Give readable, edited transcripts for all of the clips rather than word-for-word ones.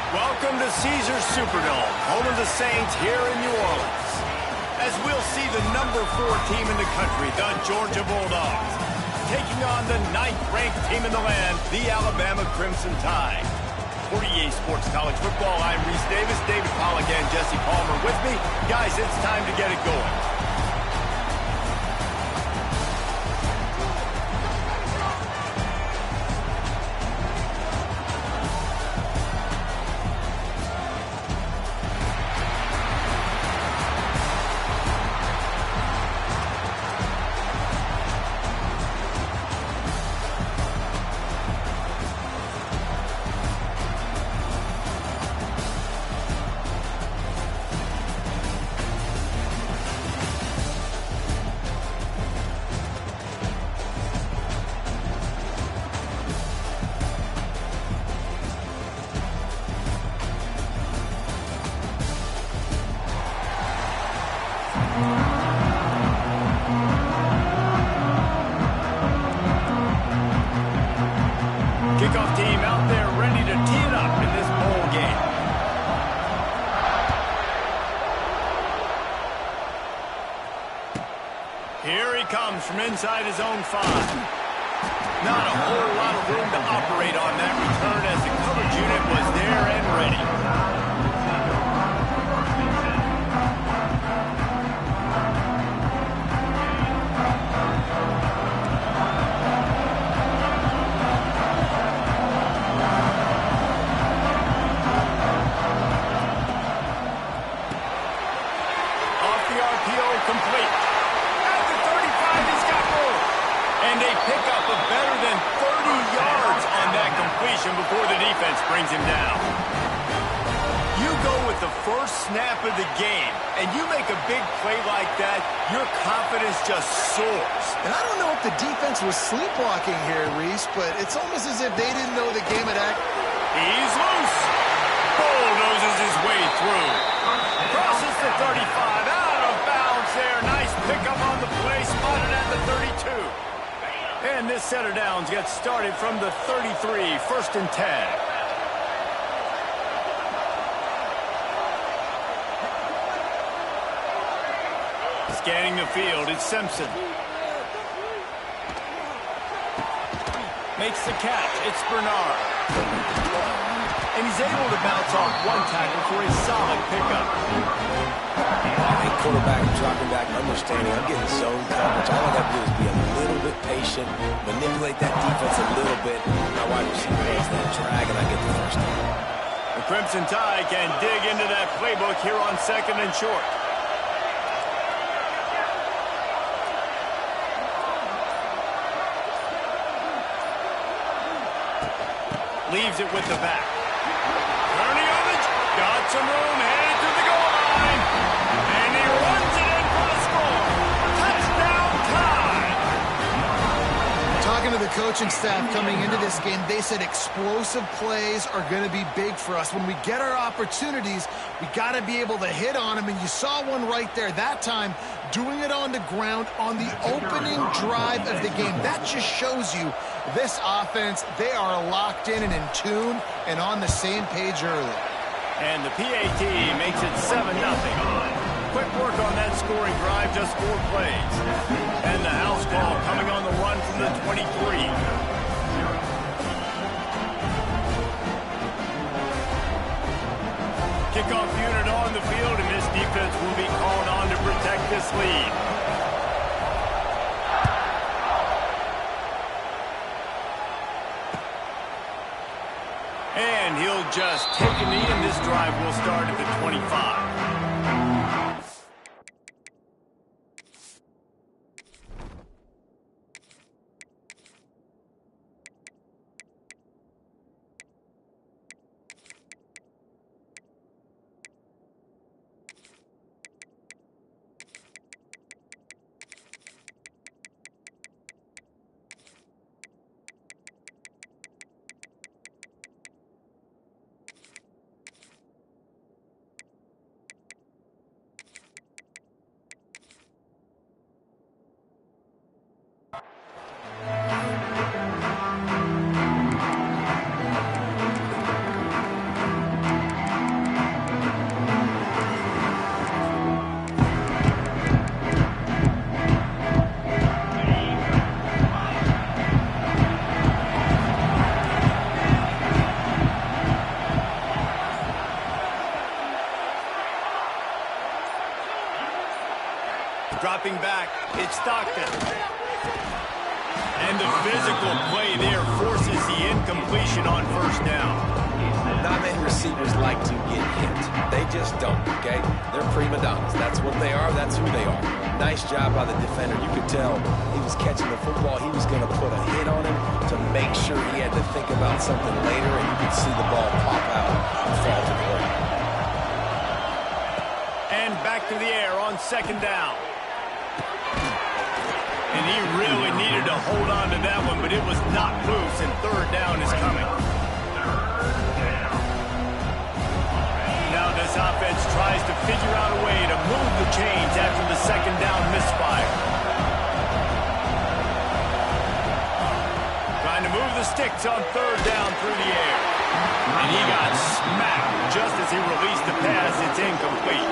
Welcome to Caesars Superdome, home of the Saints here in New Orleans. As we'll see the number 4 team in the country, the Georgia Bulldogs, taking on the 9th-ranked team in the land, the Alabama Crimson Tide. For EA Sports College Football, I'm Reese Davis, David Pollack, and Jesse Palmer with me. Guys, it's time to get it going. Kickoff team out there ready to tee it up in this bowl game. Here he comes from inside his own 5. Not a whole lot of room to operate on that return as the coverage unit was there and ready. Complete. At the 35, he's got more. And a pickup of better than 30 yards on that completion before the defense brings him down. You go with the first snap of the game, and you make a big play like that, your confidence just soars. And I don't know if the defense was sleepwalking here, Reese, but it's almost as if they didn't know the game had acted. He's loose. Bulldozes his way through. Crosses the 35. Out of bounds there. Nice pickup on the play. Spotted at the 32. And this set of downs gets started from the 33. 1st and 10. Scanning the field, it's Simpson. Makes the catch. It's Bernard. And he's able to bounce off one tackle for a solid pickup. Hey, quarterback dropping back, understanding. I'm getting zone coverage. All I got to do is be a little bit patient, manipulate that defense a little bit. My wide receiver has that drag, and I get the first down. The Crimson Tide can dig into that playbook here on 2nd and short. Leaves it with the back. Turning on the... Got some room, headed to the goal line. And he runs it in for the score. Touchdown Tide. Talking to the coaching staff coming into this game, they said explosive plays are going to be big for us. When we get our opportunities, we got to be able to hit on them. And you saw one right there that time, doing it on the ground on the opening drive of the game. That just shows you this offense, they are locked in and in tune and on the same page early. And the PAT makes it 7-0. Quick work on that scoring drive, just 4 plays. And the house call coming on the run from the 23. Kickoff unit on the field, and this defense will be called on to protect this lead. And he'll just take a knee, and this drive will start at the 25. there forces the incompletion on first down. Not many receivers like to get hit. They just don't, okay? They're prima donnas. That's what they are. That's who they are. Nice job by the defender. You could tell he was catching the football. He was going to put a hit on him to make sure he had to think about something later, and you could see the ball pop out and fall to the ground. And back to the air on second down. And he really needed to hold on to that one, but it was not loose, and third down is coming. Now this offense tries to figure out a way to move the chains after the second down misfire. Trying to move the sticks on third down through the air. And he got smacked just as he released the pass. It's incomplete.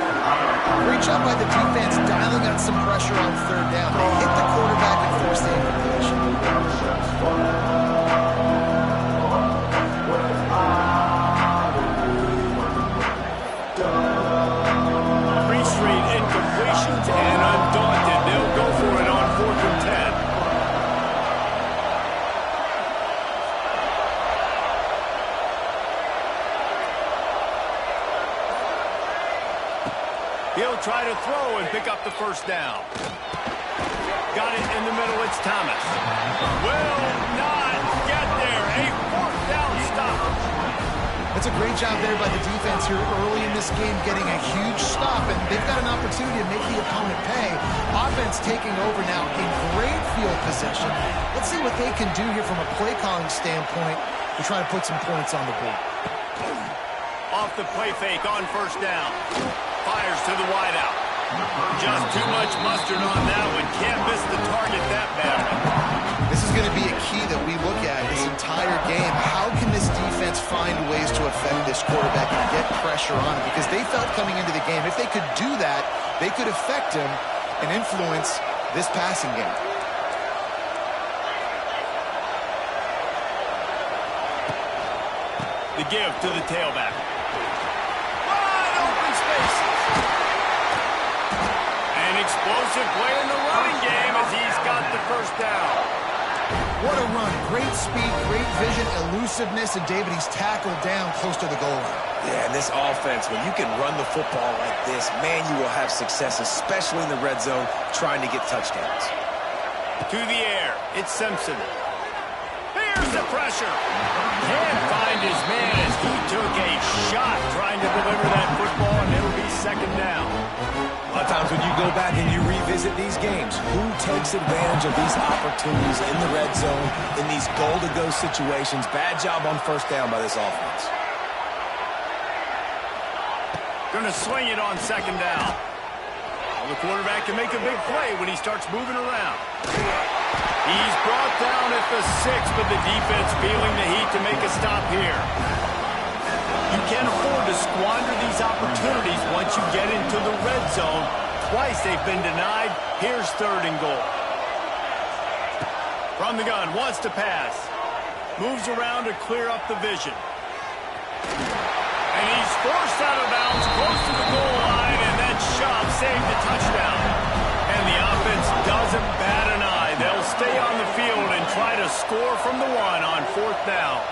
Great job by the defense dialing out some pressure on third down. They hit the quarterback and forced the incompletion. Three straight incompletions, and undaunted, they'll go for it on 4th and 10. He'll try to throw and pick up the first down. Got it in the middle, it's Thomas. Will not get there. A 4th down stop. That's a great job there by the defense here early in this game, getting a huge stop, and they've got an opportunity to make the opponent pay. Offense taking over now in great field possession. Let's see what they can do here from a play calling standpoint to try to put some points on the board. Off the play fake on first down. Fires to the wideout. Just too much mustard on that one. Can't miss the target that badly. This is going to be a key that we look at this entire game. How can this defense find ways to affect this quarterback and get pressure on him? Because they felt coming into the game, if they could do that, they could affect him and influence this passing game. The give to the tailback. Wide open spaces. An explosive play in the running game as he's got the first down. What a run. Great speed, great vision, elusiveness, and David, he's tackled down close to the goal line. Yeah, and this offense, when you can run the football like this, man, you will have success, especially in the red zone, trying to get touchdowns. To the air, it's Simpson. Here's the pressure. Can't find his man as he took a shot trying to deliver that football, and it'll be second down. A lot of times when you go back and you revisit these games, who takes advantage of these opportunities in the red zone, in these goal-to-go situations? Bad job on first down by this offense. Going to swing it on second down. Well, the quarterback can make a big play when he starts moving around. He's brought down at the 6, but the defense feeling the heat to make a stop here. You can't afford to squander these opportunities once you get into the red zone. Twice they've been denied. Here's 3rd and goal. From the gun, wants to pass. Moves around to clear up the vision. And he's forced out of bounds close to the goal line, and that shove saved the touchdown. And the offense doesn't bat an eye. They'll stay on the field and try to score from the 1 on 4th down.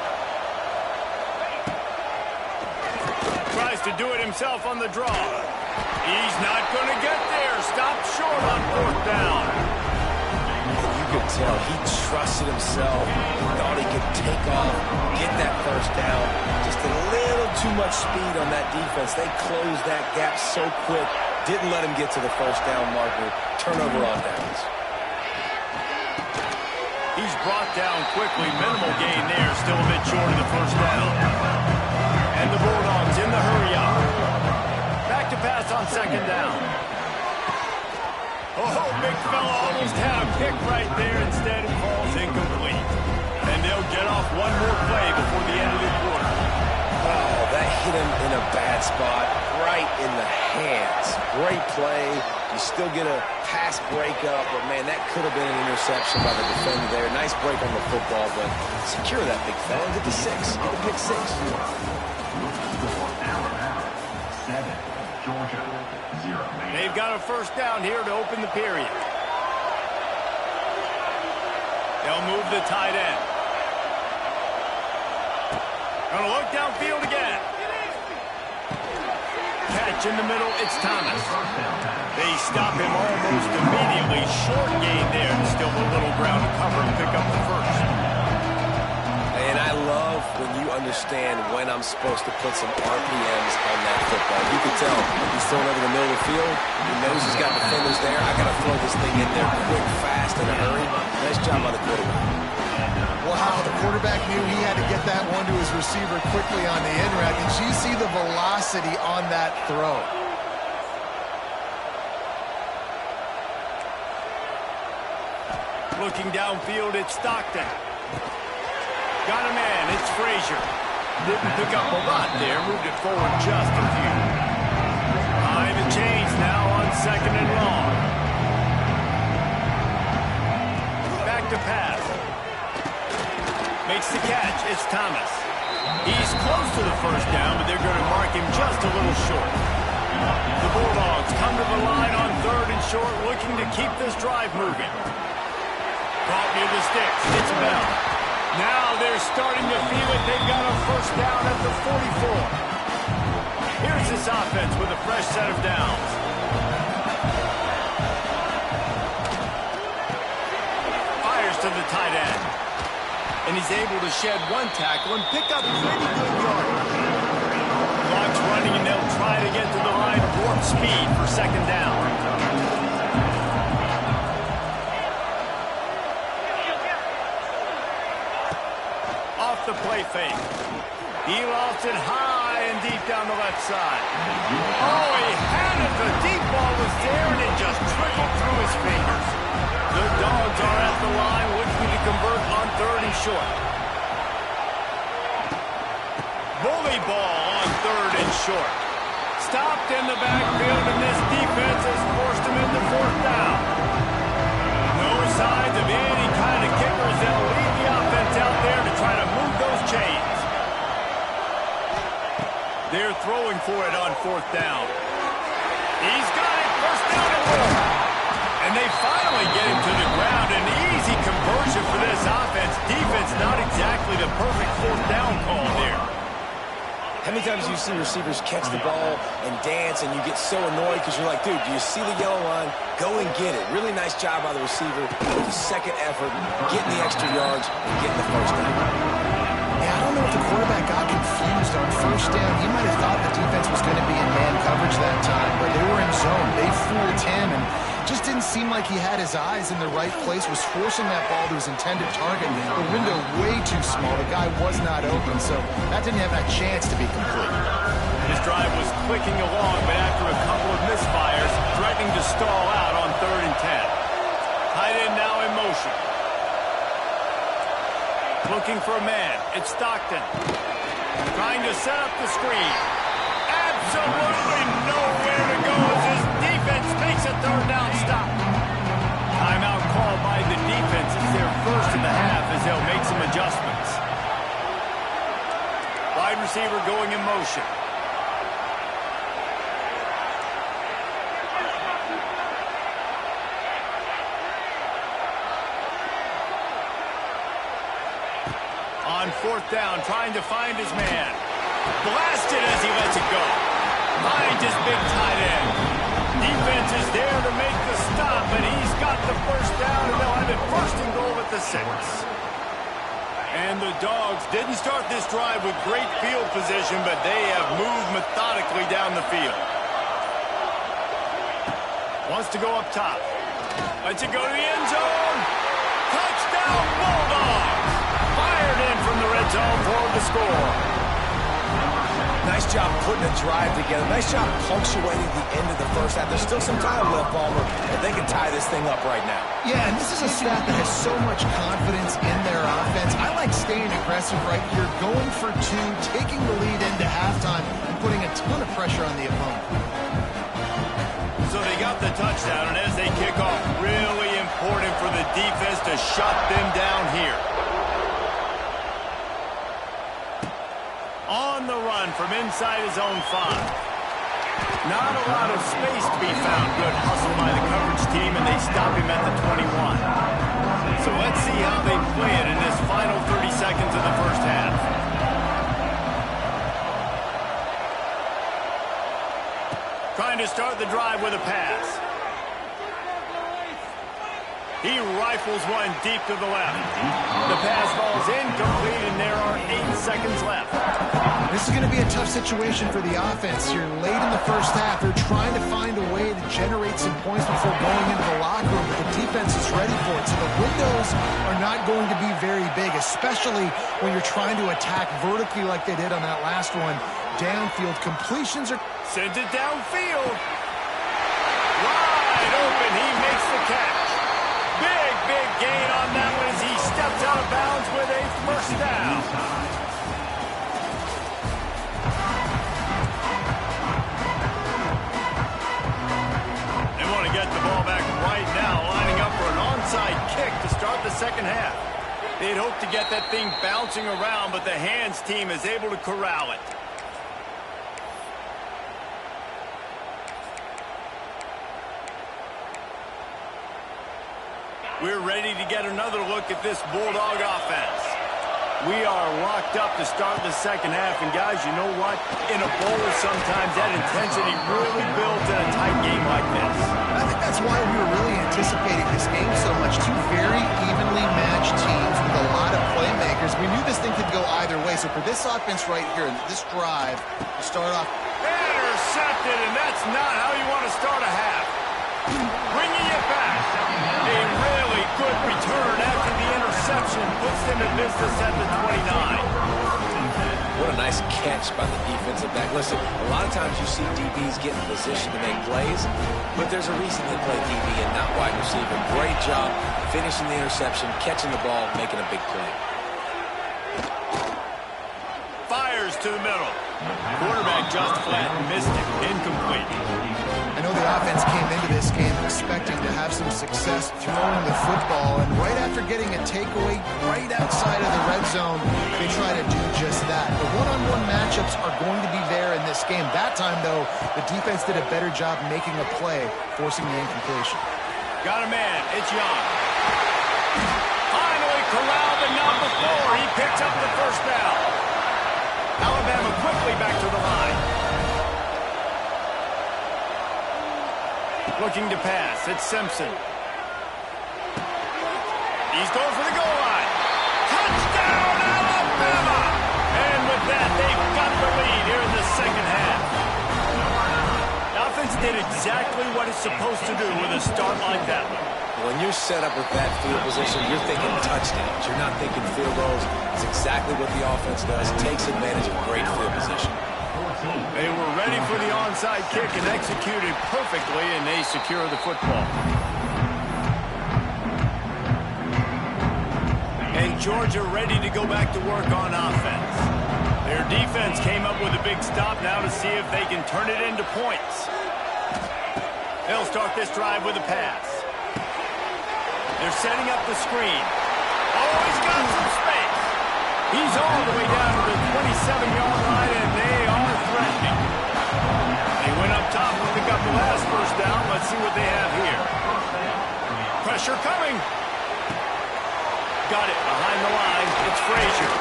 Tries to do it himself on the draw. He's not going to get there. Stopped short on 4th down. You could tell he trusted himself. He thought he could take off, get that first down. Just a little too much speed on that defense. They closed that gap so quick. Didn't let him get to the first down marker. Turnover on downs. He's brought down quickly. Minimal gain there. Still a bit short of the first down. And the Bulldogs in the hurry-up. Back to pass on second down. Oh, big fella almost had a pick right there. Instead, it falls incomplete. And they'll get off one more play before the end of the quarter. Oh, that hit him in a bad spot, right in the hands. Great play. You still get a pass breakup, but, man, that could have been an interception by the defender there. Nice break on the football, but secure that big fella. Get the 6. Get the pick 6. They've got a first down here to open the period. They'll move the tight end. Gonna look downfield again. Catch in the middle, it's Thomas. They stop him almost immediately. Short gain there. Still a little ground to cover and pick up the first. And I love when you understand when I'm supposed to put some RPMs on that football. You can tell he's throwing over the middle of the field. He knows he's got defenders there. I got to throw this thing in there quick, fast, in a hurry. Nice job by the quarterback. Wow, the quarterback knew he had to get that one to his receiver quickly on the in route. Did you see the velocity on that throw? Looking downfield, it's Stockton. Got a man, it's Frazier. Didn't pick up a lot there, moved it forward just a few. Time to change now on 2nd and long. Back to pass. Makes the catch, it's Thomas. He's close to the first down, but they're going to mark him just a little short. The Bulldogs come to the line on 3rd and short, looking to keep this drive moving. Caught near the sticks, it's Bell. Now they're starting to feel it. They've got a first down at the 44. Here's this offense with a fresh set of downs. Fires to the tight end. And he's able to shed one tackle and pick up pretty good yardage. Clock's running, and they'll try to get to the line at warp speed for 2nd down. Off the play fake. He lost it high and deep down the left side. Oh, he had it. The deep ball was there, and it just trickled through his fingers. The Dogs are at the line looking to convert on 3rd and short. Bully ball on 3rd and short. Stopped in the backfield, and this defense has forced him into 4th down. No signs of any kind of kickers. They'll lead the offense out there to try to move those chains. They're throwing for it on 4th down. He's got it. First down and 1. And they finally get him to the ground. An easy conversion for this offense. Defense not exactly the perfect 4th down call there. How many times do you see receivers catch the ball and dance and you get so annoyed because you're like, dude, do you see the yellow line? Go and get it. Really nice job by the receiver with the second effort, getting the extra yards and getting the first down. Yeah, I don't know if the quarterback got confused on first down. He might have thought the defense was going to be in man coverage that time, but they were in zone. They fooled him and just didn't seem like he had his eyes in the right place, was forcing that ball to his intended target. The window way too small. The guy was not open, so that didn't have that chance to be complete. His drive was clicking along, but after a couple of misfires, threatening to stall out on 3rd and 10. Tight end now in motion. Looking for a man. It's Stockton. Trying to set up the screen. Absolutely nowhere to go as his defense makes a 3rd down stop. Timeout called by the defense. It's their first in the half as they'll make some adjustments. Wide receiver going in motion. On 4th down, trying to find his man. Blasted as he lets it go. Finds his big tight end. Defense is there to make the stop, but he's got the first down, and they'll have it 1st and goal at the 6. And the Dogs didn't start this drive with great field position, but they have moved methodically down the field. Wants to go up top. Lets it go to the end zone. Touchdown, Bulldogs! Fired in from the red zone for the score. Nice job putting a drive together. Nice job punctuating the end of the first half. There's still some time left, Palmer, and they can tie this thing up right now. Yeah, and this is a staff that has so much confidence in their offense. I like staying aggressive right here, going for 2, taking the lead into halftime, and putting a ton of pressure on the opponent. So they got the touchdown, and as they kick off, really important for the defense to shut them down here. On the run from inside his own 5. Not a lot of space to be found. Good hustle by the coverage team, and they stop him at the 21. So let's see how they play it in this final 30 seconds of the first half. start the drive with a pass. He rifles one deep to the left. The pass falls incomplete, and there are 8 seconds left. This is going to be a tough situation for the offense. You're late in the first half. They're trying to find a way to generate some points before going into the locker room, but the defense is ready for it. So the windows are not going to be very big, especially when you're trying to attack vertically like they did on that last one. Downfield completions are... Sends it downfield. Wide open. He makes the catch. Big gain on that one as he steps out of bounds with a first down. They want to get the ball back right now, lining up for an onside kick to start the second half. They'd hope to get that thing bouncing around, but the hands team is able to corral it. We're ready to get another look at this Bulldog offense. We are locked up to start the second half, and guys, you know what? In a bowl, sometimes that intensity really builds in a tight game like this. I think that's why we were really anticipating this game so much. Two very evenly matched teams with a lot of playmakers. We knew this thing could go either way, so for this offense right here, this drive, to start off... Intercepted, and that's not how you want to start a half. Bringing it back. A really good return after the interception puts them in business at the 29. What a nice catch by the defensive back. Listen, a lot of times you see DBs get in position to make plays, but there's a reason they play DB and not wide receiver. Great job finishing the interception, catching the ball, making a big play. Fires to the middle. Quarterback just flat, missed it, incomplete. I know the offense came into this game expecting to have some success throwing the football, and right after getting a takeaway right outside of the red zone, they try to do just that. The one-on-one matchups are going to be there in this game. That time, though, the defense did a better job making a play, forcing the incompletion. Got a man, it's Young. Finally corralled the number 4. He picks up the first down. Alabama quickly back to the line. Looking to pass. It's Simpson. He's going for the goal line. Touchdown, Alabama! And with that, they've got the lead here in the second half. The offense did exactly what it's supposed to do with a start like that one. When you're set up with that field position, you're thinking touchdowns. You're not thinking field goals. It's exactly what the offense does. Takes advantage of great field position. They were ready for the onside kick and executed perfectly, and they secure the football. And Georgia ready to go back to work on offense. Their defense came up with a big stop now to see if they can turn it into points. They'll start this drive with a pass. They're setting up the screen. Oh, he's got some space. He's all the way down to the 27-yard line, and they are threatening. They went up top and pick up the last first down. Let's see what they have here. Pressure coming. Got it behind the line. It's Frazier.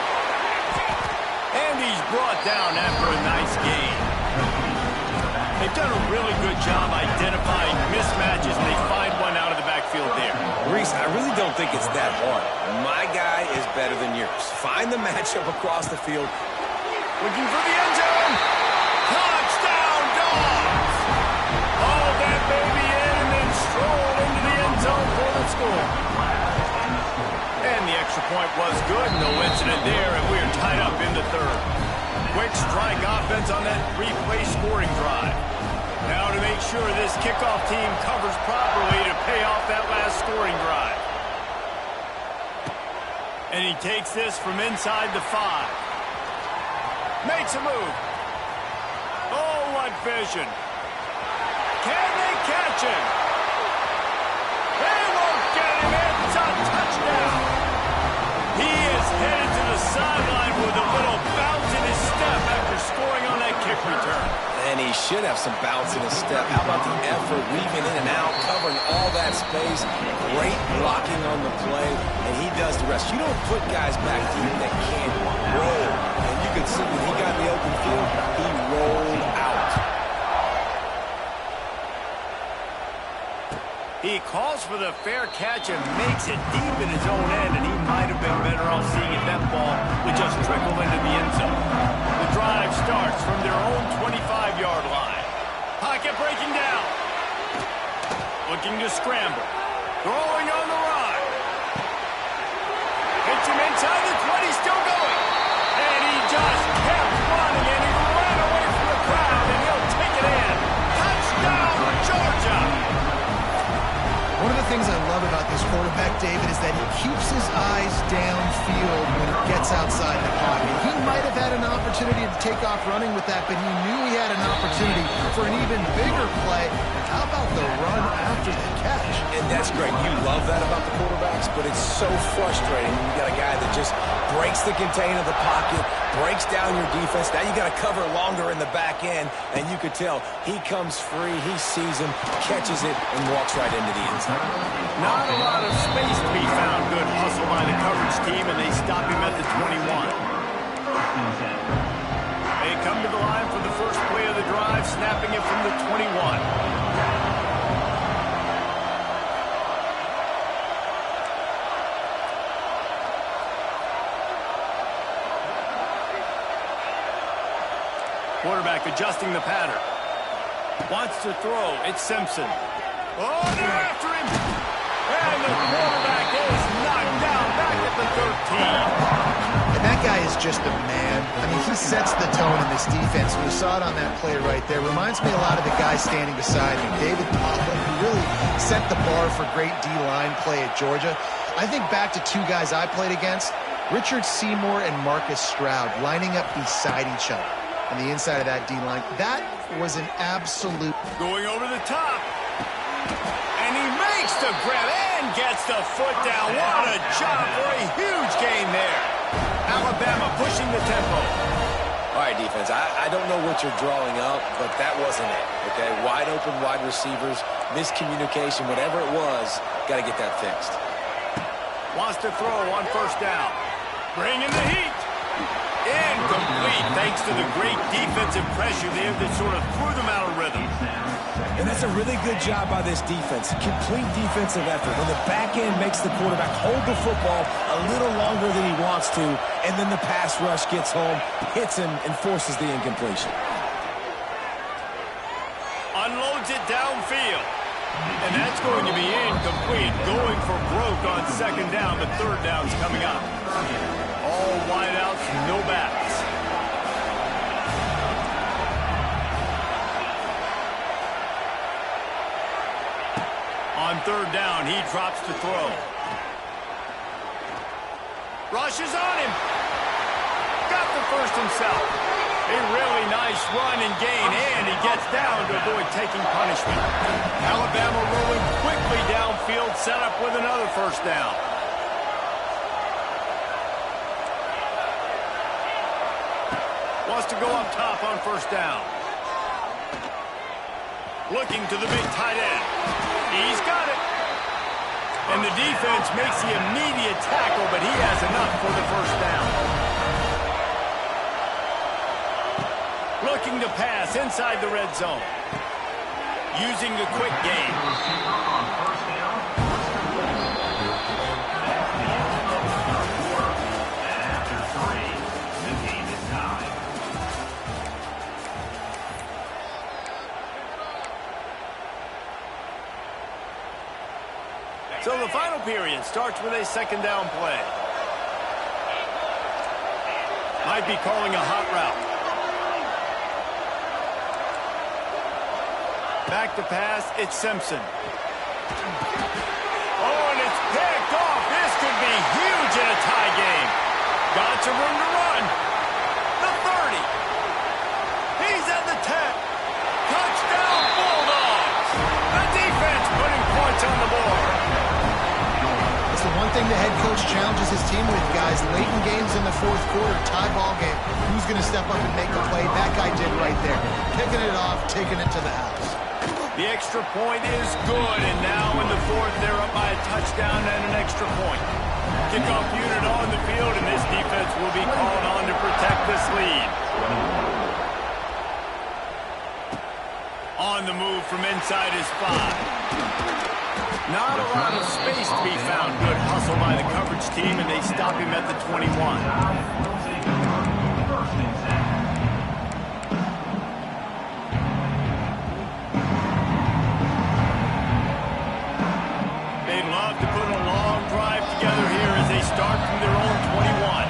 And he's brought down after a nice gain. They've done a really good job identifying mismatches, and they find one out of the backfield there. Reese, I really don't think it's that hard. My guy is better than yours. Find the matchup across the field. Looking for the end zone. Touchdown, Dogs! Haul that baby in and then stroll into the end zone for the score. And the extra point was good. No incident there, and we're tied up in the third. Quick strike offense on that replay scoring drive. Now to make sure this kickoff team covers properly to pay off that last scoring drive. And he takes this from inside the 5. Makes a move. Oh, what vision. Can they catch him? They won't get him. It's a touchdown. He is headed to the sideline with a little bounce in his step after scoring on that kick return. And he should have some bounce in his step. How about the effort, weaving in and out, covering all that space. Great blocking on the play, and he does the rest. You don't put guys back deep that can't roll. And you can see when he got in the open field, he rolled out. He calls for the fair catch and makes it deep in his own end, and he might have been better off seeing if that ball would just trickle into the end zone. The drive starts from their own 25-yard line. Pocket breaking down. Looking to scramble. Throwing on the run. Hits him inside the 20, still going. And he just kept running, and he ran away from the crowd, and he'll take it in. Touchdown, Georgia! One of the things I love about this quarterback, David, is that he keeps his eyes downfield when he gets outside the pocket. He might have had an opportunity to take off running with that, but he knew he had an opportunity for an even bigger play. How about the run after the catch? And that's great. You love that about the quarterbacks, but it's so frustrating when you got a guy that just breaks the contain of the pocket, breaks down your defense. Now you got to cover longer in the back end, and you could tell he comes free, he sees him, catches it, and walks right into the end zone. Not a lot of space to be found. Good hustle by the coverage team, and they stop him at the 21. They come to the line for the first play of the drive, snapping it from the 21. Quarterback adjusting the pattern. Wants to throw. It's Simpson. Oh, they're after him. And the quarterback is knocked down back at the 13. And that guy is just a man. I mean, he sets the tone in this defense. We saw it on that play right there. Reminds me a lot of the guy standing beside me, David Pollack, who really set the bar for great D-line play at Georgia. I think back to two guys I played against, Richard Seymour and Marcus Stroud, lining up beside each other on the inside of that D-line. That was an absolute... Going over the top. And he makes the grab and gets the foot down. What a job for a huge gain there. Alabama pushing the tempo. All right, defense, I don't know what you're drawing up, but that wasn't it, okay? Wide open wide receivers, miscommunication, whatever it was, got to get that fixed. Wants to throw on first down. Bringing the heat. Incomplete, thanks to the great defensive pressure there that sort of threw them out of rhythm. And that's a really good job by this defense. Complete defensive effort. When the back end makes the quarterback hold the football a little longer than he wants to, and then the pass rush gets home, hits him, and forces the incompletion. Unloads it downfield. And that's going to be incomplete. Going for broke on second down, but third down's coming up. All wideouts, no backs. On third down, he drops to throw. Rushes on him. Got the first himself. A really nice run and gain, and he gets down to avoid taking punishment. Alabama rolling quickly downfield, set up with another first down. Wants to go up top on first down. Looking to the big tight end. He's got it. And the defense makes the immediate tackle, but he has enough for the first down. Looking to pass inside the red zone. Using the quick game. So the final period starts with a second down play. Might be calling a hot route. Back to pass, it's Simpson. Oh, and it's picked off. This could be huge in a tie game. Got some room to run. The 30. He's at the 10. Touchdown, Bulldogs. The defense putting points on the board. It's the one thing the head coach challenges his team with, guys. Late in games in the fourth quarter, tie ball game. Who's going to step up and make the play? That guy did right there. Picking it off, taking it to the house. The extra point is good, and now in the fourth, they're up by a touchdown and an extra point. Kickoff unit on the field, and this defense will be called on to protect this lead. On the move from inside his 5. Not a lot of space to be found. Good hustle by the coverage team, and they stop him at the 21. They'd love to put a long drive together here as they start from their own 21.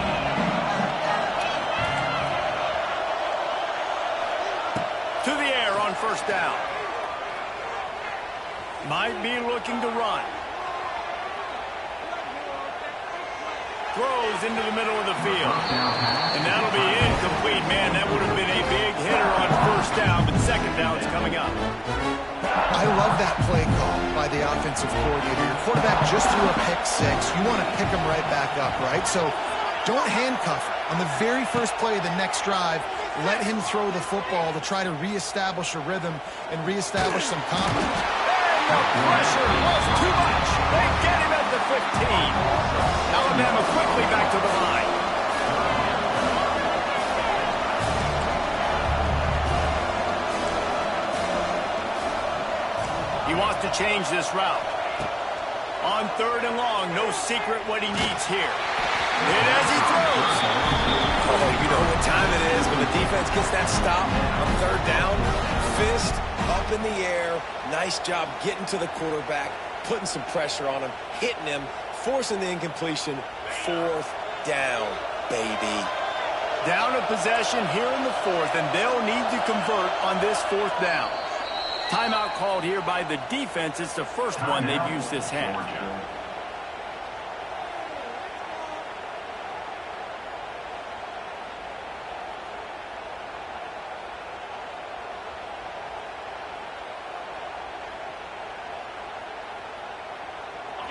To the air on first down. Might be looking to run. Throws into the middle of the field. And that'll be incomplete. Man, that would have been a big hitter on first down, but second down's coming up. I love that play call by the offensive coordinator. Your quarterback just threw a pick six. You want to pick him right back up, right? So don't handcuff him. On the very first play of the next drive, let him throw the football to try to reestablish a rhythm and reestablish some confidence. The pressure was too much. They get him at the 15. Alabama quickly back to the line. He wants to change this route. On third and long, no secret what he needs here. And as he throws. Oh, you know what time it is when the defense gets that stop on third down. Fist up in the air. Nice job getting to the quarterback, putting some pressure on him, hitting him, forcing the incompletion. Fourth down, baby. Down a possession here in the fourth, and they'll need to convert on this fourth down. Timeout called here by the defense. It's the first one they've used this half.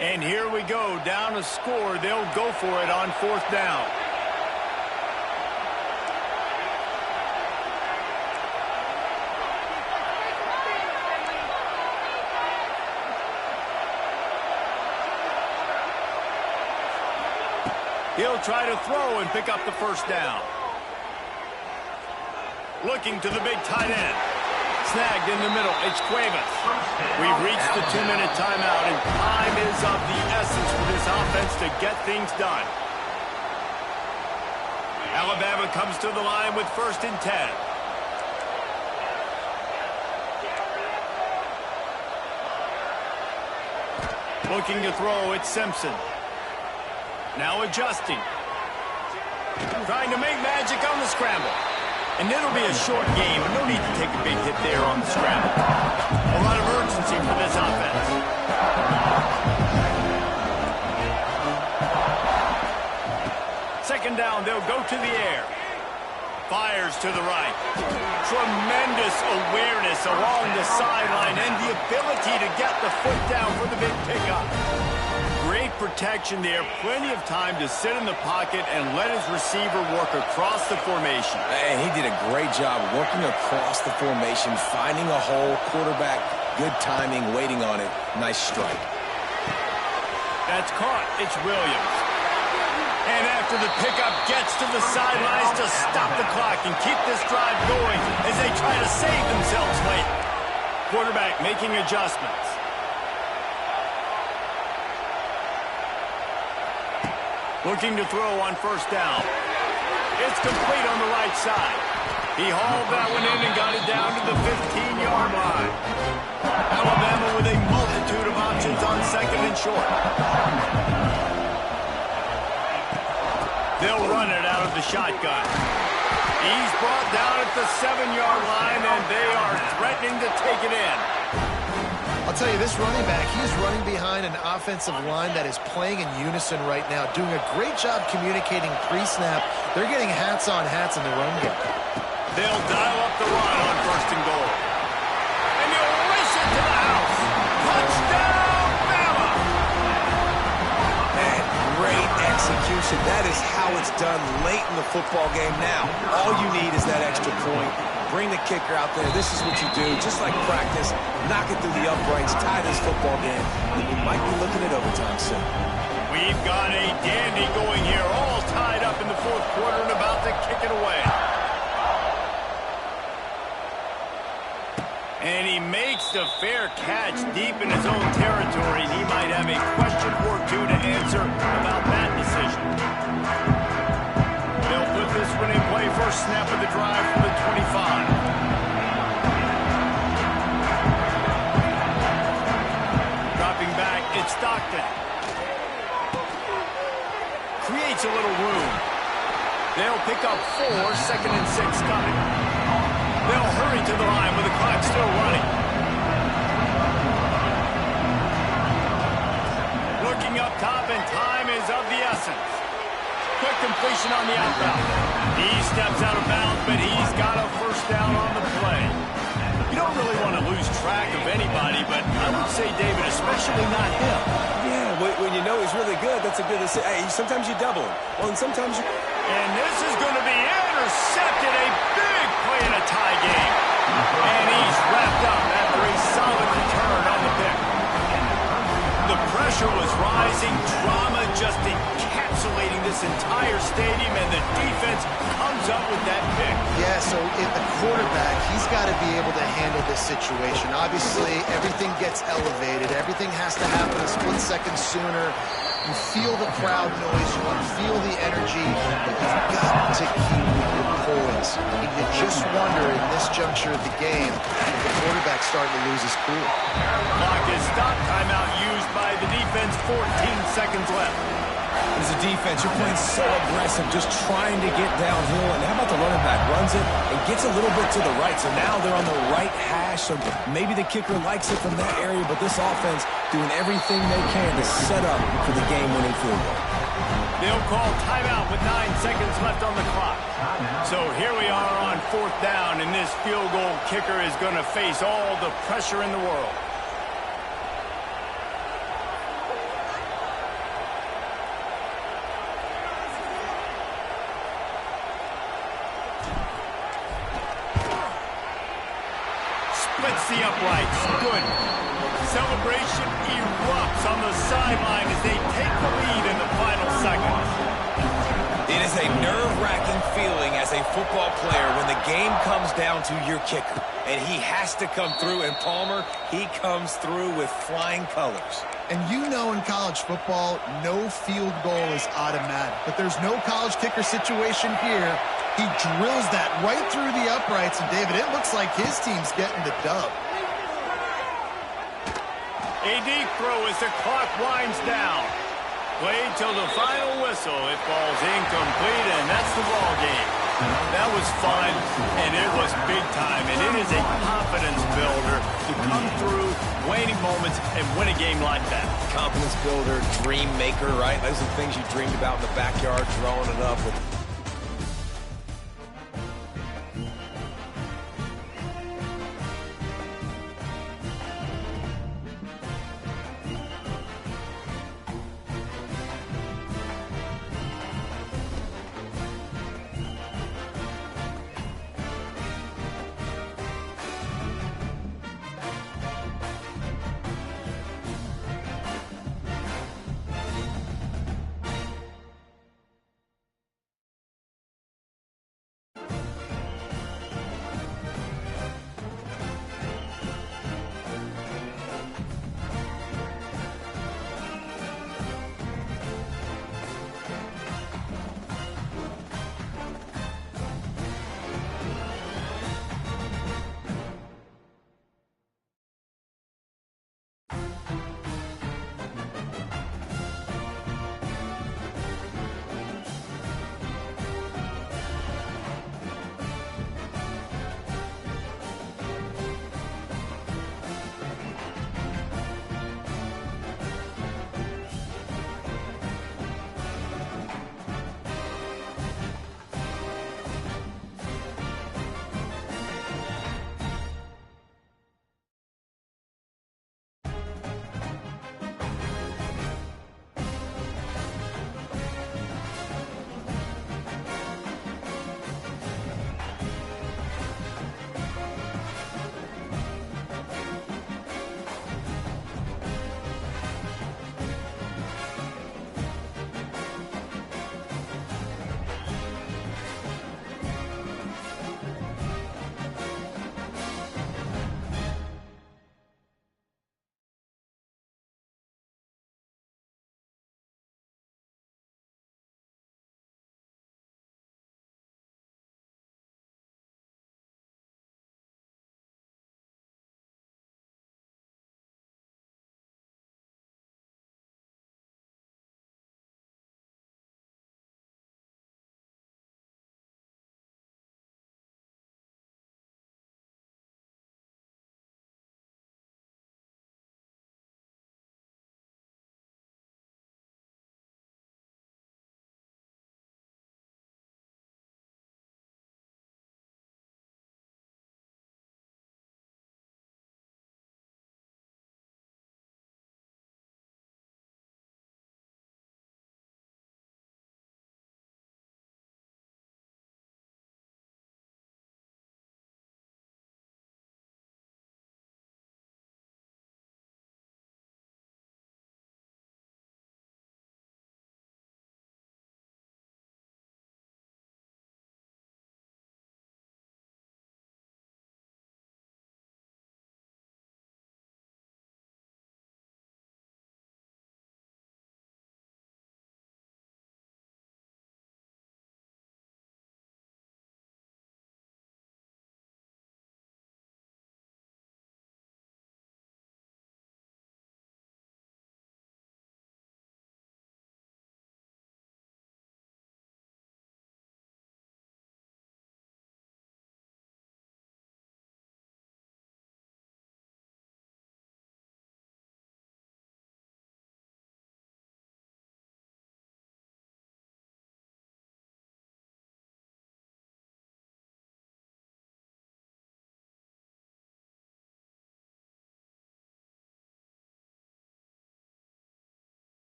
And here we go, down a score. They'll go for it on fourth down. He'll try to throw and pick up the first down. Looking to the big tight end. Snagged in the middle. It's Cuevas. We've reached the 2-minute timeout, and time is of the essence for this offense to get things done. Alabama comes to the line with first and 10. Looking to throw, it's Simpson. Now adjusting. Trying to make magic on the scramble. And it'll be a short game, and no need to take a big hit there on the scramble. A lot of urgency for this offense. Second down, they'll go to the air. Fires to the right. Tremendous awareness along the sideline and the ability to get the foot down for the big pickup. Great protection there. Plenty of time to sit in the pocket and let his receiver work across the formation. And he did a great job working across the formation, finding a hole, quarterback, good timing, waiting on it. Nice strike. That's caught. It's Williams. And after the pickup gets to the sidelines to stop the clock and keep this drive going as they try to save themselves late. Quarterback making adjustments. Looking to throw on first down. It's complete on the right side. He hauled that one in and got it down to the 15-yard line. Alabama with a multitude of options on second and short. They'll run it out of the shotgun. He's brought down at the 7-yard line, and they are threatening to take it in. I'll tell you, this running back, he's running behind an offensive line that is playing in unison right now, doing a great job communicating pre-snap. They're getting hats on hats in the run game. They'll dial up the run on first and goal. And he'll race it to the house. Touchdown, Bama! Man, great execution. That is how it's done late in the football game now. All you need is that extra point. Bring the kicker out there. This is what you do. Just like practice, knock it through the uprights, tie this football game, and we might be looking at overtime soon. We've got a dandy going here, all tied up in the fourth quarter and about to kick it away. And he makes It's a fair catch deep in his own territory. He might have a question or two to answer about that decision. They'll put this one in play. First snap of the drive for the 25. Dropping back, it's Stockton. Creates a little room. They'll pick up 4, 2nd and 6 coming. They'll hurry to the line with the clock still running. Looking up top, and time is of the essence. Quick completion on the outbound. He steps out of bounds, but he's got a first down on the play. You don't really want to lose track of anybody, but I would say, David, especially not him. Yeah, when you know he's really good, that's a good decision. Hey, sometimes you double him. Well, and sometimes you... And this is going to be intercepted. A big play in a tie game. And he's wrapped up after a solid return on the pick. The pressure was rising. Drama just encapsulating this entire stadium, and the defense comes up with that pick. Yeah, so in the quarterback, he's got to be able to handle this situation. Obviously, everything gets elevated. Everything has to happen a split second sooner. You feel the crowd noise. You want to feel the energy, but you've got to keep your poise. And you just wonder in this juncture of the game if the quarterback's starting to lose his cool. Clock is stopped. Timeout used by the defense. 14 seconds left. As a defense, you're playing so aggressive, just trying to get downhill. And how about the running back? Runs it and gets a little bit to the right. So now they're on the right hash. So maybe the kicker likes it from that area, but this offense doing everything they can to set up for the game-winning field goal. They'll call timeout with 9 seconds left on the clock. So here we are on 4th down, and this field goal kicker is going to face all the pressure in the world. Splits the uprights. Good. Celebration erupts on the sideline as they take the lead in the final seconds. It is a nerve-wracking feeling as a football player when the game comes down to your kicker. And he has to come through. And Palmer, he comes through with flying colors. And you know in college football, no field goal is automatic. But there's no college kicker situation here. He drills that right through the uprights. And, David, it looks like his team's getting the dub. A deep throw as the clock winds down. Played till the final whistle. It falls incomplete, and that's the ball game. That was fun, and it was big time. And it is a confidence builder to come through waning moments and win a game like that. Confidence builder, dream maker, right? Those are the things you dreamed about in the backyard, throwing it up with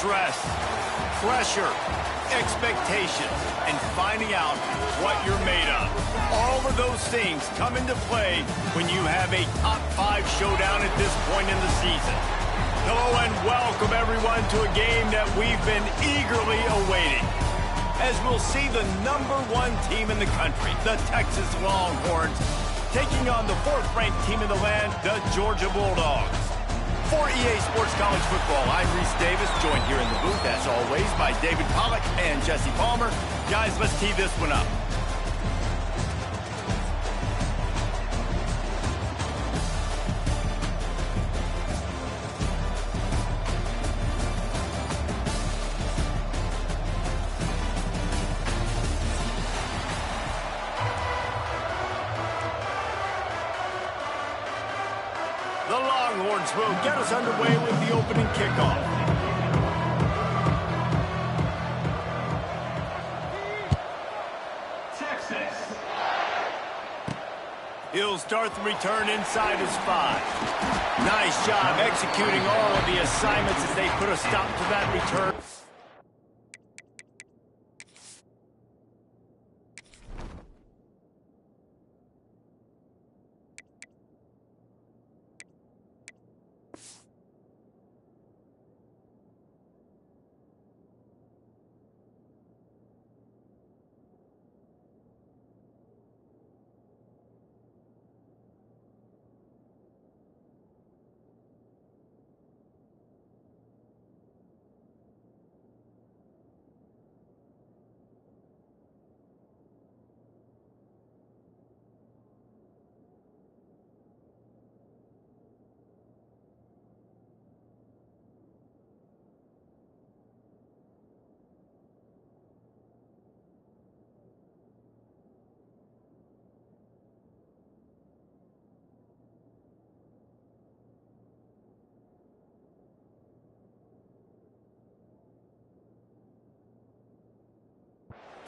stress, pressure, expectations, and finding out what you're made of. All of those things come into play when you have a top 5 showdown at this point in the season. Hello and welcome everyone to a game that we've been eagerly awaiting, as we'll see the #1 team in the country, the Texas Longhorns, taking on the 4th-ranked team in the land, the Georgia Bulldogs. For EA Sports College Football, I'm Reese Davis, joined here in the booth, as always, by David Pollack and Jesse Palmer. Guys, let's tee this one up. The Longhorns will get us underway with the opening kickoff. Texas. He'll start the return inside his 5. Nice job executing all of the assignments as they put a stop to that return.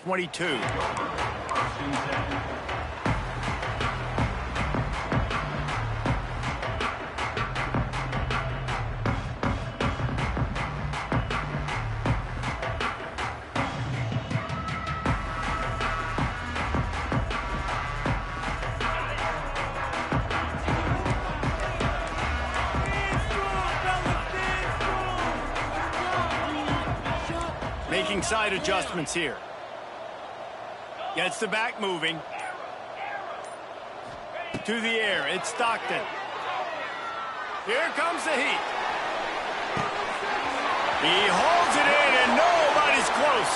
.22. Making side adjustments here. Gets the back moving. To the air, it's Stockton. Here comes the heat. He holds it in and nobody's close.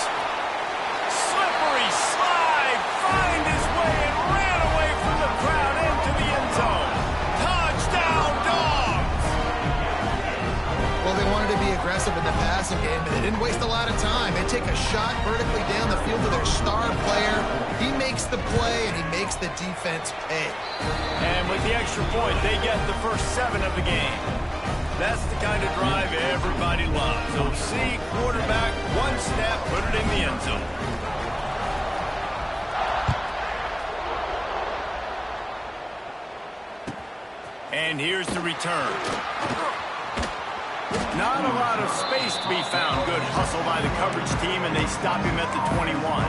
Slippery slide, find his way and ran away from the crowd into the end zone. Touchdown, Dogs! Well, they wanted to be aggressive in the passing game, but they didn't waste a lot of time. They take a shot vertically down the field to their star player. He makes the play, and he makes the defense pay. And with the extra point, they get the first 7 of the game. That's the kind of drive everybody loves. So see, quarterback, one snap, put it in the end zone. And here's the return. Not a lot of space to be found. Good hustle by the coverage team, and they stop him at the 21.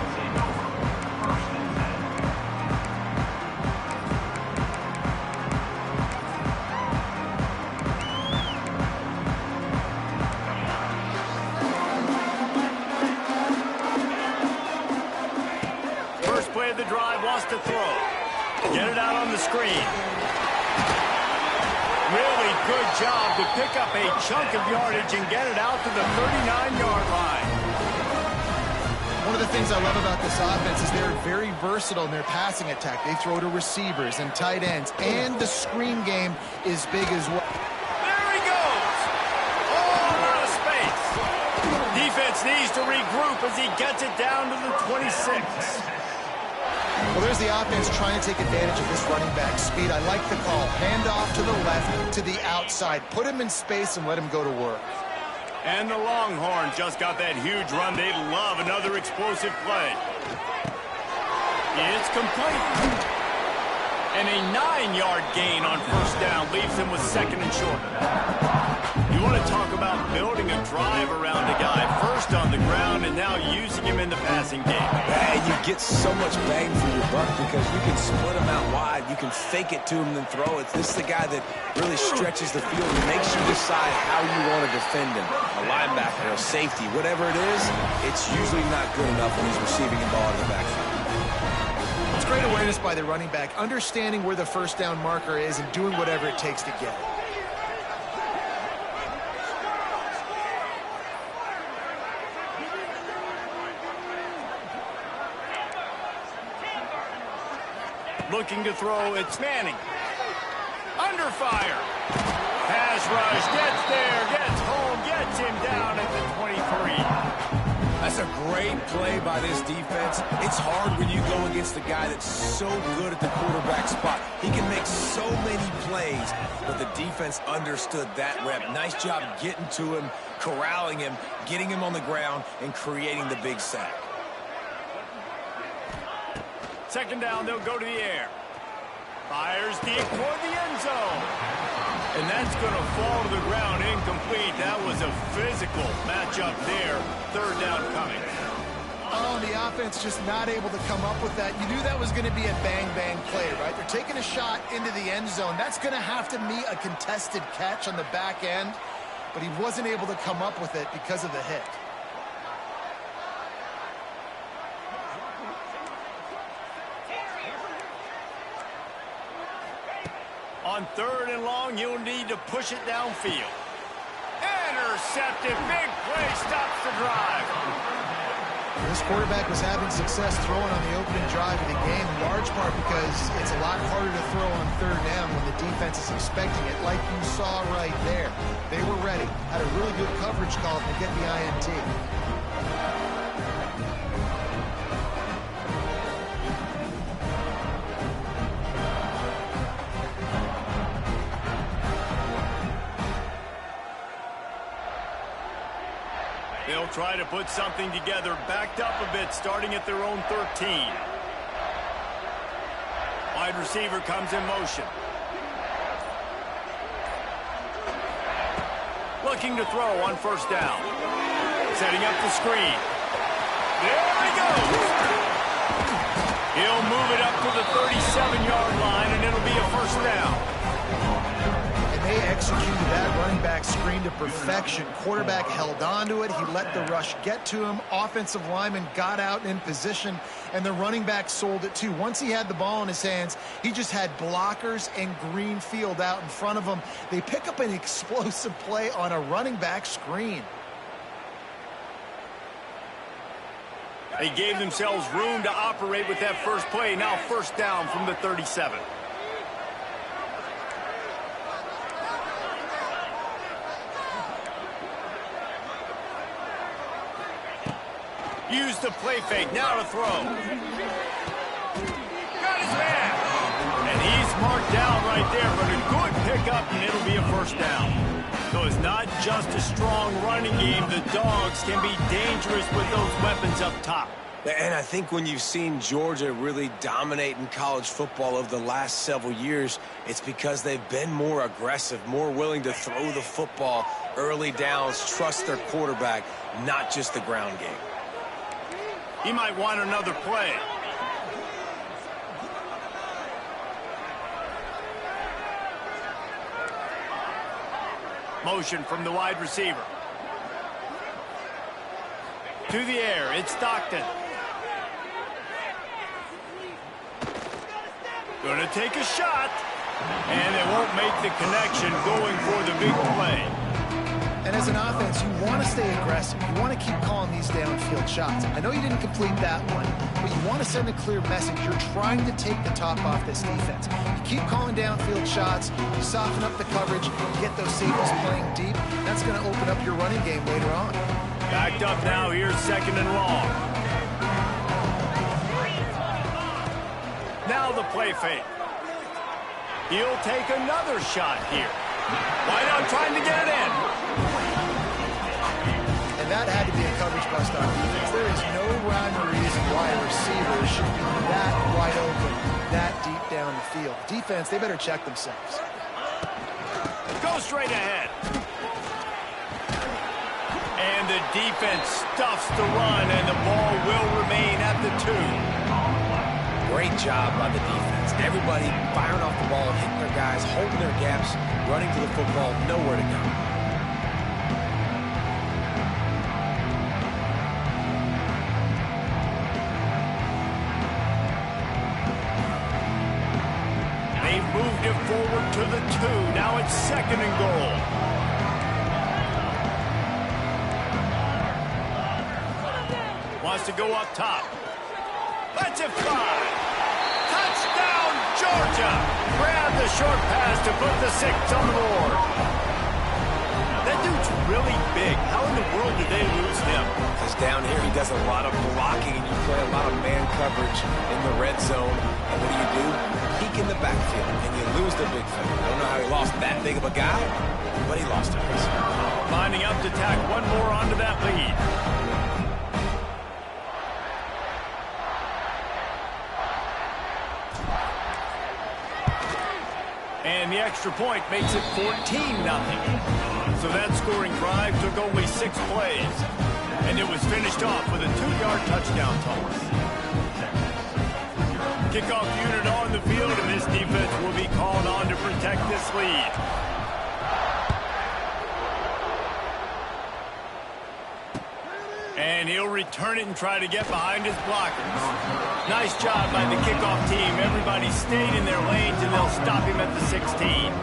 First play of the drive, wants to throw. Get it out on the screen. Really good job to pick up a chunk of yardage and get it out to the 39-yard line. One of the things I love about this offense is they're very versatile in their passing attack. They throw to receivers and tight ends, and the screen game is big as well. There he goes! All out of space. Defense needs to regroup as he gets it down to the 26. Well, there's the offense trying to take advantage of this running back speed. I like the call. Hand off to the left, to the outside. Put him in space and let him go to work. And the Longhorns just got that huge run. They love another explosive play. It's complete. And a 9-yard gain on first down leaves them with 2nd and short. You want to talk about building a drive around a guy. First on the ground and now using him in the passing game. And you get so much bang for your buck because you can split him out wide. You can fake it to him and then throw it. This is the guy that really stretches the field and makes you decide how you want to defend him. A linebacker, a safety, whatever it is, it's usually not good enough when he's receiving the ball in the backfield. It's great awareness by the running back, understanding where the first down marker is and doing whatever it takes to get it. Looking to throw, it's Manning. Under fire. Pass rush, gets there, gets home, gets him down at the 23. That's a great play by this defense. It's hard when you go against a guy that's so good at the quarterback spot. He can make so many plays, but the defense understood that rep. Nice job getting to him, corralling him, getting him on the ground, and creating the big sack. Second down, they'll go to the air. Fires deep toward the end zone. And that's going to fall to the ground incomplete. That was a physical matchup there. Third down coming. Oh, the offense just not able to come up with that. You knew that was going to be a bang-bang play, right? They're taking a shot into the end zone. That's going to have to meet a contested catch on the back end, but he wasn't able to come up with it because of the hit. On third and long, you'll need to push it downfield. Intercepted. Big play stops the drive. This quarterback was having success throwing on the opening drive of the game, in large part because it's a lot harder to throw on third down when the defense is expecting it, like you saw right there. They were ready. Had a really good coverage call to get the INT. They'll try to put something together, backed up a bit, starting at their own 13. Wide receiver comes in motion. Looking to throw on first down. Setting up the screen. There he goes. He'll move it up to the 37-yard line, and it'll be a first down. They executed that running back screen to perfection. Quarterback held on to it. He let the rush get to him. Offensive lineman got out in position, and the running back sold it too. Once he had the ball in his hands, he just had blockers and green field out in front of him. They pick up an explosive play on a running back screen. They gave themselves room to operate with that first play. Now first down from the 37. Use the play fake, now to throw. Got his man. And he's marked down right there, but a good pickup, and it'll be a first down. So it's not just a strong running game. The Dogs can be dangerous with those weapons up top. And I think when you've seen Georgia really dominate in college football over the last several years, it's because they've been more aggressive, more willing to throw the football early downs, trust their quarterback, not just the ground game. He might want another play. Motion from the wide receiver. To the air, it's Stockton. Gonna take a shot, and they won't make the connection, going for the big play. And as an offense, you want to stay aggressive. You want to keep calling these downfield shots. I know you didn't complete that one, but you want to send a clear message. You're trying to take the top off this defense. You keep calling downfield shots, you soften up the coverage, you get those safeties playing deep. That's going to open up your running game later on. Backed up now, here's second and long. Now the play fake. He'll take another shot here. Right on, trying to get it in. And that had to be a coverage bust on defense. There is no rhyme or reason why a receiver should be that wide open, that deep down the field. Defense, they better check themselves. Go straight ahead. And the defense stuffs the run, and the ball will remain at the 2. Great job by the defense. Everybody firing off the ball, hitting their guys, holding their gaps, running to the football, nowhere to go. They've moved it forward to the 2. Now it's 2nd and goal. Wants to go up top. Lets it fly. Touchdown, Georgia! Grab the short pass to put the 6 on the board. That dude's really big. How in the world did they lose him? Because down here he does a lot of blocking, and you play a lot of man coverage in the red zone. And what do? Peek in the backfield, and you lose the big fella. I don't know how he lost that big of a guy, but he lost it. Lining up to tack one more onto that lead. And the extra point makes it 14-0. So that scoring drive took only 6 plays. And it was finished off with a 2-yard touchdown toss. Kickoff unit on the field, and this defense will be called on to protect this lead. And he'll return it and try to get behind his blockers. Nice job by the kickoff team. Everybody stayed in their lanes, and they'll stop him at the 16.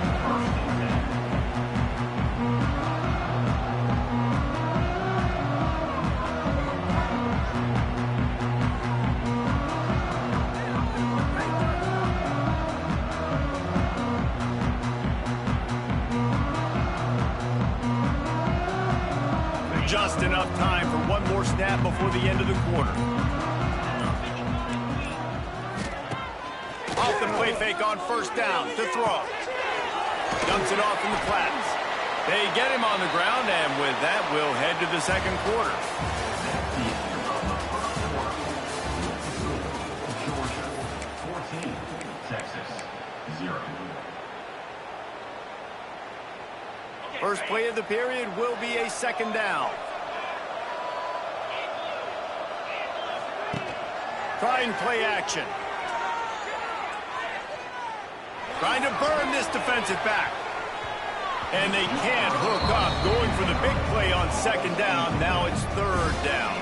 Just enough time for one more snap before the end of the quarter. Off the play fake on 1st down to throw. Dumps it off in the flats. They get him on the ground, and with that, we'll head to the 2nd quarter. First play of the period will be a 2nd down. Try and play action. Trying to burn this defensive back. And they can't hook up. Going for the big play on 2nd down. Now it's 3rd down.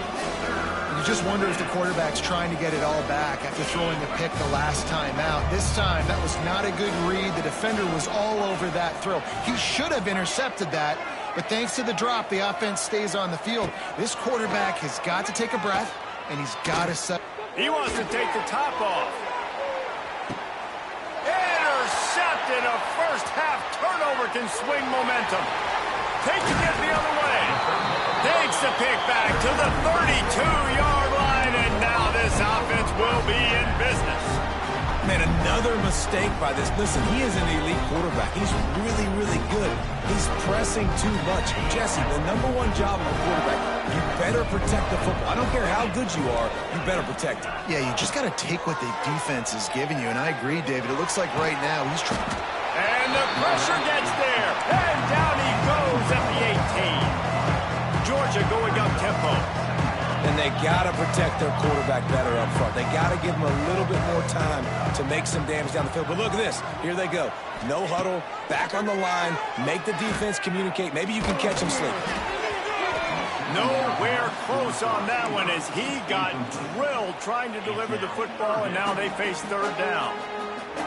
You just wonder if the quarterback's trying to get it all back after throwing the pick the last time out. This time, that was not a good read. The defender was all over that throw. He should have intercepted that, but thanks to the drop, the offense stays on the field. This quarterback has got to take a breath, and he's got to set. He wants to take the top off. Intercepted. A first-half turnover can swing momentum. Taking it the other way. Takes the pick back to the 32-yard line, and now this offense will be in business. Man, another mistake by this. Listen, he is an elite quarterback. He's really, really good. He's pressing too much. Jesse, the #1 job of a quarterback, you better protect the football. I don't care how good you are, you better protect it. Yeah, you just got to take what the defense is giving you, and I agree, David. It looks like right now he's trying. And the pressure gets there, and down he goes at the 18. Georgia going up tempo. And they got to protect their quarterback better up front. They got to give him a little bit more time to make some damage down the field. But look at this. Here they go. No huddle, back on the line, make the defense communicate. Maybe you can catch him sleeping. Nowhere close on that one as he got drilled trying to deliver the football, and now they face 3rd down.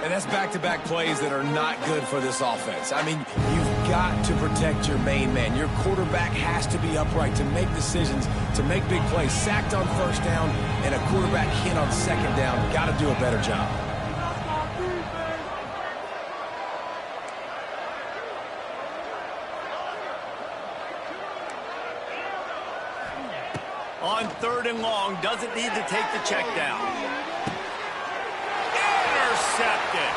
And that's back-to-back plays that are not good for this offense. I mean, you've got to protect your main man. Your quarterback has to be upright to make decisions, to make big plays. Sacked on 1st down and a quarterback hit on 2nd down. Got to do a better job. On 3rd and long, doesn't need to take the check down. Intercepted.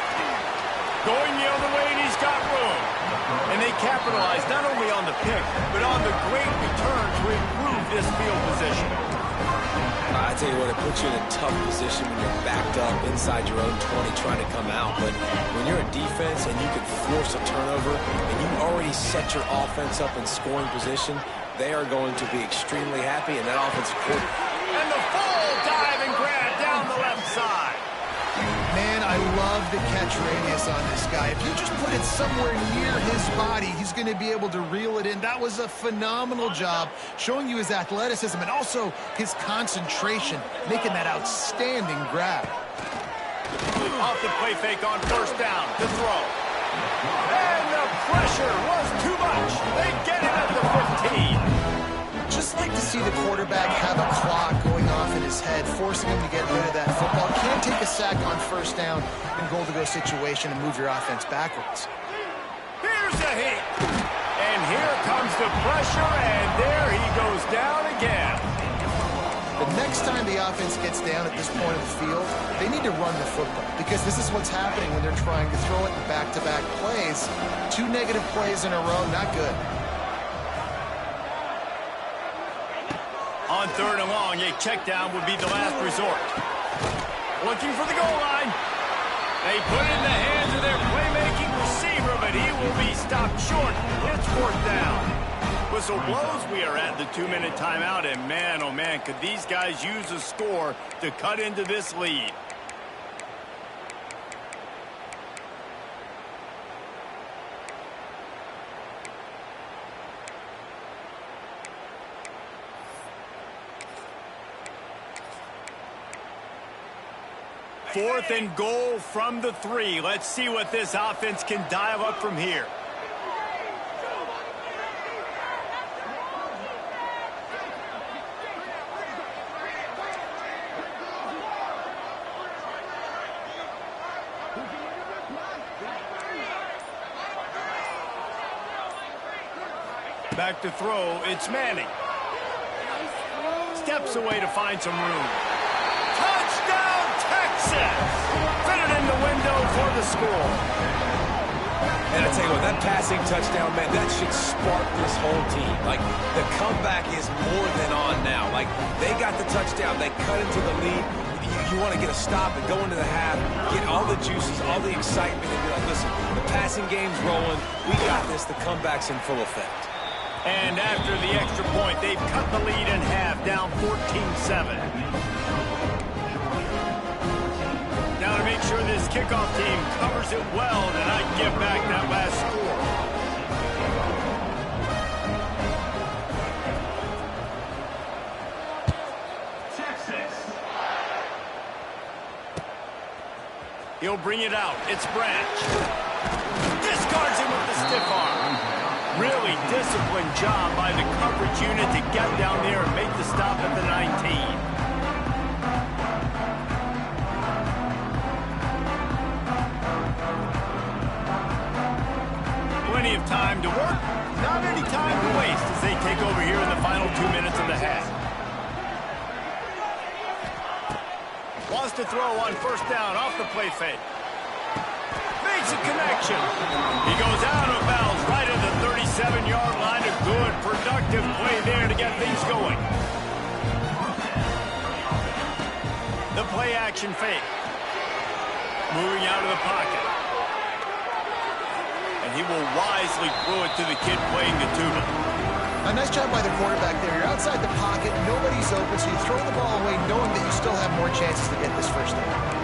Going the other way, and he's got room. And they capitalize not only on the pick, but on the great return to improve this field position. I tell you what, it puts you in a tough position when you're backed up inside your own 20 trying to come out. But when you're a defense and you can force a turnover and you already set your offense up in scoring position, they are going to be extremely happy, and that offensive coordinator. And the full dive and grab down the left side. Man, I love the catch radius on this guy. If you just put it somewhere near his body, he's going to be able to reel it in. That was a phenomenal job, showing you his athleticism and also his concentration, making that outstanding grab. Off the play fake on first down. The throw. And the pressure was too much. They get it at the 15. Just like to see the quarterback have a clock going off in his head, forcing him to get rid of that football. Can't take a sack on first down in goal-to-go situation and move your offense backwards. Here's a hit. And here comes the pressure, and there he goes down again. The next time the offense gets down at this point of the field, they need to run the football, because this is what's happening when they're trying to throw it in back-to-back plays. 2 negative plays in a row, not good. On third and long, a check down would be the last resort. Looking for the goal line. They put it in the hands of their playmaking receiver, but he will be stopped short. It's fourth down. Whistle blows. We are at the 2-minute timeout, and man, oh man, could these guys use a score to cut into this lead. Fourth and goal from the 3. Let's see what this offense can dial up from here. Back to throw, it's Manning. Steps away to find some room. Touchdown, Texas! Fit it in the window for the score. And I tell you what, that passing touchdown, man, that should spark this whole team. Like, the comeback is more than on now. Like, they got the touchdown. They cut into the lead. You want to get a stop and go into the half, get all the juices, all the excitement, and be like, listen, the passing game's rolling. We got this. The comeback's in full effect. And after the extra point, they've cut the lead in half, down 14-7. Now to make sure this kickoff team covers it well and not give back that last score. Texas. He'll bring it out. It's Branch. Discards him with the stiff arm. Really disciplined job by the coverage unit to get down there and make the stop at the 19. Plenty of time to work, not any time to waste as they take over here in the final 2 minutes of the half. Wants to throw on first down off the play fake. Makes a connection. He goes out of bounds right at the 37-yard line. A good, productive play there to get things going. The play action fake. Moving out of the pocket. And he will wisely throw it to the kid playing the tuba. A nice job by the quarterback there. You're outside the pocket, nobody's open, so you throw the ball away knowing that you still have more chances to get this first down.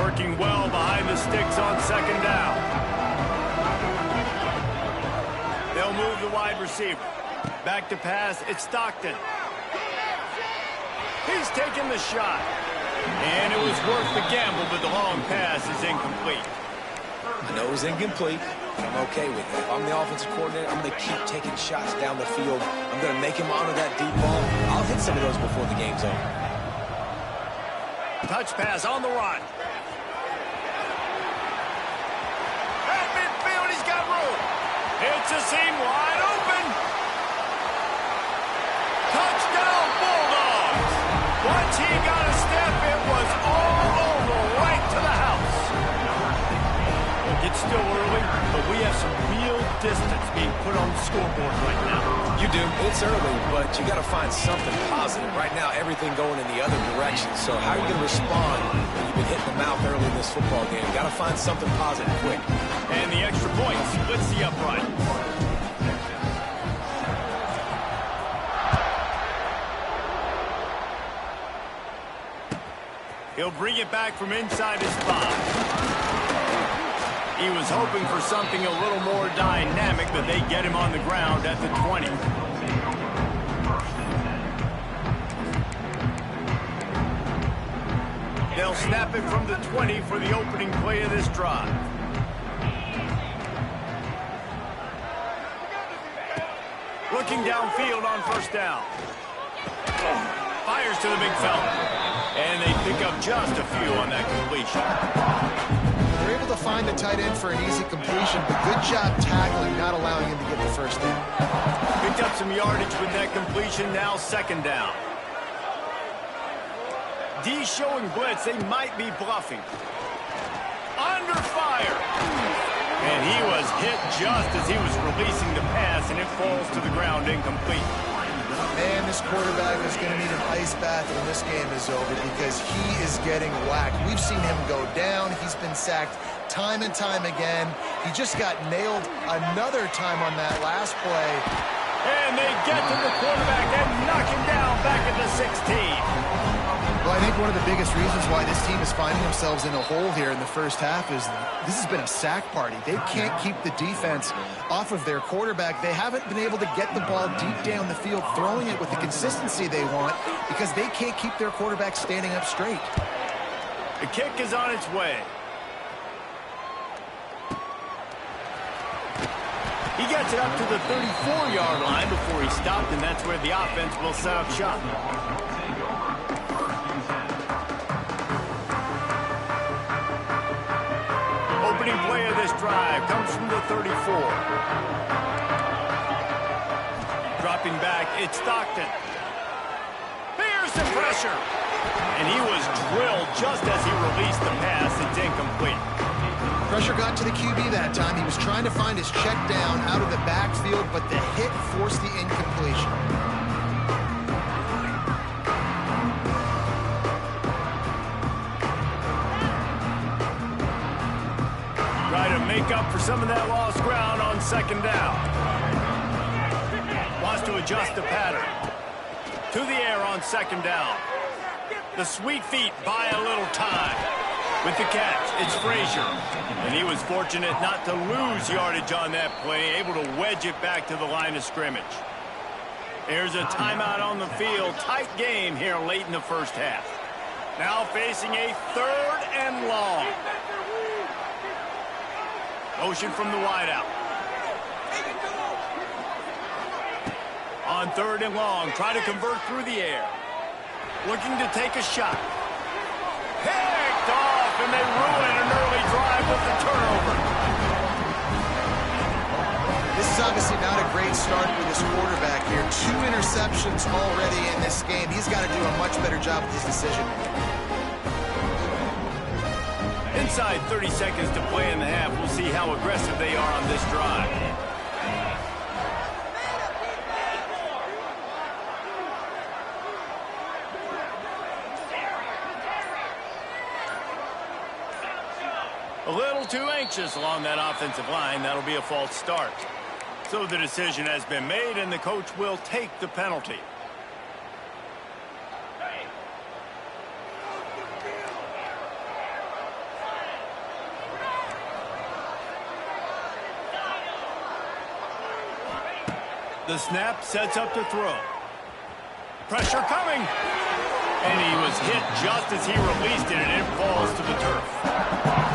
Working well behind the sticks on second down. They'll move the wide receiver. Back to pass, it's Stockton. He's taking the shot. And it was worth the gamble, but the long pass is incomplete. I know it was incomplete. I'm okay with it. If I'm the offensive coordinator, I'm going to keep taking shots down the field. I'm going to make him honor that deep ball. I'll hit some of those before the game's over. Touch pass on the run. At midfield, he's got room. It's a seam wide open. Touchdown, Bulldogs. Once he got a step, it was all over right to the house. Look, it's still early, but we we have some real distance being put on the scoreboard right now. You do. It's early, but you got to find something positive. Right now, everything going in the other direction. So how are you going to respond when you've been hit in the mouth early in this football game? Got to find something positive quick. And the extra point splits the upright. He'll bring it back from inside his spot. He was hoping for something a little more dynamic, but they get him on the ground at the 20. They'll snap it from the 20 for the opening play of this drive. Looking downfield on first down. Fires to the big fella. And they pick up just a few on that completion. They're able to find the tight end for an easy completion, but good job tackling, not allowing him to get the first down. Picked up some yardage with that completion, now second down. D showing blitz, they might be bluffing. Under fire. And he was hit just as he was releasing the pass, and it falls to the ground incomplete. Man, this quarterback is going to need an ice bath when this game is over because he is getting whacked. We've seen him go down. He's been sacked time and time again. He just got nailed another time on that last play. And they get to the quarterback and knock him down back at the 16. Well, I think one of the biggest reasons why this team is finding themselves in a hole here in the first half is this has been a sack party. They can't keep the defense off of their quarterback. They haven't been able to get the ball deep down the field, throwing it with the consistency they want because they can't keep their quarterback standing up straight. The kick is on its way. He gets it up to the 34-yard line before he stopped, and that's where the offense will set up shop. Opening play of this drive comes from the 34. Dropping back, it's Stockton. Here's the pressure. And he was drilled just as he released the pass. It's incomplete. Pressure got to the QB that time. He was trying to find his check down out of the backfield, but the hit forced the incompletion. Try to make up for some of that lost ground on second down. Wants to adjust the pattern. To the air on second down. The sweet feet buy a little time. With the catch, it's Frazier. And he was fortunate not to lose yardage on that play, able to wedge it back to the line of scrimmage. There's a timeout on the field. Tight game here late in the first half. Now facing a 3rd and long. Motion from the wideout. On 3rd and long, try to convert through the air. Looking to take a shot. Picked off, and they ruin an early drive with the turnover. This is obviously not a great start for this quarterback here. 2 interceptions already in this game. He's got to do a much better job with his decision. Inside 30 seconds to play in the half. We'll see how aggressive they are on this drive. A little too anxious along that offensive line. That'll be a false start. So the decision has been made, and the coach will take the penalty. The snap sets up to throw. Pressure coming. And he was hit just as he released it, and it falls to the turf.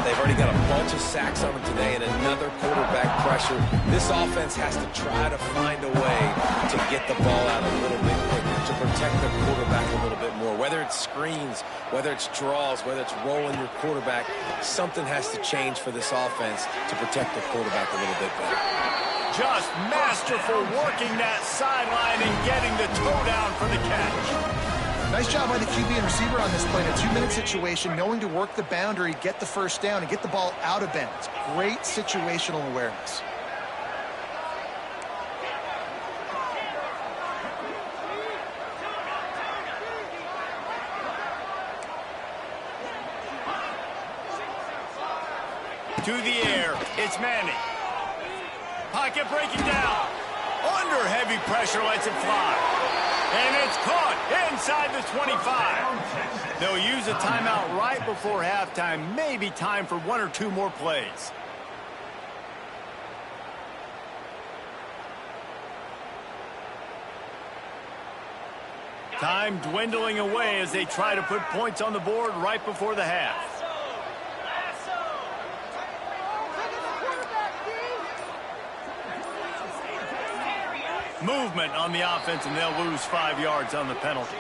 They've already got a bunch of sacks on them today and another quarterback pressure. This offense has to try to find a way to get the ball out a little bit quicker, to protect the quarterback a little bit more. Whether it's screens, whether it's draws, whether it's rolling your quarterback, something has to change for this offense to protect the quarterback a little bit better. Just masterful working that sideline and getting the toe down for the catch. Nice job by the QB and receiver on this play in a 2-minute situation, knowing to work the boundary, get the first down, and get the ball out of bounds. Great situational awareness. To the air, it's Manning. Pocket breaking down. Under heavy pressure, lets it fly. And it's caught inside the 25. They'll use a timeout right before halftime. Maybe time for 1 or 2 more plays. Time dwindling away as they try to put points on the board right before the half. Movement on the offense, and they'll lose 5 yards on the penalty.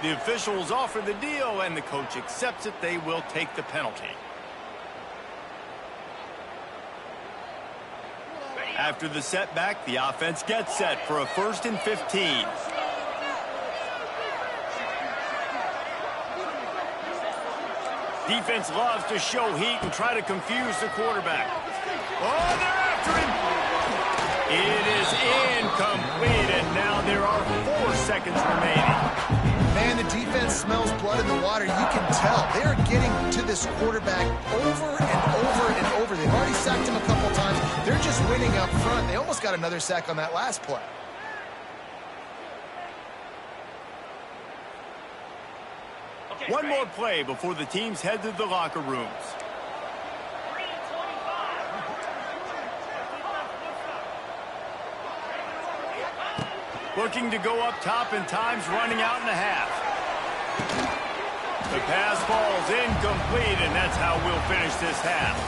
The officials offer the deal, and the coach accepts it. They will take the penalty. After the setback, the offense gets set for a 1st and 15. Defense loves to show heat and try to confuse the quarterback. Oh, they're after him. It is incomplete, and now there are 4 seconds remaining. Man, the defense smells blood in the water. You can tell. They are getting to this quarterback over and over and over. They've already sacked him a couple times. They're just winning up front. They almost got another sack on that last play. One more play before the teams head to the locker rooms. Looking to go up top, and time's running out in the half. The pass falls incomplete, and that's how we'll finish this half.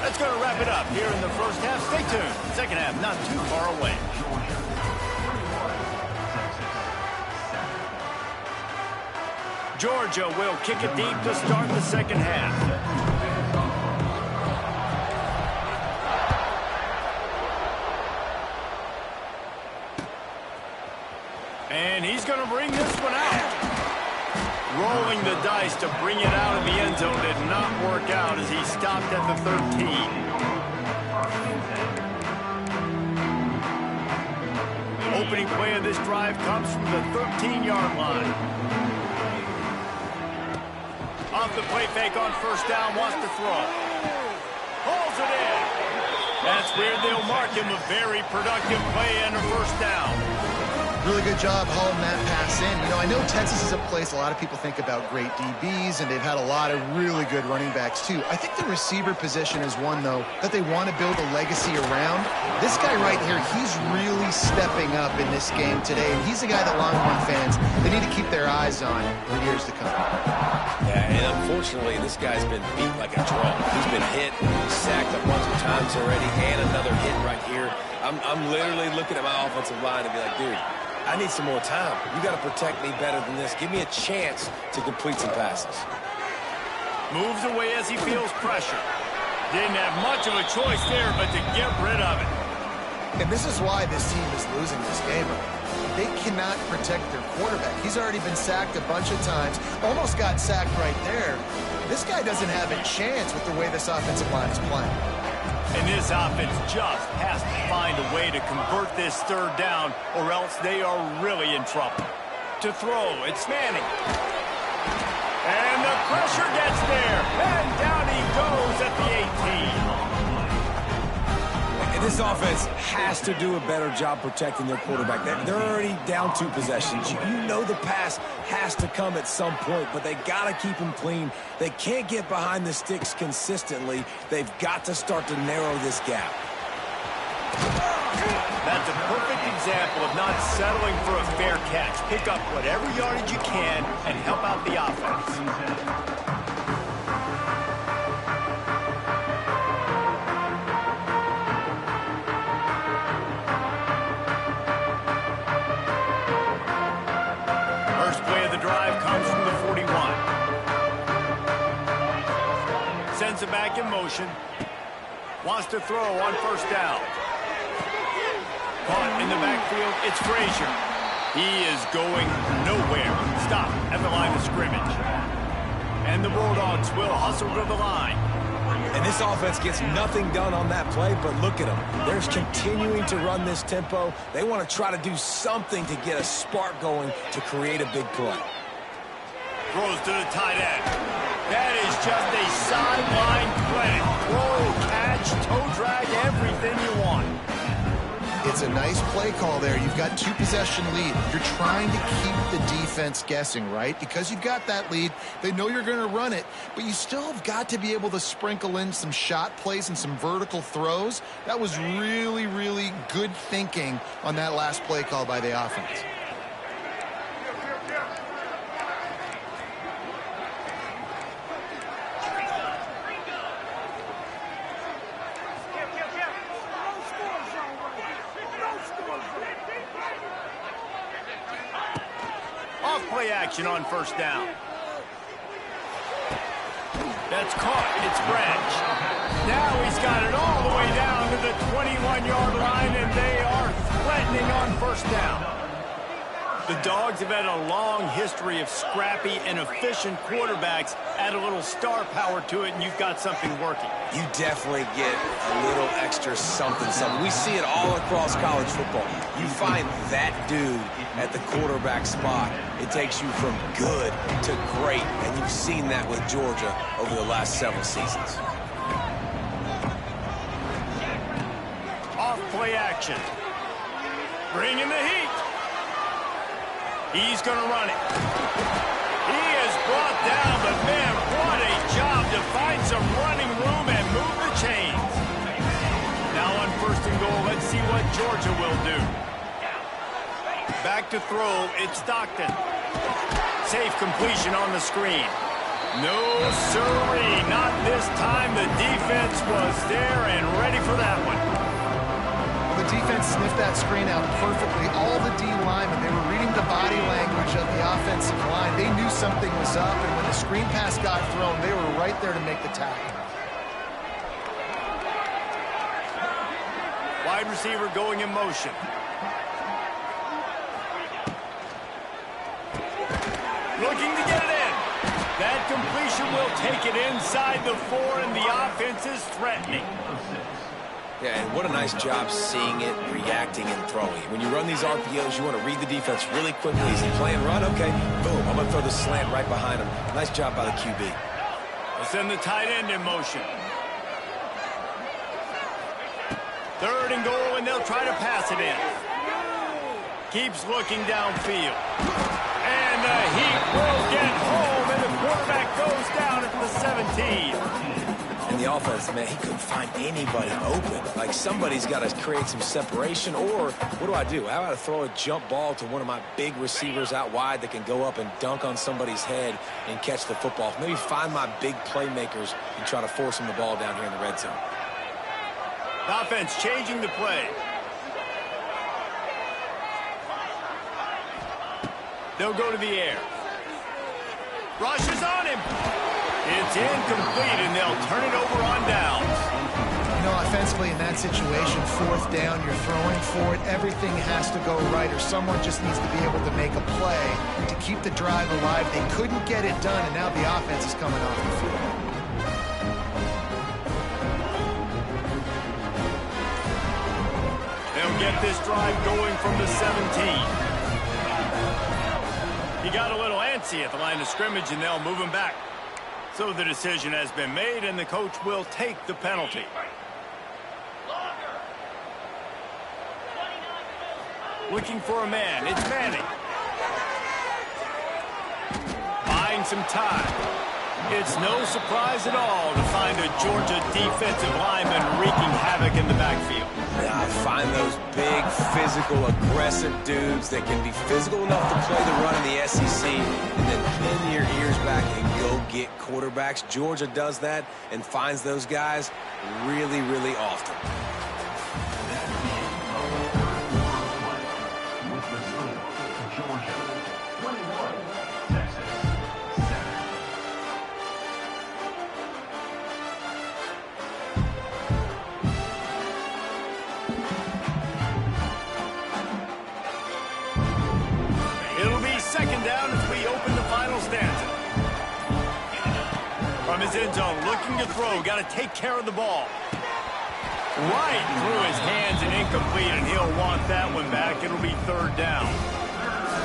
That's going to wrap it up here in the first half. Stay tuned. Second half not too far away. Georgia will kick it deep to start the second half. And he's going to bring this one out. Rolling the dice to bring it out of the end zone did not work out as he stopped at the 13. Opening play of this drive comes from the 13-yard line. Off the play fake on first down, wants to throw. Hauls it in. That's where they'll mark him a very productive play and a first down. Really good job hauling that pass in. You know, I know Texas is a place a lot of people think about great DBs, and they've had a lot of really good running backs, too. I think the receiver position is one, though, that they want to build a legacy around. This guy right here, he's really stepping up in this game today, and he's the guy that Longhorn fans, they need to keep their eyes on for years to come. Yeah, and unfortunately, this guy's been beat like a drum. He's been hit, sacked a bunch of times already, and another hit right here. I'm literally looking at my offensive line and be like, dude, I need some more time. You got to protect me better than this. Give me a chance to complete some passes. Moves away as he feels pressure. Didn't have much of a choice there, but to get rid of it. And this is why this team is losing this game. They cannot protect their quarterback. He's already been sacked a bunch of times. Almost got sacked right there. This guy doesn't have a chance with the way this offensive line is playing. And this offense just has to find a way to convert this third down, or else they are really in trouble. To throw, it's Manning. And the pressure gets there. And down he goes at the 18. And this offense has to do a better job protecting their quarterback. They're already down 2 possessions. You know the pass has to come at some point, but they got to keep him clean. They can't get behind the sticks consistently. They've got to start to narrow this gap. That's a perfect example of not settling for a fair catch. Pick up whatever yardage you can and help out the offense. First play of the drive comes from the 41. Sends it back in motion. Wants to throw on first down. Caught in the backfield, it's Frazier. He is going nowhere. Stop at the line of scrimmage. And the Bulldogs will hustle to the line. And this offense gets nothing done on that play, but look at them. They're continuing to run this tempo. They want to try to do something to get a spark going to create a big play. Throws to the tight end. That is just a sideline play. Throw, catch, toe drag, everything you want. It's a nice play call there. You've got 2-possession lead. You're trying to keep the defense guessing, right? Because you've got that lead. They know you're going to run it, but you still have got to be able to sprinkle in some shot plays and some vertical throws. That was really, really good thinking on that last play call by the offense. Play action on first down. That's caught. It's Branch. Now he's got it all the way down to the 21-yard line, and they are threatening on first down. The Dogs have had a long history of scrappy and efficient quarterbacks. Add a little star power to it, and you've got something working. You definitely get a little extra something. We see it all across college football. You find that dude at the quarterback spot, it takes you from good to great, and you've seen that with Georgia over the last several seasons. Off play action. Bring in the heat. He's going to run it. He is brought down, but man, what a job to find some running room and move the chains. Now on first and goal, let's see what Georgia will do. Back to throw, it's Stockton. Safe completion on the screen. No, sirree, not this time. The defense was there and ready for that one. The defense sniffed that screen out perfectly. All the D linemen, they were reading the body language of the offensive line. They knew something was up, and when the screen pass got thrown, they were right there to make the tackle. Wide receiver going in motion. Looking to get it in. That completion will take it inside the 4, and the offense is threatening. Yeah, and what a nice job seeing it, reacting, and throwing. When you run these RPOs, you want to read the defense really quickly. Is he playing run? Okay, boom. I'm going to throw the slant right behind him. Nice job by the QB. We'll send the tight end in motion. Third and goal, and they'll try to pass it in. Keeps looking downfield. And the heat will get home, and the quarterback goes down at the 17. And the offense, man, he couldn't find anybody open. Like, somebody's got to create some separation, or what do I do? How about I throw a jump ball to one of my big receivers out wide that can go up and dunk on somebody's head and catch the football? Maybe find my big playmakers and try to force them the ball down here in the red zone. Offense changing the play. They'll go to the air. Rushes on him. It's incomplete, and they'll turn it over on downs. You know, offensively in that situation, fourth down, you're throwing for it. Everything has to go right, or someone just needs to be able to make a play to keep the drive alive. They couldn't get it done, and now the offense is coming off the field. They'll get this drive going from the 17. He got a little antsy at the line of scrimmage, and they'll move him back. So the decision has been made, and the coach will take the penalty. Looking for a man. It's Manning. Buying some time. It's no surprise at all to find a Georgia defensive lineman wreaking havoc in the backfield. Yeah, find those big, physical, aggressive dudes that can be physical enough to play the run in the SEC and then pin your ears back and go get quarterbacks. Georgia does that and finds those guys really, really often. From his end zone, looking to throw. Got to take care of the ball. Right through his hands and incomplete, and he'll want that one back. It'll be third down.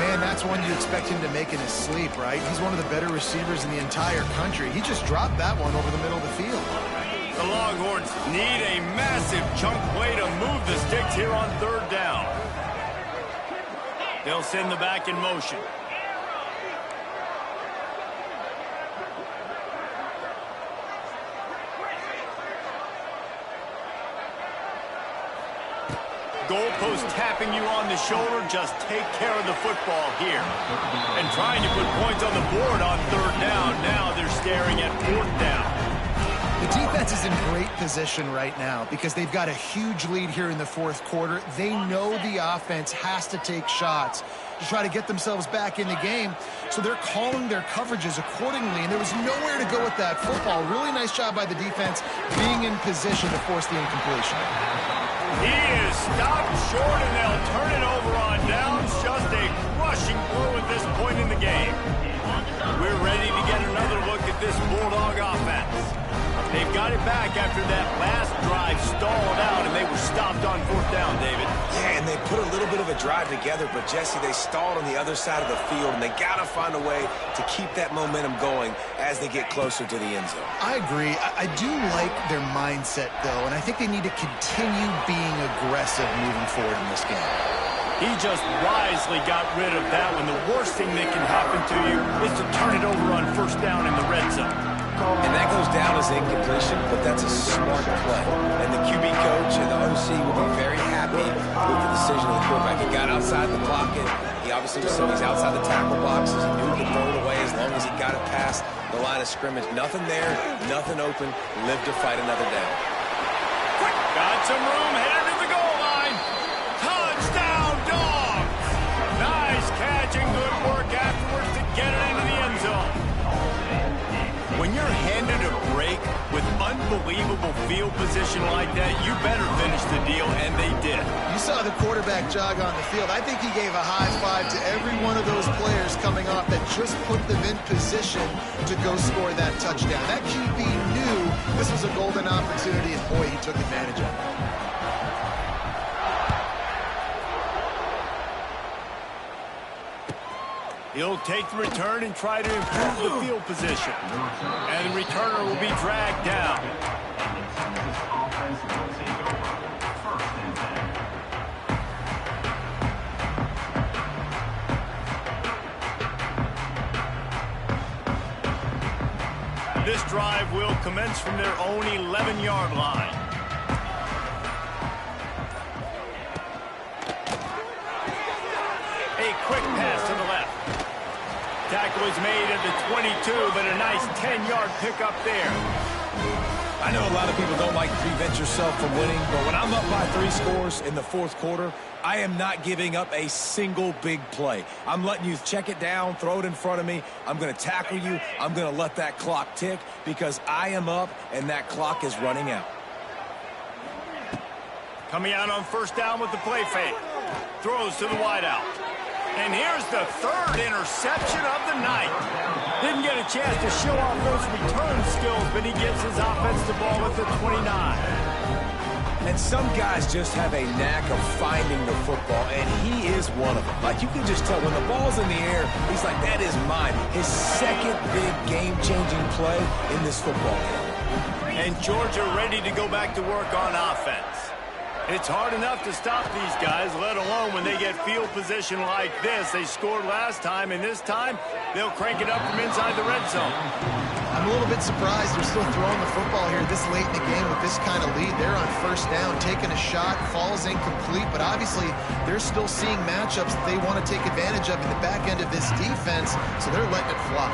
Man, that's one you expect him to make in his sleep, right? He's one of the better receivers in the entire country. He just dropped that one over the middle of the field. The Longhorns need a massive chunk play to move the sticks here on third down. They'll send the back in motion. Goalpost tapping you on the shoulder. Just take care of the football here. And trying to put points on the board on third down. Now they're staring at fourth down. The defense is in great position right now because they've got a huge lead here in the fourth quarter. They know the offense has to take shots to try to get themselves back in the game. So they're calling their coverages accordingly, and there was nowhere to go with that football. Really nice job by the defense being in position to force the incompletion. He is stopped short, and they'll turn it over on downs. Just a crushing blow at this point in the game. We're ready to get another look at this Bulldog offense. They've got it back after that last drive stalled out, and they were stopped on fourth down, David. Yeah, and they put a little bit of a drive together, but, Jesse, they stalled on the other side of the field, and they got to find a way to keep that momentum going as they get closer to the end zone. I agree. I do like their mindset, though, and I think they need to continue being aggressive moving forward in this game. He just wisely got rid of that one. The worst thing that can happen to you is to turn it over on first down in the red zone. And that goes down as incompletion, but that's a smart play. And the QB coach and the OC will be very happy with the decision of the quarterback. He got outside the pocket. He obviously was he's outside the tackle boxes. He knew he could throw it away as long as he got it past the line of scrimmage. Nothing there, nothing open. Live to fight another down. Got some room, headed to the goal line. Touchdown, Dogs! Nice catch and good work afterwards to get it into the end zone. When you're handed a break with unbelievable field position like that, you better finish the deal, and they did. You saw the quarterback jog on the field. I think he gave a high five to every one of those players coming off that just put them in position to go score that touchdown. That QB knew this was a golden opportunity, and boy, he took advantage of it. He'll take the return and try to improve the field position. And the returner will be dragged down. This drive will commence from their own 11-yard line. A quick pass to the left. Tackle is made at the 22, but a nice 10-yard pickup there. I know a lot of people don't like to prevent yourself from winning, but when I'm up by 3 scores in the fourth quarter, I am not giving up a single big play. I'm letting you check it down, throw it in front of me. I'm going to tackle you. I'm going to let that clock tick because I am up and that clock is running out. Coming out on first down with the play fake. Throws to the wideout. And here's the third interception of the night. Didn't get a chance to show off those return skills, but he gives his offense the ball at the 29. And some guys just have a knack of finding the football, and he is one of them. Like, you can just tell when the ball's in the air, he's like, that is mine. His second big game-changing play in this football game. And Georgia ready to go back to work on offense. It's hard enough to stop these guys, let alone when they get field position like this. They scored last time, and this time they'll crank it up from inside the red zone. I'm a little bit surprised they're still throwing the football here this late in the game with this kind of lead. They're on first down, taking a shot, falls incomplete, but obviously they're still seeing matchups that they want to take advantage of in the back end of this defense, so they're letting it fly.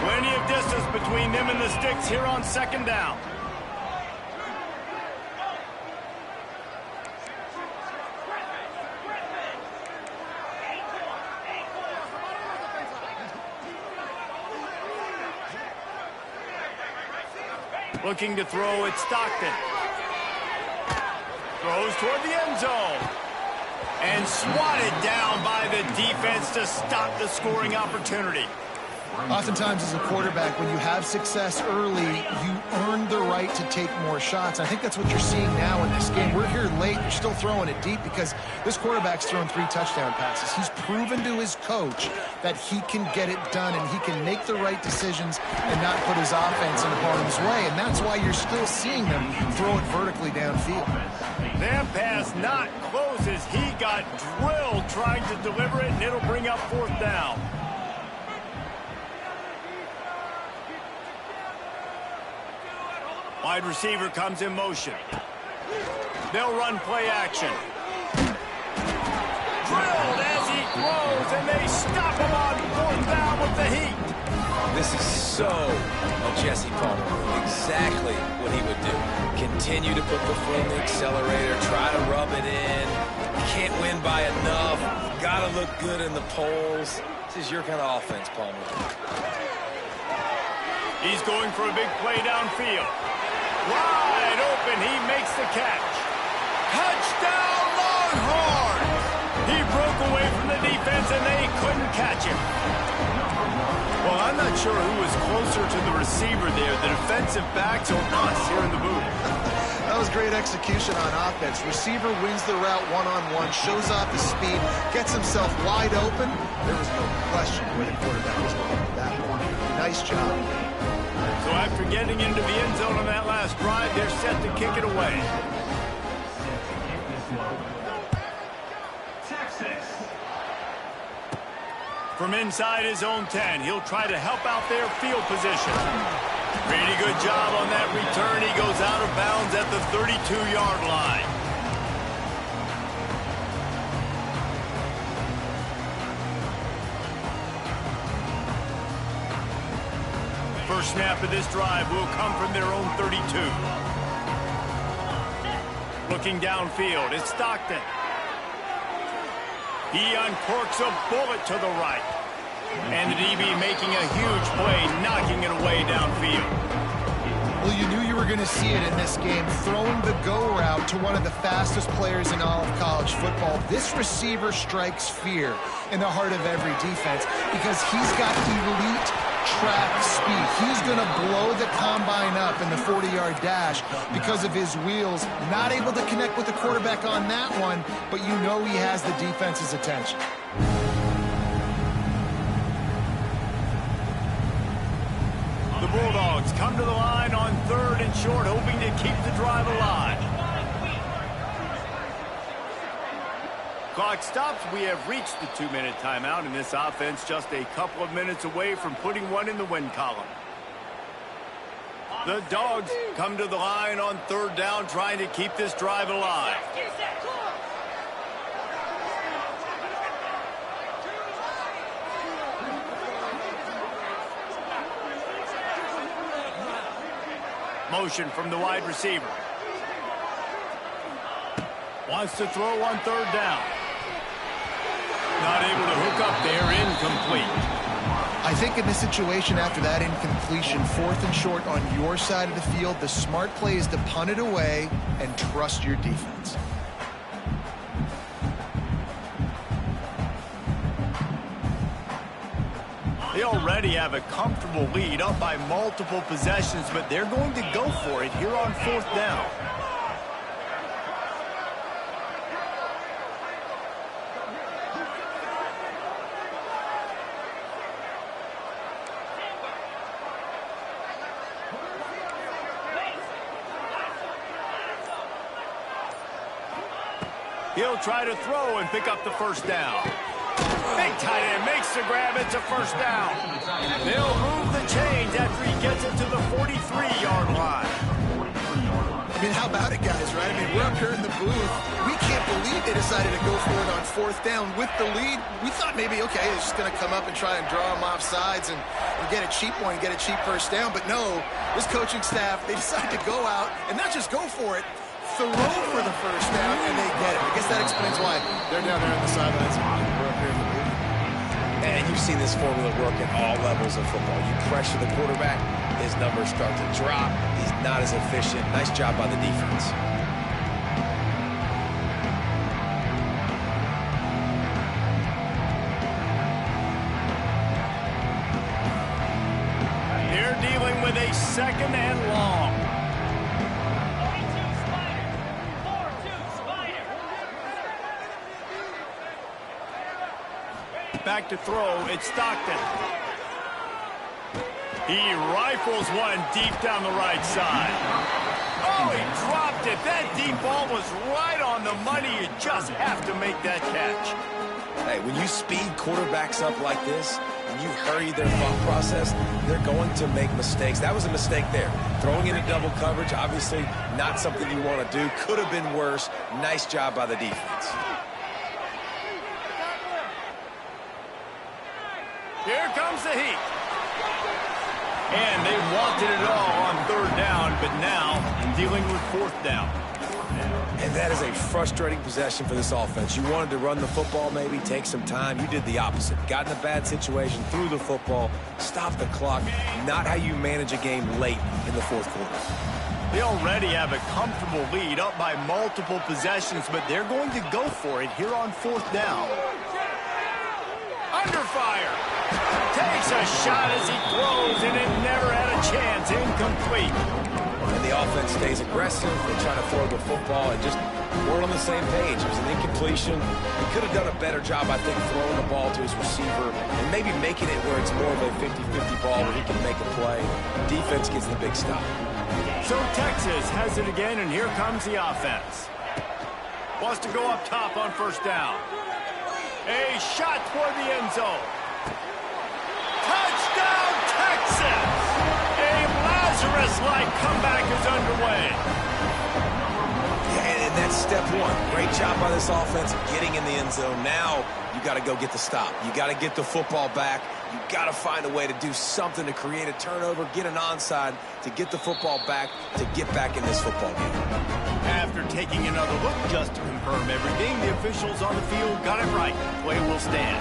Plenty of distance between them and the sticks here on second down. Looking to throw at Stockton. Throws toward the end zone. And swatted down by the defense to stop the scoring opportunity. Oftentimes as a quarterback, when you have success early, you earn the right to take more shots. I think that's what you're seeing now in this game. We're here late. You're still throwing it deep because this quarterback's thrown 3 touchdown passes. He's proven to his coach that he can get it done and he can make the right decisions and not put his offense in harm's way. And that's why you're still seeing them throw it vertically downfield. That pass not close as he got drilled trying to deliver it, and it'll bring up 4th down. Wide receiver comes in motion. They'll run play action. Drilled as he throws, and they stop him on 4th down with the heat. This is so a Jesse Palmer. Exactly what he would do. Continue to put the foot in the accelerator, try to rub it in. Can't win by enough. Got to look good in the polls. This is your kind of offense, Palmer. He's going for a big play downfield. Wide open, he makes the catch. Touchdown, Longhorns! He broke away from the defense, and they couldn't catch him. Well, I'm not sure who was closer to the receiver there, the defensive backs or us here in the booth. That was great execution on offense. Receiver wins the route one-on-one, shows off the speed, gets himself wide open. There was no question where the quarterback was going with that one. Nice job. So after getting into the end zone on that last drive, they're set to kick it away. From inside his own 10, he'll try to help out their field position. Pretty good job on that return. He goes out of bounds at the 32-yard line. First snap of this drive will come from their own 32. Looking downfield, it's Stockton. He uncorks a bullet to the right. And the DB making a huge play, knocking it away downfield. Well, you knew you were going to see it in this game, throwing the go route to one of the fastest players in all of college football. This receiver strikes fear in the heart of every defense because he's got elite track speed. He's going to blow the combine up in the 40-yard dash because of his wheels. Not able to connect with the quarterback on that one, but you know he has the defense's attention. The Bulldogs come to the line on 3rd and short, hoping to keep the drive alive. Clock stops. We have reached the 2-minute timeout, and this offense just a couple of minutes away from putting one in the win column. The Dogs come to the line on 3rd down, trying to keep this drive alive. Motion from the wide receiver. Wants to throw on 3rd down. Not able to hook up there, incomplete. I think in this situation after that incompletion, 4th and short on your side of the field, the smart play is to punt it away and trust your defense. They already have a comfortable lead, up by multiple possessions, but they're going to go for it here on 4th down. He'll try to throw and pick up the 1st down. Big tight end makes the grab. It's a 1st down. They'll move the chains after he gets it to the 43-yard line. I mean, how about it, guys, right? I mean, we're up here in the booth. We can't believe they decided to go for it on 4th down with the lead. We thought maybe, okay, it's just going to come up and try and draw them off sides and get a cheap one, get a cheap 1st down. But no, this coaching staff, they decided to go out and not just go for it, throw for the 1st down, and they get it. I guess that explains why they're down there on the sidelines. We're up here in the booth. And you've seen this formula work at all levels of football. You pressure the quarterback, his numbers start to drop. He's not as efficient. Nice job by the defense. second and long. Back to throw, it's Stockton. He rifles one deep down the right side. Oh, he dropped it. That deep ball was right on the money. You just have to make that catch. Hey, when you speed quarterbacks up like this, and you hurry their thought process, they're going to make mistakes. That was a mistake there. Throwing into double coverage, obviously not something you want to do. Could have been worse. Nice job by the defense. Here comes the heat. And they wanted it all on third down, but now dealing with fourth down. And that is a frustrating possession for this offense. You wanted to run the football, maybe take some time. You did the opposite. Got in a bad situation, threw the football, stopped the clock. Not how you manage a game late in the fourth quarter. They already have a comfortable lead, up by multiple possessions, but they're going to go for it here on fourth down. Under fire. Takes a shot as he throws, and it never had a chance. Incomplete. And the offense stays aggressive. They try to throw the football and just weren't on the same page. It was an incompletion. He could have done a better job, I think, throwing the ball to his receiver and maybe making it where it's more of a 50-50 ball where he can make a play. Defense gets the big stop. So Texas has it again, and here comes the offense. Wants to go up top on first down. A shot toward the end zone. Touchdown, Texas! A Lazarus-like comeback is underway. Yeah, and that's step one. Great job by this offense getting in the end zone. Now you got to go get the stop. You got to get the football back. You got to find a way to do something to create a turnover, get an onside, to get the football back, to get back in this football game. After taking another look just to confirm everything, the officials on the field got it right. Play will stand.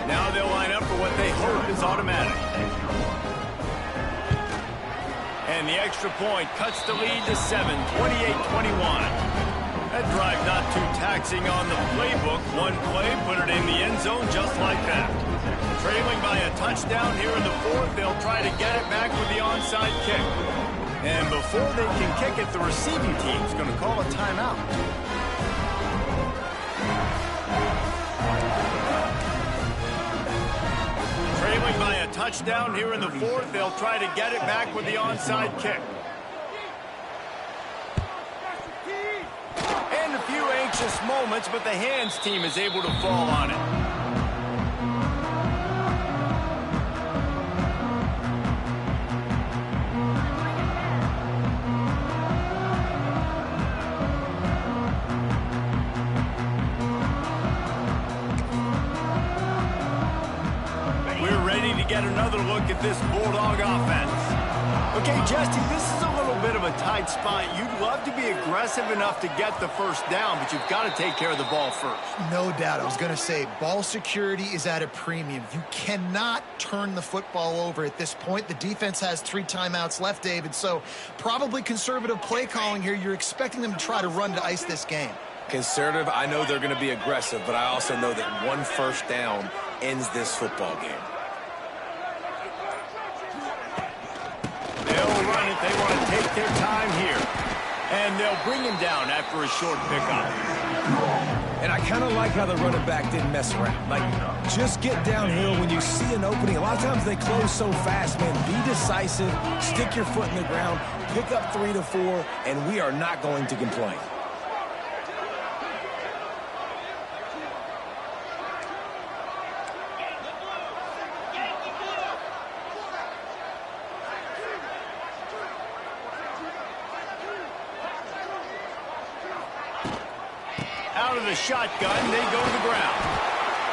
Now they'll line up for what they hope is automatic. And the extra point cuts the lead to 7, 28-21. That drive not too taxing on the playbook. One play, put it in the end zone just like that. Trailing by a touchdown here in the fourth, they'll try to get it back with the onside kick. And before they can kick it, the receiving team's going to call a timeout. Trailing by a touchdown here in the fourth, they'll try to get it back with the onside kick. And a few anxious moments, but the hands team is able to fall on it. We're ready to get another look at this Bulldog offense. Okay, Jesse, this is a little bit of a tight spot. You'd love to be aggressive enough to get the first down, but you've got to take care of the ball first. No doubt. I was going to say, ball security is at a premium. You cannot turn the football over at this point. The defense has 3 timeouts left, David, so probably conservative play calling here. You're expecting them to try to run to ice this game. Conservative, I know they're going to be aggressive, but I also know that one first down ends this football game. They'll run it. They want to take their time here. And they'll bring him down after a short pickup. And I kind of like how the running back didn't mess around. Like, just get downhill when you see an opening. A lot of times they close so fast, man. Be decisive, stick your foot in the ground, pick up 3 to 4, and we are not going to complain. Out of the shotgun, they go to the ground.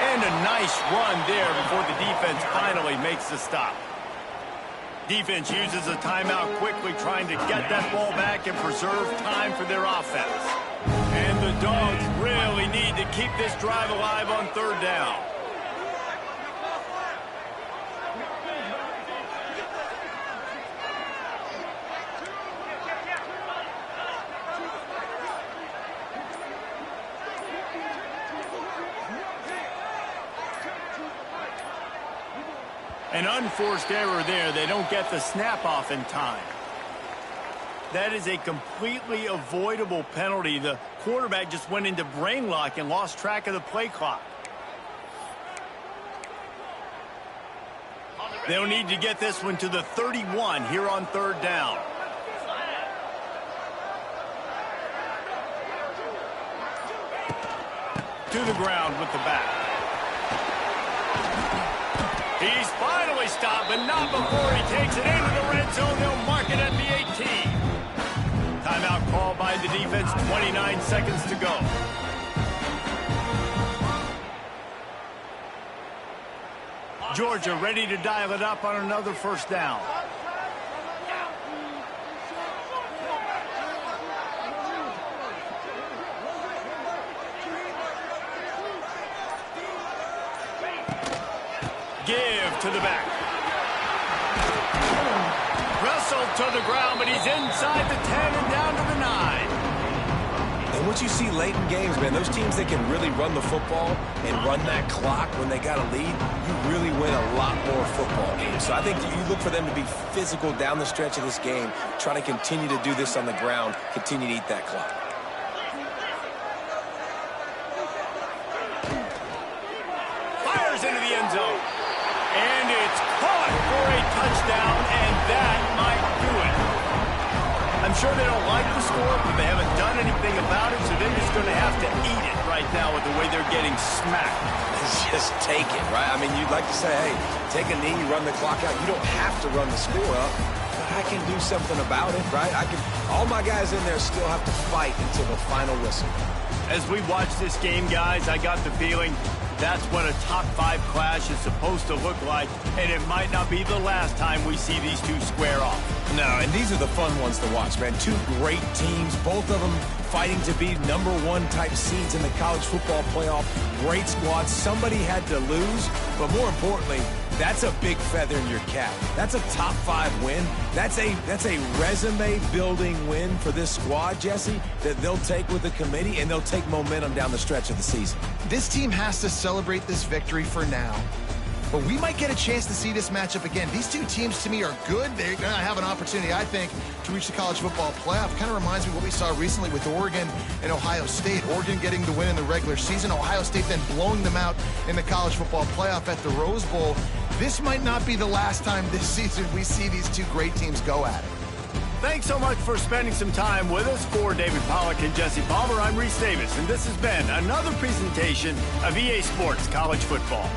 And a nice run there before the defense finally makes the stop. Defense uses a timeout quickly, trying to get that ball back and preserve time for their offense. And the Dogs really need to keep this drive alive on third down. An unforced error there. They don't get the snap off in time. That is a completely avoidable penalty. The quarterback just went into brain lock and lost track of the play clock. They'll need to get this one to the 31 here on 3rd down. To the ground with the back. He's finally stopped, but not before he takes it into the red zone. They'll mark it at the 18. Timeout called by the defense, 29 seconds to go. Georgia ready to dial it up on another 1st down. Give to the back. Wrestled to the ground, but he's inside the 10 and down to the 9. And what you see late in games, man, those teams that can really run the football and run that clock when they got a lead, you really win a lot more football games. So I think you look for them to be physical down the stretch of this game, try to continue to do this on the ground, continue to eat that clock. Fires into the end zone. And it's caught for a touchdown, and that might do it. I'm sure they don't like the score, but they haven't done anything about it, so they're just going to have to eat it right now with the way they're getting smacked. Just take it, right? I mean, you'd like to say, hey, take a knee, run the clock out. You don't have to run the score up, but I can do something about it, right? All my guys in there still have to fight until the final whistle. As we watch this game, guys, I got the feeling that's what a top 5 clash is supposed to look like, and it might not be the last time we see these two square off. No, and these are the fun ones to watch, man. Two great teams, both of them fighting to be #1 type seeds in the college football playoff. Great squad. Somebody had to lose, but more importantly, that's a big feather in your cap. That's a top 5 win. That's a resume-building win for this squad, Jesse, that they'll take with the committee, and they'll take momentum down the stretch of the season. This team has to celebrate this victory for now, but we might get a chance to see this matchup again. These two teams, to me, are good. They're going to have an opportunity, I think, to reach the college football playoff. Kind of reminds me of what we saw recently with Oregon and Ohio State. Oregon getting the win in the regular season, Ohio State then blowing them out in the college football playoff at the Rose Bowl. This might not be the last time this season we see these two great teams go at it. Thanks so much for spending some time with us. For David Pollack and Jesse Palmer, I'm Reese Davis, and this has been another presentation of EA Sports College Football.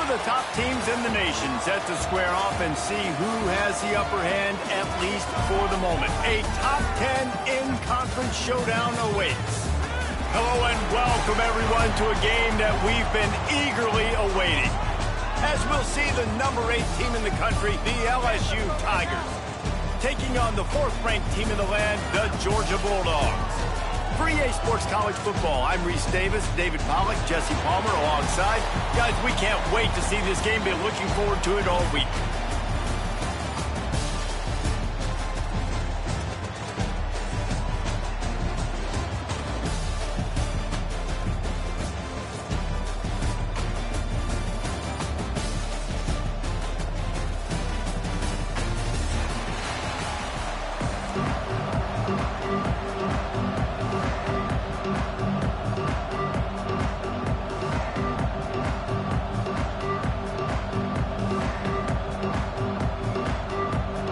of the top teams in the nation set to square off and see who has the upper hand, at least for the moment. A top 10 in-conference showdown awaits. Hello and welcome, everyone, to a game that we've been eagerly awaiting. As we'll see the number 8 team in the country, the LSU Tigers, taking on the 4th-ranked team in the land, the Georgia Bulldogs. For EA Sports College Football, I'm Reese Davis, David Pollack, Jesse Palmer alongside. Guys, we can't wait to see this game. Been looking forward to it all week.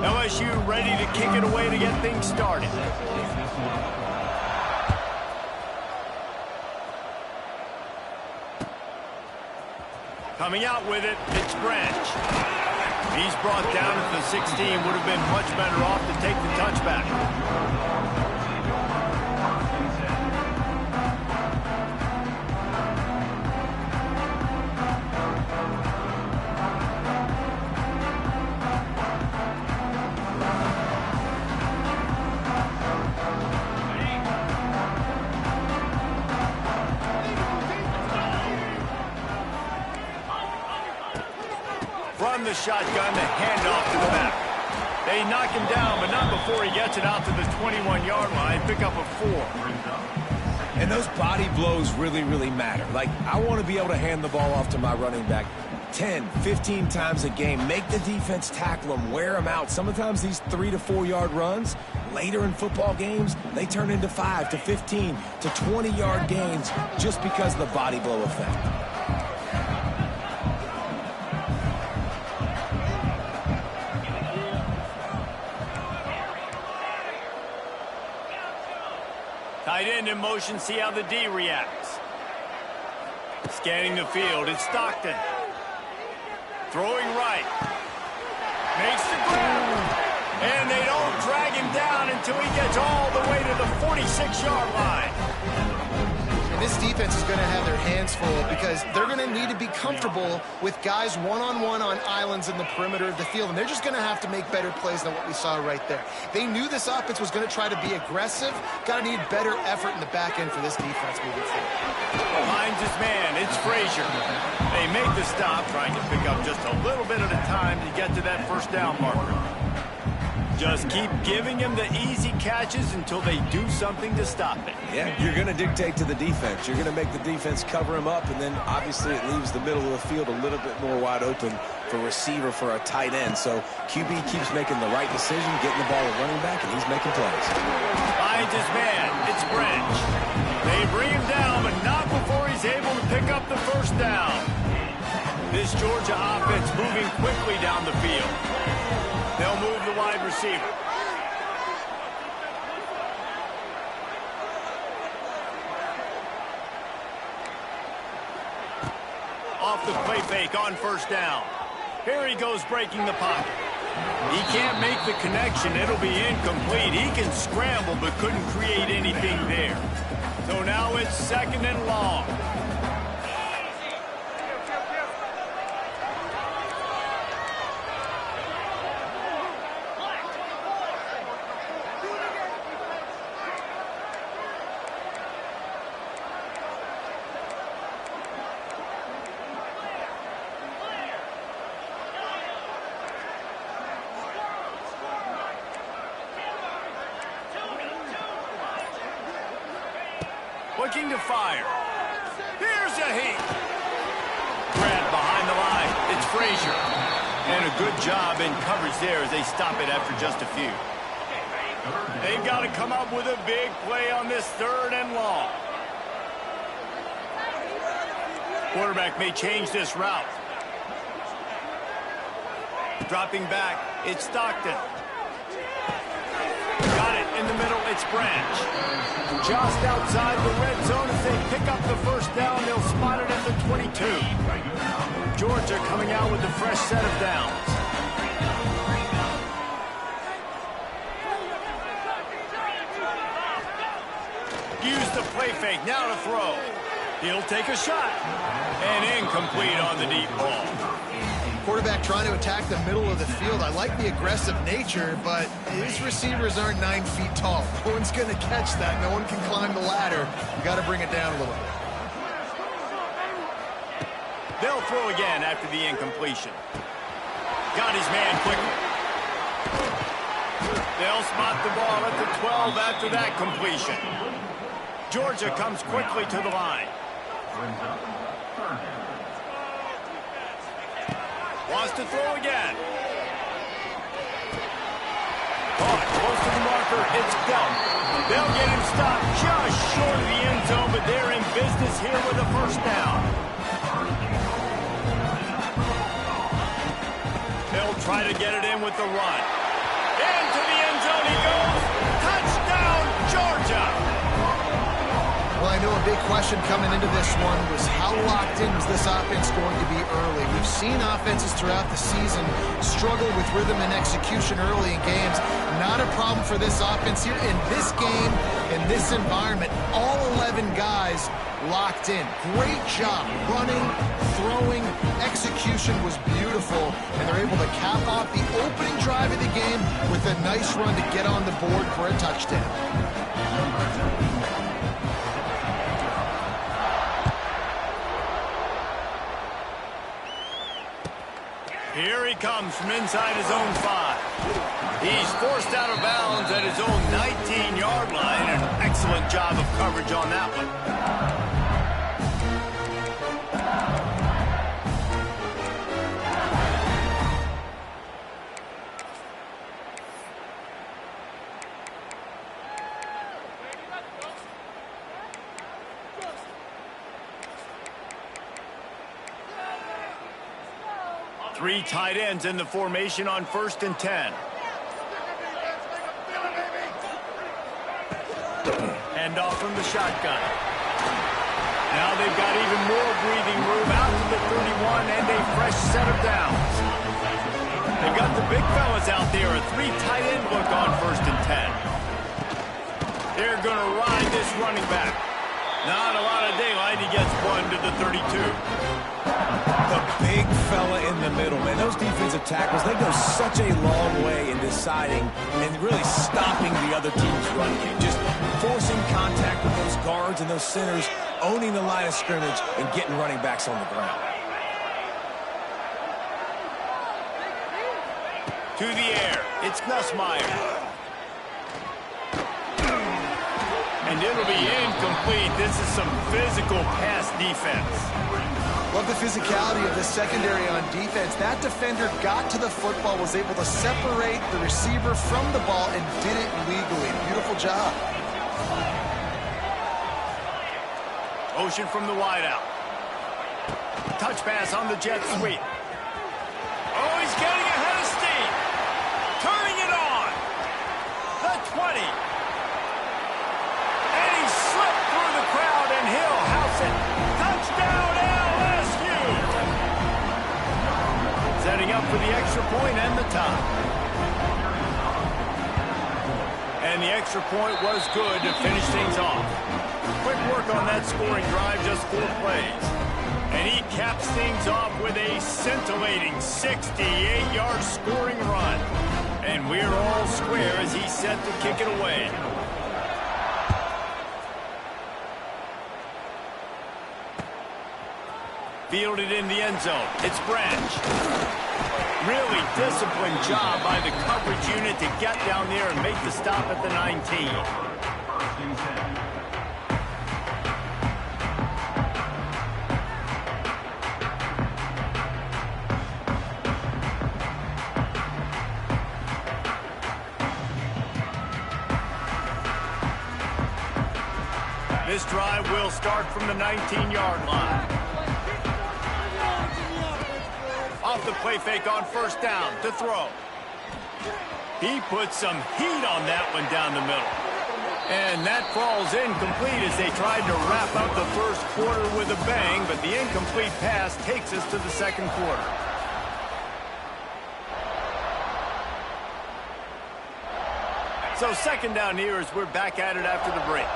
LSU ready to kick it away to get things started. Coming out with it, it's Branch. He's brought down at the 16. Would have been much better off to take the touchback. From the shotgun, the handoff to the back. They knock him down, but not before he gets it out to the 21-yard line. Pick up a 4. And those body blows really, really matter. Like, I want to be able to hand the ball off to my running back 10, 15 times a game. Make the defense tackle him, wear him out. Sometimes these 3 to 4 yard runs, later in football games, they turn into 5 to 15 to 20-yard gains just because of the body blow effect. Tight end in motion, see how the D reacts. Scanning the field, it's Stockton. Throwing right. Makes the grab. And they don't drag him down until he gets all the way to the 46-yard line. And this defense is going to have their hands full because they're going to need to be comfortable with guys one-on-one on islands in the perimeter of the field, and they're just going to have to make better plays than what we saw right there. They knew this offense was going to try to be aggressive. Got to need better effort in the back end for this defense moving forward. Finds his man. It's Frazier. They make the stop, trying to pick up just a little bit at a time to get to that first down marker. Just keep giving him the easy catches until they do something to stop it. Yeah, you're going to dictate to the defense. You're going to make the defense cover him up, and then obviously it leaves the middle of the field a little bit more wide open for receiver for a tight end. So QB keeps making the right decision, getting the ball to running back, and he's making plays. Finds his man. It's Branch. They bring him down, but not before he's able to pick up the first down. This Georgia offense moving quickly down the field. They'll move the wide receiver. Off the play fake on first down. Here he goes breaking the pocket. He can't make the connection. It'll be incomplete. He can scramble but couldn't create anything there. So now it's 2nd and long. Looking to fire. Here's a heat. Grab behind the line. It's Frazier. And a good job in coverage there as they stop it after just a few. They've got to come up with a big play on this 3rd and long. Quarterback may change this route. Dropping back, it's Stockton. Got it in the middle, it's Branch. Just outside the red zone as they pick up the first down. They'll spot it at the 22. Georgia coming out with a fresh set of downs. Use the play fake, now to throw. He'll take a shot. And incomplete on the deep ball. Quarterback trying to attack the middle of the field. I like the aggressive nature, but his receivers aren't 9 feet tall. No one's going to catch that. No one can climb the ladder. You got to bring it down a little bit. They'll throw again after the incompletion. Got his man quickly. They'll spot the ball at the 12 after that completion. Georgia comes quickly to the line. Wants to throw again. Caught close to the marker. It's dealt. They'll get him stopped just short of the end zone, but they're in business here with a first down. They'll try to get it in with the run. Into the end zone he goes. Touchdown, Georgia. Well, I know a big question coming into this one was how locked in was this offense going to be early? We've seen offenses throughout the season struggle with rhythm and execution early in games. Not a problem for this offense here. In this game, in this environment, all 11 guys locked in. Great job running, throwing, execution was beautiful, and they're able to cap off the opening drive of the game with a nice run to get on the board for a touchdown. Here he comes from inside his own 5. He's forced out of bounds at his own 19-yard line. An excellent job of coverage on that one. 3 tight ends in the formation on 1st and 10. Hand off from the shotgun. Now they've got even more breathing room out to the 31 and a fresh set of downs. They've got the big fellas out there, a 3 tight end look on 1st and 10. They're going to ride this running back. Not a lot of daylight. He gets 1 to the 32. The big fella in the middle, man. Those defensive tackles, they go such a long way in deciding and really stopping the other team's run game. Just forcing contact with those guards and those centers, owning the line of scrimmage, and getting running backs on the ground. To the air. It's Nussmeier. And it'll be incomplete. This is some physical pass defense. Love the physicality of the secondary on defense. That defender got to the football, was able to separate the receiver from the ball, and did it legally. Beautiful job. Motion from the wideout. Touch pass on the jet sweep. Oh, he's getting ahead of steam. Turning it on. The 20. And he slipped through the crowd, and he'll house it. Touchdown, LSU. Setting up for the extra point and the tie. And the extra point was good to finish things off. Quick work on that scoring drive, just 4 plays. And he caps things off with a scintillating 68-yard scoring run. And we're all square as he's set to kick it away. Fielded in the end zone. It's Branch. Really disciplined job by the coverage unit to get down there and make the stop at the 19. This drive will start from the 19-yard line. Off the play fake on 1st down to throw. He put some heat on that one down the middle. And that falls incomplete as they tried to wrap up the first quarter with a bang, but the incomplete pass takes us to the second quarter. So second down here as we're back at it after the break.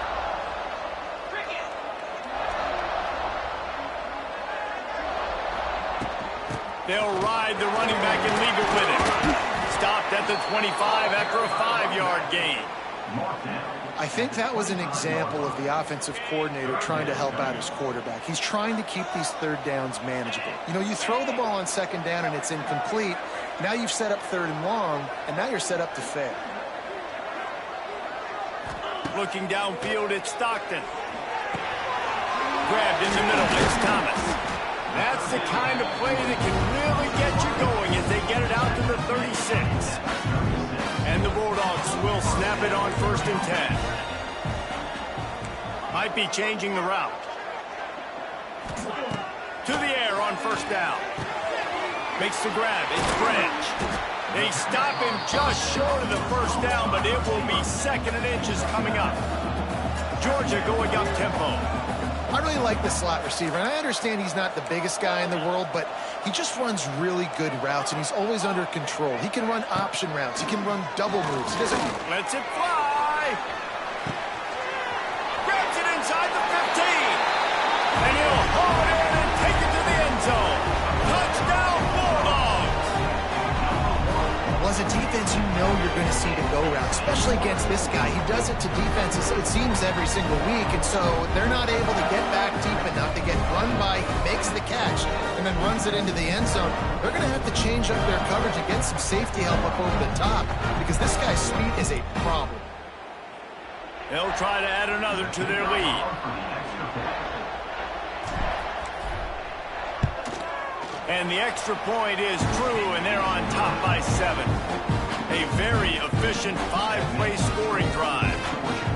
They'll ride the running back and leave it with him. Stopped at the 25 after a 5-yard gain. I think that was an example of the offensive coordinator trying to help out his quarterback. He's trying to keep these third downs manageable. You know, you throw the ball on second down and it's incomplete. Now you've set up third and long, and now you're set up to fail. Looking downfield, it's Stockton. Grabbed in the middle, it's Thomas. That's the kind of play that can really get you going as they get it out to the 36. And the Bulldogs will snap it on 1st and 10. Might be changing the route. To the air on 1st down. Makes the grab. It's Branch. They stop him just short of the 1st down, but it will be 2nd and inches coming up. Georgia going up tempo. I really like the slot receiver, and I understand he's not the biggest guy in the world, but he just runs really good routes, and he's always under control. He can run option routes. He can run double moves. He doesn't... Lets it fly. Grabs it inside the 15. And he'll haul it in and take it to the end zone. Touchdown, Bulldogs. Well, as a defense, you know you're going to see the go route, especially against this guy. He does it to defenses, it seems, every single week, and so they're not able to get back deep enough to get run by. He makes the catch and then runs it into the end zone. They're going to have to change up their coverage and get some safety help up over the top because this guy's speed is a problem. They'll try to add another to their lead. And the extra point is true, and they're on top by 7. A very efficient 5-play scoring drive.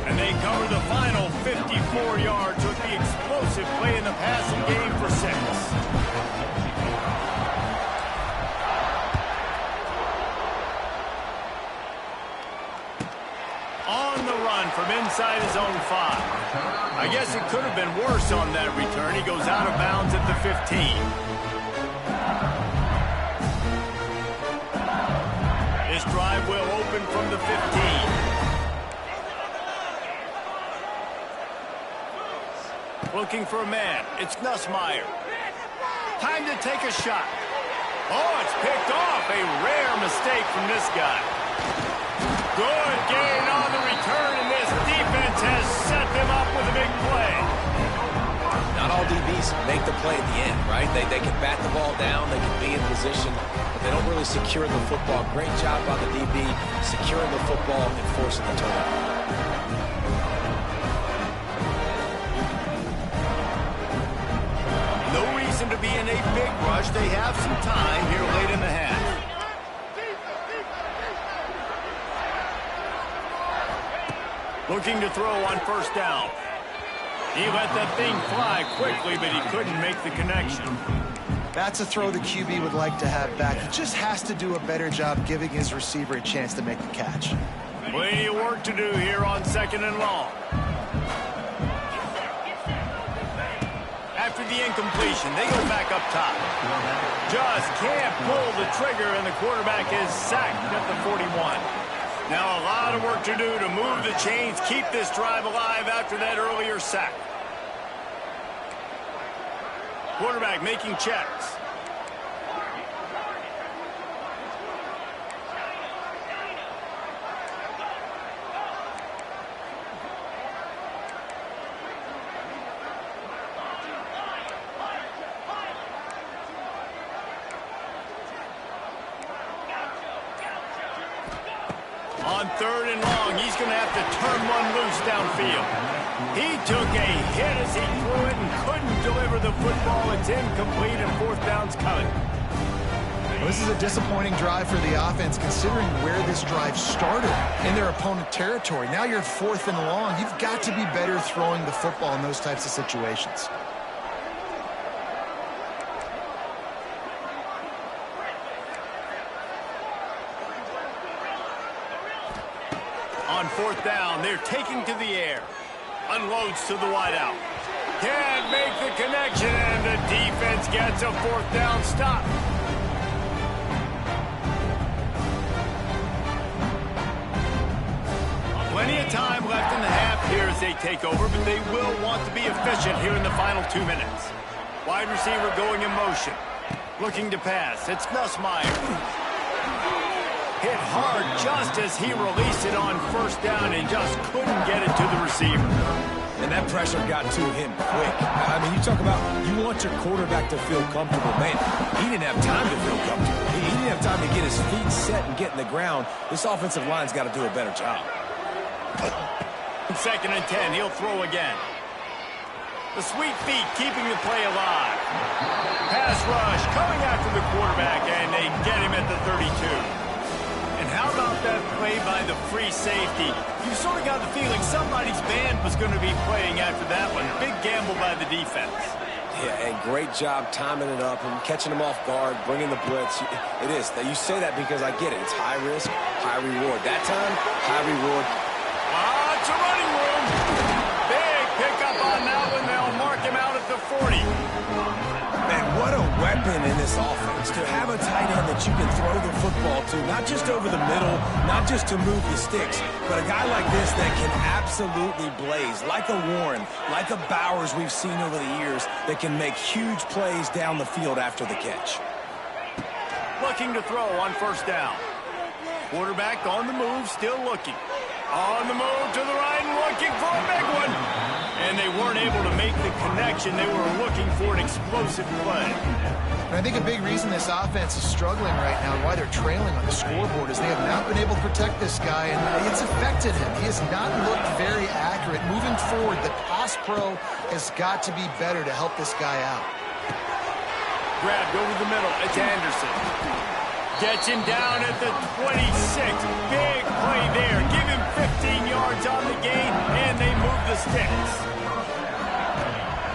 And they cover the final 54 yards with the explosive play in the passing game for 6. On the run from inside his own 5. I guess it could have been worse on that return. He goes out of bounds at the 15. This drive will open from the 15. Looking for a man. It's Nussmeier. Time to take a shot. Oh, it's picked off. A rare mistake from this guy. Good gain on the return, and this defense has set them up with a big play. Not all DBs make the play at the end, right? They can bat the ball down, they can be in position, but they don't really secure the football. Great job by the DB securing the football and forcing the turnover. No reason to be in a big rush. They have some time here late in the half. Looking to throw on 1st down. He let that thing fly quickly, but he couldn't make the connection. That's a throw the QB would like to have back. He just has to do a better job giving his receiver a chance to make the catch. Plenty of work to do here on 2nd and long. After the incompletion, they go back up top. Just can't pull the trigger, and the quarterback is sacked at the 41. Now a lot of work to do to move the chains, keep this drive alive after that earlier sack. Quarterback making checks. On 3rd and long, he's going to have to turn one loose downfield. He took a hit as he threw it and couldn't deliver the football. It's incomplete, and 4th down's coming. Well, this is a disappointing drive for the offense, considering where this drive started in their opponent territory. Now you're 4th and long. You've got to be better throwing the football in those types of situations. On fourth down, they're taking to the air. Unloads to the wideout. Can't make the connection, and the defense gets a fourth down stop. Plenty of time left in the half here as they take over, but they will want to be efficient here in the final 2 minutes. Wide receiver going in motion. Looking to pass. It's Nussmeier. Hit hard just as he released it on first down and just couldn't get it to the receiver. And that pressure got to him quick. I mean, you talk about you want your quarterback to feel comfortable. Man, he didn't have time to feel comfortable. He didn't have time to get his feet set and get in the ground. This offensive line's got to do a better job. Second and 10, he'll throw again. The sweet feet keeping the play alive. Pass rush coming after the quarterback, and they get him at the 32. And how about that play by the free safety? You sort of got the feeling somebody's band was going to be playing after that one. Big gamble by the defense. Yeah, and great job timing it up and catching them off guard, bringing the blitz. It is. You say that because I get it. It's high risk, high reward. That time, high reward. It's a running room. Big pickup on that one. They'll mark him out at the 40. Man, what a weapon in this offense to have a tight end that you can throw the football to, not just over the middle, not just to move the sticks, but a guy like this that can absolutely blaze, like a Warren, like a Bowers we've seen over the years, that can make huge plays down the field after the catch. Looking to throw on first down. Quarterback on the move, still looking. On the move to the right and looking for a big one. And they weren't able to make the connection. They were looking for an explosive play. And I think a big reason this offense is struggling right now and why they're trailing on the scoreboard is they have not been able to protect this guy, and it's affected him. He has not looked very accurate. Moving forward, the pass pro has got to be better to help this guy out. Grabbed over the middle. It's Anderson. Gets him down at the 26. Big play there. Give him 15 yards on the gain, and they move the sticks.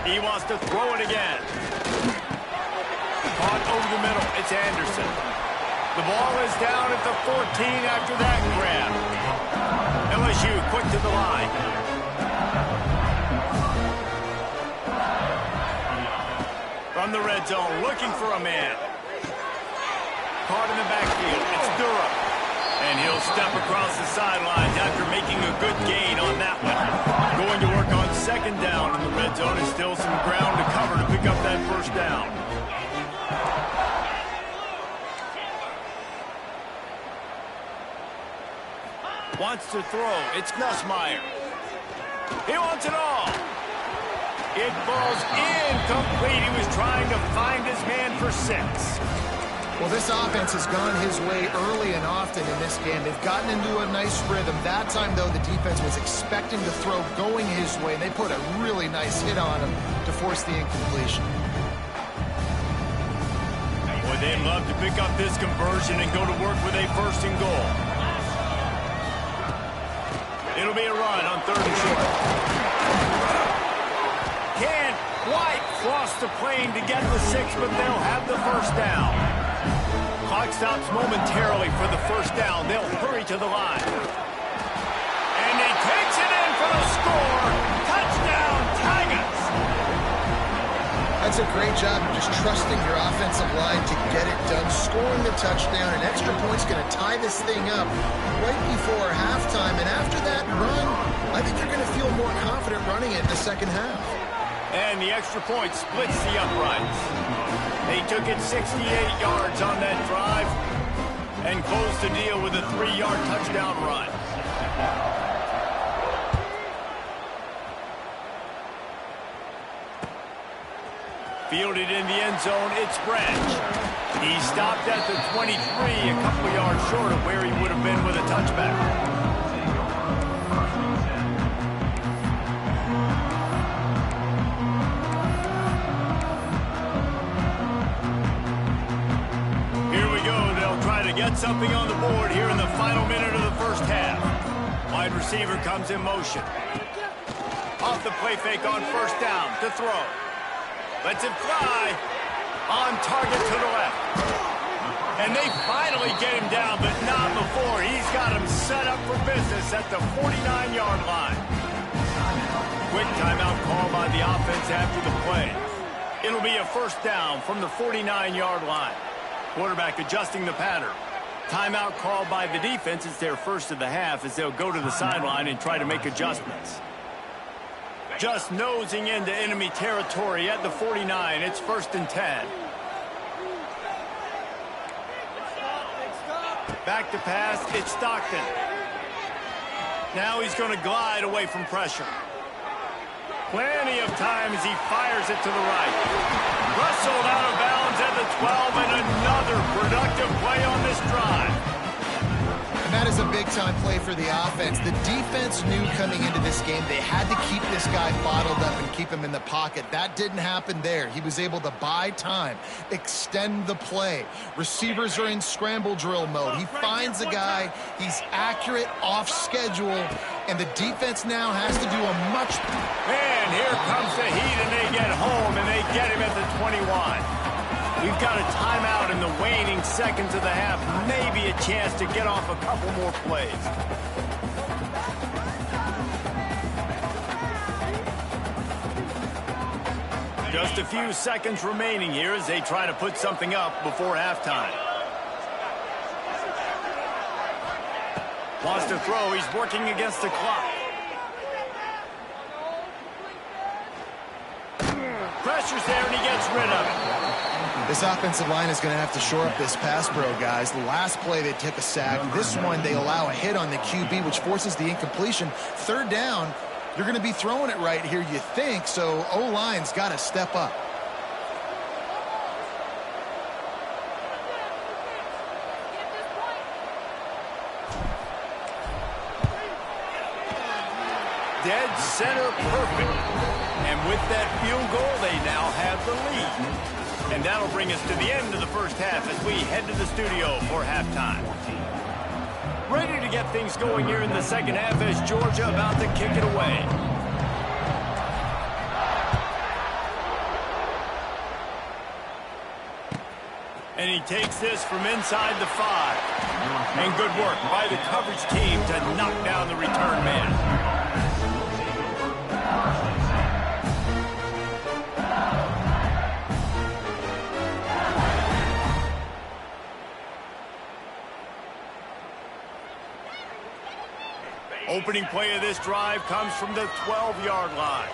He wants to throw it again. Caught over the middle. It's Anderson. The ball is down at the 14 after that grab. LSU quick to the line. From the red zone, looking for a man. Caught in the backfield. It's Durham. And he'll step across the sidelines after making a good gain on that one. Going to work on second down in the red zone. And still some ground to cover to pick up that first down. Wants to throw. It's Nussmeier. He wants it all. It falls incomplete. He was trying to find his man for 6. Well, this offense has gone his way early and often in this game. They've gotten into a nice rhythm. That time, though, the defense was expecting to throw going his way, and they put a really nice hit on him to force the incompletion. Boy, they'd love to pick up this conversion and go to work with a first and goal. It'll be a run on third and short. Can't quite cross the plane to get the 6, but they'll have the first down. Clock stops momentarily for the first down. They'll hurry to the line. And he takes it in for the score. Touchdown, Tigers! That's a great job of just trusting your offensive line to get it done, scoring the touchdown. An extra point's going to tie this thing up right before halftime. And after that run, I think they're going to feel more confident running it in the second half. And the extra point splits the uprights. They took it 68 yards on that drive and closed the deal with a 3-yard touchdown run. Fielded in the end zone, it's Branch. He stopped at the 23, a couple yards short of where he would have been with a touchback. Get something on the board here in the final minute of the first half. Wide receiver comes in motion. Off the play fake on first down to throw. Lets it fly. On target to the left. And they finally get him down, but not before. He's got him set up for business at the 49-yard line. Quick timeout call by the offense after the play. It'll be a first down from the 49-yard line. Quarterback adjusting the pattern. Timeout called by the defense. It's their first of the half as they'll go to the sideline and try to make adjustments. Just nosing into enemy territory at the 49. It's 1st and 10. Back to pass. It's Stockton. Now he's going to glide away from pressure. Plenty of time as he fires it to the right. Wrestled out of bounds at the 12, and another productive play on this drive. And that is a big-time play for the offense. The defense knew coming into this game they had to keep this guy bottled up and keep him in the pocket. That didn't happen there. He was able to buy time, extend the play. Receivers are in scramble drill mode. He finds a guy. He's accurate, off schedule, and the defense now has to do a much... Man, here comes the heat, and they get home, and they get him at the 21. We've got a timeout in the waning seconds of the half. Maybe a chance to get off a couple more plays. Just a few seconds remaining here as they try to put something up before halftime. Wants to throw. He's working against the clock. Pressure's there, and he gets rid of it. This offensive line is going to have to shore up this pass pro, guys. The last play, they took a sack. This one, they allow a hit on the QB, which forces the incompletion. 3rd down, you're going to be throwing it right here, you think, so O-line's got to step up. Dead center perfect. And with that field goal, they now have the lead. And that'll bring us to the end of the first half as we head to the studio for halftime. Ready to get things going here in the second half as Georgia about to kick it away. And he takes this from inside the 5. And good work by the coverage team to knock down the return man. Opening play of this drive comes from the 12-yard line.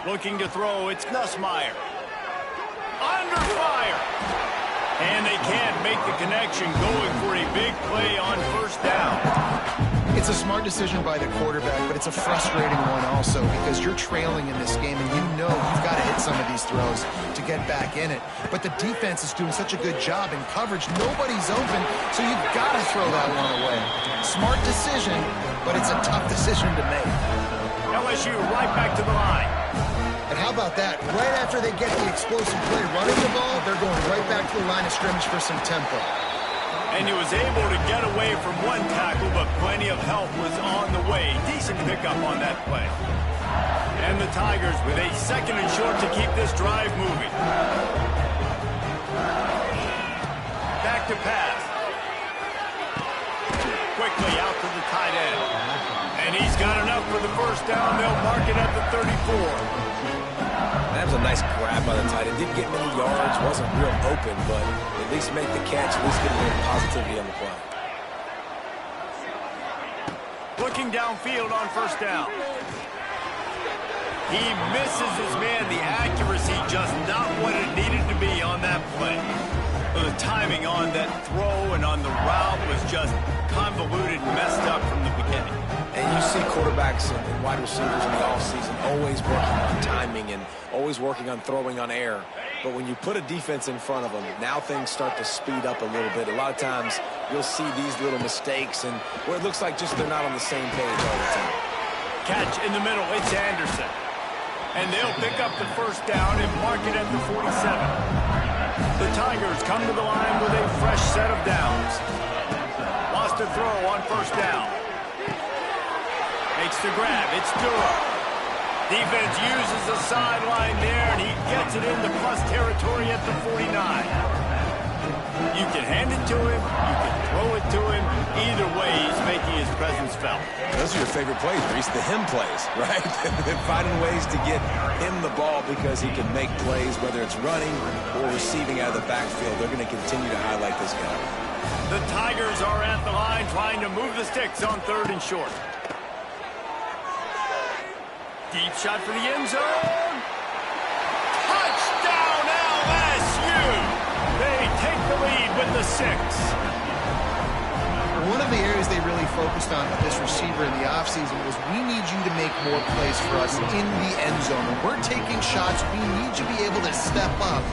Looking to throw, it's Nussmeier. Under fire. And they can't make the connection, going for a big play on first down. It's a smart decision by the quarterback, but it's a frustrating one also because you're trailing in this game and you know you've got to hit some of these throws to get back in it. But the defense is doing such a good job in coverage. Nobody's open, so you've got to throw that one away. Smart decision, but it's a tough decision to make. LSU right back to the line. And how about that? Right after they get the explosive play running the ball, they're going right back to the line of scrimmage for some tempo. And he was able to get away from one tackle, but plenty of help was on the way. Decent pickup on that play. And the Tigers with a 2nd and short to keep this drive moving. Back to pass. Quickly out to the tight end. And he's got enough for the first down. They'll mark it at the 34. That was a nice grab by the tight end. Didn't get many yards, wasn't real open, but at least make the catch, at least get a little positivity on the play. Looking downfield on first down. He misses his man. The accuracy just not what it needed to be on that play. The timing on that throw and on the route was just convoluted, messed up from the beginning. And you see quarterbacks and wide receivers in the offseason always working on timing and always working on throwing on air. But when you put a defense in front of them, now things start to speed up a little bit. A lot of times you'll see these little mistakes and where it looks like just they're not on the same page all the time. Catch in the middle, it's Anderson. And they'll pick up the first down and mark it at the 47. The Tigers come to the line with a fresh set of downs. Wants to throw on first down. Makes the grab. It's Durham. Defense uses the sideline there, and he gets it into plus territory at the 49. You can hand it to him. You can throw it to him. Either way, he's making his presence felt. Those are your favorite plays, Reese, the him plays, right? Finding ways to get him the ball because he can make plays, whether it's running or receiving out of the backfield. They're going to continue to highlight this guy. The Tigers are at the line trying to move the sticks on 3rd and short. Deep shot for the end zone. Touchdown LSU! They take the lead with the 6. One of the areas they really focused on with this receiver in the offseason was we need you to make more plays for us in the end zone. When we're taking shots, we need you to be able to step up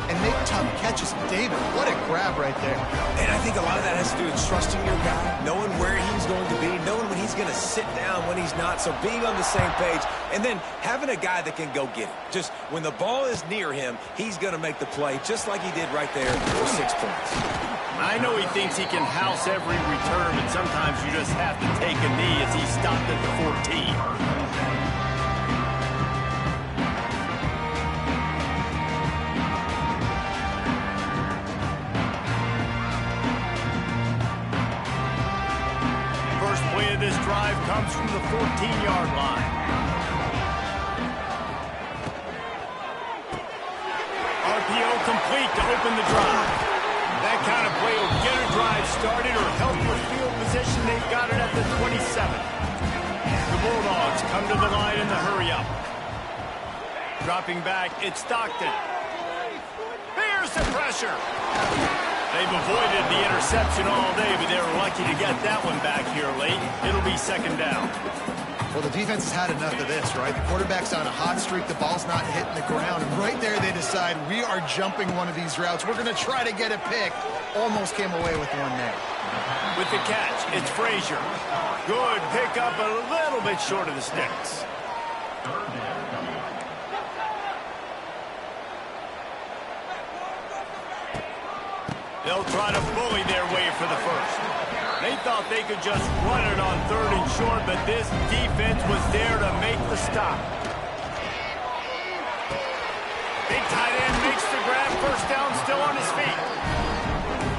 and make tough catches. David, what a grab right there. And I think a lot of that has to do with trusting your guy, knowing where he's going to be, knowing when he's going to sit down, when he's not, so being on the same page, and then having a guy that can go get it. Just when the ball is near him, he's going to make the play, just like he did right there for 6 points. I know he thinks he can house every return, but sometimes you just have to take a knee as he stopped at the 14. First play of this drive comes from the 14-yard line. RPO complete to open the drive. That kind of play will get a drive started or help with field position. They've got it at the 27. The Bulldogs come to the line in the hurry-up. Dropping back, it's Stockton. Here's the pressure. They've avoided the interception all day, but they were lucky to get that one back here late. It'll be 2nd down. Well, the defense has had enough of this, right? The quarterback's on a hot streak. The ball's not hitting the ground. And right there, they decide, we are jumping one of these routes. We're going to try to get a pick. Almost came away with one there. With the catch, it's Frazier. Good pickup, a little bit short of the sticks. They'll try to bully their way for the first. They thought they could just run it on 3rd and short, but this defense was there to make the stop. Big tight end makes the grab, 1st down, still on his feet.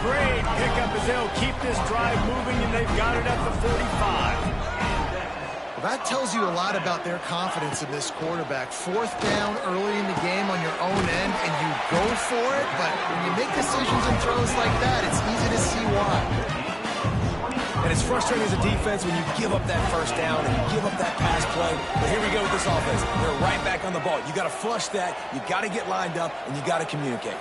Great pickup as they'll keep this drive moving, and they've got it at the 45. Well, that tells you a lot about their confidence in this quarterback. 4th down early in the game on your own end, and you go for it, but when you make decisions and throws like that, it's easy to see why. And it's frustrating as a defense when you give up that 1st down and you give up that pass play. But here we go with this offense. They're right back on the ball. You got to flush that, you got to get lined up, and you got to communicate.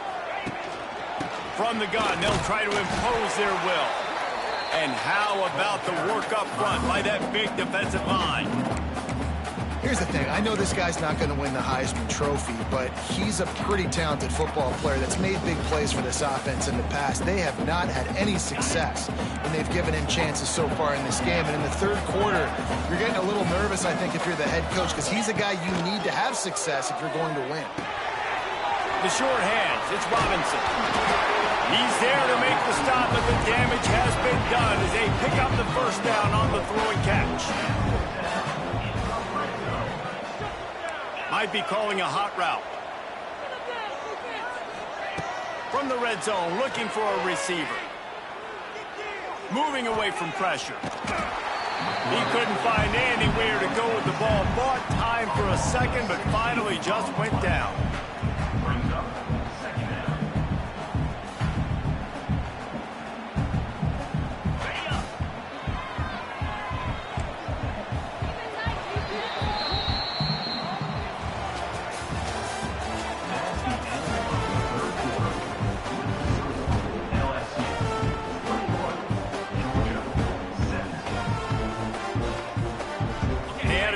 From the gun, they'll try to impose their will. And how about the work up front by that big defensive line? Here's the thing. I know this guy's not going to win the Heisman Trophy, but he's a pretty talented football player that's made big plays for this offense in the past. They have not had any success when they've given him chances so far in this game. And in the 3rd quarter, you're getting a little nervous, I think, if you're the head coach, because he's a guy you need to have success if you're going to win. The short hands, it's Robinson. He's there to make the stop, but the damage has been done as they pick up the 1st down on the throw and catch. Might be calling a hot route. From the red zone, looking for a receiver. Moving away from pressure. He couldn't find anywhere to go with the ball. Bought time for a second, but finally just went down.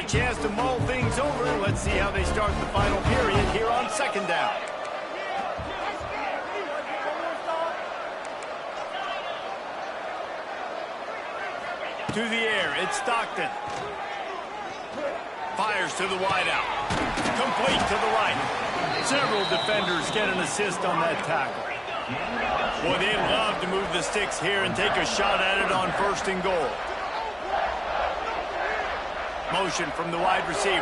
Chance to mull things over. Let's see how they start the final period here on 2nd down. To the air, it's Stockton. Fires to the wideout. Complete to the right. Several defenders get an assist on that tackle. Boy, they'd love to move the sticks here and take a shot at it on 1st and goal. Motion from the wide receiver.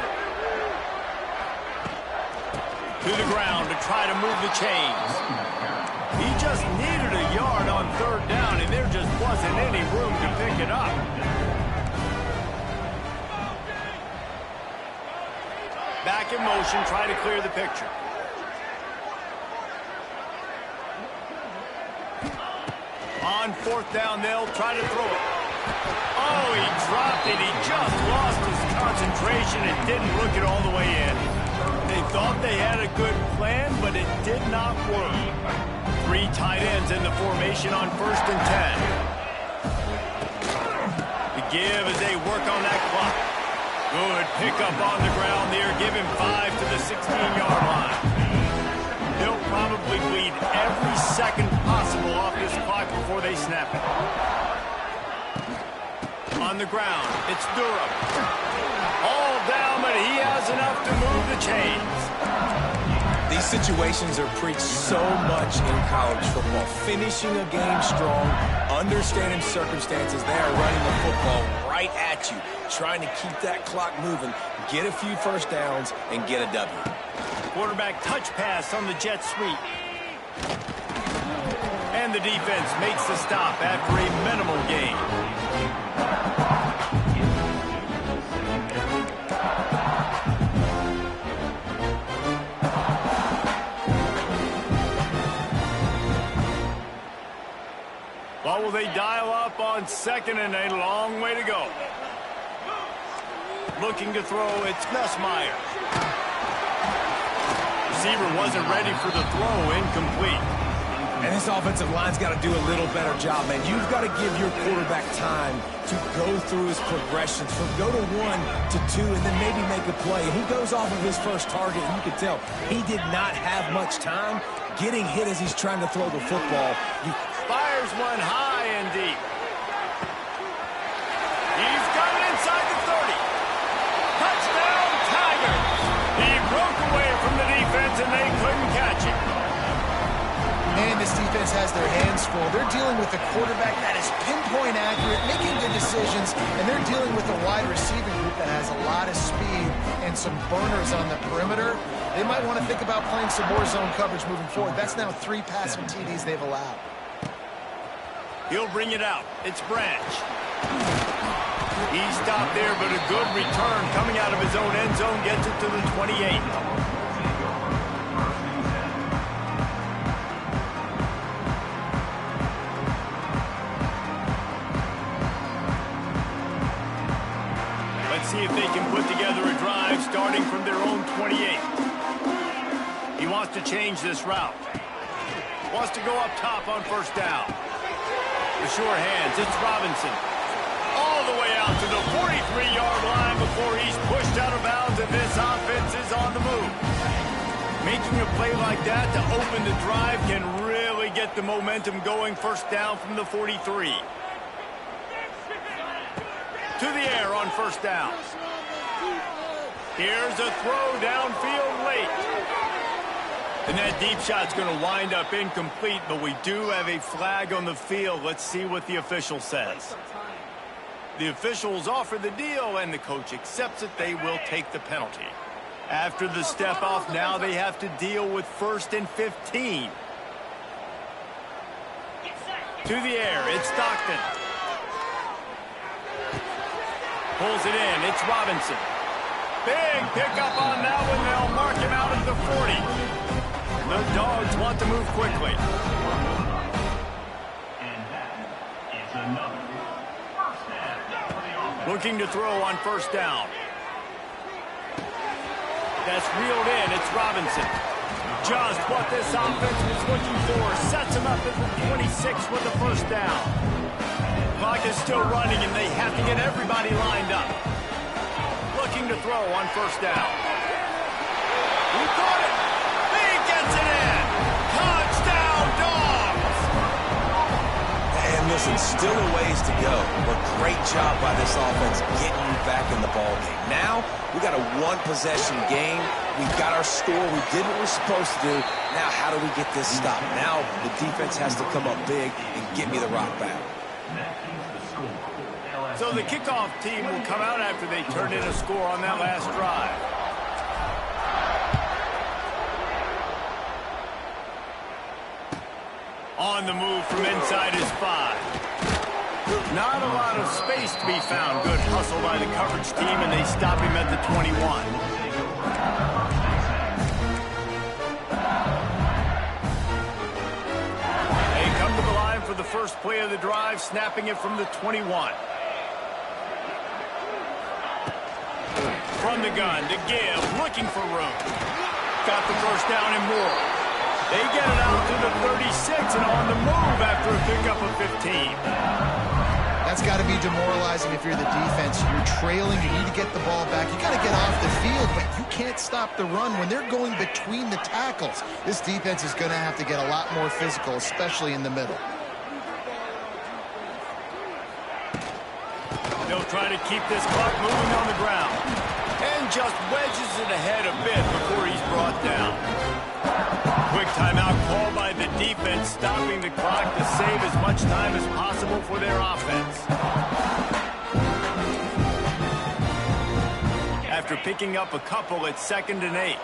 To the ground to try to move the chains. He just needed a yard on 3rd down, and there just wasn't any room in motion, try to clear the picture. On fourth down, they'll try to throw it. Oh, he dropped it. He just lost his concentration and didn't look it all the way in. They thought they had a good plan, but it did not work. 3 tight ends in the formation on 1st and 10. The give as they work on that clock. Good pickup on the ground there. Give him 5 to the 16-yard line. They'll probably bleed every second possible off this clock before they snap it. On the ground, it's Durham. All down, but he has enough to move the chains. These situations are preached so much in college football. Finishing a game strong, understanding circumstances. They are running the football right at you, trying to keep that clock moving, get a few first downs, and get a W. Quarterback touch pass on the jet sweep. And the defense makes the stop after a minimal gain. What will they dial up on 2nd and a long way to go? Looking to throw, it's Nussmeier. Receiver wasn't ready for the throw, incomplete. And this offensive line's got to do a little better job, man. You've got to give your quarterback time to go through his progressions from go to 1 to 2 and then maybe make a play. And he goes off of his first target, and you can tell he did not have much time getting hit as he's trying to throw the football. Fires one high and deep. He's got it inside the 30. Touchdown, Tigers! He broke away from the defense, and they couldn't catch him. Man, this defense has their hands full. They're dealing with a quarterback that is pinpoint accurate, making good decisions, and they're dealing with a wide receiving group that has a lot of speed and some burners on the perimeter. They might want to think about playing some more zone coverage moving forward. That's now 3 passing TDs they've allowed. He'll bring it out. It's Branch. He stopped there, but a good return coming out of his own end zone gets it to the 28. Let's see if they can put together a drive starting from their own 28. He wants to change this route. Wants to go up top on 1st down. The sure hands, it's Robinson. All the way out to the 43-yard line before he's pushed out of bounds, and this offense is on the move. Making a play like that to open the drive can really get the momentum going. 1st down from the 43. To the air on 1st down. Here's a throw downfield late. And that deep shot's going to wind up incomplete, but we do have a flag on the field. Let's see what the official says. The officials offer the deal, and the coach accepts it. They will take the penalty. After the step off, now they have to deal with 1st and 15. To the air, it's Stockton. Pulls it in, it's Robinson. Big pickup on that one. They'll mark him out at the 40. The Dogs want to move quickly. Looking to throw on 1st down. That's reeled in. It's Robinson. Just what this offense was looking for. Sets him up at the 26 with the 1st down. Clock is still running, and they have to get everybody lined up. Looking to throw on 1st down. He caught it. He gets it in. Touchdown, Dogs. And listen, still a ways to go, but great job by this offense getting you back in the ballgame. Now, we got a 1-possession game. We've got our score. We did what we're supposed to do. Now, how do we get this stopped? Now, the defense has to come up big and get me the rock back. So the kickoff team will come out after they turn in a score on that last drive. On the move from inside his 5. Not a lot of space to be found. Good hustle by the coverage team, and they stop him at the 21. first play of the drive, snapping it from the 21. From the gun to give, looking for room. Got the first down and more. They get it out to the 36 and on the move after a pickup of 15. That's got to be demoralizing if you're the defense. You're trailing, you need to get the ball back. You got to get off the field, but you can't stop the run when they're going between the tackles. This defense is going to have to get a lot more physical, especially in the middle. They'll try to keep this clock moving on the ground. And just wedges it ahead a bit before he's brought down. Quick timeout called by the defense, stopping the clock to save as much time as possible for their offense. After picking up a couple, it's 2nd and 8.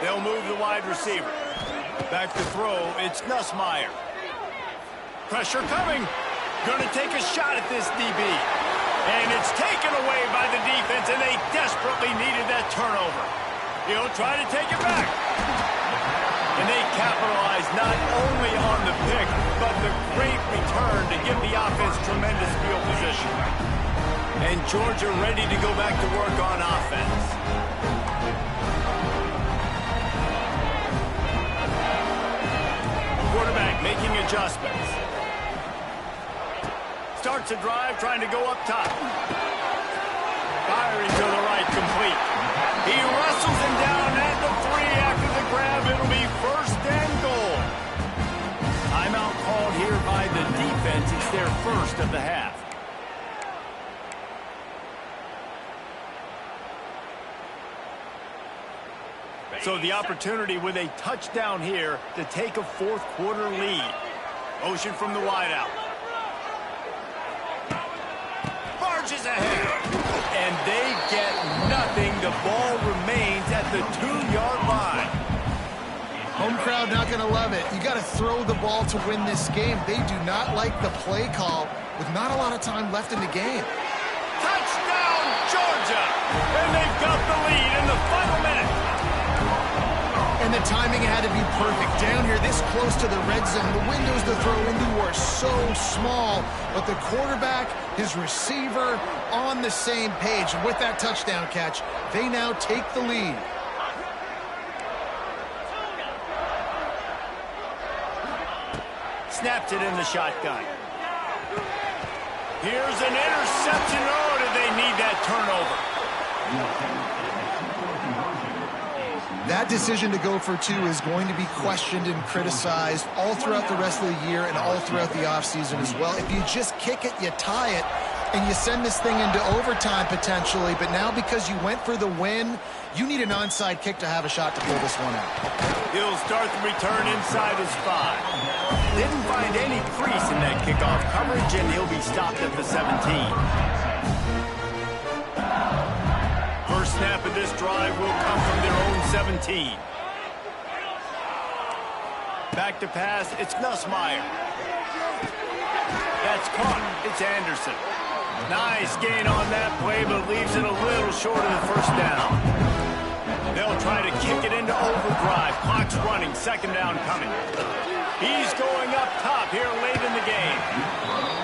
They'll move the wide receiver. Back to throw, it's Nussmeier. Pressure coming. Going to take a shot at this DB. And it's taken away by the defense, and they desperately needed that turnover. He'll try to take it back. And they capitalize not only on the pick, but the great return to give the offense tremendous field position. And Georgia ready to go back to work on offense. Quarterback making adjustments. Starts a drive trying to go up top. Firing to the right, complete. He wrestles him down at the 3 after the grab. It'll be 1st and goal. Timeout called here by the defense. It's their first of the half. So the opportunity with a touchdown here to take a 4th quarter lead. Motion from the wideout. Marches ahead. And they get nothing. The ball remains at the 2-yard line. Home crowd not going to love it. You got to throw the ball to win this game. They do not like the play call with not a lot of time left in the game. Touchdown, Georgia! And they've got the lead in the final minute. And the timing had to be perfect. Down here, this close to the red zone, the windows to throw into are so small, but the quarterback, his receiver, on the same page. And with that touchdown catch, they now take the lead. Snapped it in the shotgun. Here's an interception. Oh, did they need that turnover? That decision to go for 2 is going to be questioned and criticized all throughout the rest of the year and all throughout the offseason as well. If you just kick it, you tie it, and you send this thing into overtime potentially, but now because you went for the win, you need an onside kick to have a shot to pull this one out. He'll start the return inside his 5. Didn't find any crease in that kickoff coverage, and he'll be stopped at the 17. First snap of this drive will come from their own 17. Back to pass, it's Nussmeier. That's caught, it's Anderson. Nice gain on that play, but leaves it a little short of the first down. They'll try to kick it into overdrive. Clock's running, 2nd down coming. He's going up top here late in the game.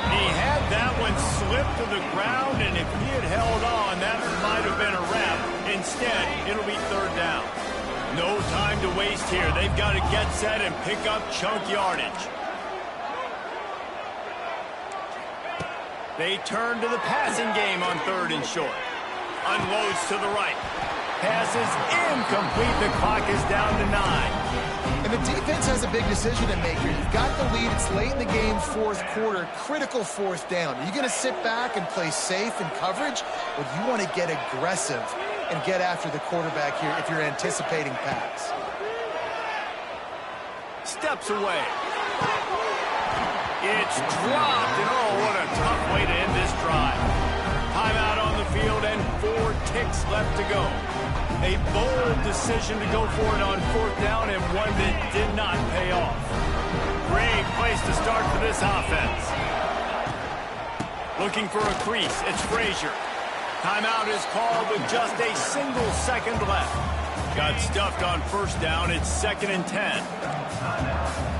He had that one slip to the ground, and if he had held on, that might have been a wrap. Instead, it'll be 3rd down. No time to waste here. They've got to get set and pick up chunk yardage. They turn to the passing game on 3rd and short. Unloads to the right. Pass is incomplete. The clock is down to 9. And the defense has a big decision to make here. You've got the lead. It's late in the game, 4th quarter. Critical 4th down. Are you going to sit back and play safe in coverage? Or do you want to get aggressive and get after the quarterback here if you're anticipating pass? Steps away. It's dropped, and oh, what a tough way to end this drive. Timeout on the field and 4 ticks left to go. A bold decision to go for it on 4th down, and one that did not pay off. Great place to start for this offense. Looking for a crease, it's Frazier. Timeout is called with just a single second left. Got stuffed on 1st down, it's 2nd and 10.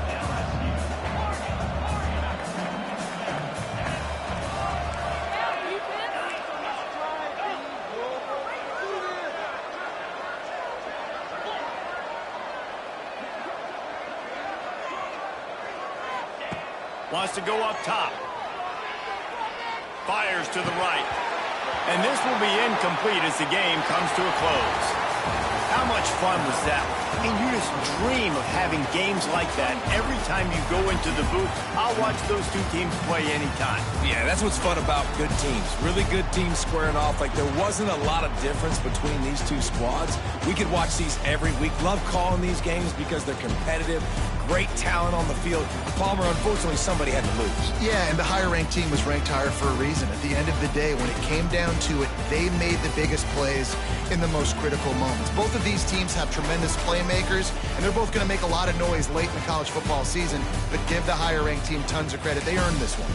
Wants to go up top. Fires to the right. And this will be incomplete as the game comes to a close. How much fun was that? I mean, you just dream of having games like that every time you go into the booth. I'll watch those two teams play anytime. Yeah, that's what's fun about good teams. Really good teams squaring off. Like, there wasn't a lot of difference between these two squads. We could watch these every week. Love calling these games because they're competitive. Great talent on the field. Palmer, unfortunately, somebody had to lose. Yeah, and the higher-ranked team was ranked higher for a reason. At the end of the day, when it came down to it, they made the biggest plays in the most critical moments. Both of these teams have tremendous playmakers, and they're both going to make a lot of noise late in the college football season, but give the higher-ranked team tons of credit. They earned this one.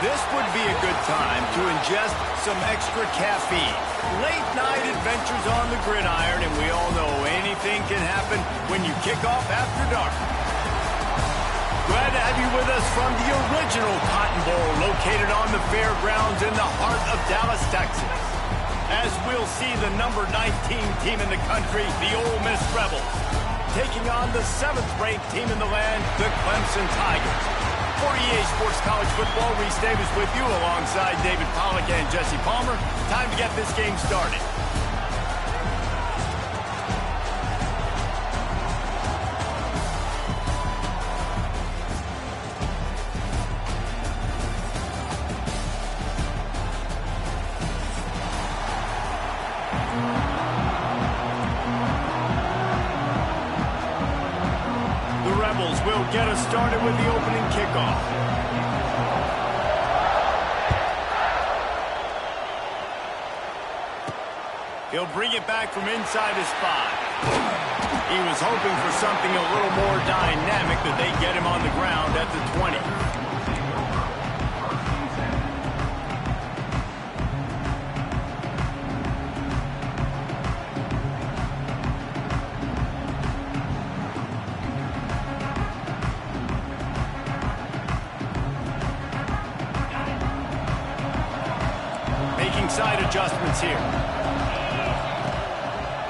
This would be a good time to ingest some extra caffeine. Late night adventures on the gridiron, and we all know anything can happen when you kick off after dark. Glad to have you with us from the original Cotton Bowl located on the fairgrounds in the heart of Dallas, Texas. As we'll see the number 19 team in the country, the Ole Miss Rebels, taking on the 7th-ranked team in the land, the Clemson Tigers. For EA Sports College Football, Reese Davis with you alongside David Pollack and Jesse Palmer. Time to get this game started. The Rebels will get us started with the opening kickoff. He'll bring it back from inside his 5. He was hoping for something a little more dynamic, that they get him on the ground at the 20. Making side adjustments here.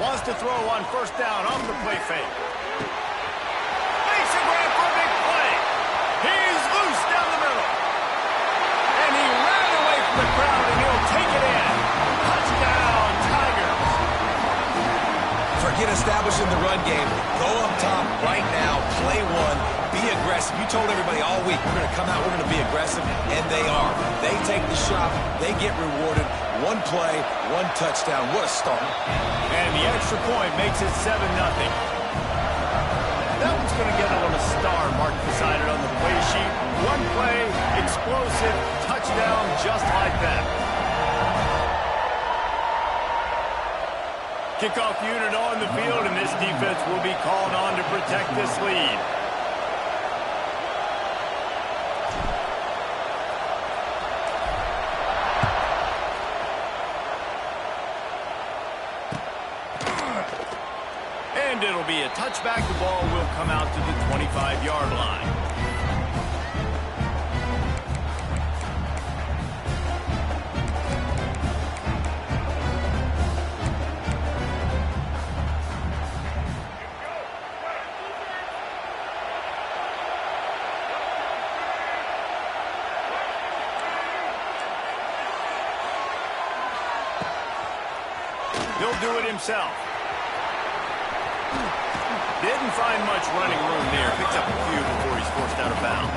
Wants to throw on first down off the play fake. Makes a grab for a big play. He's loose down the middle. And he ran away from the crowd, and he'll take it in. Touchdown, Tigers. Forget establishing the run game. Go up top right now. Play one. Be aggressive. You told everybody all week, we're going to come out, we're going to be aggressive, and they are. They take the shot. They get rewarded. One play, one touchdown. What a start. And the extra point makes it 7-0. That one's going to get a little star mark beside it on the play sheet. One play, explosive, touchdown, just like that. Kickoff unit on the field, and this defense will be called on to protect this lead. And it'll be a touchback. The ball will come out to the 25-yard line. He'll do it himself. Didn't find much running room there. Picks up a few before he's forced out of bounds.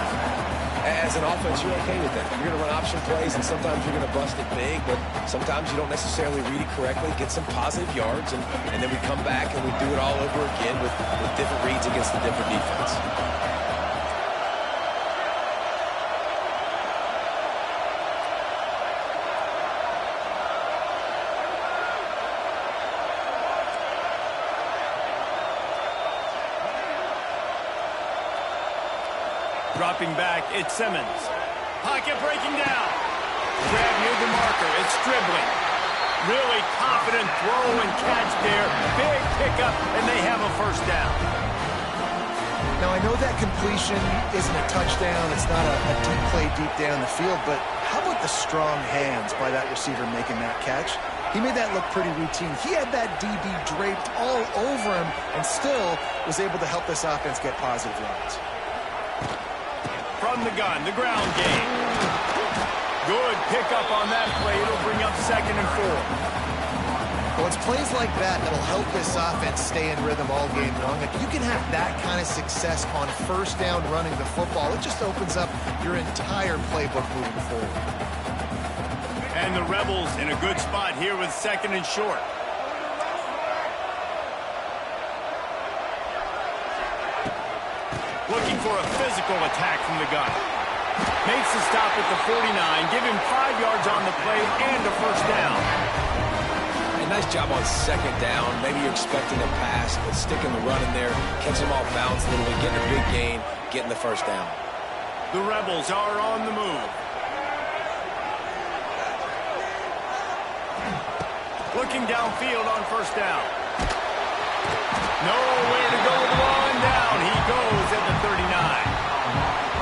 As an offense, you're okay with that. You're going to run option plays, and sometimes you're going to bust it big, but sometimes you don't necessarily read it correctly, get some positive yards, and then we come back and we do it all over again with different reads against the different defense. Dropping back, it's Simmons. Pocket breaking down. Grab near the marker, it's dribbling. Really confident throw and catch there. Big pickup, and they have a first down. Now, I know that completion isn't a touchdown. It's not a deep play deep down the field, but how about the strong hands by that receiver making that catch? He made that look pretty routine. He had that DB draped all over him and still was able to help this offense get positive yards. From the gun, the ground game. Good pickup on that play. It'll bring up 2nd and 4. Well, it's plays like that that'll help this offense stay in rhythm all game long. If you can have that kind of success on first down running the football, it just opens up your entire playbook moving forward. And the Rebels in a good spot here with 2nd and short. Looking for a physical attack from the gun. Makes the stop at the 49. Give him 5 yards on the play and a first down. A nice job on 2nd down. Maybe you're expecting a pass, but sticking the run in there, catching them off balance a little bit, getting a big gain, getting the first down. The Rebels are on the move. Looking downfield on first down. Nowhere to go with the ball and down. He goes at the 39.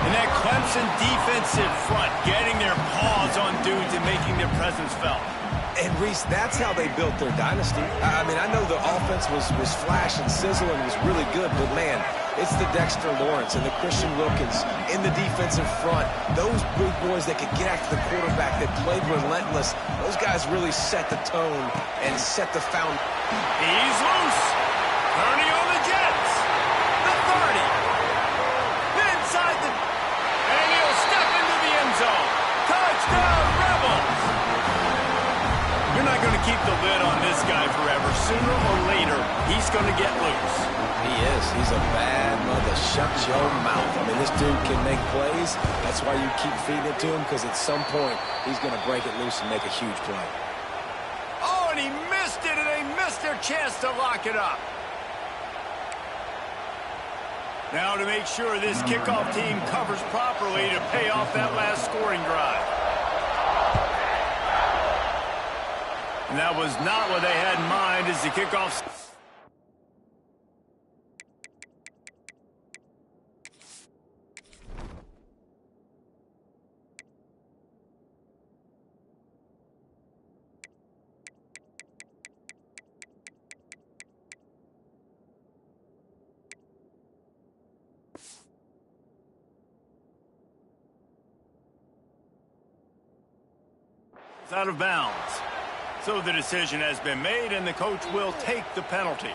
And that Clemson defensive front getting their paws on dudes and making their presence felt. And, Reese, that's how they built their dynasty. I mean, I know the offense was flash and sizzle and was really good, but, man, it's the Dexter Lawrence and the Christian Wilkins in the defensive front. Those big boys that could get after the quarterback, that played relentless, those guys really set the tone and set the foundation. He's loose. 30 on the Jets. The 30. Inside the... And he'll step into the end zone. Touchdown, Rebels. You're not going to keep the lid on this guy forever. Sooner or later, he's going to get loose. He is. He's a bad mother. Shut your mouth. I mean, this dude can make plays. That's why you keep feeding it to him, because at some point, he's going to break it loose and make a huge play. Oh, and he missed it, and they missed their chance to lock it up. Now to make sure this kickoff team covers properly to pay off that last scoring drive. And that was not what they had in mind as the kickoff. It's out of bounds. So the decision has been made, and the coach will take the penalty.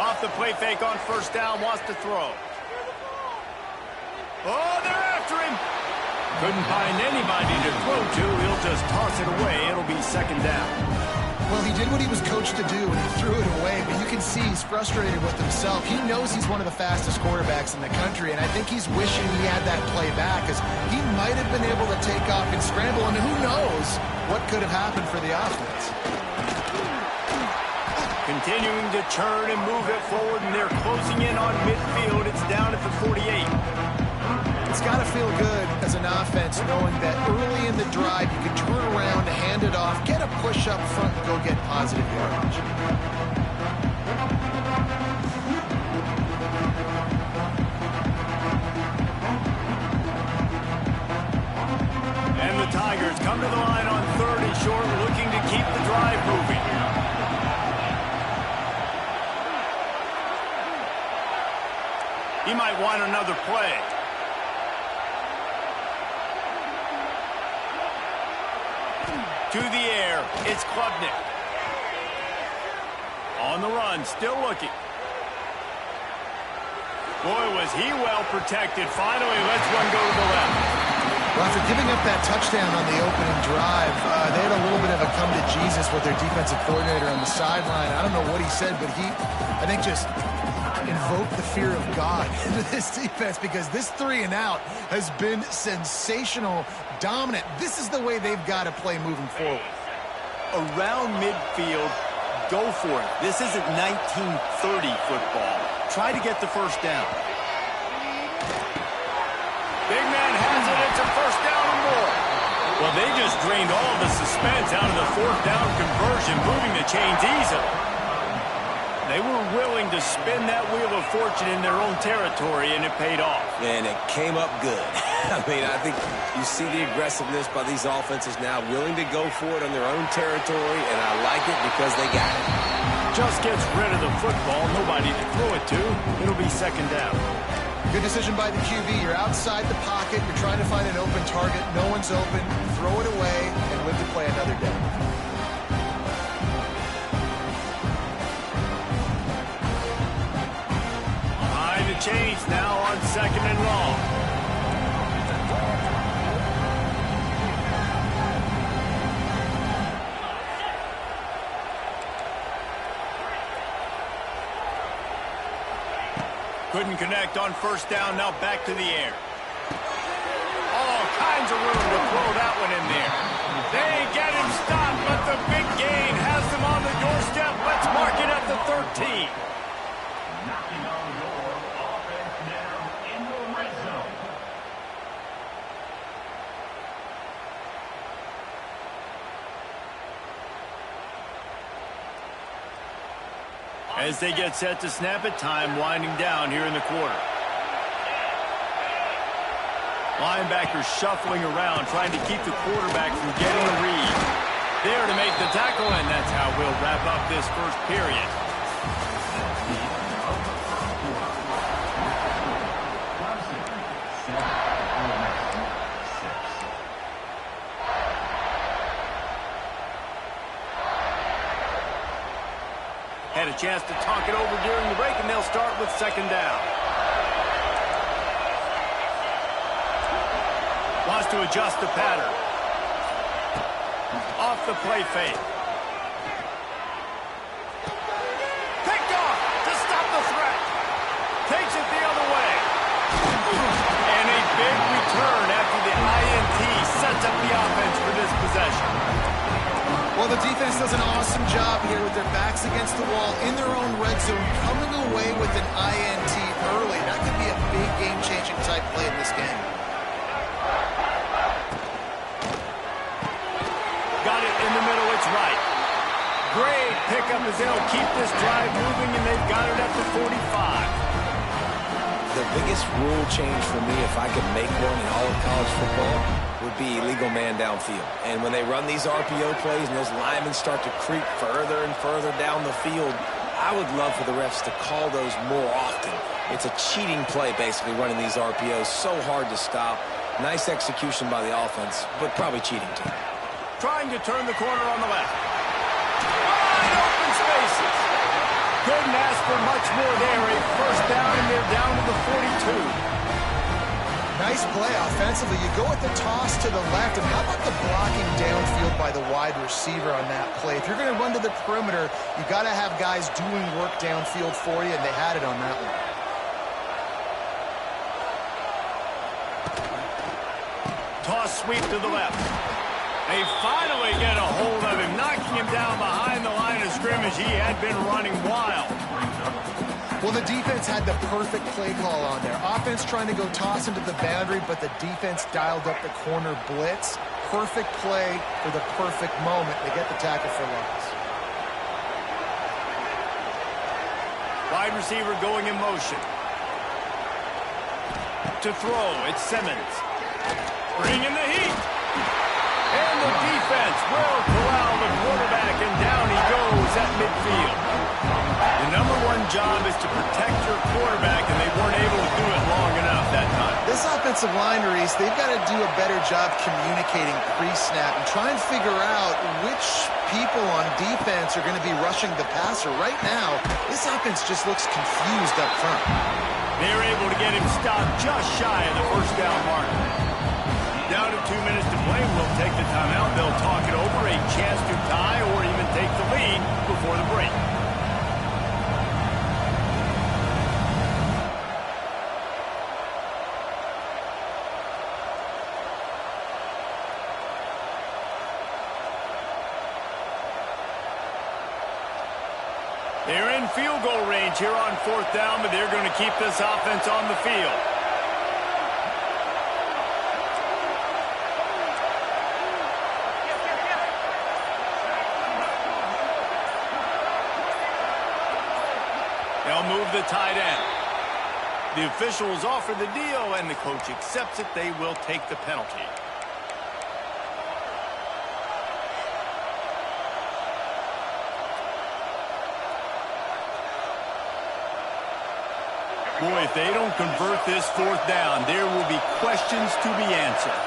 Off the play fake on first down, wants to throw. Oh, they're after him. Couldn't find anybody to throw to. He'll just toss it away. It'll be 2nd down. Well, he did what he was coached to do, and he threw it away, but you can see he's frustrated with himself. He knows he's one of the fastest quarterbacks in the country, and I think he's wishing he had that play back, because he might have been able to take off and scramble, and who knows what could have happened for the offense. Continuing to turn and move it forward, and they're closing in on midfield. It's down at the 48. It's got to feel good as an offense knowing that early in the drive you can turn around, hand it off, get a push up front, and go get positive yardage. And the Tigers come to the line on 3rd and short, looking to keep the drive moving. He might want another play. To the air, it's Klubnik. On the run, still looking. Boy, was he well protected. Finally lets one go to the left. Well, after giving up that touchdown on the opening drive, they had a little bit of a come to Jesus with their defensive coordinator on the sideline. I don't know what he said, but he, I think, just invoked the fear of God into this defense, because this 3 and out has been sensational, dominant. This is the way they've got to play moving forward. Around midfield, go for it. This isn't 1930 football. Try to get the first down. Big man has it. It's a first down and more. Well, they just drained all the suspense out of the 4th down conversion, moving the chains easily. They were willing to spin that wheel of fortune in their own territory, and it paid off. And it came up good. I mean, I think you see the aggressiveness by these offenses now, willing to go for it on their own territory, and I like it because they got it. Just gets rid of the football, nobody to throw it to. It'll be 2nd down. Good decision by the QB. You're outside the pocket. You're trying to find an open target. No one's open. Throw it away and live to play another day. Behind the chains now on 2nd and long. Couldn't connect on 1st down, now back to the air. All kinds of room to throw that one in there. They get him stopped, but the big gain has them on the doorstep. Let's mark it at the 13. Knocking on the door, offense now in the red zone. As they get set to snap it, time winding down here in the quarter. Linebackers shuffling around, trying to keep the quarterback from getting a read. There to make the tackle, and that's how we'll wrap up this first period. Had a chance to talk it over during the break, and they'll start with 2nd down. Wants to adjust the pattern. Off the play fake. Picked off to stop the threat. Takes it the other way. And a big return after the INT sets up the offense for this possession. Well, the defense does an awesome job here with their backs against the wall in their own red zone, coming away with an INT early. That could be a big game-changing type play in this game. Got it in the middle, it's right. Great pickup as they'll keep this drive moving, and they've got it at the 45. The biggest rule change for me, if I could make one in all of college football, would be illegal man downfield. And when they run these RPO plays and those linemen start to creep further and further down the field, I would love for the refs to call those more often. It's a cheating play, basically, running these RPOs. So hard to stop. Nice execution by the offense, but probably cheating too. Trying to turn the corner on the left. Wide open spaces. Couldn't ask for much more there. A first down, and they're down to the 42. Nice Nice play offensively. You go with the toss to the left, and how about the blocking downfield by the wide receiver on that play? If you're going to run to the perimeter, you got to have guys doing work downfield for you, and they had it on that one. Toss sweep to the left. They finally get a hold of him, knocking him down behind the line of scrimmage. He had been running wild. Well, the defense had the perfect play call on there. Offense trying to go toss into the boundary, but the defense dialed up the corner blitz. Perfect play for the perfect moment. They get the tackle for loss. Wide receiver going in motion. To throw, it's Simmons. Bringing the heat. And the defense will corral the quarterback, and down he goes at midfield. The number one job is to protect your quarterback, and they weren't able to do it long enough that time. This offensive line, Reese, they've got to do a better job communicating pre-snap and try and figure out which people on defense are going to be rushing the passer. Right now, this offense just looks confused up front. They're able to get him stopped just shy of the first down mark. Down to 2 minutes to play. We'll take the timeout. They'll talk it over. A chance to tie or even take the lead before the break. They're in field goal range here on 4th down, but they're going to keep this offense on the field. They'll move the tight end. The officials offer the deal, and the coach accepts it. They will take the penalty. Boy, if they don't convert this 4th down, there will be questions to be answered.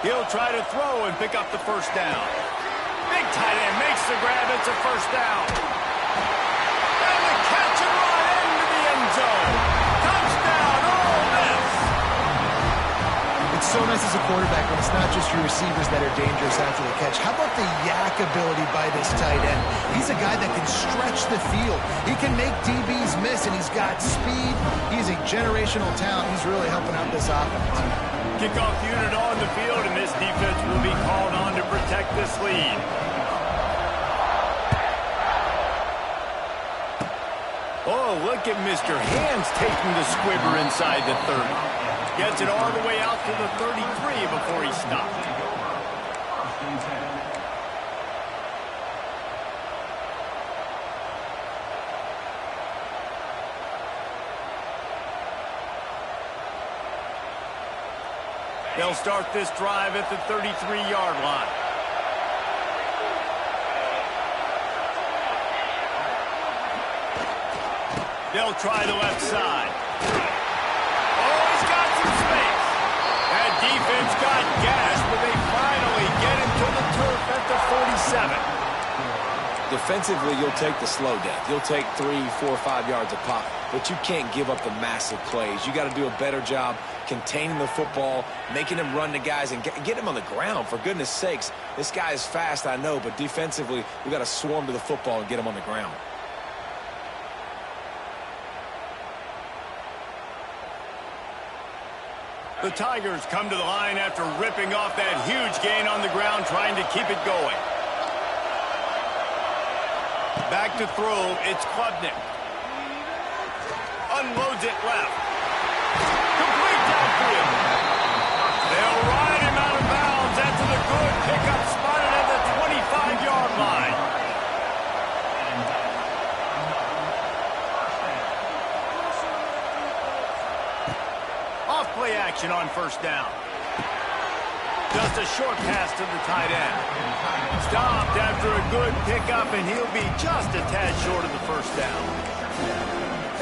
He'll try to throw and pick up the first down. Big tight end makes the grab. It's a first down. And the catch and run into the end zone. Touchdown, Ole Miss. It's so nice as a quarterback when it's not just your receivers that are dangerous after the catch. How about the yak ability by this tight end? He's a guy that can stretch the field. He can make DBs miss, and he's got speed. He's a generational talent. He's really helping out this offense. Kickoff unit on the field, and this defense will be called on to protect this lead. Oh, look at Mr. Hands taking the squibber inside the 30. Gets it all the way out to the 33 before he stopped. They'll start this drive at the 33-yard line. They'll try the left side. Oh, he's got some space. That defense got gashed, but they finally get him to the turf at the 47. Defensively, you'll take the slow death. You'll take 3, 4, 5 yards a pop, but you can't give up the massive plays. You got to do a better job containing the football, making him run to guys, and get him on the ground. For goodness sakes, this guy is fast, I know, but defensively, we got to swarm to the football and get him on the ground. The Tigers come to the line after ripping off that huge gain on the ground, trying to keep it going. Back to throw, it's Klubnik. Unloads it left. Complete downfield. They'll ride him out of bounds. That's a good pickup, spotted at the 25-yard line. Off play action on first down. Just a short pass to the tight end. Stopped after a good pickup, and he'll be just a tad short of the first down.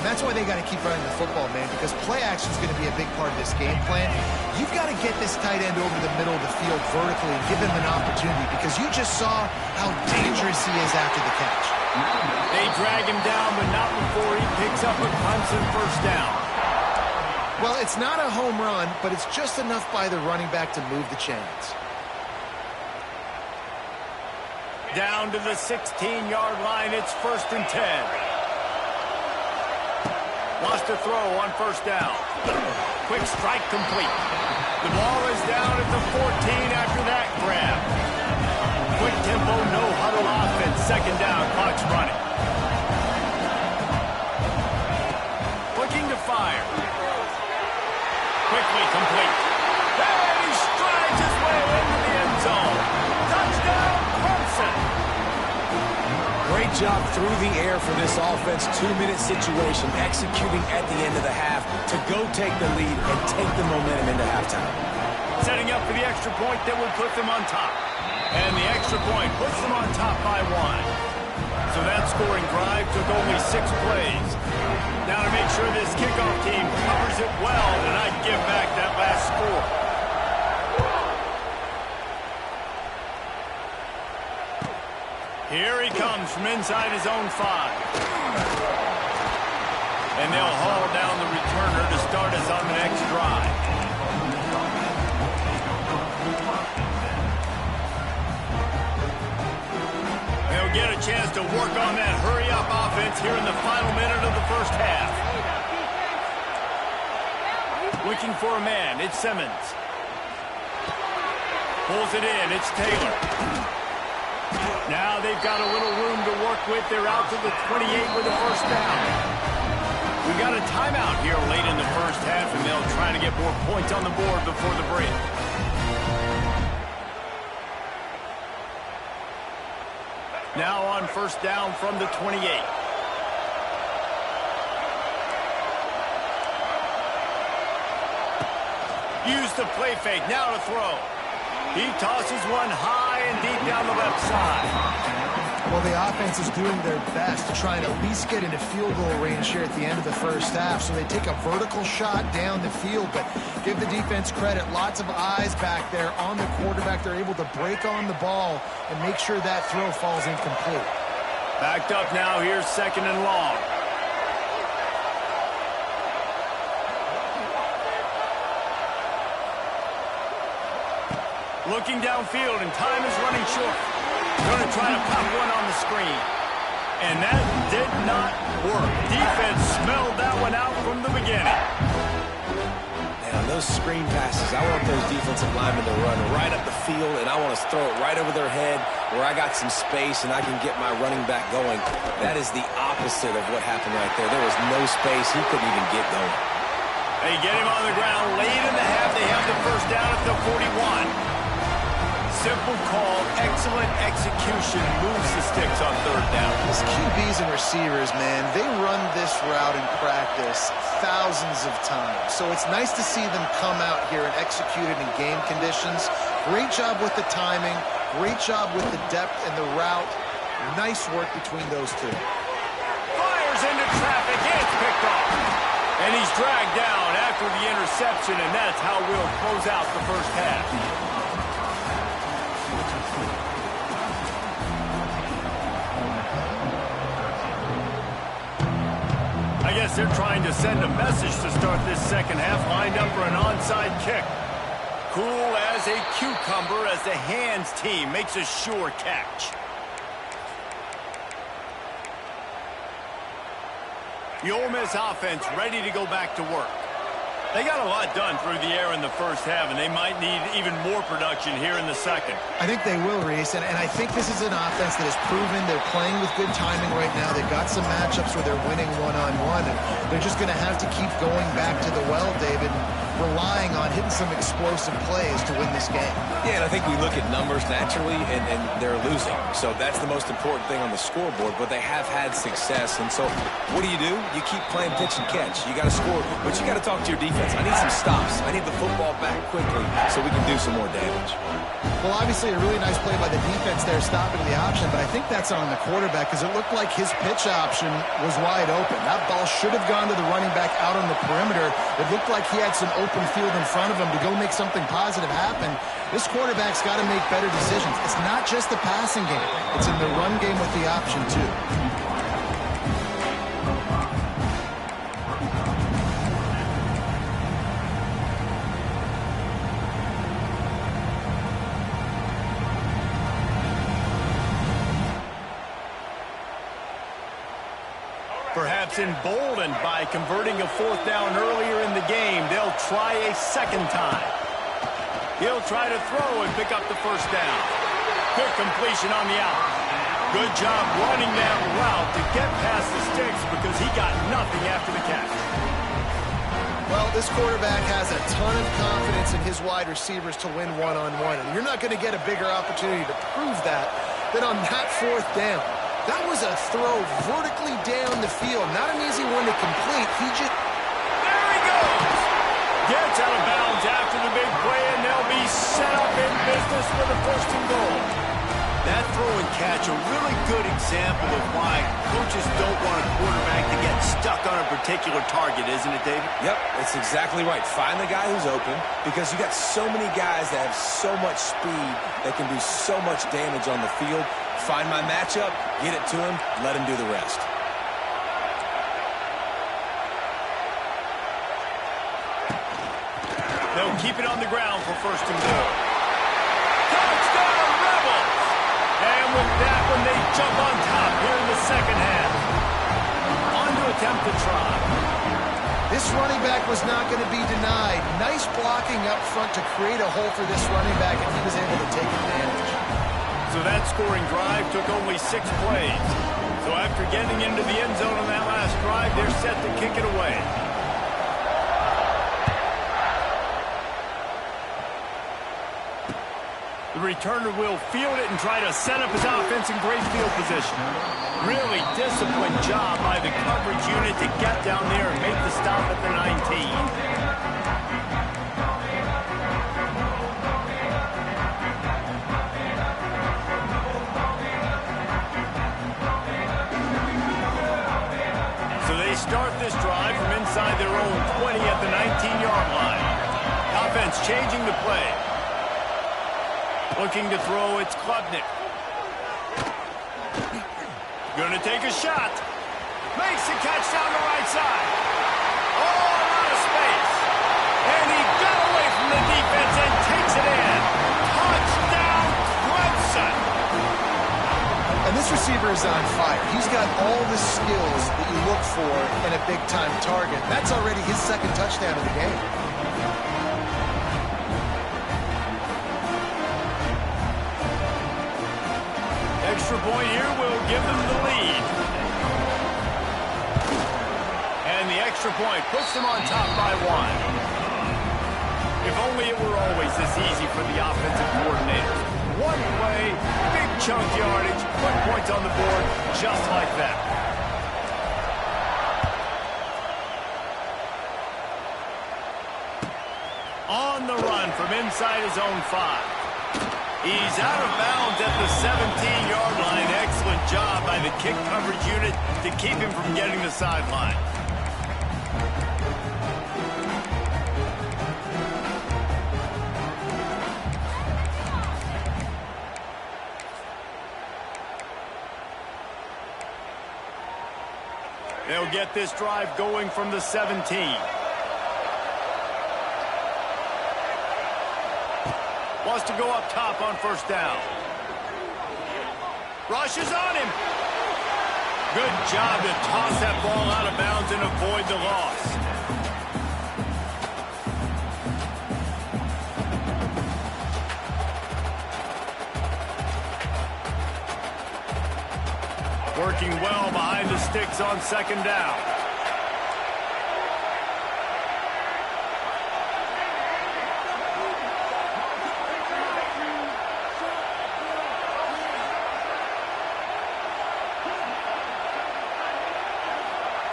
And that's why they got to keep running the football, man, because play action is going to be a big part of this game plan. You've got to get this tight end over the middle of the field vertically and give him an opportunity, because you just saw how dangerous he is after the catch. They drag him down, but not before he picks up a Clemson first down. Well, it's not a home run, but it's just enough by the running back to move the chains. Down to the 16-yard line, it's 1st and 10. Lost a throw on first down. Quick strike complete. The ball is down at the 14 after that grab. Quick tempo, no huddle offense. 2nd down, clock's running. Looking to fire. Quickly complete. And he strides his way into the end zone. Touchdown, Clemson. Great job through the air for this offense. 2-minute situation, executing at the end of the half to go take the lead and take the momentum into halftime. Setting up for the extra point that would put them on top. And the extra point puts them on top by 1. So that scoring drive took only 6 plays. Now to make sure this kickoff team covers it well, and I'd give back that last score. Here he comes from inside his own 5. And they'll haul down the returner to start us on the next drive. They'll get a chance to work on that hurry-up offense here in the final minute of the first half. Looking for a man, it's Simmons. Pulls it in, it's Taylor. Now they've got a little room to work with. They're out to the 28 with a first down. We've got a timeout here late in the first half, and they'll try to get more points on the board before the break. Now on first down from the 28. Use the play fake, now to throw. He tosses one high and deep down the left side. Well, the offense is doing their best to try and at least get into field goal range here at the end of the first half. So they take a vertical shot down the field, but give the defense credit. Lots of eyes back there on the quarterback. They're able to break on the ball and make sure that throw falls incomplete. Backed up now, here's 2nd and long. Looking downfield, and time is running short. Going to try to pop one on the screen. And that did not work. Defense smelled that one out from the beginning. Now, those screen passes, I want those defensive linemen to run right up the field, and I want to throw it right over their head where I got some space and I can get my running back going. That is the opposite of what happened right there. There was no space. He couldn't even get going. They get him on the ground late in the half. They have the first down at the 41. Simple call, excellent execution, moves the sticks on 3rd down. These QBs and receivers, man, they run this route in practice thousands of times. So it's nice to see them come out here and execute it in game conditions. Great job with the timing, great job with the depth and the route. Nice work between those two. Fires into traffic, it's picked off. And he's dragged down after the interception, and that's how we'll close out the first half. I guess they're trying to send a message to start this second half, lined up for an onside kick. Cool as a cucumber as the hands team makes a sure catch. The Ole Miss offense ready to go back to work. They got a lot done through the air in the first half, and they might need even more production here in the second. I think they will, Reese, and I think this is an offense that has proven they're playing with good timing right now. They've got some matchups where they're winning one-on-one, and they're just going to have to keep going back to the well, David, relying on hitting some explosive plays to win this game. Yeah, and I think we look at numbers naturally, and they're losing. So that's the most important thing on the scoreboard, but they have had success. And so what do? You keep playing pitch and catch. You got to score, but you got to talk to your defense. I need some stops. I need the football back quickly so we can do some more damage. Well, obviously a really nice play by the defense there, stopping the option, but I think that's on the quarterback because it looked like his pitch option was wide open. That ball should have gone to the running back out on the perimeter. It looked like he had some open field in front of him to go make something positive happen. This quarterback's got to make better decisions. It's not just the passing game. It's in the run game with the option, too. Perhaps emboldened by converting a fourth down earlier in the game, they'll try a second time. He'll try to throw and pick up the first down. Good completion on the out. Good job running that route to get past the sticks because he got nothing after the catch. Well, this quarterback has a ton of confidence in his wide receivers to win one-on-one, and you're not going to get a bigger opportunity to prove that than on that fourth down. That was a throw vertically down the field. Not an easy one to complete. There he goes! Gets out of bounds after the big play, and they'll be set up in business with a first and goal. That throw and catch, a really good example of why coaches don't want a quarterback to get stuck on a particular target, isn't it, David? Yep, that's exactly right. Find the guy who's open because you got so many guys that have so much speed that can do so much damage on the field. Find my matchup, get it to him, let him do the rest. They'll keep it on the ground for first and goal. Touchdown, Rebels! And with that one, they jump on top here in the second half. On to attempt to try. This running back was not going to be denied. Nice blocking up front to create a hole for this running back, and he was able to take advantage. So that scoring drive took only 6 plays. So after getting into the end zone on that last drive, they're set to kick it away. The returner will field it and try to set up his offense in great field position. Really disciplined job by the coverage unit to get down there and make the stop at the 19. Start this drive from inside their own 20 at the 19-yard line. Offense changing the play. Looking to throw, it's Klubnik. Gonna take a shot. Makes the catch down the right side. Oh, a lot of space. And he got away from the defense and takes it in. Touchdown, Clemson. And this receiver is on fire. He's got all the skills that you look for in a big-time target. That's already his second touchdown of the game. Extra point here will give them the lead. And the extra point puts them on top by 1. If only it were always this easy for the offensive coordinators. One play, big chunk yardage, put points on the board just like that. On the run from inside his own 5. He's out of bounds at the 17-yard line. Excellent job by the kick coverage unit to keep him from getting the sideline. They'll get this drive going from the 17. Wants to go up top on first down. Rushes on him. Good job to toss that ball out of bounds and avoid the loss. Working well behind the sticks on second down.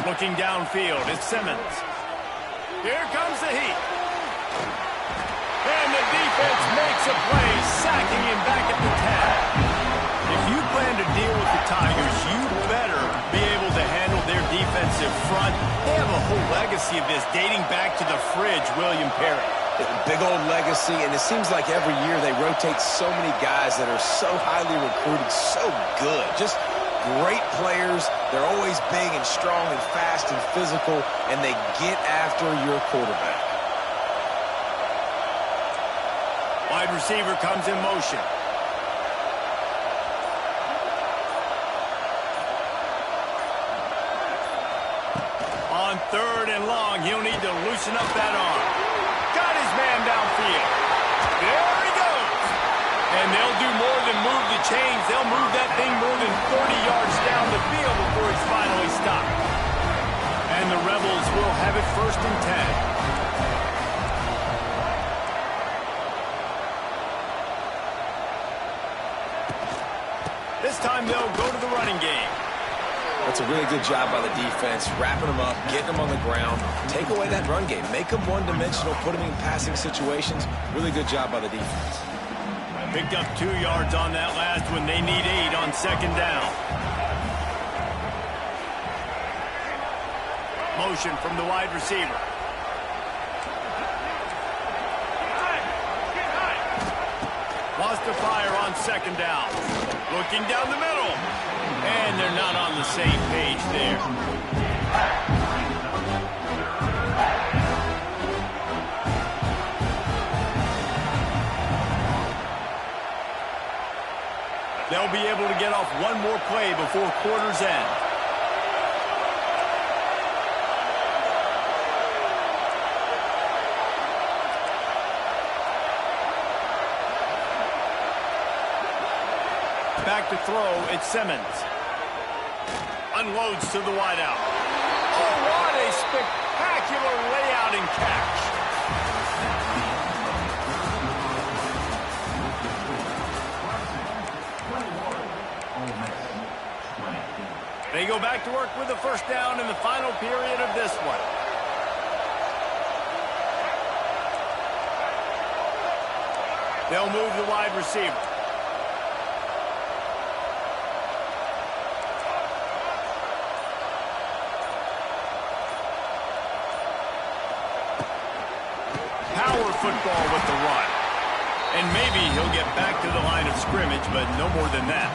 Looking downfield, it's Simmons. Here comes the heat. And the defense defense makes a play, sacking him back at the 10. If you plan to deal with the Tigers, you better be able to handle their defensive front. They have a whole legacy of this dating back to the fridge, William Perry. Big old legacy, and it seems like every year they rotate so many guys that are so highly recruited, so good. Just great players. They're always big and strong and fast and physical, and they get after your quarterback. Wide receiver comes in motion. On 3rd and long, he'll need to loosen up that arm. Got his man downfield. There he goes. And they'll do more than move the chains. They'll move that thing more than 40 yards down the field before it's finally stopped. And the Rebels will have it 1st and 10. This time they'll go to the running game. That's a really good job by the defense, wrapping them up, getting them on the ground. Take away that run game. Make them one-dimensional, put them in passing situations. Really good job by the defense. Picked up 2 yards on that last one. They need 8 on 2nd down. Motion from the wide receiver. Wants to fire on 2nd down. Looking down the middle. And they're not on the same page there. They'll be able to get off one more play before quarter's end. Back to throw, it's Simmons. Unloads to the wideout. Oh, what a spectacular layout and catch. They go back to work with the 1st down in the final period of this one. They'll move the wide receiver. Power football with the run. And maybe he'll get back to the line of scrimmage, but no more than that.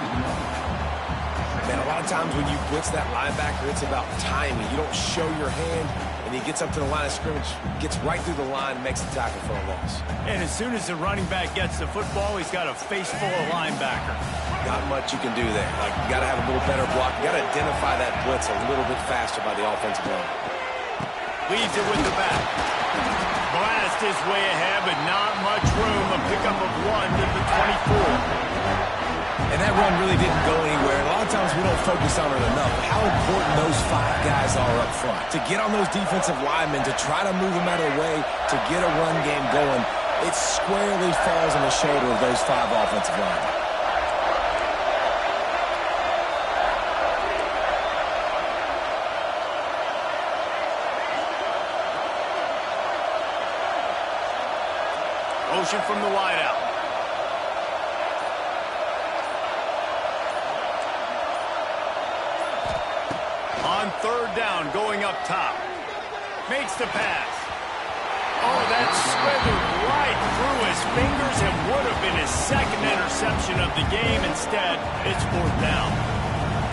Man, a lot of times when you blitz that linebacker, it's about timing. You don't show your hand, and he gets up to the line of scrimmage, gets right through the line, and makes the tackle for a loss. And as soon as the running back gets the football, he's got a face full of linebacker. Not much you can do there. Like, you got to have a little better block. You got to identify that blitz a little bit faster by the offensive line. Leads it with the back. Blast his way ahead, but not much room. A pickup of 1 to the 24. And that run really didn't go anywhere. A lot of times we don't focus on it enough. How important those 5 guys are up front. To get on those defensive linemen, to try to move them out of the way, to get a run game going, it squarely falls on the shoulder of those 5 offensive linemen. Motion from the wideout. On 3rd down, going up top. Makes the pass. Oh, that slithered right through his fingers and would have been his 2nd interception of the game. Instead, it's 4th down.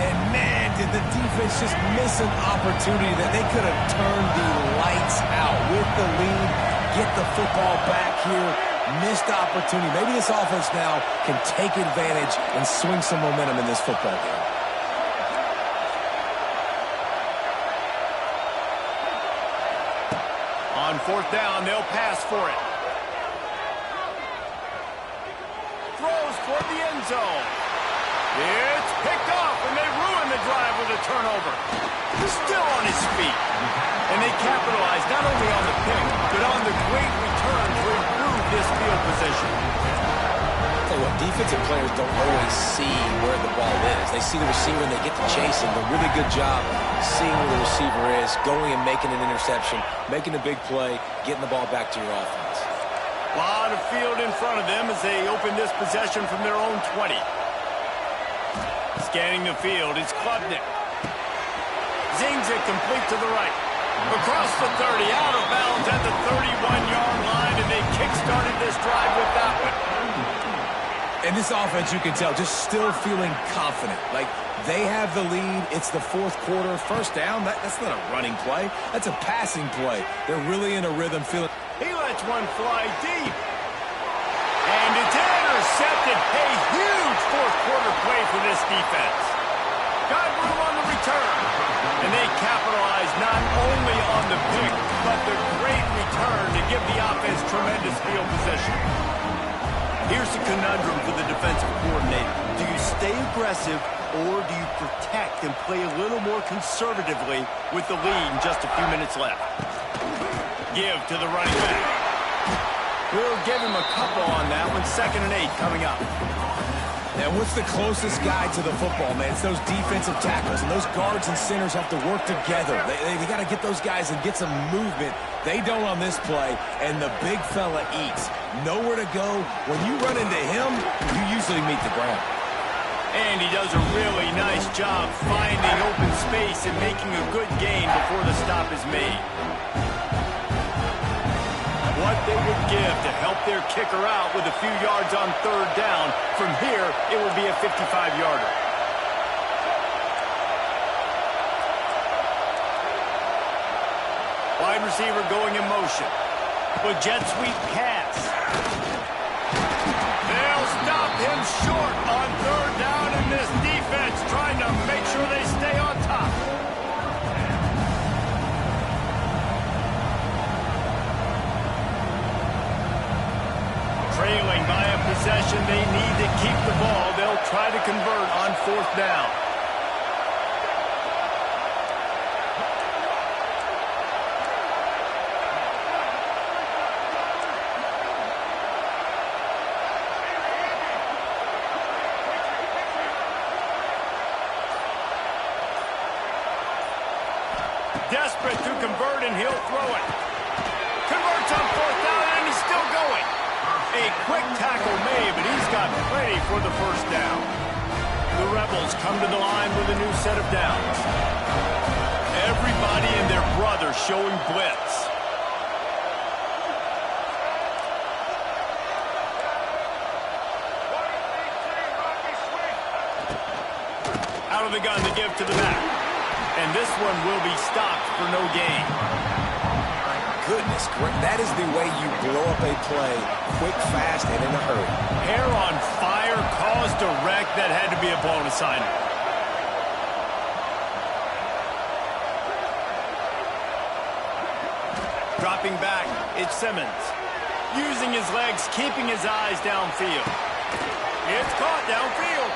And man, did the defense just miss an opportunity that they could have turned the lights out with the lead, get the football back here. Missed opportunity. Maybe this offense now can take advantage and swing some momentum in this football game. On 4th down, they'll pass for it. Throws for the end zone. It's picked off, and they ruin the drive with a turnover. Still on his feet. And they capitalize not only on the pick, but on the great return to improve this field position. I'll tell you what, defensive players don't always see where the ball is. They see the receiver and they get to chase him. A really good job seeing where the receiver is, going and making an interception, making a big play, getting the ball back to your offense. A lot of field in front of them as they open this possession from their own 20. Scanning the field, it's Klubnik. Zings it complete to the right. Across the 30, out of bounds at the 31-yard line, and they kick-started this drive with that one. And this offense, you can tell, just still feeling confident. Like, they have the lead. It's the fourth quarter. First down, that's not a running play. That's a passing play. They're really in a rhythm feeling. He lets one fly deep. And it's intercepted. A huge fourth quarter play for this defense. Got room on the return. And they capitalize not only on the pick, but the great return to give the offense tremendous field position. Here's the conundrum for the defensive coordinator. Do you stay aggressive or do you protect and play a little more conservatively with the lead and just a few minutes left? Give to the running back. We'll give him a couple on that one. 2nd and 8 coming up. And what's the closest guy to the football, man? It's those defensive tackles, and those guards and centers have to work together. They got to get those guys and get some movement. They don't on this play, and the big fella eats. Nowhere to go. When you run into him, you usually meet the ground. And he does a really nice job finding open space and making a good gain before the stop is made. What they would give to help their kicker out with a few yards on 3rd down. From here, it will be a 55-yarder. Wide receiver going in motion. With jet sweep pass. They'll stop him short on 3rd down, and this defense trying to make sure they stay on top. Trailing by a possession, they need to keep the ball. They'll try to convert on 4th down. Desperate to convert, and he'll throw it. Converts on 4th down, and he's still going. A quick tackle made, but he's got plenty for the 1st down. The Rebels come to the line with a new set of downs. Everybody and their brother showing blitz. Out of the gun to give to the back. And this one will be stopped for no gain. Goodness, that is the way you blow up a play, quick, fast, and in a hurry. Hair on fire, caused a wreck that had to be a blown assignment. Dropping back, it's Simmons. Using his legs, keeping his eyes downfield. It's caught downfield.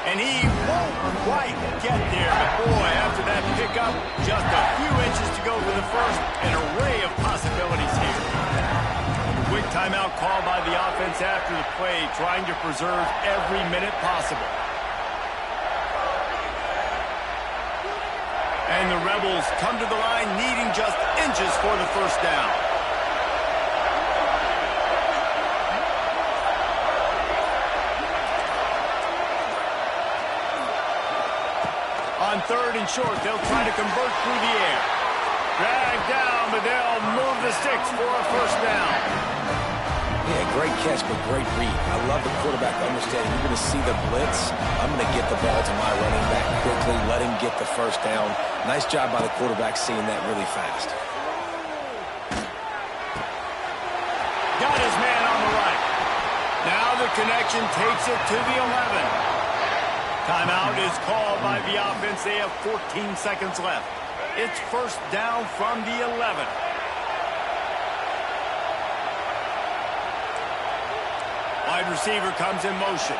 And he won't quite get there. But boy, after that pickup, just a few inches to go for the first. An array of possibilities here. Quick timeout called by the offense after the play, trying to preserve every minute possible. And the Rebels come to the line needing just inches for the 1st down. On 3rd and short, they'll try to convert through the air. Dragged down, but they'll move the sticks for a 1st down. Yeah, great catch, but great read. I love the quarterback understanding. You're going to see the blitz. I'm going to get the ball to my running back quickly, let him get the 1st down. Nice job by the quarterback seeing that really fast. Got his man on the right. Now the connection takes it to the 11. Timeout is called by the offense. They have 14 seconds left. It's 1st down from the 11. Wide receiver comes in motion.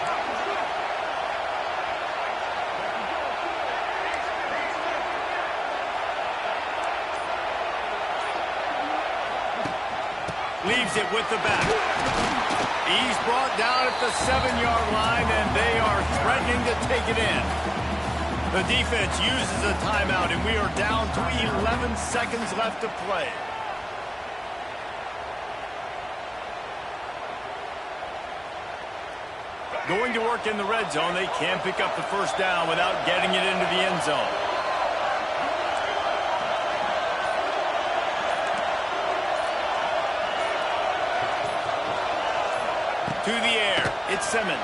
Leaves it with the back. He's brought down at the 7-yard line, and they are threatening to take it in. The defense uses a timeout, and we are down to 11 seconds left to play. Going to work in the red zone. They can't pick up the first down without getting it into the end zone. To the air. It's Simmons.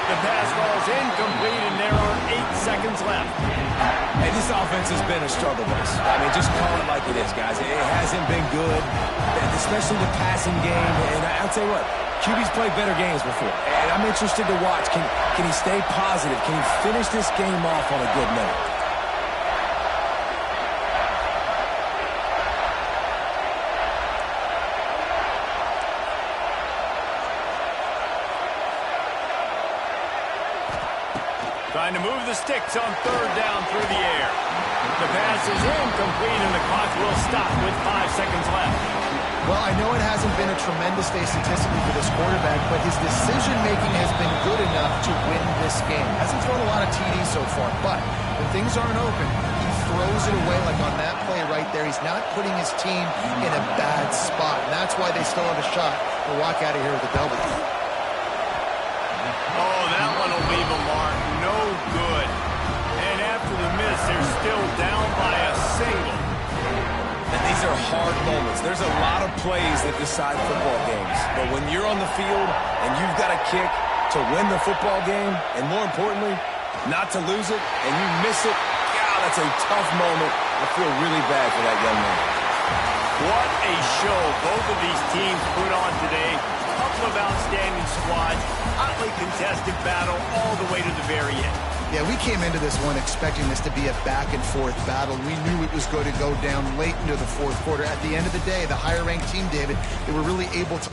The pass falls incomplete, and there are 8 seconds left. Hey, this offense has been a struggle bus. I mean, just call it like it is, guys. It hasn't been good, especially the passing game. And I'll tell you what, QB's played better games before. And I'm interested to watch. Can he stay positive? Can he finish this game off on a good note? Trying to move the sticks on third down through the air. The pass is incomplete, and the clock will stop with 5 seconds left. Well, I know it hasn't been a tremendous day statistically for this quarterback, but his decision-making has been good enough to win this game. Hasn't thrown a lot of TDs so far, but when things aren't open, he throws it away like on that play right there. He's not putting his team in a bad spot, and that's why they still have a shot to walk out of here with a W. Oh, that one will leave a mark. No good. And after the miss, they're still down by a single. And these are hard moments. There's a lot of plays that decide football games. But when you're on the field and you've got a kick to win the football game, and more importantly, not to lose it, and you miss it, God, that's a tough moment. I feel really bad for that young man. What a show both of these teams put on today. Couple of outstanding squads, hotly contested battle all the way to the very end. Yeah, we came into this one expecting this to be a back-and-forth battle. We knew it was going to go down late into the fourth quarter. At the end of the day, the higher-ranked team, David, they were really able to...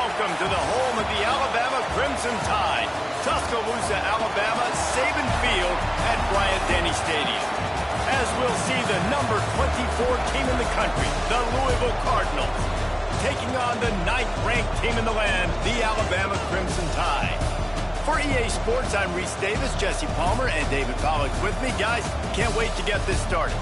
welcome to the home of the Alabama Crimson Tide. Tuscaloosa, Alabama, Saban Field at Bryant-Denny Stadium. As we'll see the number 24 team in the country, the Louisville Cardinals, taking on the 9th-ranked team in the land, the Alabama Crimson Tide. For EA Sports, I'm Reese Davis, Jesse Palmer, and David Pollack with me. Guys, can't wait to get this started.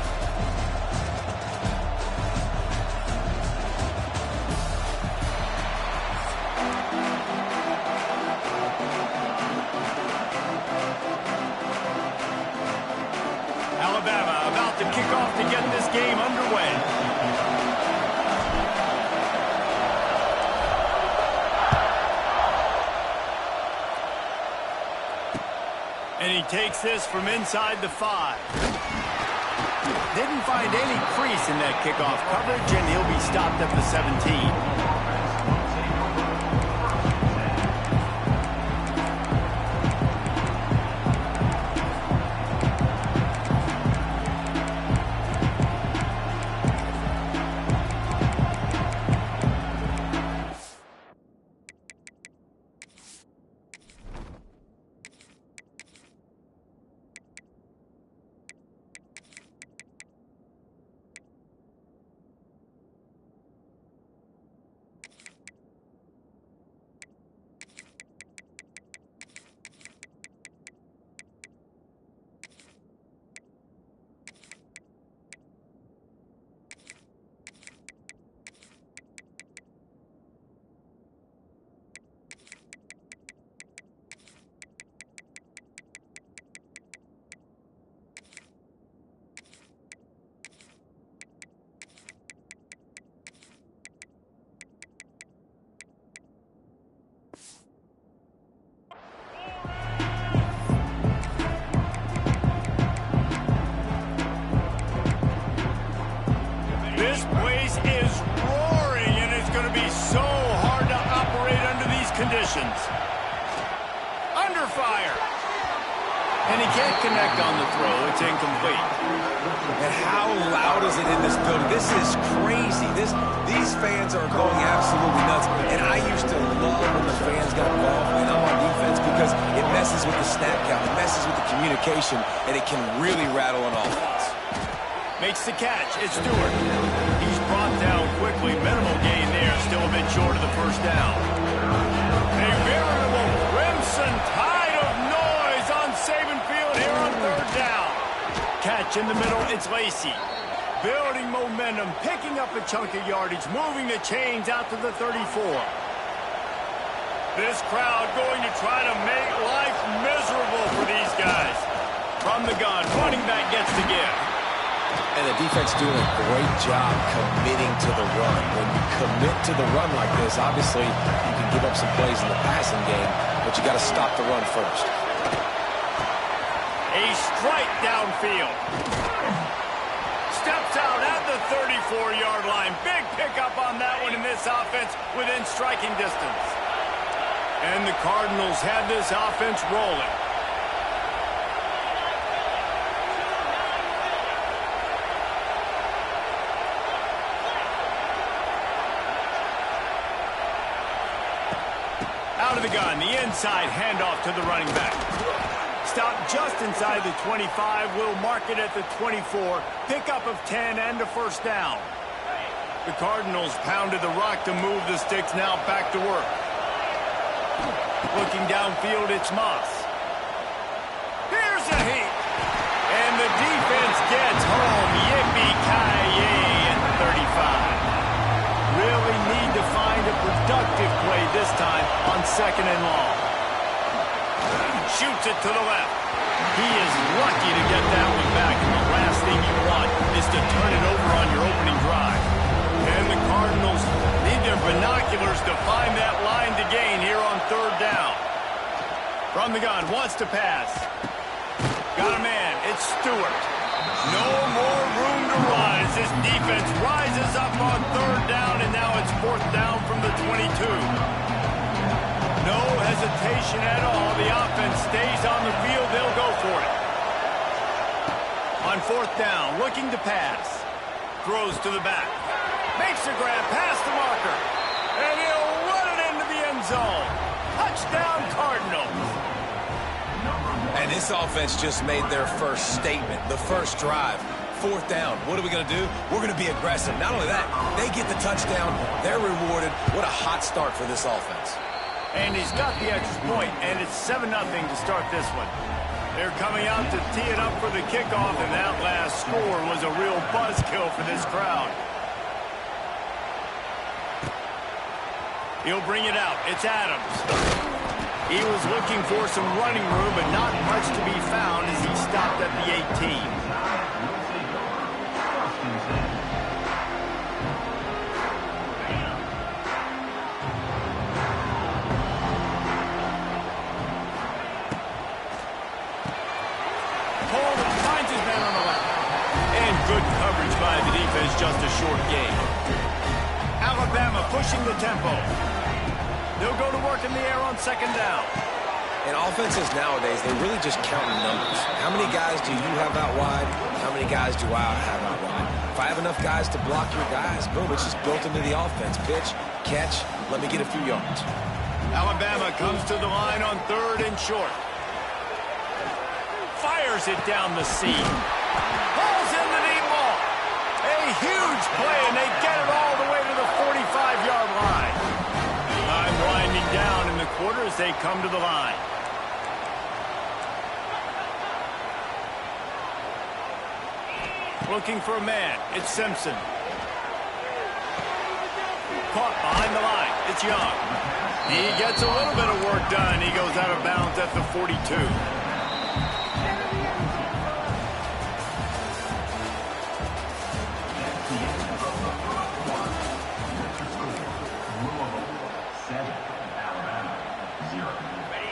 Alabama about to kick off to get this game underway. And he takes this from inside the 5. Didn't find any crease in that kickoff coverage, and he'll be stopped at the 17. This place is roaring, and it's going to be so hard to operate under these conditions. Under fire. And he can't connect on the throw. It's incomplete. And how loud is it in this building? This is crazy. These fans are going absolutely nuts. And I used to love when the fans got involved when I'm on defense because it messes with the snap count. It messes with the communication, and it can really rattle an offense. Makes the catch. It's Stewart. He's brought down quickly. Minimal gain there. Still a bit short of the first down. A veritable Crimson Tide of noise on Saban Field here on 3rd down. Catch in the middle. It's Lacey. Building momentum. Picking up a chunk of yardage. Moving the chains out to the 34. This crowd going to try to make life miserable for these guys. From the gun. Running back gets the give. And the defense doing a great job committing to the run. When you commit to the run like this, obviously you can give up some plays in the passing game, but you got to stop the run first. A strike downfield. Steps out at the 34-yard line. Big pickup on that one in this offense within striking distance. And the Cardinals have this offense rolling. Out of the gun, the inside handoff to the running back. Stopped just inside the 25. Will mark it at the 24. Pickup of 10 and a first down. The Cardinals pounded the rock to move the sticks, now back to work. Looking downfield, it's Moss. Here's a heat. And the defense gets home. Yippee-ki-yay at 35. Really need to find a productive play this time on 2nd and long. Shoots it to the left. He is lucky to get that one back, and the last thing you want is to turn it over on your opening drive. And the Cardinals need their binoculars to find that line to gain here on 3rd down. From the gun, wants to pass. Got a man, it's Stewart. No more room to run as this defense rises up on 3rd down, and now it's 4th down from the 22. No hesitation at all. The offense stays on the field. They'll go for it. On 4th down, looking to pass. Throws to the back. Makes a grab past the marker. And he'll run it into the zone. Touchdown, Cardinals. And this offense just made their first statement, the first drive. Fourth down. What are we going to do? We're going to be aggressive. Not only that, they get the touchdown. They're rewarded. What a hot start for this offense. And he's got the extra point, and it's 7-0 to start this one. They're coming out to tee it up for the kickoff, and that last score was a real buzzkill for this crowd. He'll bring it out. It's Adams. He was looking for some running room, but not much to be found as he stopped at the 18. Finds his man on the left. And good coverage by the defense, just a short gain. Alabama pushing the tempo. They'll go to work in the air on second down. In offenses nowadays, they're really just counting numbers. How many guys do you have out wide? How many guys do I have out wide? If I have enough guys to block your guys, boom, it's just built into the offense. Pitch, catch, let me get a few yards. Alabama comes to the line on 3rd and short. Fires it down the seam. Pulls in the deep ball. A huge play, and they get it all the way to the 45-yard line. Time winding down in the quarter as they come to the line. Looking for a man. It's Simpson. Caught behind the line. It's Young. He gets a little bit of work done. He goes out of bounds at the 42.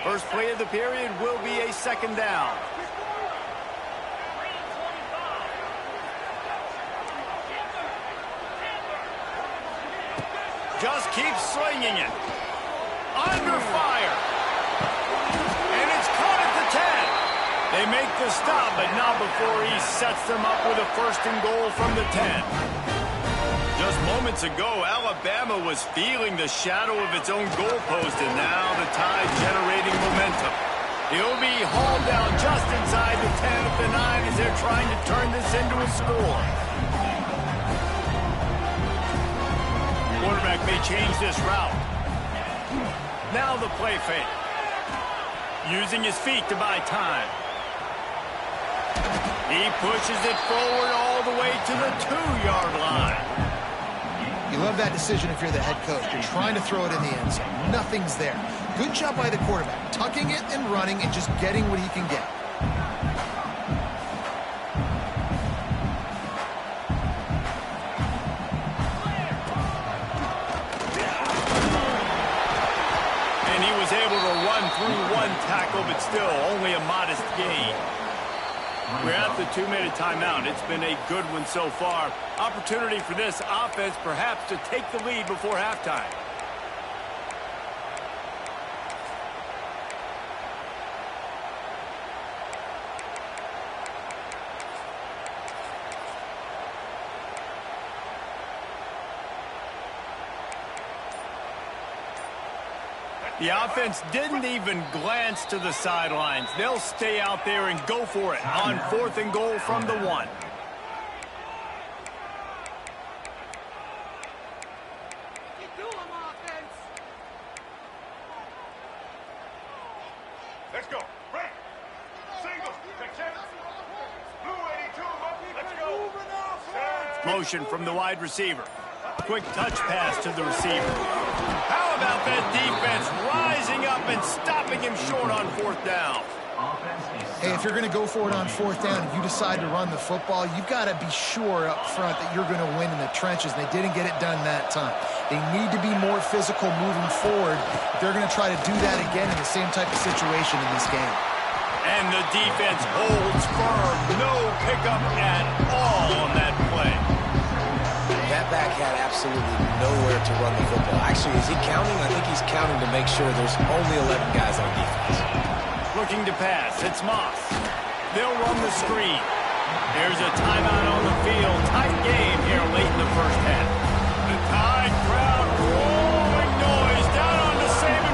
First play of the period will be a second down. Just keeps slinging it. Under fire. And it's caught at the 10. They make the stop, but not before he sets them up with a 1st and goal from the 10. Just moments ago, Alabama was feeling the shadow of its own goalpost, and now the Tide generating momentum. He'll be hauled down just inside the 10 at the 9 as they're trying to turn this into a score. Quarterback may change this route. Now the play fake. Using his feet to buy time. He pushes it forward all the way to the 2-yard line. You love that decision if you're the head coach. You're trying to throw it in the end zone. Nothing's there. Good job by the quarterback, tucking it and running and just getting what he can get. And he was able to run through one tackle, but still only a modest gain. We're at the 2-minute timeout. It's been a good one so far. Opportunity for this offense perhaps to take the lead before halftime. The offense didn't even glance to the sidelines. They'll stay out there and go for it on 4th and goal from the 1. Let's go. Right. Singles. Blue 82. Let's go. Motion from the wide receiver. Quick touch pass to the receiver. How about that defense rising up and stopping him short on 4th down? Hey, if you're going to go for it on 4th down and you decide to run the football, you've got to be sure up front that you're going to win in the trenches. They didn't get it done that time. They need to be more physical moving forward. They're going to try to do that again in the same type of situation in this game. And the defense holds firm. No pickup at all on that play. That back had absolutely nowhere to run the football. Actually, is he counting? I think he's counting to make sure there's only 11 guys on defense. Looking to pass. It's Moss. They'll run the screen. There's a timeout on the field. Tight game here late in the first half. The Tide crowd rolling noise down on the Saban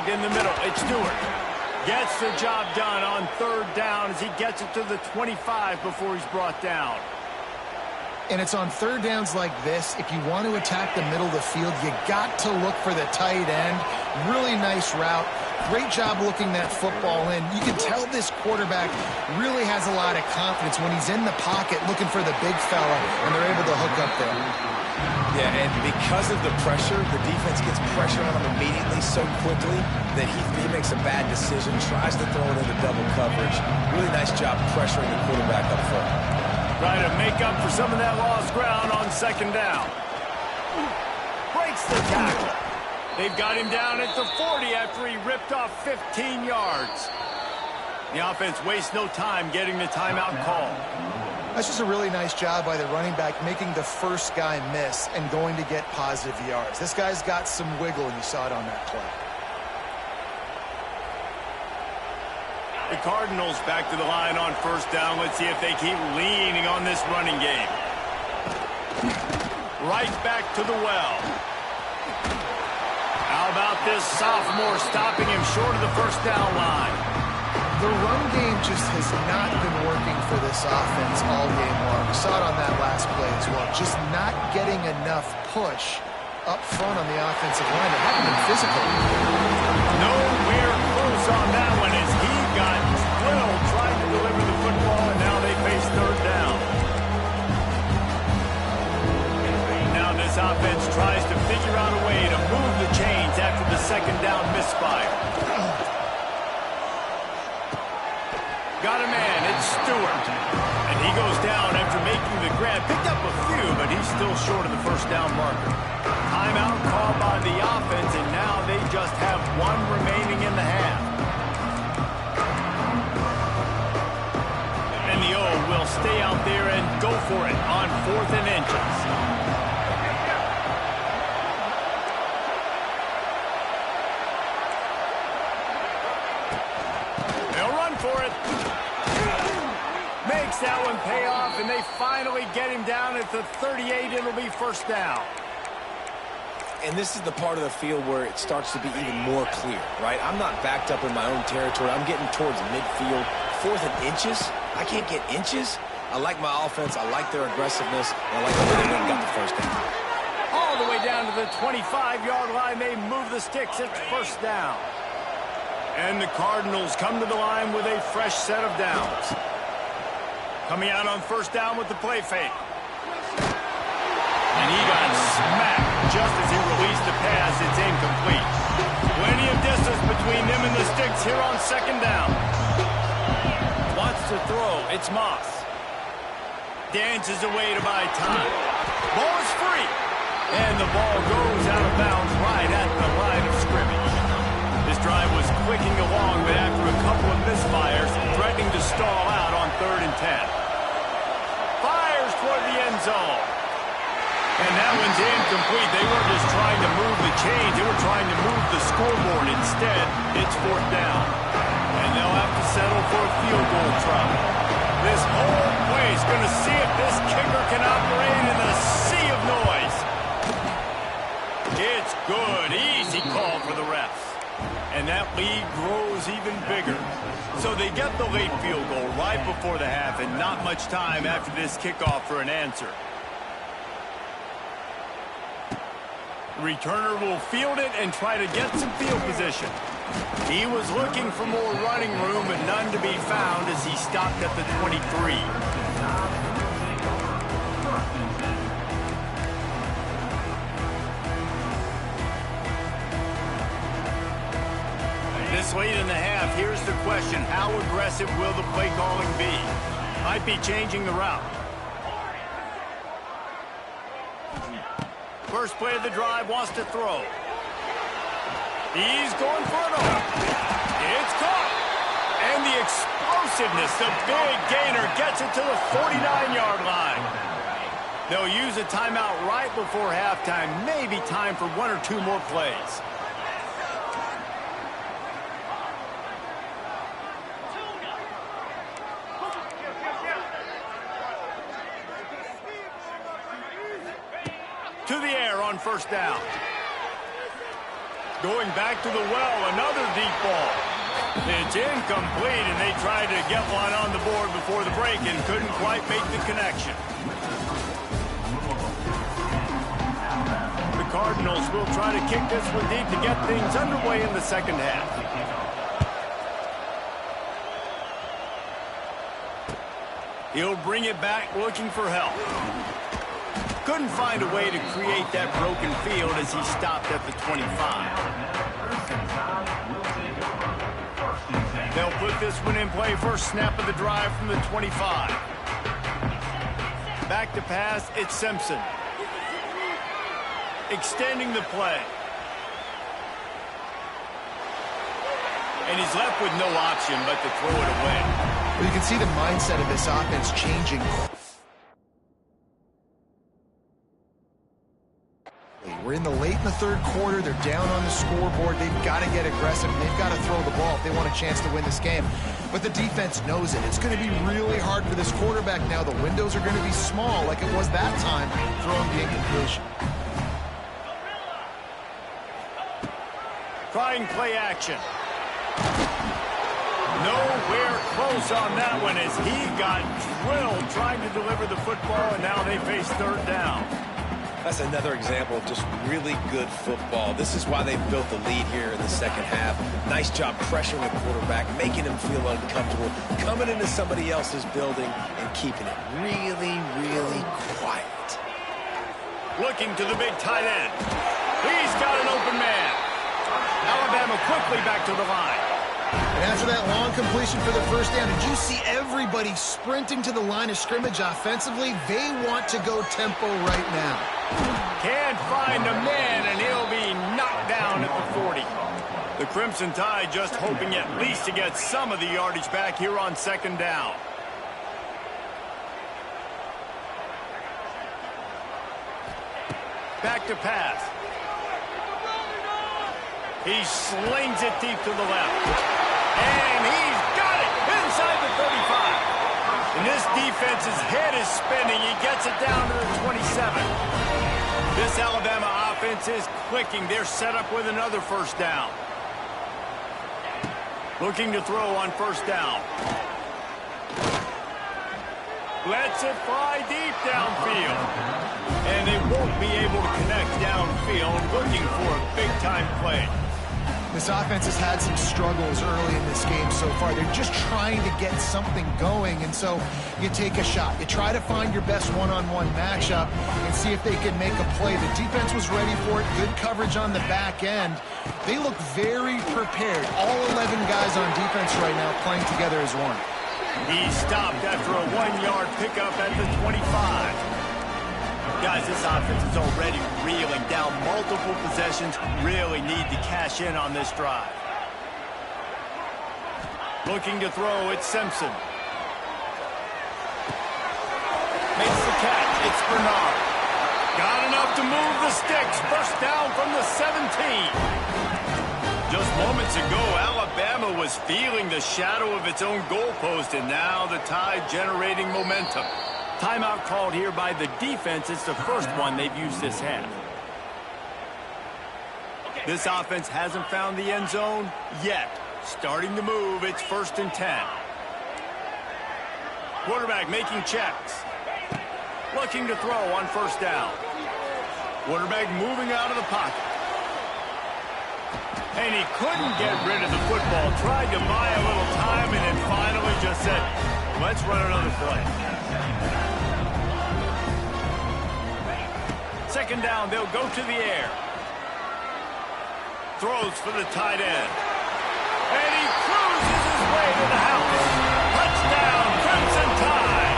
in the middle. It's Stewart. Gets the job done on third down as he gets it to the 25 before he's brought down. And it's on third downs like this, if you want to attack the middle of the field, you got to look for the tight end. Really nice route. Great job looking that football in. You can tell this quarterback really has a lot of confidence when he's in the pocket looking for the big fella, and they're able to hook up there. Yeah, and because of the pressure, the defense gets pressure on him immediately so quickly that he makes a bad decision, tries to throw it into double coverage. Really nice job pressuring the quarterback up front. Trying to make up for some of that lost ground on second down. Breaks the tackle. They've got him down at the 40 after he ripped off 15 yards. The offense wastes no time getting the timeout call. That's just a really nice job by the running back making the first guy miss and going to get positive yards. This guy's got some wiggle, and you saw it on that play. The Cardinals back to the line on first down. Let's see if they keep leaning on this running game. Right back to the well. How about this sophomore stopping him short of the first down line? The run game just has not been working for this offense all game long. We saw it on that last play as well. Just not getting enough push up front on the offensive line. It hasn't been physical. Nowhere close on that one as he got drilled trying to deliver the football, and now they face third down. Now this offense tries to figure out a way to move the chains after the second down misfire. Got a man, it's Stewart. And he goes down after making the grab. Picked up a few, but he's still short of the first down marker. Timeout called by the offense, and now they just have one remaining in the half. And the O will stay out there and go for it on 4th and inches. They'll run for it. Makes that one pay off, and they finally get him down at the 38. It'll be first down. And this is the part of the field where it starts to be even more clear, right? I'm not backed up in my own territory. I'm getting towards midfield. 4th and inches. I can't get inches. I like my offense. I like their aggressiveness. And I like the way they went and got the first down. All the way down to the 25-yard line. They move the sticks. It's first down. And the Cardinals come to the line with a fresh set of downs. Coming out on first down with the play fake. And he got smacked just as he released the pass. It's incomplete. Plenty of distance between them and the sticks here on second down. Wants to throw. It's Moss. Dances away to buy time. Ball is free. And the ball goes out of bounds right at the line of scrimmage. This drive was clicking along, but after a couple of misfires, threatening to stall out on 3rd and 10. Fires toward the end zone. And that one's incomplete. They weren't just trying to move the chains. They were trying to move the scoreboard. Instead, it's 4th down. And they'll have to settle for a field goal try. This whole place going to see if this kicker can operate in a sea of noise. It's good. Easy call for the refs. And that lead grows even bigger. So they get the late field goal right before the half, and not much time after this kickoff for an answer. The returner will field it and try to get some field position. He was looking for more running room, but none to be found as he stopped at the 23. This late in the half, here's the question. How aggressive will the play calling be? Might be changing the route. First play of the drive, wants to throw. He's going for it all. It's caught. And the explosiveness, the big gainer gets it to the 49-yard line. They'll use a timeout right before halftime. Maybe time for 1 or 2 more plays. To the air on first down. Going back to the well, another deep ball. It's incomplete, and they tried to get one on the board before the break and couldn't quite make the connection. The Cardinals will try to kick this one deep to get things underway in the second half. He'll bring it back looking for help. Couldn't find a way to create that broken field as he stopped at the 25. They'll put this one in play. First snap of the drive from the 25. Back to pass, it's Simpson. Extending the play. And he's left with no option but to throw it away. Well, you can see the mindset of this offense changing. We're in the third quarter. They're down on the scoreboard. They've got to get aggressive. They've got to throw the ball if they want a chance to win this game. But the defense knows it. It's going to be really hard for this quarterback now. The windows are going to be small like it was that time throwing the incompletion. Trying play action. Nowhere close on that one as he got drilled trying to deliver the football, and now they face third down. That's another example of just really good football. This is why they built the lead here in the second half. Nice job pressuring the quarterback, making him feel uncomfortable, coming into somebody else's building and keeping it really, really quiet. Looking to the big tight end. He's got an open man. Alabama quickly back to the line. And after that long completion for the first down, did you see everybody sprinting to the line of scrimmage offensively? They want to go tempo right now. Can't find a man, and he'll be knocked down at the 40. The Crimson Tide just hoping at least to get some of the yardage back here on second down. Back to pass. He slings it deep to the left. And he's got it inside the 35. And this defense's head is spinning. He gets it down to the 27. This Alabama offense is clicking. They're set up with another first down. Looking to throw on first down. Lets it fly deep downfield. And they won't be able to connect downfield. Looking for a big-time play. This offense has had some struggles early in this game so far. They're just trying to get something going, and so you take a shot. You try to find your best one-on-one matchup and see if they can make a play. The defense was ready for it. Good coverage on the back end. They look very prepared. All 11 guys on defense right now playing together as one. He stopped after a 1-yard pickup at the 25. Guys, this offense is already reeling down multiple possessions. Really need to cash in on this drive. Looking to throw, it's Simpson. Makes the catch, it's Bernard. Got enough to move the sticks. First down from the 17. Just moments ago, Alabama was feeling the shadow of its own goalpost, and now the Tide generating momentum. Timeout called here by the defense. It's the first one they've used this half. This offense hasn't found the end zone yet. Starting to move. It's 1st and 10. Quarterback making checks. Looking to throw on first down. Quarterback moving out of the pocket. And he couldn't get rid of the football. Tried to buy a little time and then finally just said, let's run another play. Second down, they'll go to the air. Throws for the tight end. And he cruises his way to the house. Touchdown, Crimson Tide.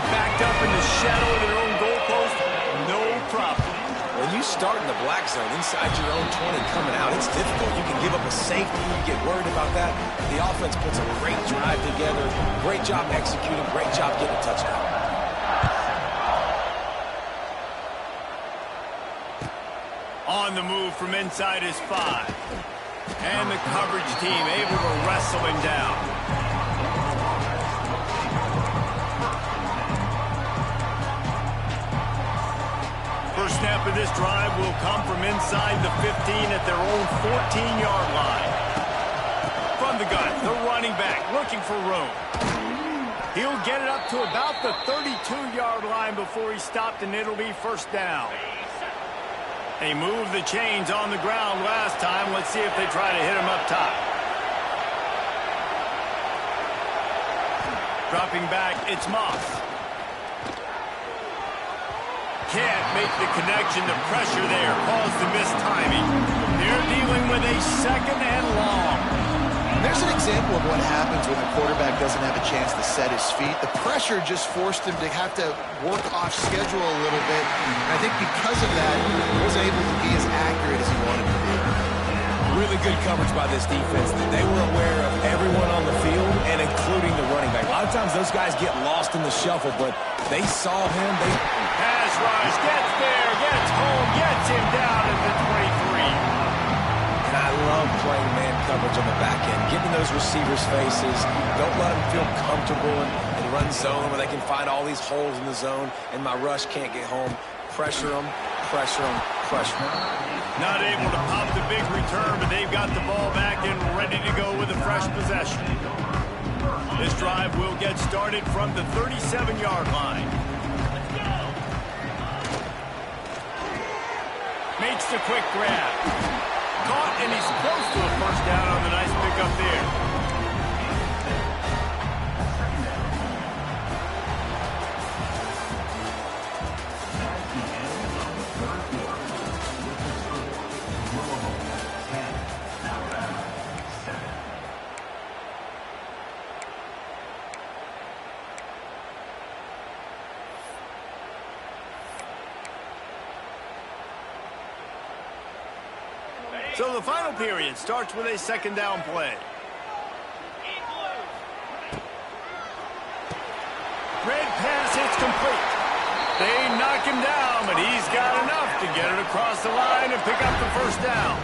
Backed up in the shadow of their own goalpost, no problem. When you start in the black zone inside your own 20 coming out, it's difficult. You can give up a safety. You get worried about that. The offense puts a great drive together. Great job executing. Great job getting a touchdown. On the move from inside his 5. And the coverage team able to wrestle him down. First snap of this drive will come from inside the 15 at their own 14-yard line. From the gun, the running back looking for room. He'll get it up to about the 32-yard line before he's stopped, and it'll be first down. They moved the chains on the ground last time. Let's see if they try to hit him up top. Dropping back, it's Moss. Can't make the connection. The pressure there caused the missed timing. They're dealing with a second and long. There's an example of what happens when the quarterback doesn't have a chance to set his feet. The pressure just forced him to have to work off schedule a little bit. And I think because of that, he wasn't able to be as accurate as he wanted to be. Really good coverage by this defense. They were aware of everyone on the field and including the running back. A lot of times those guys get lost in the shuffle, but they saw him. Pass rush, gets there, gets home, gets him down at the 23. And I love playing man coverage on the back end, giving those receivers faces. Don't let them feel comfortable and run zone where they can find all these holes in the zone and my rush can't get home. Pressure them, pressure them, pressure them. Not able to pop the big return, but they've got the ball back and ready to go with a fresh possession. This drive will get started from the 37-yard line. Makes the quick grab. Caught, and he's close to a first down on the nice pickup there. So the final period starts with a second down play. Red pass hits complete. They knock him down, but he's got enough to get it across the line and pick up the first down.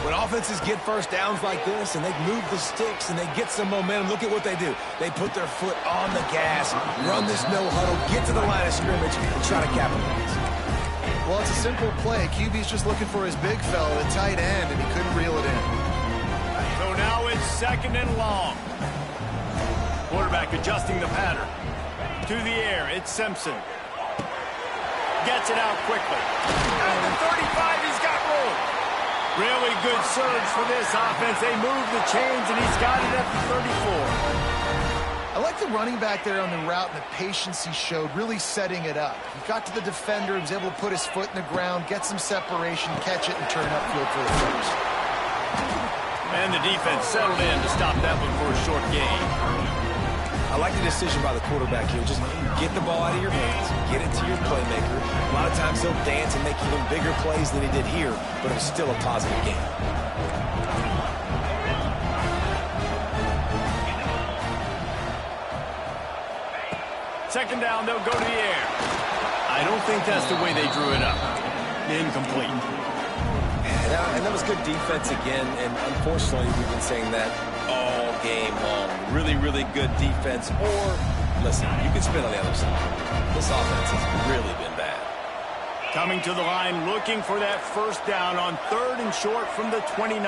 When offenses get first downs like this and they move the sticks and they get some momentum, look at what they do. They put their foot on the gas, run this no huddle, get to the line of scrimmage, and try to capitalize. Well, it's a simple play. QB's just looking for his big fella, the tight end, and he couldn't reel it in. So now it's second and long. Quarterback adjusting the pattern. To the air, it's Simpson. Gets it out quickly. At the 35, he's got room. Really good surge for this offense. They move the chains, and he's got it at the 34. I like the running back there on the route and the patience he showed, really setting it up. He got to the defender, he was able to put his foot in the ground, get some separation, catch it, and turn upfield for the first. And the defense settled in to stop that one for a short gain. I like the decision by the quarterback here. Just get the ball out of your hands, get it to your playmaker. A lot of times he'll dance and make even bigger plays than he did here, but it was still a positive game. Second down, they'll go to the air. I don't think that's the way they drew it up. Incomplete. And that was good defense again, and unfortunately we've been saying that all game long. Really, really good defense. Or, listen, you can spin on the other side. This offense has really been bad. Coming to the line, looking for that first down on third and short from the 29.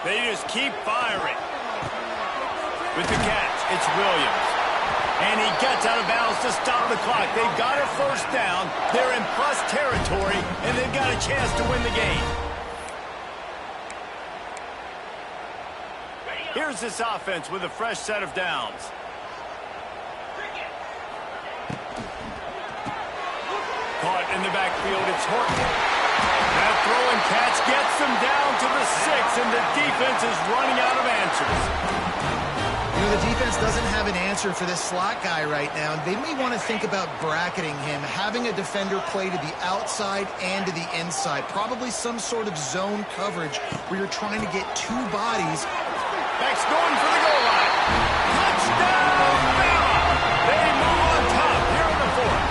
They just keep firing. With the catch, it's Williams. And he gets out of bounds to stop the clock. They've got a first down. They're in plus territory, and they've got a chance to win the game. Here's this offense with a fresh set of downs. Caught in the backfield, it's Horton. That throw and catch gets them down to the 6, and the defense is running out of answers. You know, the defense doesn't have an answer for this slot guy right now. They may want to think about bracketing him, having a defender play to the outside and to the inside. Probably some sort of zone coverage where you're trying to get two bodies. Beck's going for the goal line. Touchdown, Bama! They move on top here in the fourth.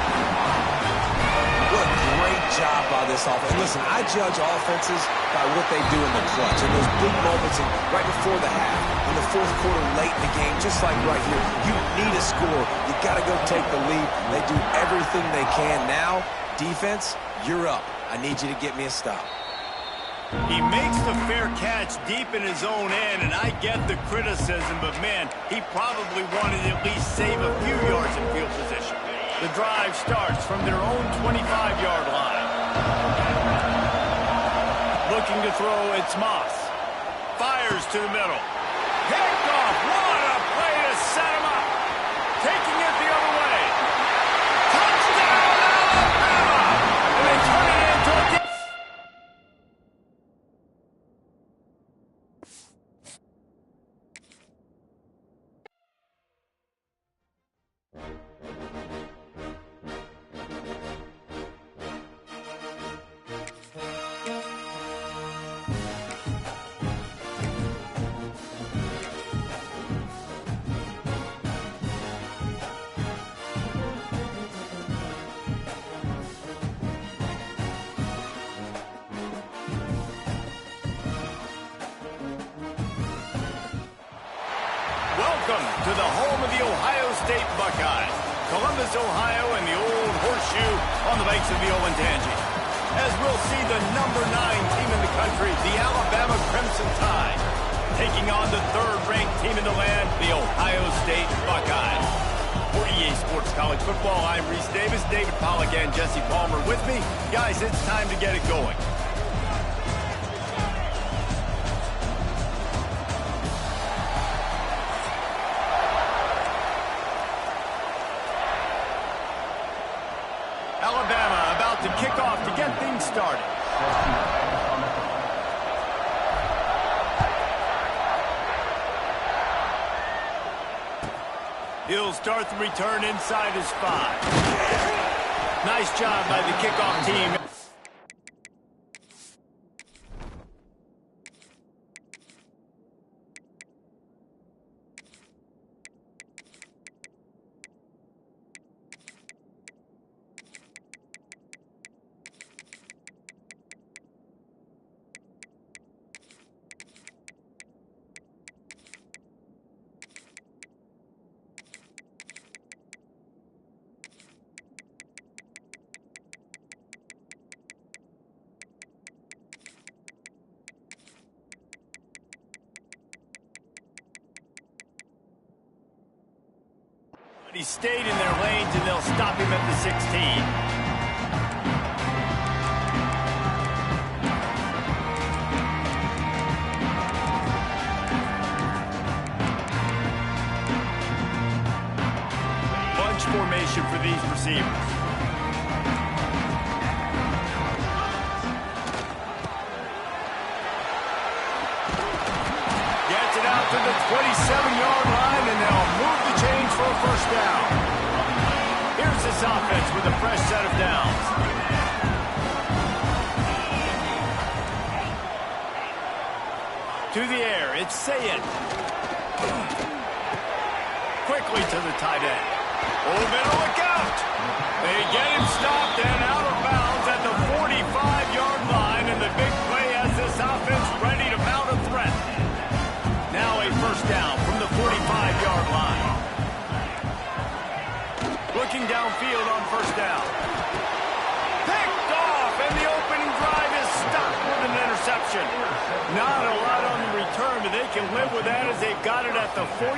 What a great job by the this offense. And listen, I judge offenses by what they do in the clutch. In those big moments right before the half, in the fourth quarter, late in the game, just like right here, you need a score. You got to go take the lead. They do everything they can. Now, defense, you're up. I need you to get me a stop. He makes the fair catch deep in his own end, and I get the criticism, but man, he probably wanted to at least save a few yards in field position. The drive starts from their own 25-yard line. Looking to throw, it's Moss. Fires to the middle. Picked off. What a play to set him up. Taking it the other way. Touchdown, Alabama! And they turn it into a... Welcome to the home of the Ohio State Buckeyes, Columbus, Ohio, and the old horseshoe on the banks of the Olentangy. As we'll see the number 9 team in the country, the Alabama Crimson Tide, taking on the third-ranked team in the land, the Ohio State Buckeyes. For EA Sports College Football, I'm Reese Davis, David Pollack, and Jesse Palmer with me. Guys, it's time to get it going. Alabama about to kick off to get things started. He'll start the return inside his 5. Nice job by the kickoff team. He stayed in their lanes, and they'll stop him at the 16. Bunch formation for these receivers. Gets it out to the 27-yard line, and they'll move the chains for a first down. Here's this offense with a fresh set of downs. To the air, it's Sayed. Quickly to the tight end. Oh, better look out. They get him stopped and out of bounds at the 45-yard line, and the big play has this offense ready to mount a threat. Now a first down from the 45-yard line. Looking downfield on first down. Picked off, and the opening drive is stopped with an interception. Not a lot on the return, but they can live with that as they've got it at the 49.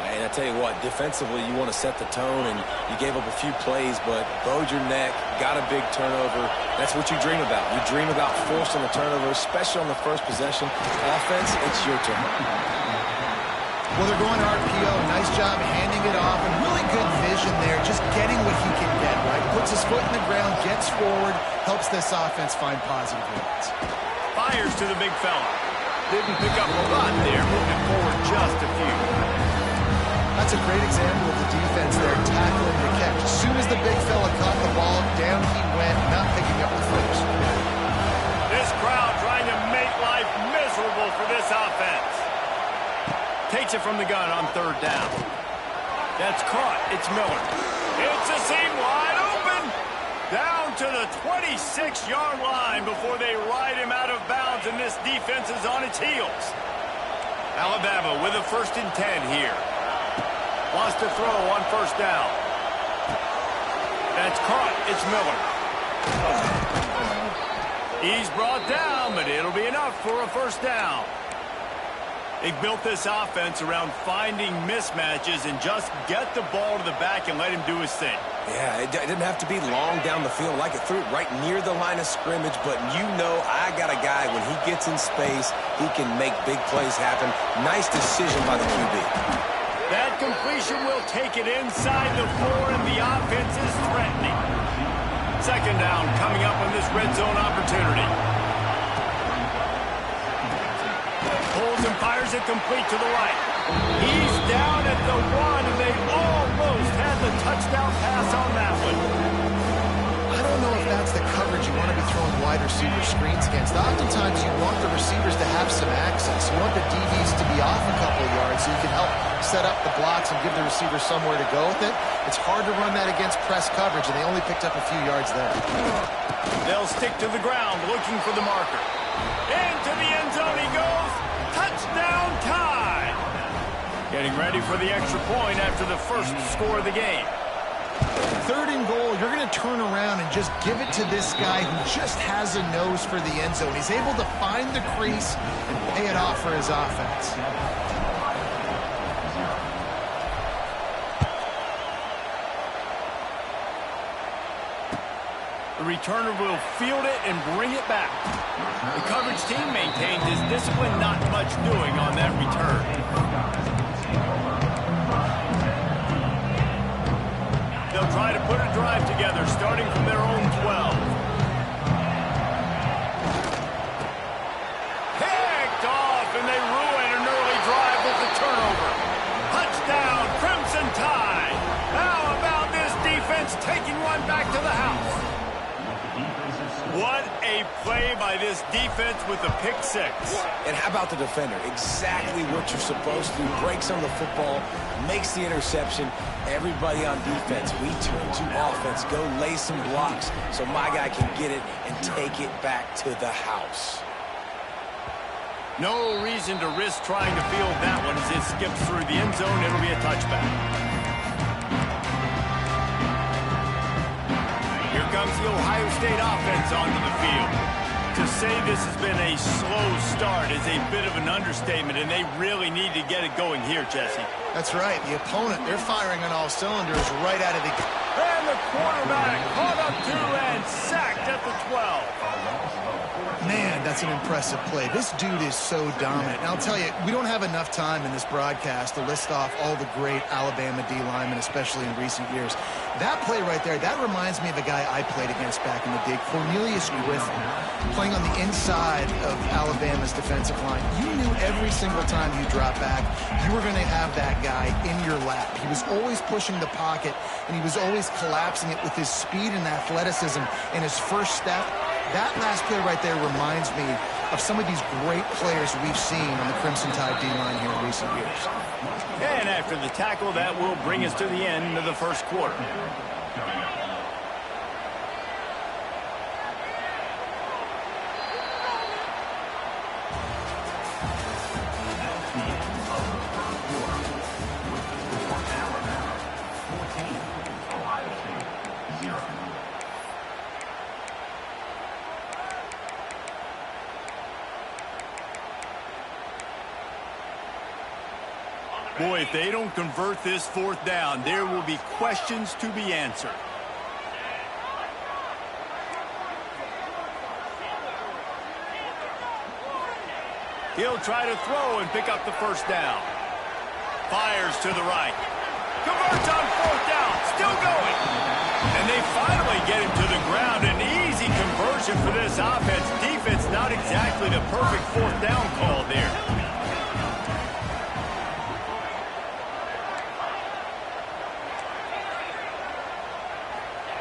And I tell you what, defensively, you want to set the tone, and you gave up a few plays, but bowed your neck, got a big turnover. That's what you dream about. You dream about forcing the turnover, especially on the first possession. Offense, it's your turn. Well, they're going RPO. Nice job handing it off, and really good vision there, just getting what he can get, right? Puts his foot in the ground, gets forward, helps this offense find positive yards. Fires to the big fella. Didn't pick up a lot there, moving forward just a few. That's a great example of the defense there, tackling the catch. As soon as the big fella caught the ball, down he went, not picking up the first. This crowd trying to make life miserable for this offense. Takes it from the gun on third down. That's caught. It's Miller. It's a seam wide open. Down to the 26-yard line before they ride him out of bounds, and this defense is on its heels. Alabama with a 1st and 10 here. Wants to throw on 1st down. That's caught. It's Miller. He's brought down, but it'll be enough for a 1st down. They built this offense around finding mismatches and just get the ball to the back and let him do his thing. Yeah, it didn't have to be long down the field. Like it threw it right near the line of scrimmage, but you know I got a guy, when he gets in space, he can make big plays happen. Nice decision by the QB. That completion will take it inside the 4, and the offense is threatening. 2nd down coming up on this red zone opportunity. Pulls and fires it complete to the right. He's down at the 1, and they almost had the touchdown pass on that one. I don't know if that's the coverage you want to be throwing wide receiver screens against. Oftentimes you want the receivers to have some access. You want the DBs to be off a couple of yards so you can help set up the blocks and give the receiver somewhere to go with it. It's hard to run that against press coverage, and they only picked up a few yards there. They'll stick to the ground looking for the marker. Into the end zone he goes. Touchdown time. Getting ready for the extra point after the first score of the game. 3rd and goal, you're going to turn around and just give it to this guy who just has a nose for the end zone. He's able to find the crease and pay it off for his offense. The returner will field it and bring it back. The coverage team maintained his discipline, not much doing on that return. They'll try to put a drive together, starting from their own 12. Picked off, and they ruin an early drive with the turnover. Touchdown, Crimson Tide. How about this defense taking one back to the house? What a play by this defense with the pick 6. And how about the defender? Exactly what you're supposed to do. Breaks on the football, makes the interception. Everybody on defense, we turn to offense. Go lay some blocks so my guy can get it and take it back to the house. No reason to risk trying to field that one as it skips through the end zone. It'll be a touchback. Here comes the Ohio State offense onto the field. To say this has been a slow start is a bit of an understatement, and they really need to get it going here, Jesse. That's right. The opponent, they're firing on all cylinders right out of the... And the quarterback caught up to and sacked at the 12. Man, that's an impressive play. This dude is so dominant. And I'll tell you, we don't have enough time in this broadcast to list off all the great Alabama D linemen, especially in recent years. That play right there, that reminds me of a guy I played against back in the day, Cornelius Griffin, playing on the inside of Alabama's defensive line. You knew every single time you dropped back, you were going to have that guy in your lap. He was always pushing the pocket, and he was always collapsing it with his speed and athleticism and his first step. That last play right there reminds me of some of these great players we've seen on the Crimson Tide D-line here in recent years. And after the tackle, that will bring us to the end of the first quarter. Boy, if they don't convert this 4th down, there will be questions to be answered. He'll try to throw and pick up the 1st down. Fires to the right. Converts on 4th down. Still going. And they finally get him to the ground. An easy conversion for this offense. Defense not exactly the perfect 4th down call there.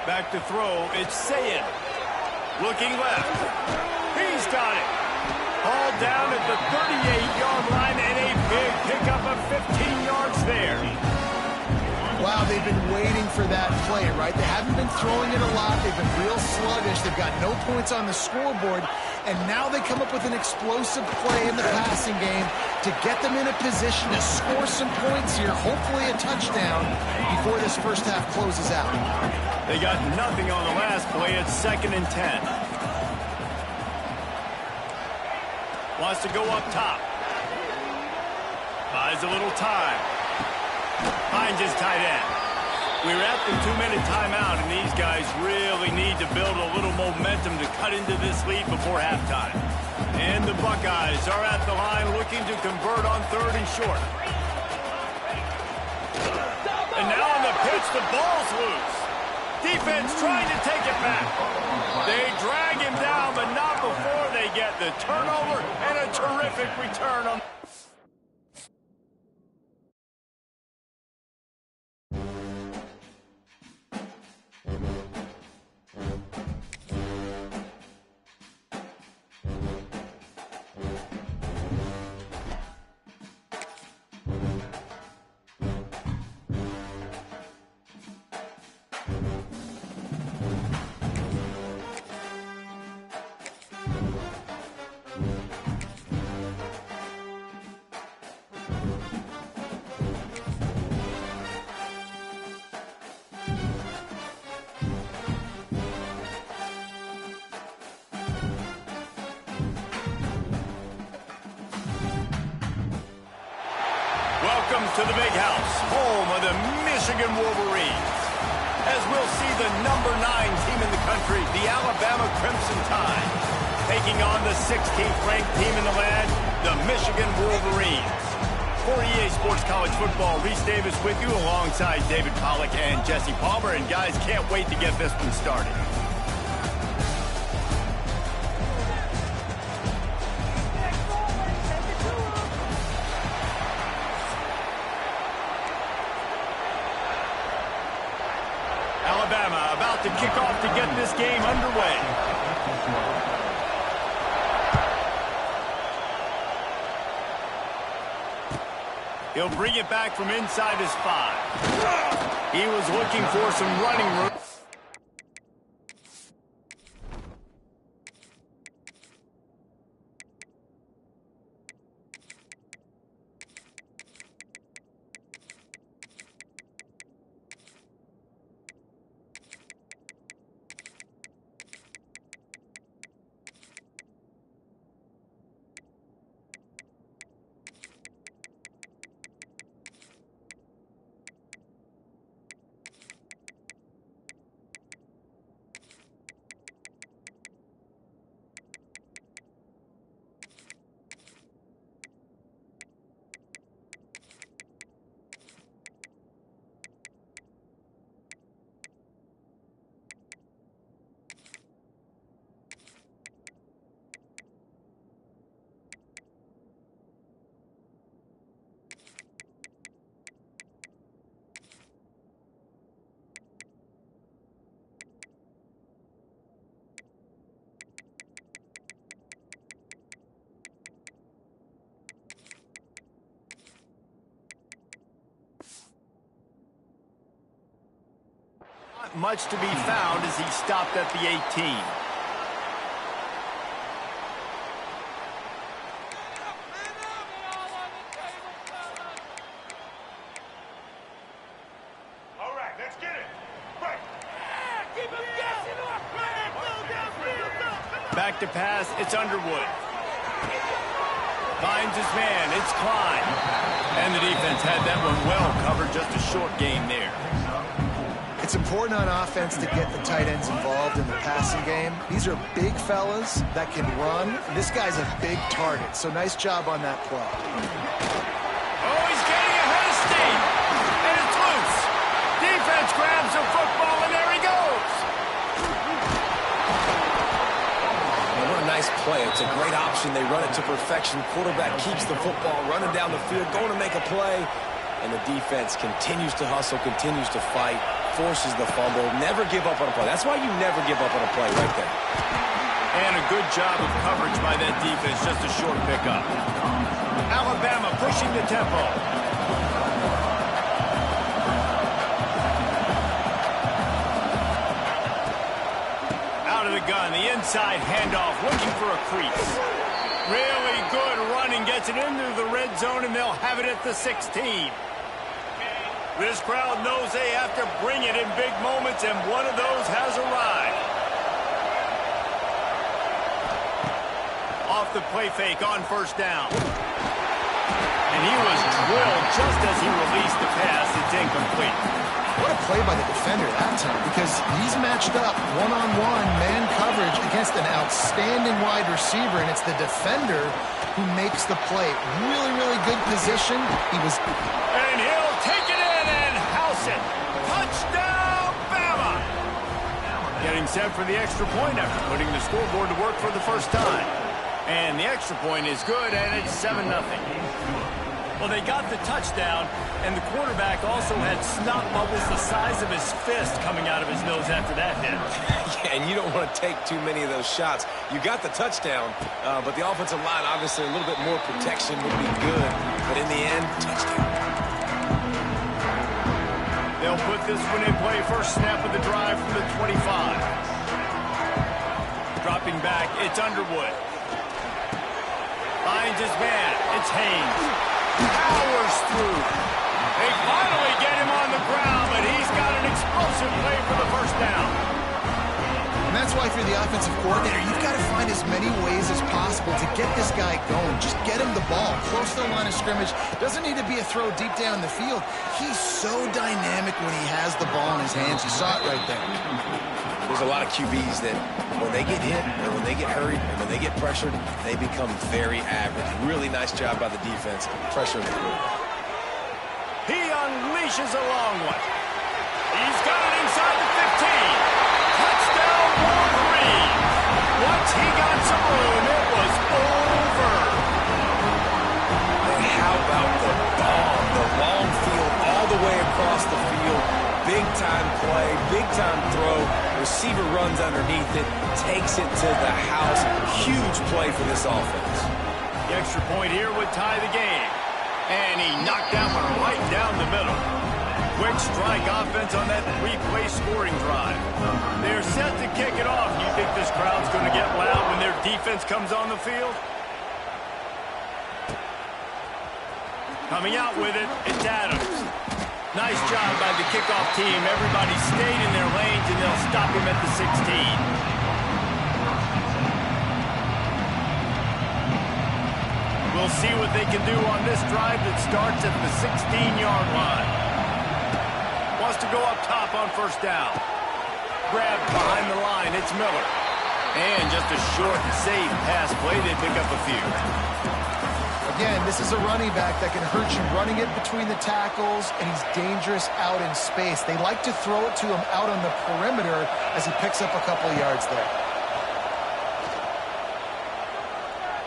Back to throw, it's Sayin. Looking left. He's got it. All down at the 38-yard line and a big pickup of 15 yards there. Wow, they've been waiting for that play, right? They haven't been throwing it a lot. They've been real sluggish. They've got no points on the scoreboard. And now they come up with an explosive play in the passing game to get them in a position to score some points here, hopefully a touchdown, before this first half closes out. They got nothing on the last play. It's 2nd and 10. Wants to go up top. Buys a little time. Finds his tight end. We're at the 2-minute timeout, and these guys really need to build a little momentum to cut into this lead before halftime. And the Buckeyes are at the line looking to convert on 3rd and short. And now on the pitch, the ball's loose. Defense trying to take it back. They drag him down, but not before they get the turnover and a terrific return on. Welcome to the Big House, home of the Michigan Wolverines. As we'll see the number 9 team in the country, the Alabama Crimson Tide, taking on the 16th ranked team in the land, the Michigan Wolverines. For EA Sports College Football, Reese Davis with you alongside David Pollack and Jesse Palmer. And guys, can't wait to get this one started. Alabama about to kick off to get this game underway. He'll bring it back from inside his 5. He was looking for some running room. Not much to be found as he stopped at the 18. All right, let's get it. Right. Back to pass, it's Underwood. Finds his man, it's Klein. And the defense had that one well covered, just a short game there. It's important on offense to get the tight ends involved in the passing game. These are big fellas that can run. This guy's a big target, so nice job on that play. Oh, he's getting ahead of steam. And it's loose. Defense grabs the football, and there he goes. Well, what a nice play. It's a great option. They run it to perfection. Quarterback keeps the football, running down the field, going to make a play. And the defense continues to hustle, continues to fight, forces the fumble. Never give up on a play. That's why you never give up on a play right there. And a good job of coverage by that defense. Just a short pickup. Alabama pushing the tempo. gun. The inside handoff, looking for a crease. Really good running, gets it into the red zone, and they'll have it at the 16. This crowd knows they have to bring it in big moments, and one of those has arrived. Off the play fake on first down. And he was drilled just as he released the pass. It's incomplete. What a play by the defender that time, because he's matched up one-on-one man coverage against an outstanding wide receiver, and it's the defender who makes the play. Really, really good position. He was... And he'll take it in and house it. Touchdown, Bama! Getting set for the extra point after putting the scoreboard to work for the first time. And the extra point is good, and it's 7-0. Well, they got the touchdown, and the quarterback also had snot bubbles the size of his fist coming out of his nose after that hit. Yeah, and you don't want to take too many of those shots. You got the touchdown, but the offensive line, obviously a little bit more protection would be good. But in the end, touchdown. They'll put this one in play. First snap of the drive from the 25. Dropping back, it's Underwood. Finds his man. It's Haynes. Powers through. They finally get him on the ground, but he's got an explosive play for the first down. And that's why, for the offensive coordinator, you've got to find as many ways as possible to get this guy going. Just get him the ball close to the line of scrimmage. Doesn't need to be a throw deep down the field. He's so dynamic when he has the ball in his hands. You saw it right there. There's a lot of QBs that when they get hit or when they get hurried and when they get pressured, they become very average. Really nice job by the defense pressuring the quarterback. He unleashes a long one. He's got it inside the 15. Touchdown, Wolverine. Once he got some room, it was over. And how about the bomb, the long field all the way across the field? Big-time play, big-time throw. Receiver runs underneath it, takes it to the house. Huge play for this offense. The extra point here would tie the game. And he knocked that one right down the middle. Quick strike offense on that three-play scoring drive. They're set to kick it off. You think this crowd's going to get loud when their defense comes on the field? Coming out with it, it's Adams. Nice job by the kickoff team. Everybody stayed in their lanes, and they'll stop him at the 16. We'll see what they can do on this drive that starts at the 16-yard line. Wants to go up top on first down. Grab behind the line. It's Miller. And just a short, safe pass play. They pick up a few. Again, this is a running back that can hurt you running it between the tackles, and he's dangerous out in space. They like to throw it to him out on the perimeter as he picks up a couple of yards there.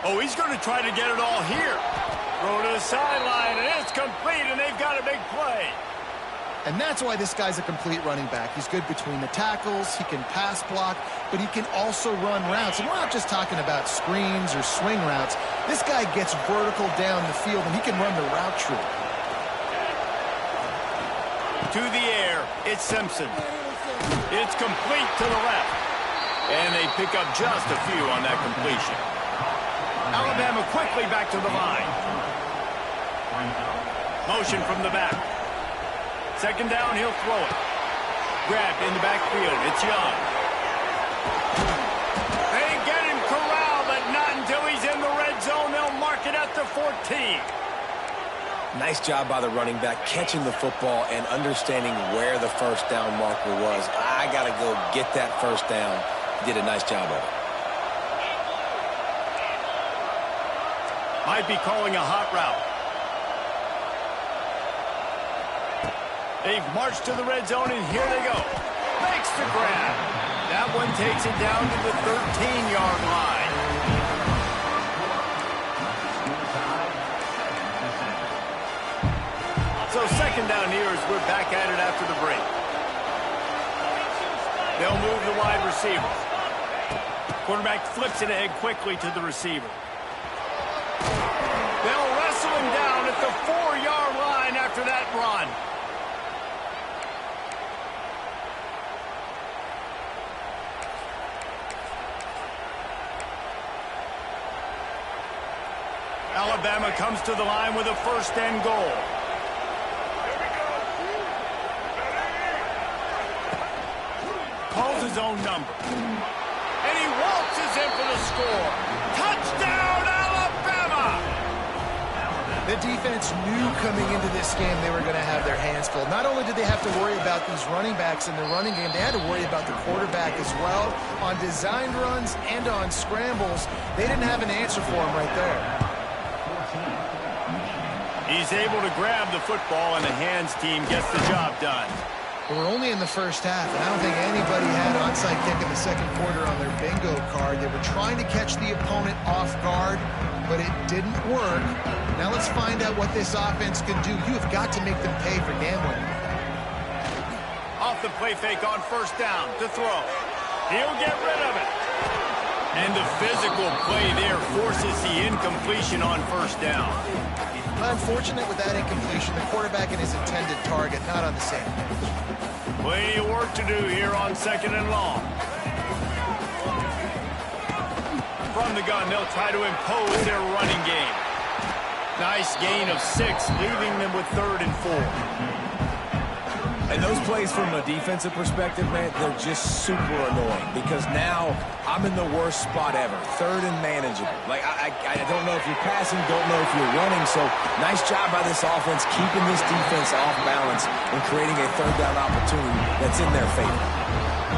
Oh, he's going to try to get it all here. Throw to the sideline, and it's complete, and they've got a big play. And that's why this guy's a complete running back. He's good between the tackles, he can pass block, but he can also run routes. And we're not just talking about screens or swing routes. This guy gets vertical down the field, and he can run the route tree. To the air, it's Simpson. It's complete to the left. And they pick up just a few on that completion. Alabama quickly back to the line. Motion from the back. Second down, he'll throw it. Grabbed in the backfield. It's Young. They get him corralled, but not until he's in the red zone. They'll mark it at the 14. Nice job by the running back, catching the football and understanding where the first down marker was. I got to go get that first down. He did a nice job of it. Might be calling a hot route. They've marched to the red zone, and here they go. Makes the grab. That one takes it down to the 13-yard line. So second down here as we're back at it after the break. They'll move the wide receiver. Quarterback flips it ahead quickly to the receiver. They'll wrestle him down at the 4-yard line after that run. Alabama comes to the line with a first and goal. Calls his own number. And he waltzes in for the score. Touchdown, Alabama! The defense knew coming into this game they were going to have their hands full. Not only did they have to worry about these running backs in the running game, they had to worry about the quarterback as well. On designed runs and on scrambles, they didn't have an answer for him right there. He's able to grab the football, and the hands team gets the job done. We're only in the first half, and I don't think anybody had onside kick in the second quarter on their bingo card. They were trying to catch the opponent off guard, but it didn't work. Now let's find out what this offense can do. You have got to make them pay for gambling. Off the play fake on first down to throw. He'll get rid of it. And the physical play there forces the incompletion on first down. Unfortunate with that incompletion, the quarterback and his intended target not on the same page. Plenty of work to do here on second and long. From the gun, they'll try to impose their running game. Nice gain of 6, leaving them with 3rd and 4. And those plays from a defensive perspective, man, they're just super annoying because now I'm in the worst spot ever. 3rd and manageable. Like, I don't know if you're passing, don't know if you're running. So nice job by this offense keeping this defense off balance and creating a 3rd down opportunity that's in their favor.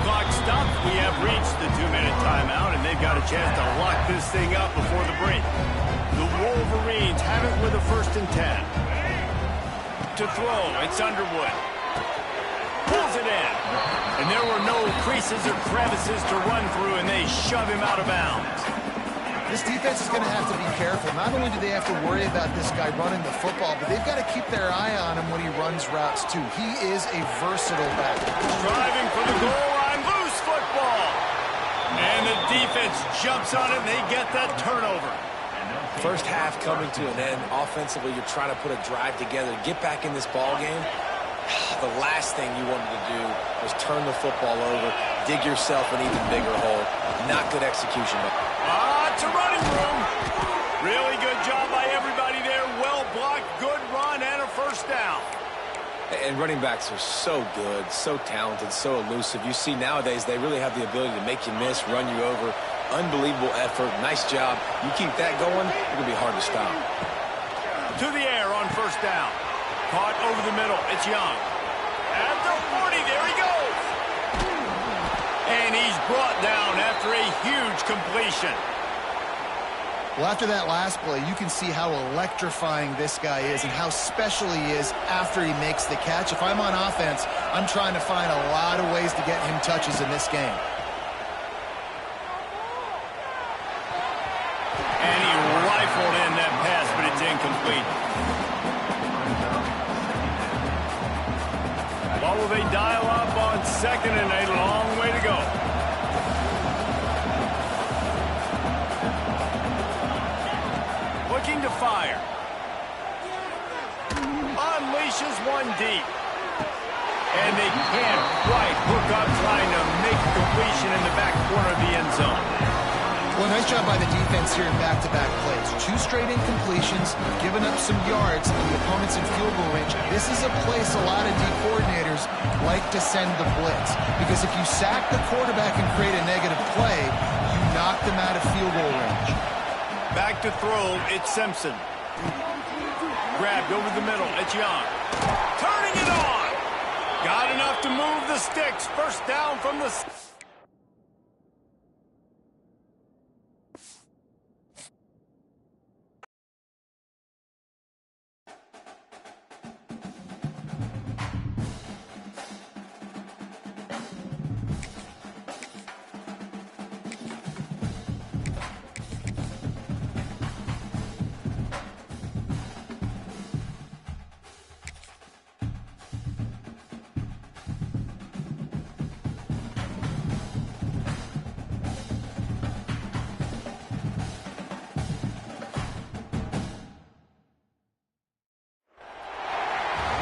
Clock stopped. We have reached the 2-minute timeout, and they've got a chance to lock this thing up before the break. The Wolverines have it with a 1st and 10. To throw, it's Underwood. Pulls it in. And there were no creases or crevices to run through, and they shove him out of bounds. This defense is going to have to be careful. Not only do they have to worry about this guy running the football, but they've got to keep their eye on him when he runs routes, too. He is a versatile back. Driving for the goal line, loose football. And the defense jumps on it, and they get that turnover. First half coming to an end. Offensively, you're trying to put a drive together, get back in this ball game. The last thing you wanted to do was turn the football over, dig yourself an even bigger hole. Not good execution. It's a running room. Really good job by everybody there. Well blocked, good run, and a first down. And running backs are so good, so talented, so elusive. You see nowadays they really have the ability to make you miss, run you over. Unbelievable effort. Nice job. You keep that going, it's going to be hard to stop. To the air on first down. Caught over the middle. It's Young. At the 40, there he goes. And he's brought down after a huge completion. Well, after that last play, you can see how electrifying this guy is and how special he is after he makes the catch. If I'm on offense, I'm trying to find a lot of ways to get him touches in this game. And he rifled in that pass, but it's incomplete. What will they dial up on second and a long way to go? Looking to fire. Unleashes one deep. And they can't quite hook up trying to make a completion in the back corner of the end zone. Well, nice job by the defense here in back-to-back plays. 2 straight incompletions, giving up some yards, and the opponent's in field goal range. This is a place a lot of D coordinators like to send the blitz. Because if you sack the quarterback and create a negative play, you knock them out of field goal range. Back to throw, it's Simpson. Grabbed over the middle, it's Young. Turning it on! Got enough to move the sticks. First down from the...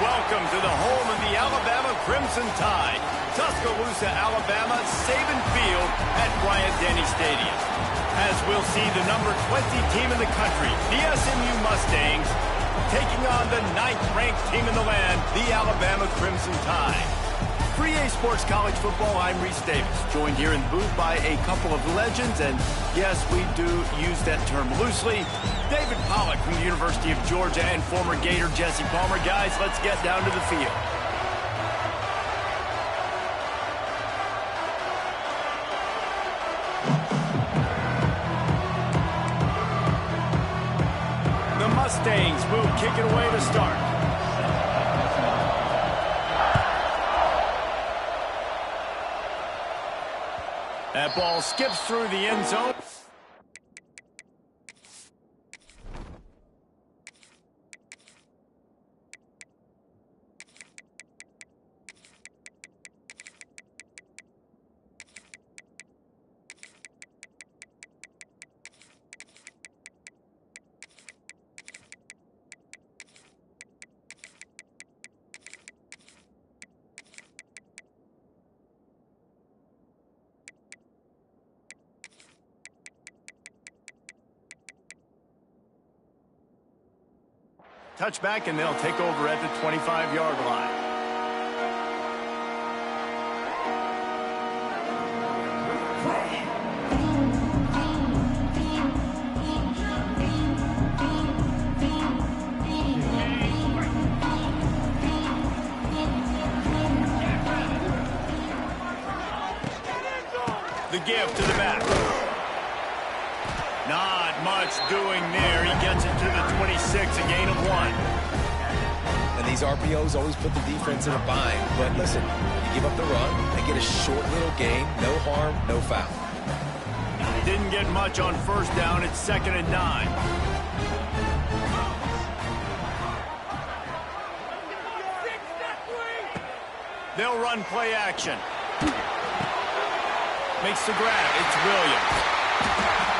Welcome to the home of the Alabama Crimson Tide. Tuscaloosa, Alabama, Saban Field at Bryant-Denny Stadium. As we'll see the number 20 team in the country, the SMU Mustangs, taking on the 9th-ranked team in the land, the Alabama Crimson Tide. For EA Sports College Football, I'm Reese Davis, joined here in the booth by a couple of legends, and yes, we do use that term loosely. David Pollack from the University of Georgia and former Gator Jesse Palmer. Guys, let's get down to the field. The Mustangs will kick it away to start. That ball skips through the end zone. Touchback, and they'll take over at the 25-yard line. The give to the back. Not much doing there. He gets it to the 26, a gain of 1. And these RPOs always put the defense in a bind. But listen, you give up the run, they get a short little gain, no harm, no foul. Didn't get much on first down. It's 2nd and 9. They'll run play action. Makes the grab. It's Williams.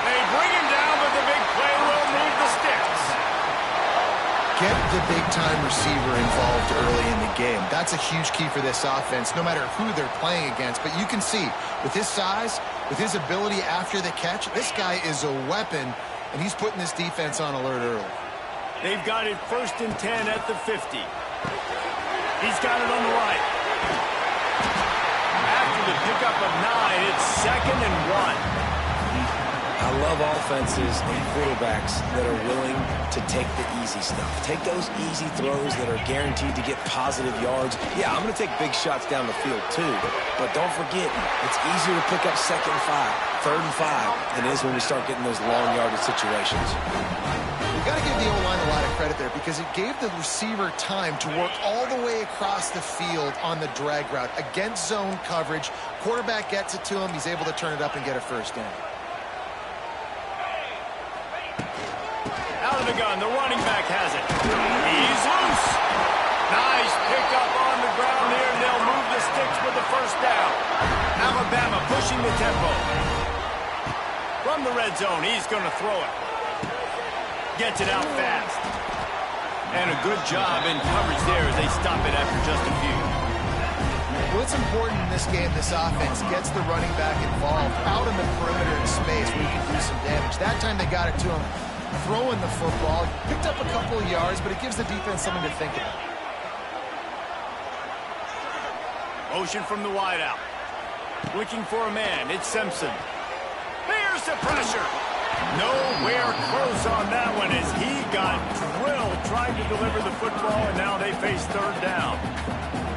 They bring him down, but the big play will move the sticks. Get the big-time receiver involved early in the game. That's a huge key for this offense, no matter who they're playing against. But you can see, with his size, with his ability after the catch, this guy is a weapon, and he's putting this defense on alert early. They've got it 1st and 10 at the 50. He's got it on the right. After the pickup of 9, it's 2nd and 1. I love offenses and quarterbacks that are willing to take the easy stuff. Take those easy throws that are guaranteed to get positive yards. Yeah, I'm going to take big shots down the field too. But don't forget, it's easier to pick up 2nd and 5, 3rd and 5 than it is when we start getting those long yardage situations. You've got to give the O-line a lot of credit there because it gave the receiver time to work all the way across the field on the drag route against zone coverage. Quarterback gets it to him. He's able to turn it up and get a first down. Out of the gun, the running back has it. He's loose. Nice pickup on the ground there, and they'll move the sticks with the first down. Alabama pushing the tempo. From the red zone, he's going to throw it. Gets it out fast. And a good job in coverage there as they stop it after just a few. What's important in this game, this offense gets the running back involved out in the perimeter in space where he can do some damage. That time they got it to him throwing the football. Picked up a couple of yards, but it gives the defense something to think about. Motion from the wideout. Looking for a man. It's Simpson. Here's the pressure. Nowhere close on that one as he got drilled trying to deliver the football, and now they face 3rd down.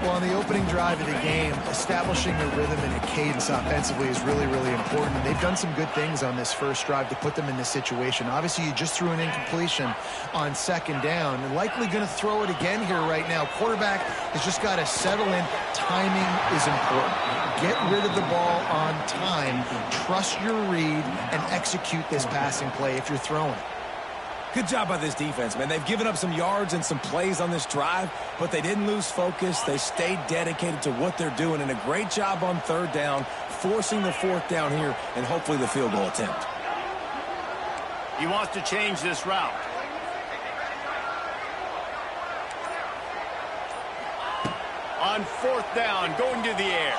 Well, on the opening drive of the game, establishing a rhythm and a cadence offensively is really, really important. And they've done some good things on this first drive to put them in this situation. Obviously, you just threw an incompletion on 2nd down. And likely going to throw it again here right now. Quarterback has just got to settle in. Timing is important. Get rid of the ball on time. Trust your read and execute this passing play if you're throwing it. Good job by this defense, man. They've given up some yards and some plays on this drive, but they didn't lose focus. They stayed dedicated to what they're doing, and a great job on 3rd down, forcing the 4th down here, and hopefully the field goal attempt. He wants to change this route. On 4th down, going to the air.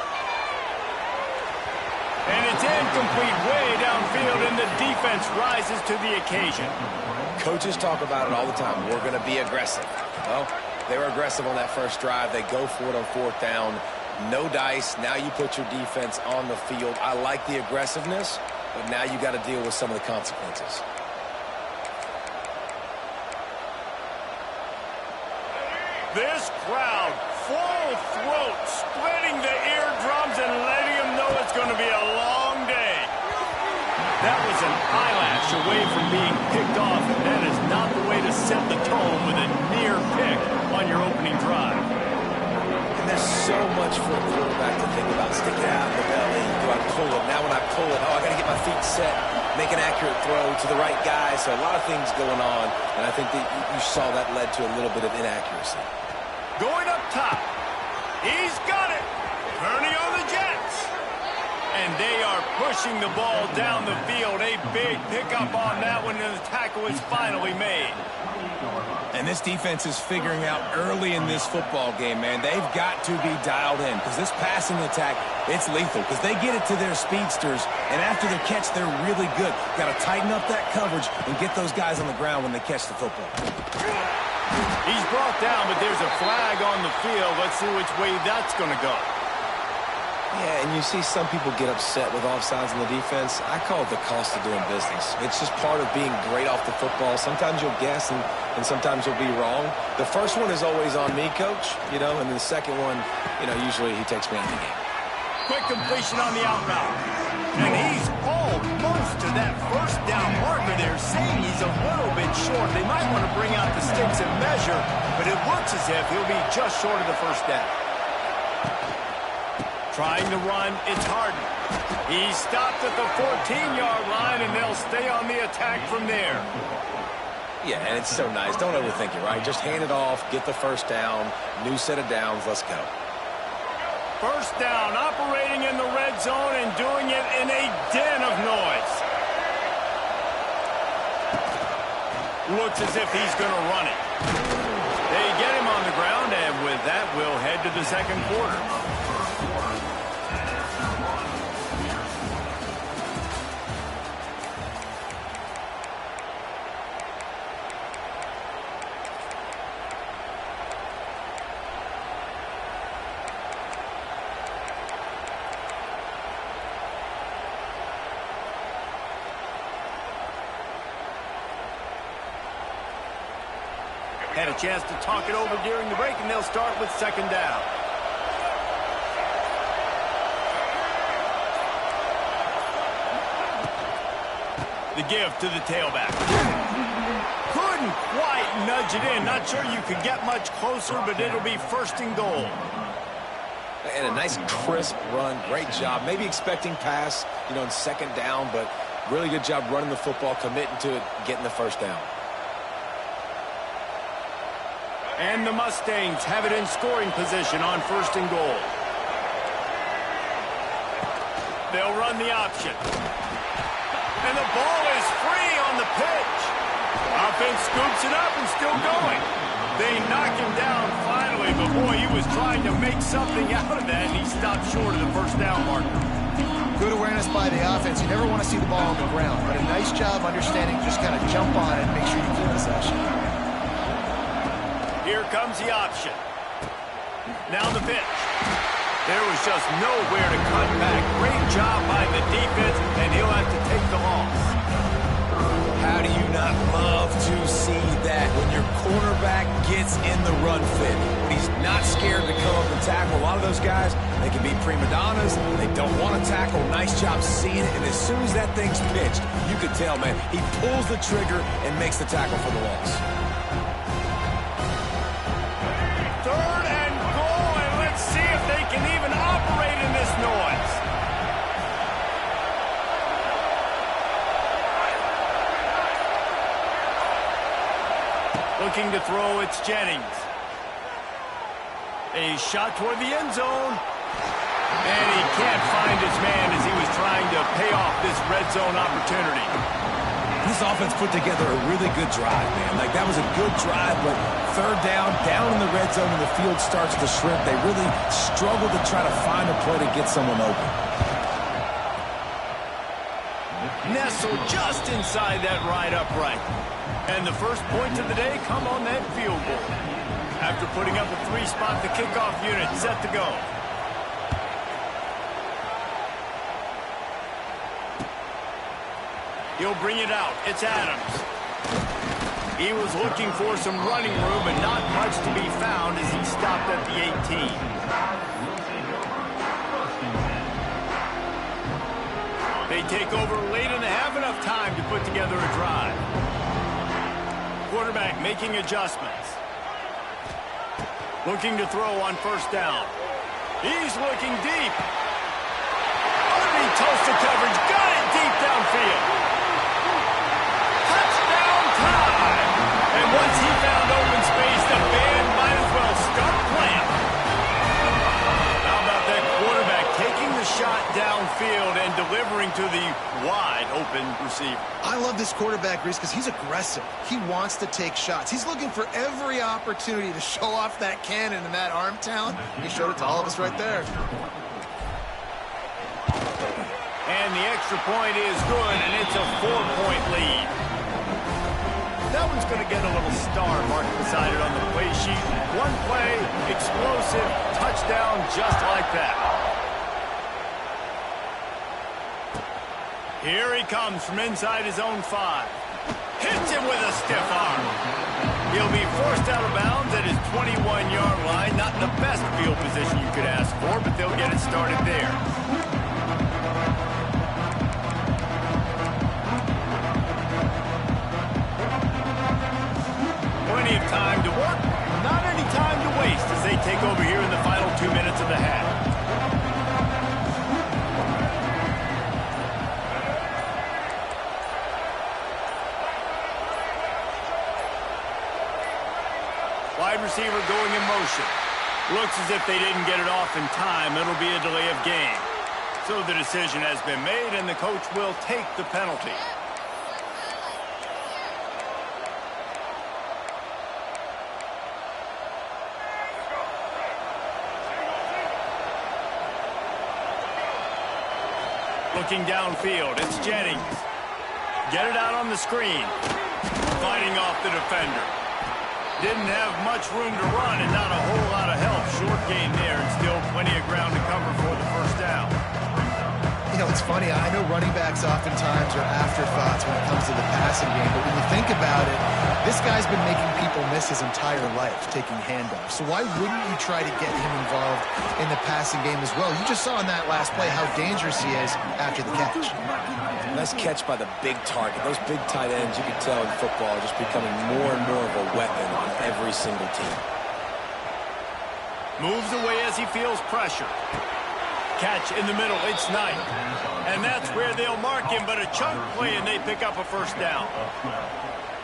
And it's incomplete way downfield, and the defense rises to the occasion. Coaches talk about it all the time. We're going to be aggressive. Well, they were aggressive on that first drive. They go for it on fourth down. No dice. Now you put your defense on the field. I like the aggressiveness, but now you got to deal with some of the consequences. This crowd, full throat, splitting the eardrums and letting them know it's going to be a long day. That was an eyelash away from being picked off, and that is not the way to set the tone with a near pick on your opening drive. And there's so much for a quarterback to think about. Stick it out in the belly. Do I pull it? Now when I pull it, I got to get my feet set, make an accurate throw to the right guy. So a lot of things going on, and I think that you saw that led to a little bit of inaccuracy. Going up top. He's got it. Turning on the Jets. And they are pushing the ball down the field. A big pickup on that one, and the tackle is finally made. And this defense is figuring out early in this football game, man. They've got to be dialed in because this passing attack, it's lethal because they get it to their speedsters, and after the catch, they're really good. Got to tighten up that coverage and get those guys on the ground when they catch the football. He's brought down, but there's a flag on the field. Let's see which way that's going to go. Yeah, and you see some people get upset with offsides in the defense. I call it the cost of doing business. It's just part of being great off the football. Sometimes you'll guess, and sometimes you'll be wrong. The first one is always on me, Coach, and then the second one, usually he takes me out of the game. Quick completion on the out route. And he's almost to that first down marker there, saying he's a little bit short. They might want to bring out the sticks and measure, but it looks as if he'll be just short of the first down. Trying to run, it's Harden. He stopped at the 14-yard line, and they'll stay on the attack from there. Yeah, and it's so nice. Don't overthink it, right? Just hand it off, get the first down, new set of downs, let's go. First down, operating in the red zone and doing it in a den of noise. Looks as if he's going to run it. They get him on the ground, and with that, we'll head to the second quarter. Had a chance to talk it over during the break, and they'll start with second down. The give to the tailback. Couldn't quite nudge it in. Not sure you could get much closer, but it'll be first and goal. And a nice crisp run. Great job. Maybe expecting pass, in second down, but really good job running the football, committing to it, getting the first down. And the Mustangs have it in scoring position on first and goal. They'll run the option. And the ball is free on the pitch. Offense scoops it up and still going. They knock him down finally, but boy, he was trying to make something out of that, and he stopped short of the first down marker. Good awareness by the offense. You never want to see the ball on the ground, but a nice job understanding just kind of jump on it and make sure you keep possession. Here comes the option. Now the pitch. There was just nowhere to cut back. Great job by the defense, and he'll have to take the loss. How do you not love to see that when your quarterback gets in the run fit? When he's not scared to come up and tackle. A lot of those guys, they can be prima donnas. They don't want to tackle. Nice job seeing it. And as soon as that thing's pitched, you can tell, man, he pulls the trigger and makes the tackle for the loss. Third and goal, and let's see if they can even operate in this noise. Looking to throw, it's Jennings. A shot toward the end zone. And he can't find his man as he was trying to pay off this red zone opportunity. This offense put together a really good drive, man. Like, that was a good drive, but third down in the red zone, and the field starts to shrink. They really struggle to try to find a play to get someone open. whistle just inside that right upright. And the first points of the day come on that field goal. After putting up a 3-spot, the kickoff unit set to go. He'll bring it out. It's Adams. He was looking for some running room, but not much to be found as he stopped at the 18. They take over late and have enough time to put together a drive. Quarterback making adjustments. Looking to throw on first down. He's looking deep. Underneath toasted coverage. Got it deep downfield. Touchdown time! And once he found open space, the band might as well start playing. How about that quarterback taking the shot downfield and delivering to the wide open receiver? I love this quarterback, Reese, because he's aggressive. He wants to take shots. He's looking for every opportunity to show off that cannon and that arm talent. He showed it to all of us right there. And the extra point is good, and it's a 4-point lead. That one's going to get a little star marked beside it on the play sheet. One play, explosive, touchdown just like that. Here he comes from inside his own 5. Hits him with a stiff arm. He'll be forced out of bounds at his 21-yard line. Not in the best field position you could ask for, but they'll get it started there. Plenty of time to work, not any time to waste as they take over here in the final 2 minutes of the half. Wide receiver going in motion. Looks as if they didn't get it off in time. It'll be a delay of game. So the decision has been made, and the coach will take the penalty. Looking downfield, it's Jennings. Get it out on the screen. Fighting off the defender. Didn't have much room to run and not a whole lot of help. Short gain there and still plenty of ground to cover for the first down. You know, it's funny. I know running backs oftentimes are afterthoughts when it comes to the passing game, but when you think about it, this guy's been making people miss his entire life taking handoffs. So why wouldn't you try to get him involved in the passing game as well? You just saw in that last play how dangerous he is after the catch. Nice catch by the big target. Those big tight ends, you can tell in football, are just becoming more and more of a weapon on every single team. Moves away as he feels pressure. Catch in the middle, it's Knight. And that's where they'll mark him, but a chunk play and they pick up a first down.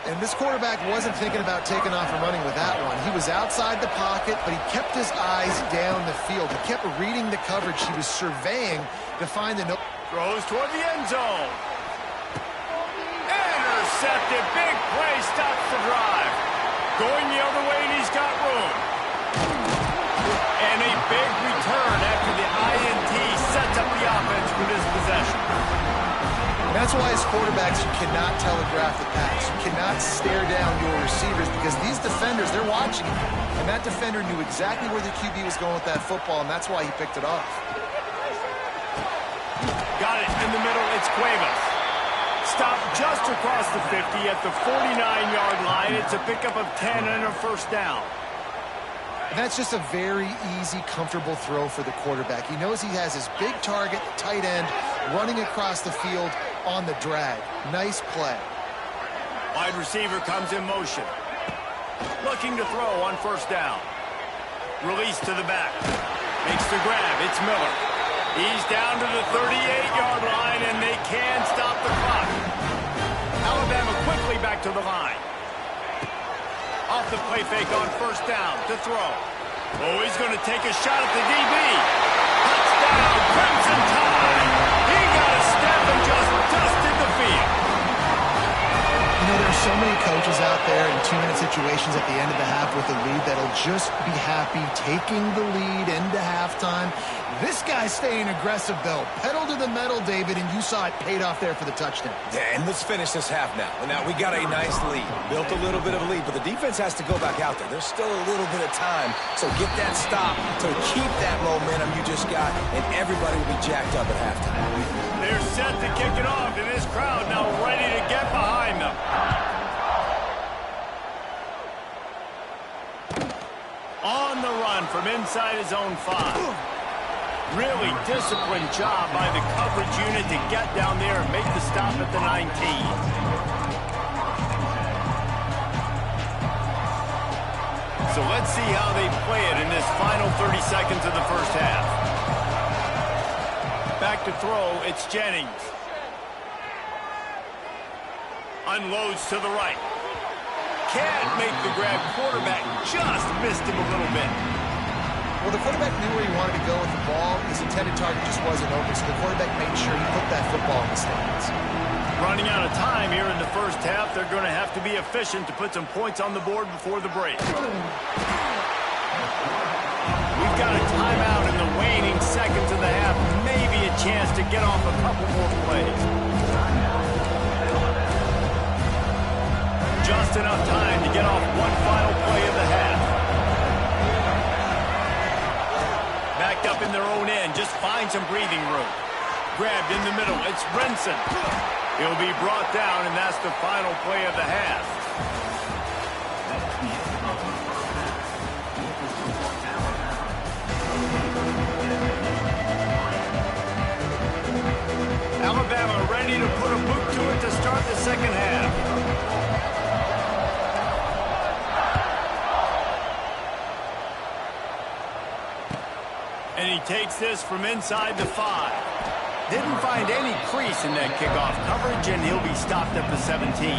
And this quarterback wasn't thinking about taking off and running with that one. He was outside the pocket, but he kept his eyes down the field. He kept reading the coverage. He was surveying to find the... Throws toward the end zone. Intercepted. Big play. Stops the drive. Going the other way, and he's got room. And a big return after the INT sets up the offense for this possession. And that's why as quarterbacks, you cannot telegraph the pass. You cannot stare down your receivers because these defenders, they're watching you. And that defender knew exactly where the QB was going with that football, and that's why he picked it off. Got it in the middle. It's Cuevas. Stopped just across the 50 at the 49-yard line. It's a pickup of 10 and a first down. And that's just a very easy, comfortable throw for the quarterback. He knows he has his big target, the tight end, running across the field on the drag. Nice play. Wide receiver comes in motion. Looking to throw on first down. Release to the back. Makes the grab. It's Miller. He's down to the 38-yard line, and they can stop the clock. Alabama quickly back to the line. Off the play fake on first down to throw. Oh, he's going to take a shot at the DB. Touchdown, Crimson Tide. He got a step and just dusted the field. You know, there's so many coaches out there in 2-minute situations at the end of the half with a lead that'll just be happy taking the lead into halftime. This guy's staying aggressive, though. Pedal to the metal, David, and you saw it paid off there for the touchdown. Yeah, and let's finish this half now. Now, we got a nice lead. Built a little bit of a lead, but the defense has to go back out there. There's still a little bit of time, so get that stop to keep that momentum you just got, and everybody will be jacked up at halftime. They're set to kick it off, and this crowd now ready to get behind them. On the run from inside his own 5. Really disciplined job by the coverage unit to get down there and make the stop at the 19. So let's see how they play it in this final 30 seconds of the first half. Back to throw, it's Jennings. Unloads to the right. Can't make the grab. Quarterback just missed him a little bit. Well, the quarterback knew where he wanted to go with the ball. His intended target just wasn't open, so the quarterback made sure he put that football in the stands. Running out of time here in the first half, they're going to have to be efficient to put some points on the board before the break. We've got a timeout in the waning seconds of the half. Maybe a chance to get off a couple more plays. Just enough time to get off one final play of the half. Backed up in their own end, just find some breathing room. Grabbed in the middle, it's Brinson. He'll be brought down, and that's the final play of the half. Alabama ready to put a boot to it to start the second half. And he takes this from inside the 5. Didn't find any crease in that kickoff coverage, and he'll be stopped at the 17.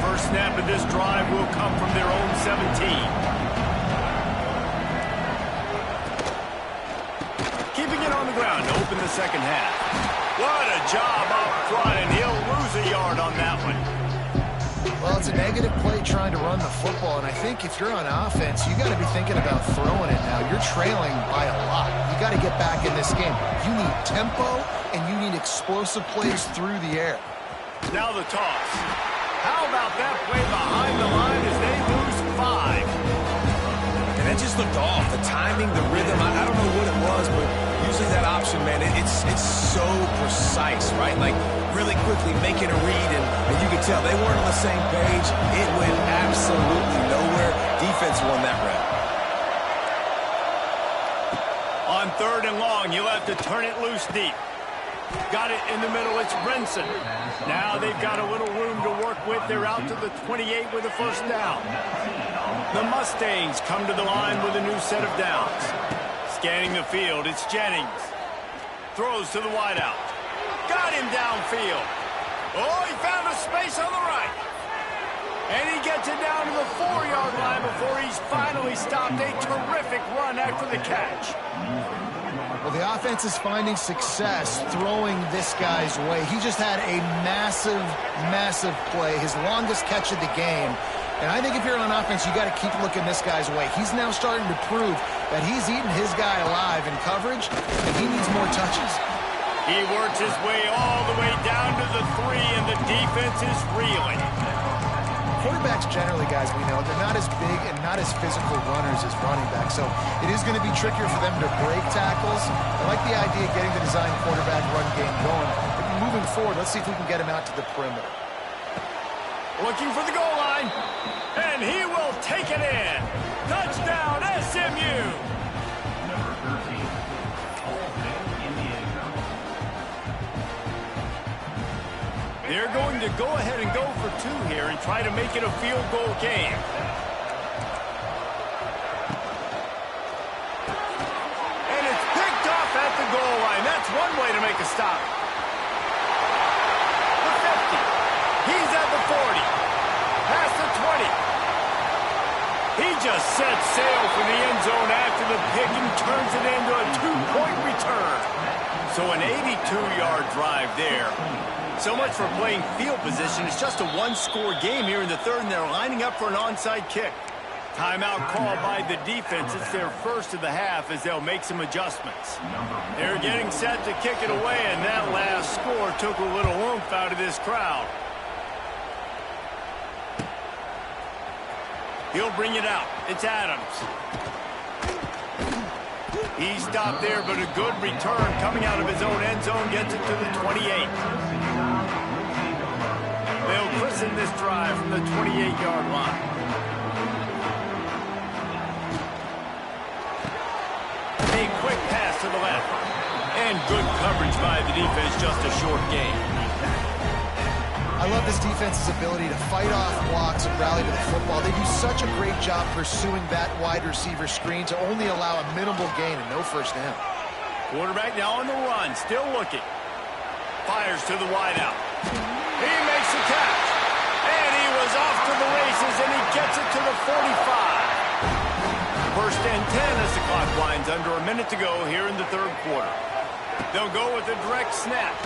First snap of this drive will come from their own 17. On the ground to open the second half. What a job up front, and he'll lose a yard on that one. Well, it's a negative play trying to run the football, and I think if you're on offense, you got to be thinking about throwing it now. You're trailing by a lot. You got to get back in this game. You need tempo, and you need explosive plays through the air. Now the toss. How about that play behind the line as they lose 5? And that just looked off. The timing, the rhythm, I don't know what it was, but using that option, man, it's so precise, right? Like, really quickly making a read, and you could tell they weren't on the same page. It went absolutely nowhere. Defense won that round. On 3rd and long, you'll have to turn it loose deep. Got it in the middle, it's Brinson. Now they've got a little room to work with. They're out to the 28 with a first down. The Mustangs come to the line with a new set of downs. Scanning the field, it's Jennings. Throws to the wideout. Got him downfield. Oh, he found a space on the right. And he gets it down to the 4-yard line before he's finally stopped. A terrific run after the catch. Well, the offense is finding success throwing this guy's way. He just had a massive, massive play, his longest catch of the game. And I think if you're on offense, you got to keep looking this guy's way. He's now starting to prove that he's eating his guy alive in coverage, and he needs more touches. He works his way all the way down to the 3, and the defense is reeling. Quarterbacks generally, guys, we know, they're not as big and not as physical runners as running backs, so it is going to be trickier for them to break tackles. I like the idea of getting the design quarterback run game going. But moving forward, let's see if we can get him out to the perimeter. Looking for the goal line, and he will take it in. Touchdown, SMU! They're going to go ahead and go for 2 here and try to make it a field goal game. And it's picked off at the goal line. That's one way to make a stop. The 50. He just sets sail for the end zone after the pick and turns it into a 2-point return. So an 82-yard drive there. So much for playing field position. It's just a one-score game here in the third, and they're lining up for an onside kick. Timeout called by the defense. It's their first of the half as they'll make some adjustments. They're getting set to kick it away, and that last score took a little oomph out of this crowd. He'll bring it out. It's Adams. He stopped there, but a good return coming out of his own end zone gets it to the 28. They'll christen this drive from the 28-yard line. A quick pass to the left. And good coverage by the defense, just a short gain. I love this defense's ability to fight off blocks and rally to the football. They do such a great job pursuing that wide receiver screen to only allow a minimal gain and no first down. Quarterback now on the run, still looking. Fires to the wideout. He makes the catch. And he was off to the races, and he gets it to the 45. First and 10 as the clock winds under a minute to go here in the third quarter. They'll go with a direct snap.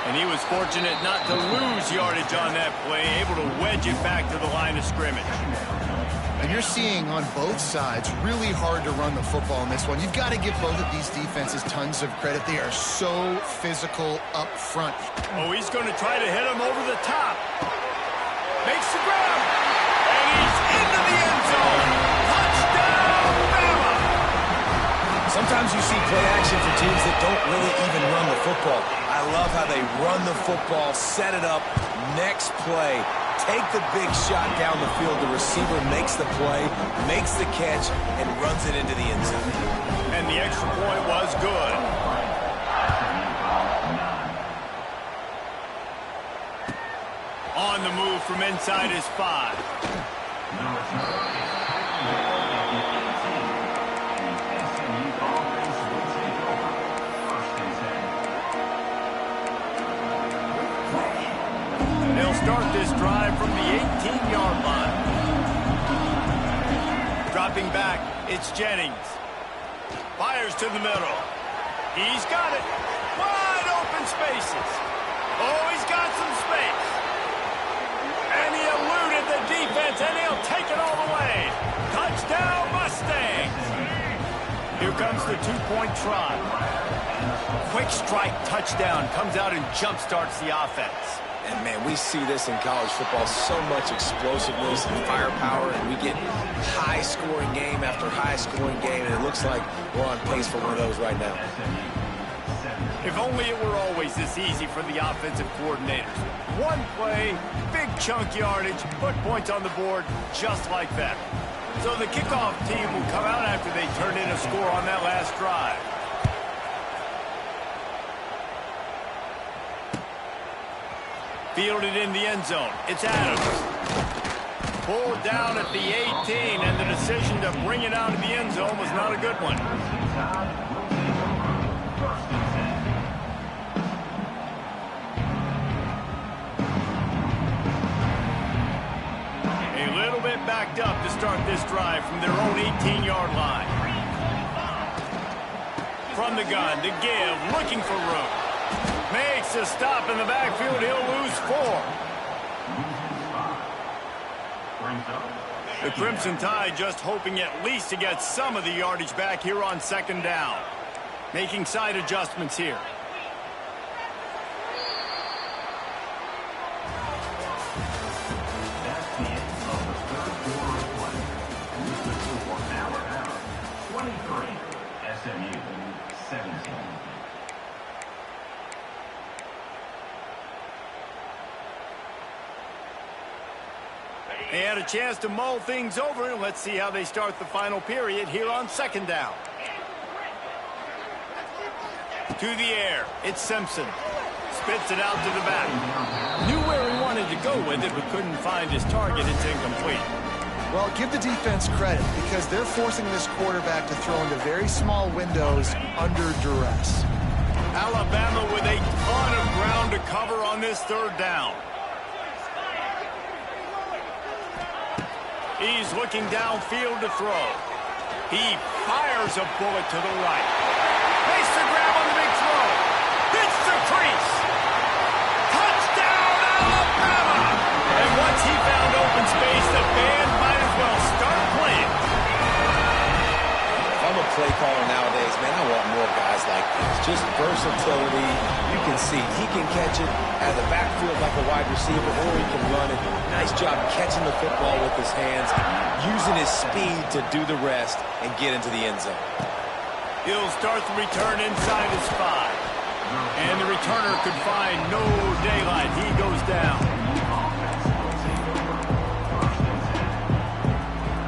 And he was fortunate not to lose yardage on that play, able to wedge it back to the line of scrimmage. And you're seeing on both sides really hard to run the football in this one. You've got to give both of these defenses tons of credit. They are so physical up front. Oh, he's going to try to hit him over the top. Makes the grab. And he's into the end zone. Touchdown, Bama! Sometimes you see play action for teams that don't really even run the football. I love how they run the football, set it up, next play, take the big shot down the field. The receiver makes the play, makes the catch, and runs it into the end zone. And the extra point was good. On the move from inside his 5. They'll start this drive from the 18-yard line. Dropping back, it's Jennings. Fires to the middle. He's got it. Wide open spaces. Oh, he's got some space. And he eluded the defense, and he'll take it all the way. Touchdown, Mustangs. Here comes the 2-point try. Quick strike touchdown comes out and jump-starts the offense. And, man, we see this in college football, so much explosiveness and firepower, and we get high-scoring game after high-scoring game, and it looks like we're on pace for one of those right now. If only it were always this easy for the offensive coordinators. One play, big chunk yardage, put points on the board just like that. So the kickoff team will come out after they turn in a score on that last drive. Fielded in the end zone. It's Adams. Pulled down at the 18, and the decision to bring it out of the end zone was not a good one. A little bit backed up to start this drive from their own 18-yard line. From the gun, to give, looking for room. Makes a stop in the backfield. He'll lose 4. The Crimson Tide just hoping at least to get some of the yardage back here on second down. Making side adjustments here. That's the end of the third quarter of play. Listen to 1 hour out. 23, SMU 17. They had a chance to mull things over, and let's see how they start the final period here on second down. To the air, it's Simpson. Spits it out to the back. Knew where he wanted to go with it, but couldn't find his target. It's incomplete. Well, give the defense credit because they're forcing this quarterback to throw into very small windows under duress. Alabama with a ton of ground to cover on this third down. He's looking downfield to throw. He fires a bullet to the right. Makes the grab on the big throw. Hits the crease. Touchdown, Alabama! And once he found open space, the band might as well start playing. If I'm a play caller nowadays, man, I want more guys like this. Just versatility. You can see he can catch it out of the backfield like a wide receiver, or he can run it. Nice job catching the football with his hands, using his speed to do the rest and get into the end zone. He'll start the return inside his 5. And the returner could find no daylight. He goes down.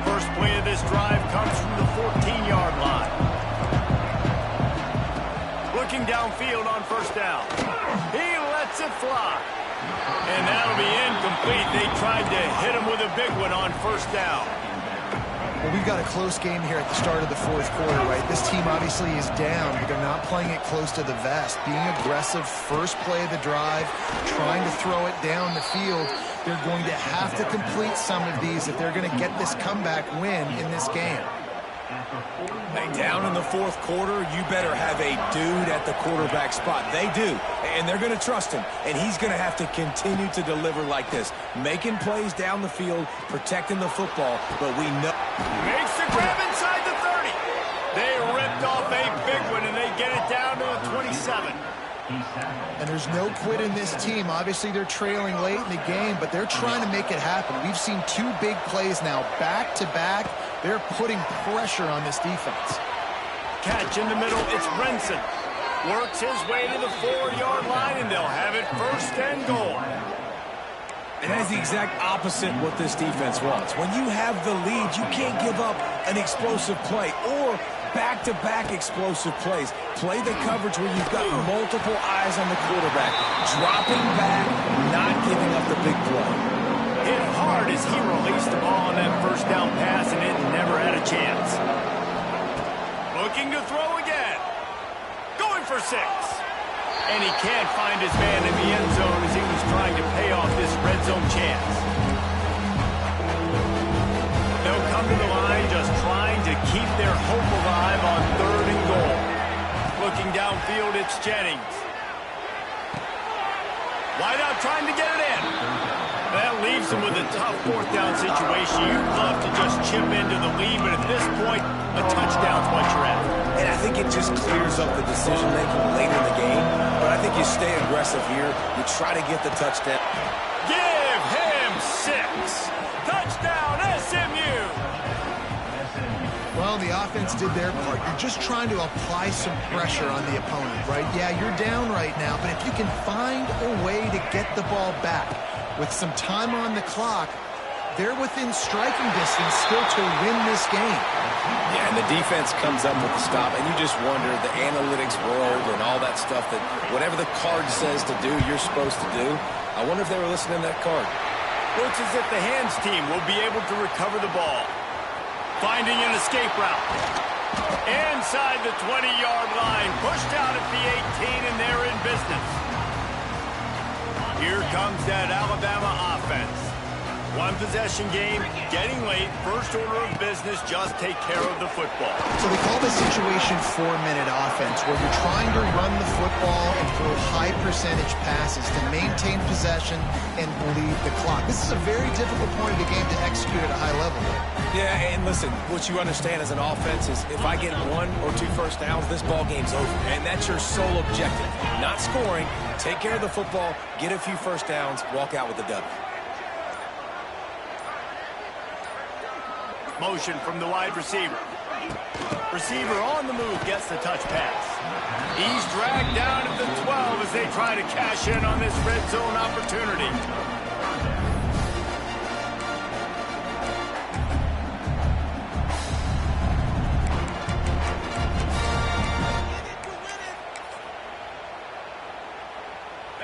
First play of this drive comes from the 14-yard line. Looking downfield on first down. He lets it fly. And that'll be incomplete. They tried to hit him with a big one on first down. Well, we've got a close game here at the start of the fourth quarter, right? This team obviously is down, but they're not playing it close to the vest. Being aggressive, first play of the drive, trying to throw it down the field. They're going to have to complete some of these if they're going to get this comeback win in this game. Hey, down in the fourth quarter, you better have a dude at the quarterback spot. They do, and they're going to trust him, and he's going to have to continue to deliver like this, making plays down the field, protecting the football, but we know. Makes the grab inside the 30. They ripped off a big one, and they get it down to the 27. And there's no quit in this team. Obviously, they're trailing late in the game, but they're trying to make it happen. We've seen 2 big plays now, back-to-back. They're putting pressure on this defense. Catch in the middle, it's Brinson. Works his way to the 4-yard line, and they'll have it first and goal. And that is the exact opposite what this defense wants. When you have the lead, you can't give up an explosive play or back-to-back explosive plays. Play the coverage where you've got multiple eyes on the quarterback, dropping back, not giving up the big play. Hit hard as he released the ball on that first down pass, and it never had a chance. Looking to throw again. Going for 6. And he can't find his man in the end zone as he was trying to pay off this red zone chance. They'll come to the line just trying to keep their hope alive on 3rd and goal. Looking downfield, it's Jennings. Wide out trying to get it in. That leaves them with a tough 4th down situation. You'd love to just chip into the lead, but at this point, a touchdown's what you're at. And I think it just clears up the decision-making late in the game. But I think you stay aggressive here. You try to get the touchdown. Give him 6. Touchdown, SMU. Well, the offense did their part. You're just trying to apply some pressure on the opponent, right? Yeah, you're down right now, but if you can find a way to get the ball back with some time on the clock, they're within striking distance still to win this game. Yeah, and the defense comes up with the stop, and you just wonder, the analytics world and all that stuff, that whatever the card says to do, you're supposed to do. I wonder if they were listening to that card. Looks as if the hands team will be able to recover the ball. Finding an escape route. Inside the 20-yard line. Pushed out at the 18, and they're in business. Here comes that Alabama offense. One possession game, getting late, first order of business, just take care of the football. So they call this situation 4-minute offense, where you're trying to run the football and throw high percentage passes to maintain possession and bleed the clock. This is a very difficult point of the game to execute at a high level. Yeah, and listen, what you understand as an offense is if I get 1 or 2 first downs, this ball game's over. And that's your sole objective. Not scoring, take care of the football, get a few first downs, walk out with the W. Motion from the wide receiver. Receiver on the move, gets the touch pass. He's dragged down to the 12 as they try to cash in on this red zone opportunity.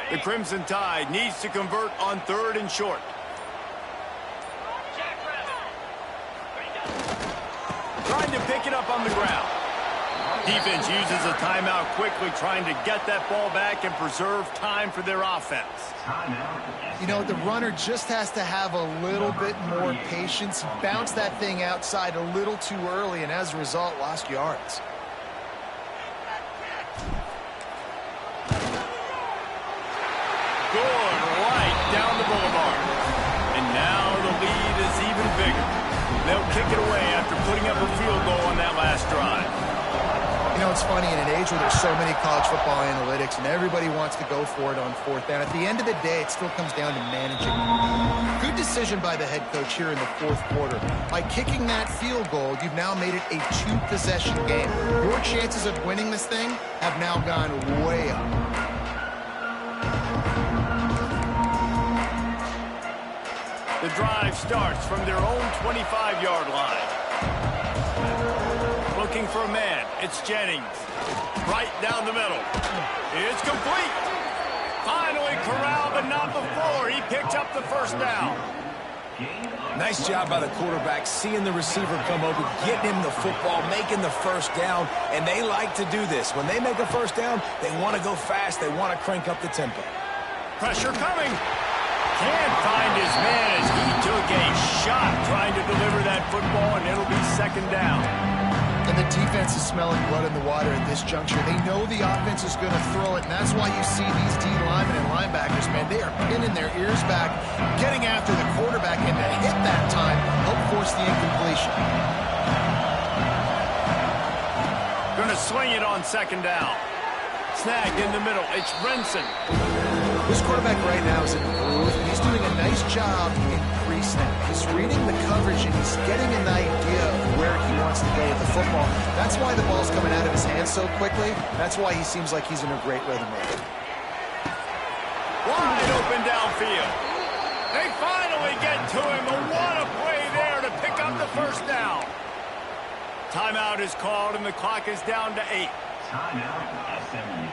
The Crimson Tide needs to convert on 3rd and short. Trying to pick it up on the ground. Defense uses a timeout quickly, trying to get that ball back and preserve time for their offense. You know, the runner just has to have a little bit more patience. He bounced that thing outside a little too early, and as a result, lost yards. Good, right down the boulevard. And now the lead is even bigger. They'll kick it away after putting up a field goal on that last drive. You know, it's funny, in an age where there's so many college football analytics and everybody wants to go for it on fourth down, at the end of the day, it still comes down to managing. Good decision by the head coach here in the fourth quarter. By kicking that field goal, you've now made it a two-possession game. Your chances of winning this thing have now gone way up. The drive starts from their own 25-yard line. Looking for a man. It's Jennings. Right down the middle. It's complete. Finally corralled, but not before. He picked up the first down. Nice job by the quarterback, seeing the receiver come over, getting him the football, making the first down, and they like to do this. When they make a first down, they want to go fast. They want to crank up the tempo. Pressure coming. Can't find his man as he took a shot trying to deliver that football, and it'll be second down. And the defense is smelling blood in the water at this juncture. They know the offense is going to throw it, and that's why you see these D linemen and linebackers, man, they are pinning their ears back, getting after the quarterback, and to hit that time, help force the incompletion. Going to swing it on second down. Snagged in the middle. It's Renson. This quarterback right now is in the groove, and he's doing a nice job in pre-snap. He's reading the coverage, and he's getting an idea of where he wants to go with the football. That's why the ball's coming out of his hands so quickly. That's why he seems like he's in a great rhythm right now. Wide open downfield. They finally get to him, and what a play there to pick up the first down. Timeout is called, and the clock is down to 8. Timeout, SMU.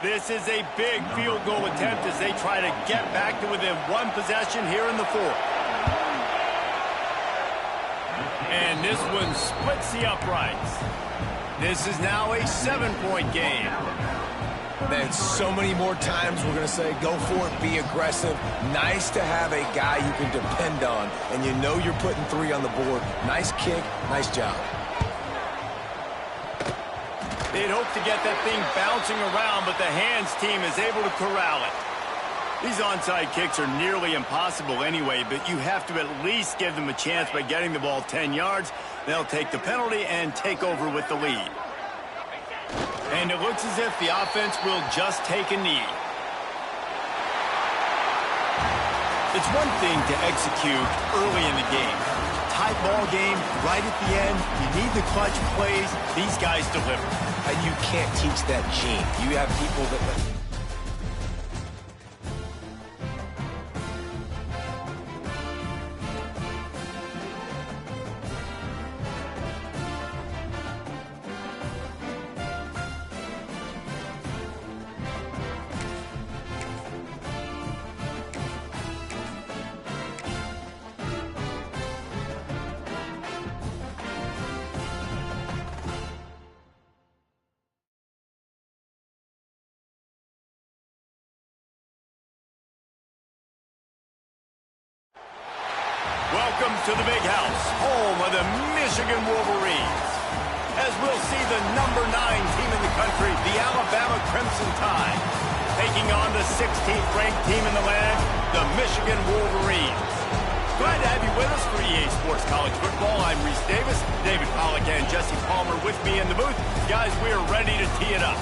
This is a big field goal attempt as they try to get back to within one possession here in the fourth. And this one splits the uprights. This is now a 7-point game. Man, so many more times we're going to say, go for it, be aggressive. Nice to have a guy you can depend on, and you know you're putting 3 on the board. Nice kick, nice job. They'd hope to get that thing bouncing around, but the hands team is able to corral it. These onside kicks are nearly impossible anyway, but you have to at least give them a chance by getting the ball 10 yards. They'll take the penalty and take over with the lead. And it looks as if the offense will just take a knee. It's one thing to execute early in the game. Tight ball game, right at the end. You need the clutch plays. These guys deliver. You can't teach that gene. You have people that... Welcome to the Big House, home of the Michigan Wolverines. As we'll see the number 9 team in the country, the Alabama Crimson Tide, taking on the 16th ranked team in the land, the Michigan Wolverines. Glad to have you with us for EA Sports College Football. I'm Reese Davis, David Pollack and Jesse Palmer with me in the booth. Guys, we are ready to tee it up.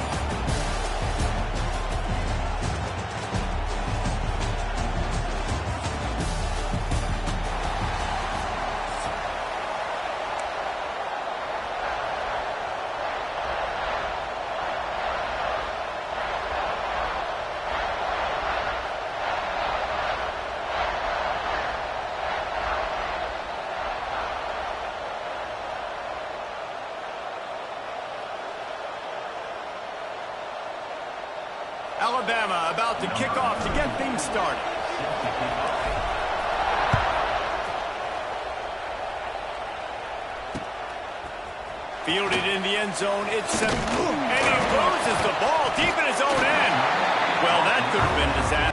Alabama about to kick off to get things started. Fielded in the end zone. It's and he throws the ball deep in his own end. Well, that could have been disaster.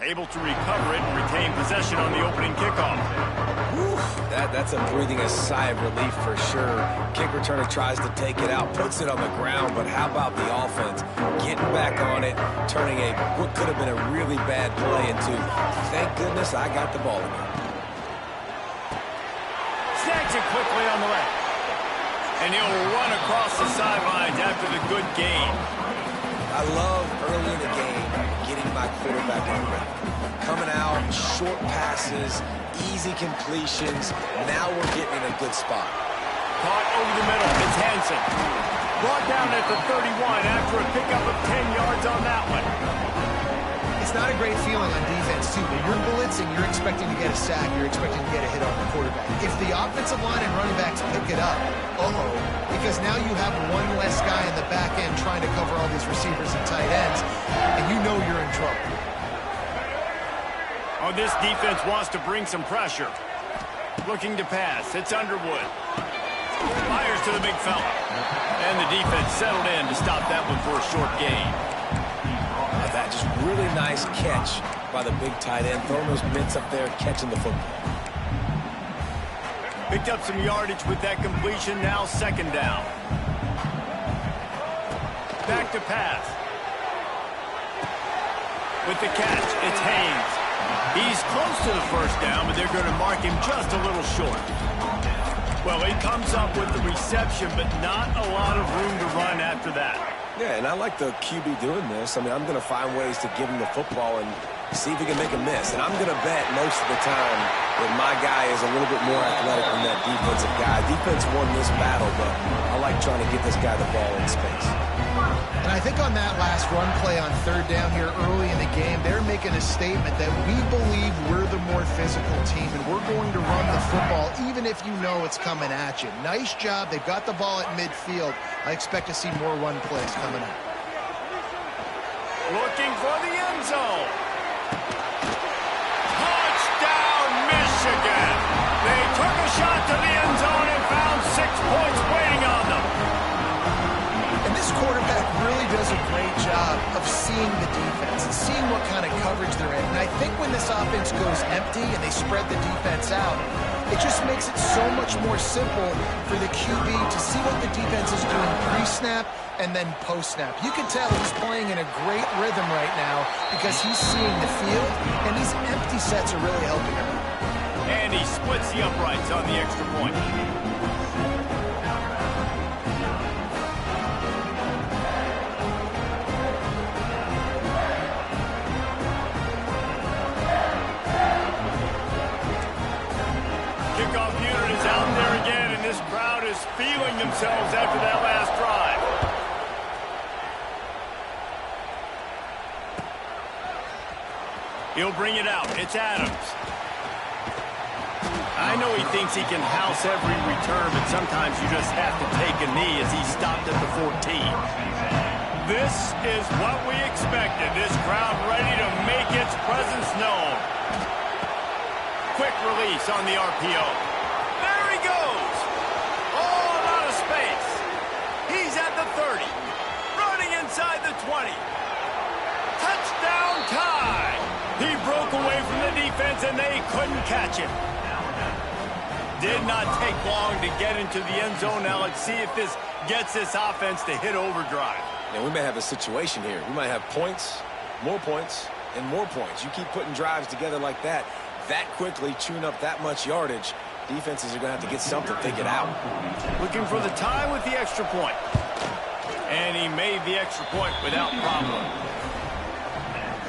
Able to recover it and retain possession on the opening kickoff. Whew, that's a breathing a sigh of relief for sure. Kick returner tries to take it out, puts it on the ground, but how about the offense getting back on it, turning what could have been a really bad play into, thank goodness I got the ball again. Snags it quickly on the left. And he'll run across the sidelines after the good gain. I love early in the game getting my quarterback on the back. Coming out, short passes, easy completions. Now we're getting in a good spot. Caught over the middle. It's Hansen. Brought down at the 31 after a pickup of 10 yards on that one. It's not a great feeling on defense, too. When you're blitzing, you're expecting to get a sack. You're expecting to get a hit on the quarterback. If the offensive line and running backs pick it up, because now you have one less guy in the back end trying to cover all these receivers and tight ends, and you know you're in trouble. Oh, this defense wants to bring some pressure. Looking to pass. It's Underwood. Fires to the big fella. And the defense settled in to stop that one for a short gain. That just really nice catch by the big tight end, throwing those mitts up there, catching the football. Picked up some yardage with that completion, now second down. Back to pass. With the catch, it's Haynes. He's close to the first down, but they're going to mark him just a little short. Well, he comes up with the reception, but not a lot of room to run after that. Yeah, and I like the QB doing this. I mean, I'm going to find ways to give him the football and see if he can make a miss. And I'm going to bet most of the time that my guy is a little bit more athletic than that defensive guy. Defense won this battle, but I like trying to get this guy the ball in space. And I think on that last run play on third down here early in the game, they're making a statement that we believe we're the more physical team and we're going to run the football even if you know it's coming at you. Nice job. They've got the ball at midfield. I expect to see more run plays coming up. Looking for the end zone. Touchdown, Michigan. They took a shot to the end zone and found 6 points waiting on them. And this quarterback really does a great job of seeing the defense and seeing what kind of coverage they're in. And I think when this offense goes empty and they spread the defense out, it just makes it so much more simple for the QB to see what the defense is doing pre-snap and then post-snap. You can tell he's playing in a great rhythm right now because he's seeing the field, and these empty sets are really helping him. And he splits the uprights on the extra point. Kickoff unit is out there again, and this crowd is feeling themselves after that last drive. He'll bring it out. It's Adams. I know he thinks he can house every return, but sometimes you just have to take a knee as he stopped at the 14. This is what we expected. This crowd ready to make its presence known. Quick release on the RPO. There he goes. All out of space. He's at the 30. Running inside the 20. Touchdown tie. He broke away from the defense and they couldn't catch him. Did not take long to get into the end zone. Now let's see if this gets this offense to hit overdrive. And we may have a situation here. We might have points, more points, and more points. You keep putting drives together like that quickly, chewing up that much yardage, defenses are going to have to get something figured out. Looking for the tie with the extra point. And he made the extra point without problem.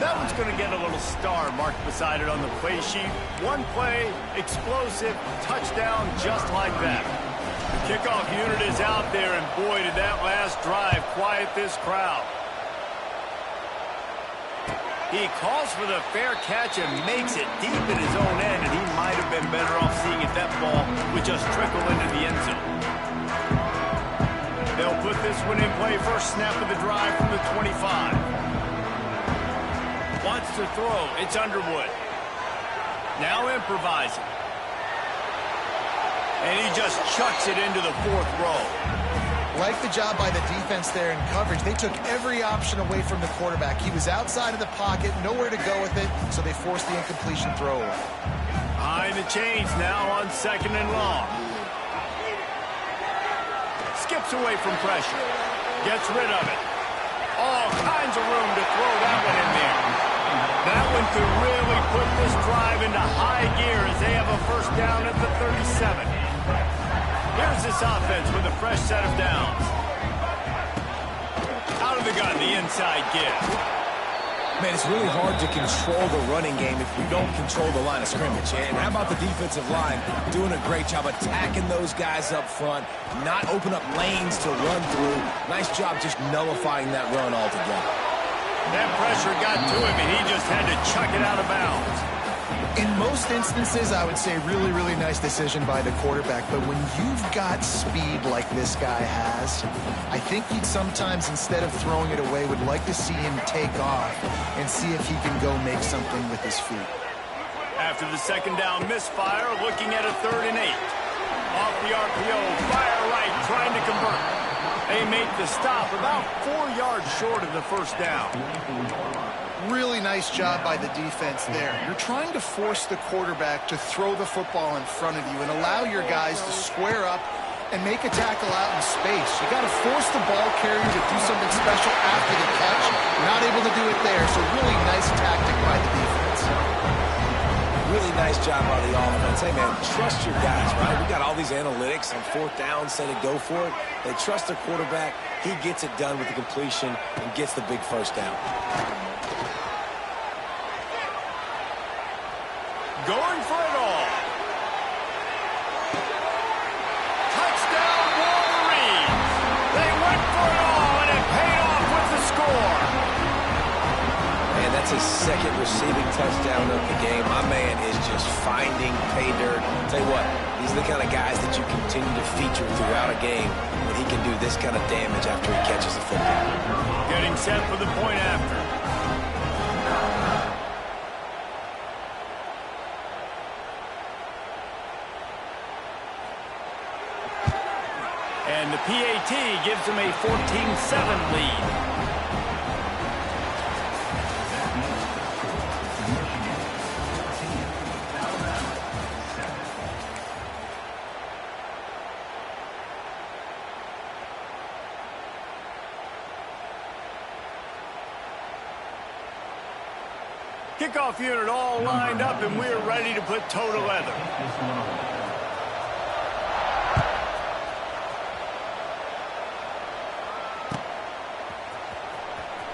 That one's going to get a little star marked beside it on the play sheet. One play, explosive, touchdown, just like that. The kickoff unit is out there, and boy, did that last drive quiet this crowd. He calls for the fair catch and makes it deep in his own end, and he might have been better off seeing if that ball would just trickle into the end zone. They'll put this one in play first snap of the drive from the 25. Wants to throw. It's Underwood. Now improvising. And he just chucks it into the fourth row. Like the job by the defense there in coverage. They took every option away from the quarterback. He was outside of the pocket, nowhere to go with it, so they forced the incompletion throw away. Behind the chains now on 2nd and long. Skips away from pressure. Gets rid of it. All kinds of room to throw that one in there. That one could really put this drive into high gear as they have a first down at the 37. Here's this offense with a fresh set of downs. Out of the gun, the inside give. Man, it's really hard to control the running game if you don't control the line of scrimmage. And how about the defensive line doing a great job attacking those guys up front, not open up lanes to run through. Nice job just nullifying that run altogether. That pressure got to him, and he just had to chuck it out of bounds. In most instances, I would say really, really nice decision by the quarterback. But when you've got speed like this guy has, I think you'd sometimes, instead of throwing it away, would like to see him take off and see if he can go make something with his feet. After the second down misfire, looking at a 3rd and 8. Off the RPO, fire right, trying to convert. They make the stop about 4 yards short of the first down. Really nice job by the defense there. You're trying to force the quarterback to throw the football in front of you and allow your guys to square up and make a tackle out in space. You got to force the ball carrier to do something special after the catch. You're not able to do it there, so really nice tactic by the defense. Really nice job by the offense. Hey, man, trust your guys, right? We got all these analytics on 4th down, say to go for it. They trust their quarterback. He gets it done with the completion and gets the big first down. Going for it all. Touchdown, Wolverines. They went for it all, and it paid off with the score. Man, that's his 2nd receiving touchdown of the game. My man is just finding pay dirt. Tell you what, these are the kind of guys that you continue to feature throughout a game when he can do this kind of damage after he catches the football. Getting set for the point after. And the PAT gives them a 14-7 lead. Kickoff unit all lined up, and we're ready to put toe to leather.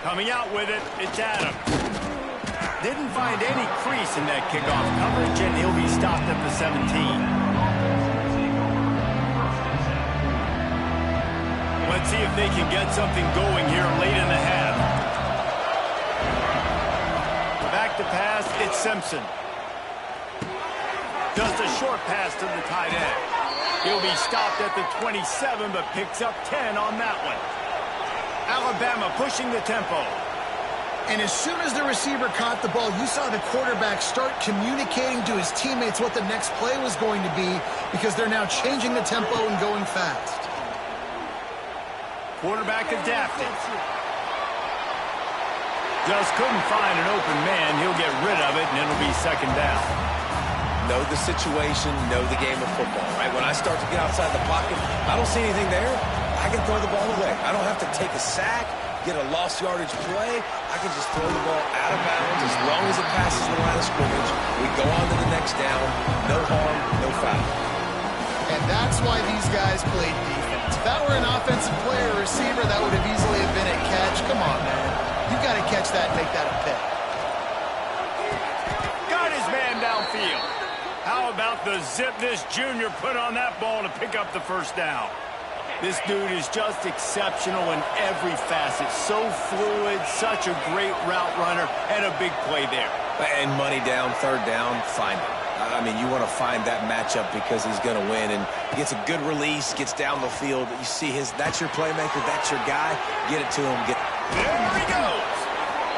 Coming out with it, it's Adams. Didn't find any crease in that kickoff coverage, and he'll be stopped at the 17. Let's see if they can get something going here late in the half. Back to pass, it's Simpson. Just a short pass to the tight end. He'll be stopped at the 27, but picks up 10 on that one. Alabama pushing the tempo. And as soon as the receiver caught the ball, you saw the quarterback start communicating to his teammates what the next play was going to be, because they're now changing the tempo and going fast. Quarterback adapted. Just couldn't find an open man. He'll get rid of it, and it'll be 2nd down. Know the situation, know the game of football, right? When I start to get outside the pocket, I don't see anything there, I can throw the ball away. I don't have to take a sack. get a lost yardage play, I can just throw the ball out of bounds as long as it passes the line of scrimmage. We go on to the next down. No harm, no foul. And that's why these guys played defense. If that were an offensive player or receiver, that would have easily have been a catch. Come on, man. You got to catch that and make that a pick. Got his man downfield. How about the zip this junior put on that ball to pick up the first down? This dude is just exceptional in every facet. So fluid, such a great route runner, and a big play there. And money down, third down, find him. I mean, you want to find that matchup because he's going to win. And he gets a good release, gets down the field. You see that's your playmaker, that's your guy. Get it to him. There he goes.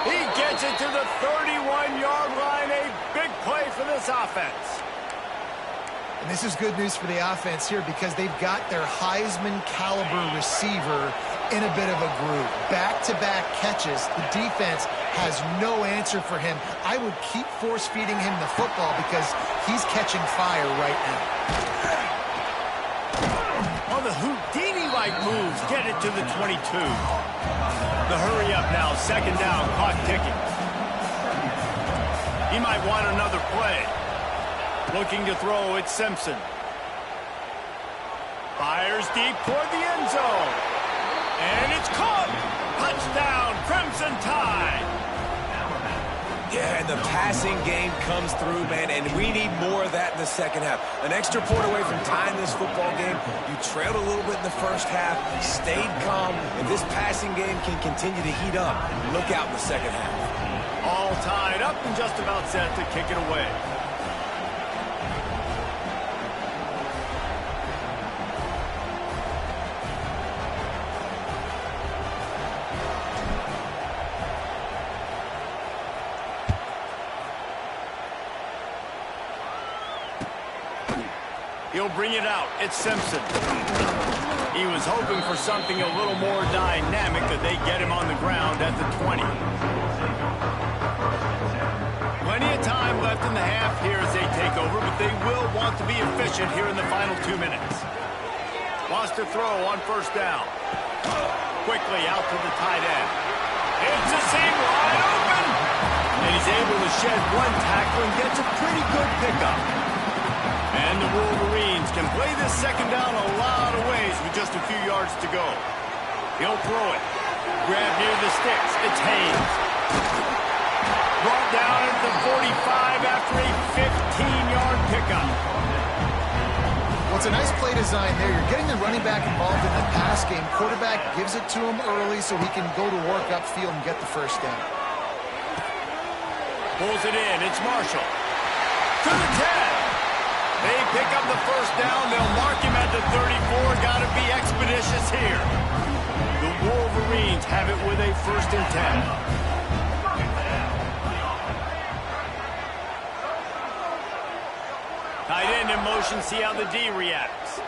He gets it to the 31-yard line. A big play for this offense. And this is good news for the offense here because they've got their Heisman-caliber receiver in a bit of a groove. Back-to-back catches. The defense has no answer for him. I would keep force-feeding him the football because he's catching fire right now. On the Houdini-like moves, get it to the 22. The hurry up now, second down, clock ticking. He might want another play. Looking to throw, it's Simpson. Fires deep toward the end zone. And it's caught. Touchdown, Crimson Tide. Yeah, and the passing game comes through, man, and we need more of that in the second half. An extra point away from tying this football game. You trailed a little bit in the first half, stayed calm, and this passing game can continue to heat up. Look out in the second half. All tied up and just about set to kick it away. He'll bring it out. It's Simpson. He was hoping for something a little more dynamic that they get him on the ground at the 20. Plenty of time left in the half here as they take over, but they will want to be efficient here in the final 2 minutes. Wants to throw on first down. Quickly out to the tight end. It's a seam wide open. And he's able to shed one tackle and gets a pretty good pickup. And the Wolverines can play this second down a lot of ways with just a few yards to go. He'll throw it. Grab near the sticks. It's Haynes. Brought down at the 45 after a 15-yard pickup. Well, it's a nice play design there. You're getting the running back involved in the pass game. Quarterback gives it to him early so he can go to work upfield and get the first down. Pulls it in. It's Marshall. To the 10. They pick up the first down. They'll mark him at the 34. Got to be expeditious here. The Wolverines have it with a 1st and 10. Tight end in motion. See how the D reacts.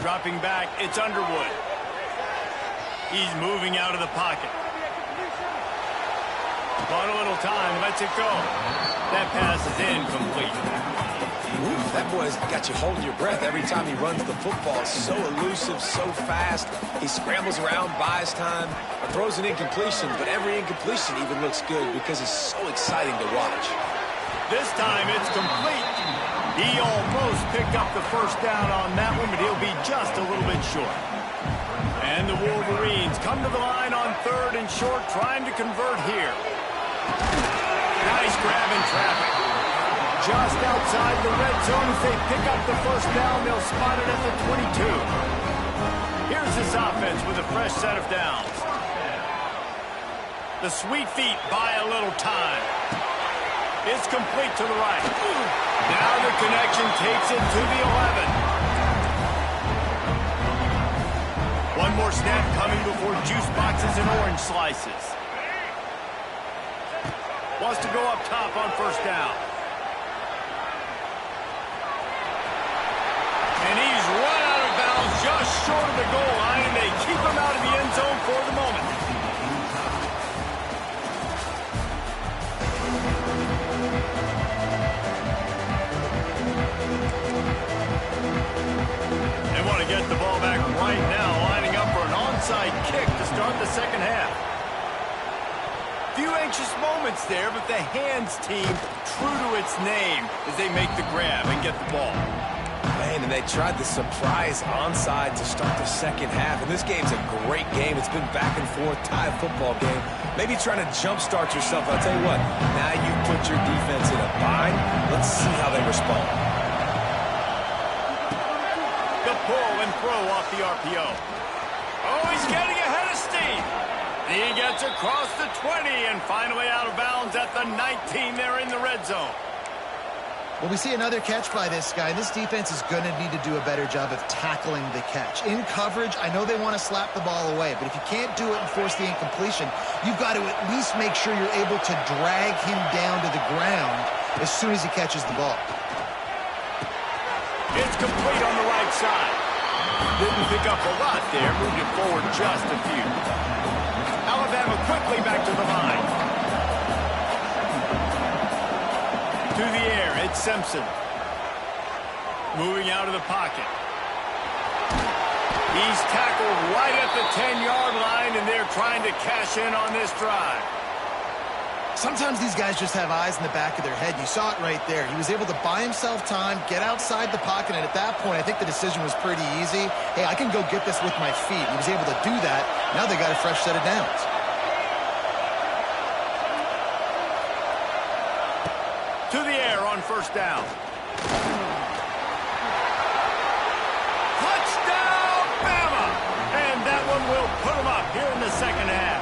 Dropping back. It's Underwood. He's moving out of the pocket. Bought a little time. Lets it go. That pass is incomplete. Ooh, that boy's got you holding your breath every time he runs the football. So elusive, so fast. He scrambles around, buys time, throws an incompletion, but every incompletion even looks good because it's so exciting to watch. This time it's complete. He almost picked up the first down on that one, but he'll be just a little bit short. And the Wolverines come to the line on 3rd and short, trying to convert here. Nice grab in traffic. Just outside the red zone as they pick up the first down. They'll spot it at the 22. Here's this offense with a fresh set of downs. The sweet feet buy a little time. It's complete to the right. Now the connection takes it to the 11. One more snap coming before juice boxes and orange slices. Wants to go up top on first down. And he's run out of bounds just short of the goal line, and they keep him out of the end zone for the moment. They want to get the ball back right now, lining up for an onside kick to second half. Few anxious moments there, but the hands team true to its name as they make the grab and get the ball. Man, and they tried the surprise onside to start the second half. And this game's a great game. It's been back and forth, tie football game. Maybe trying to jumpstart yourself. I'll tell you what, now you put your defense in a bind. Let's see how they respond. The pull and throw off the RPO. Oh, he's getting ahead of steam. He gets across the 20 and finally out of bounds at the 19 there in the red zone. Well, we see another catch by this guy. This defense is going to need to do a better job of tackling the catch. In coverage, I know they want to slap the ball away, but if you can't do it and force the incompletion, you've got to at least make sure you're able to drag him down to the ground as soon as he catches the ball. It's complete on the right side. Didn't pick up a lot there, moved it forward just a few. Alabama quickly back to the line. To the air, it's Simpson. Moving out of the pocket. He's tackled right at the 10-yard line, and they're trying to cash in on this drive. Sometimes these guys just have eyes in the back of their head. You saw it right there. He was able to buy himself time, get outside the pocket, and at that point, I think the decision was pretty easy. Hey, I can go get this with my feet. He was able to do that. Now they got a fresh set of downs. To the air on first down. Touchdown, Bama! And that one will put them up here in the second half.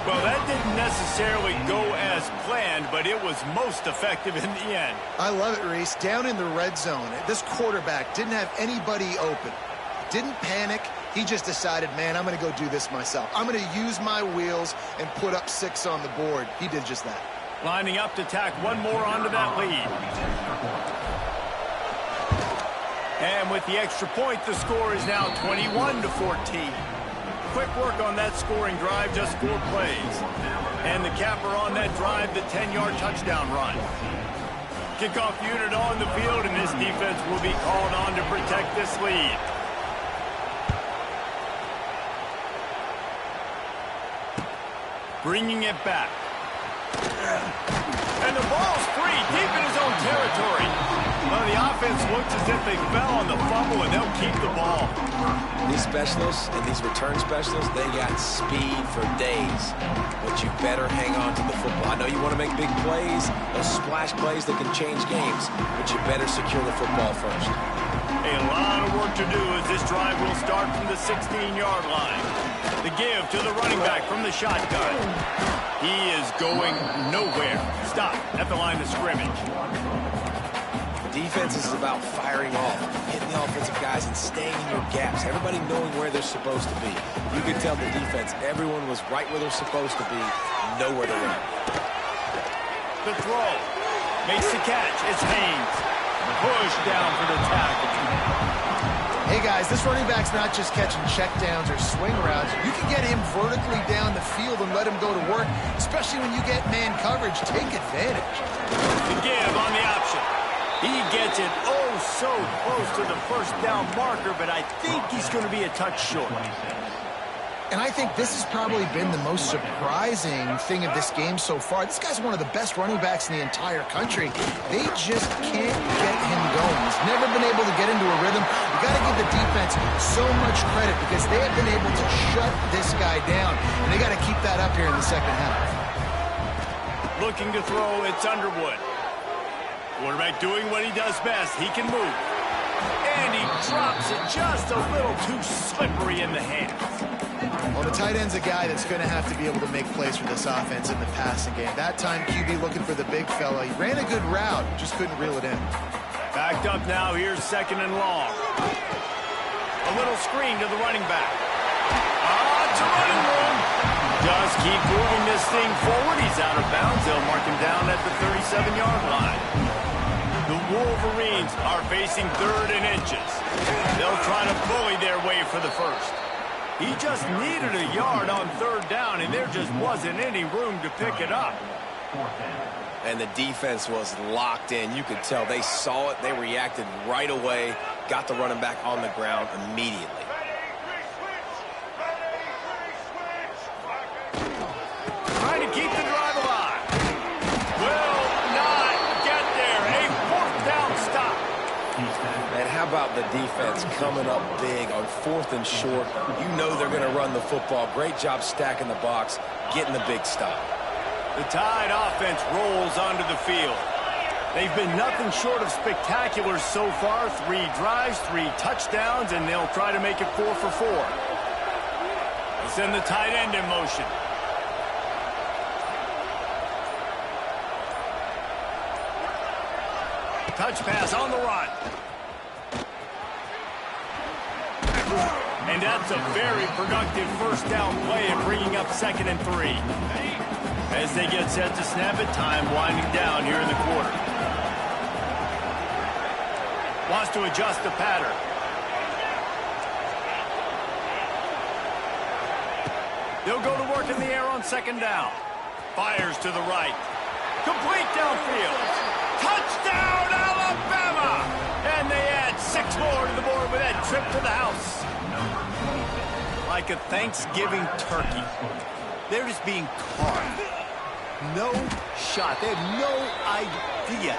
Well, that didn't necessarily go as planned, but it was most effective in the end. I love it, Reese. Down in the red zone, this quarterback didn't have anybody open. Didn't panic. He just decided, man, I'm going to go do this myself. I'm going to use my wheels and put up 6 on the board. He did just that. Lining up to tack one more onto that lead. And with the extra point, the score is now 21-14. Quick work on that scoring drive, just 4 plays. And the capper on that drive, the 10-yard touchdown run. Kickoff unit on the field, and this defense will be called on to protect this lead. Bringing it back. And the ball's free, deep in his own territory. Well, the offense looks as if they fell on the fumble, and they'll keep the ball. These specialists and these return specialists, they got speed for days. But you better hang on to the football. I know you want to make big plays, those splash plays that can change games, but you better secure the football first. A lot of work to do as this drive will start from the 16-yard line. The give to the running back from the shotgun. He is going nowhere. Stop at the line of scrimmage. Defense is about firing off, hitting the offensive guys and staying in your gaps. Everybody knowing where they're supposed to be. You could tell the defense, everyone was right where they're supposed to be, nowhere to run. The throw. Makes the catch. It's Haynes. Push down for the tackle. Hey, guys, this running back's not just catching checkdowns or swing routes. You can get him vertically down the field and let him go to work, especially when you get man coverage. Take advantage. The give on the option. He gets it oh so close to the first down marker, but I think he's going to be a touch short. And I think this has probably been the most surprising thing of this game so far. This guy's one of the best running backs in the entire country. They just can't get him going. He's never been able to get into a rhythm. You got to give the defense so much credit because they have been able to shut this guy down, and they got to keep that up here in the second half. Looking to throw, it's Underwood. Quarterback doing what he does best. He can move. And he drops it just a little too slippery in the hands. Well, the tight end's a guy that's going to have to be able to make plays for this offense in the passing game. That time, QB looking for the big fella. He ran a good route, just couldn't reel it in. Backed up now, here's second and long. A little screen to the running back. To running room. Just keep moving this thing forward. He's out of bounds. They'll mark him down at the 37-yard line. The Wolverines are facing 3rd and inches. They'll try to bully their way for the first. He just needed a yard on 3rd down, and there just wasn't any room to pick it up. And the defense was locked in. You could tell they saw it. They reacted right away, got the running back on the ground immediately. the defense coming up big on 4th and short. You know they're going to run the football. Great job stacking the box, getting the big stop. The Tide offense rolls onto the field. They've been nothing short of spectacular so far. 3 drives, 3 touchdowns, and they'll try to make it 4 for 4. They send the tight end in motion. Touch pass on the run. And that's a very productive first down play of bringing up 2nd and 3. As they get set to snap it, time winding down here in the quarter. Wants to adjust the pattern. They'll go to work in the air on 2nd down. Fires to the right. Complete downfield. Touchdown, Alabama! And they add 6 more to the board with that trip to the house. Like a Thanksgiving turkey. They're just being carved. No shot. They have no idea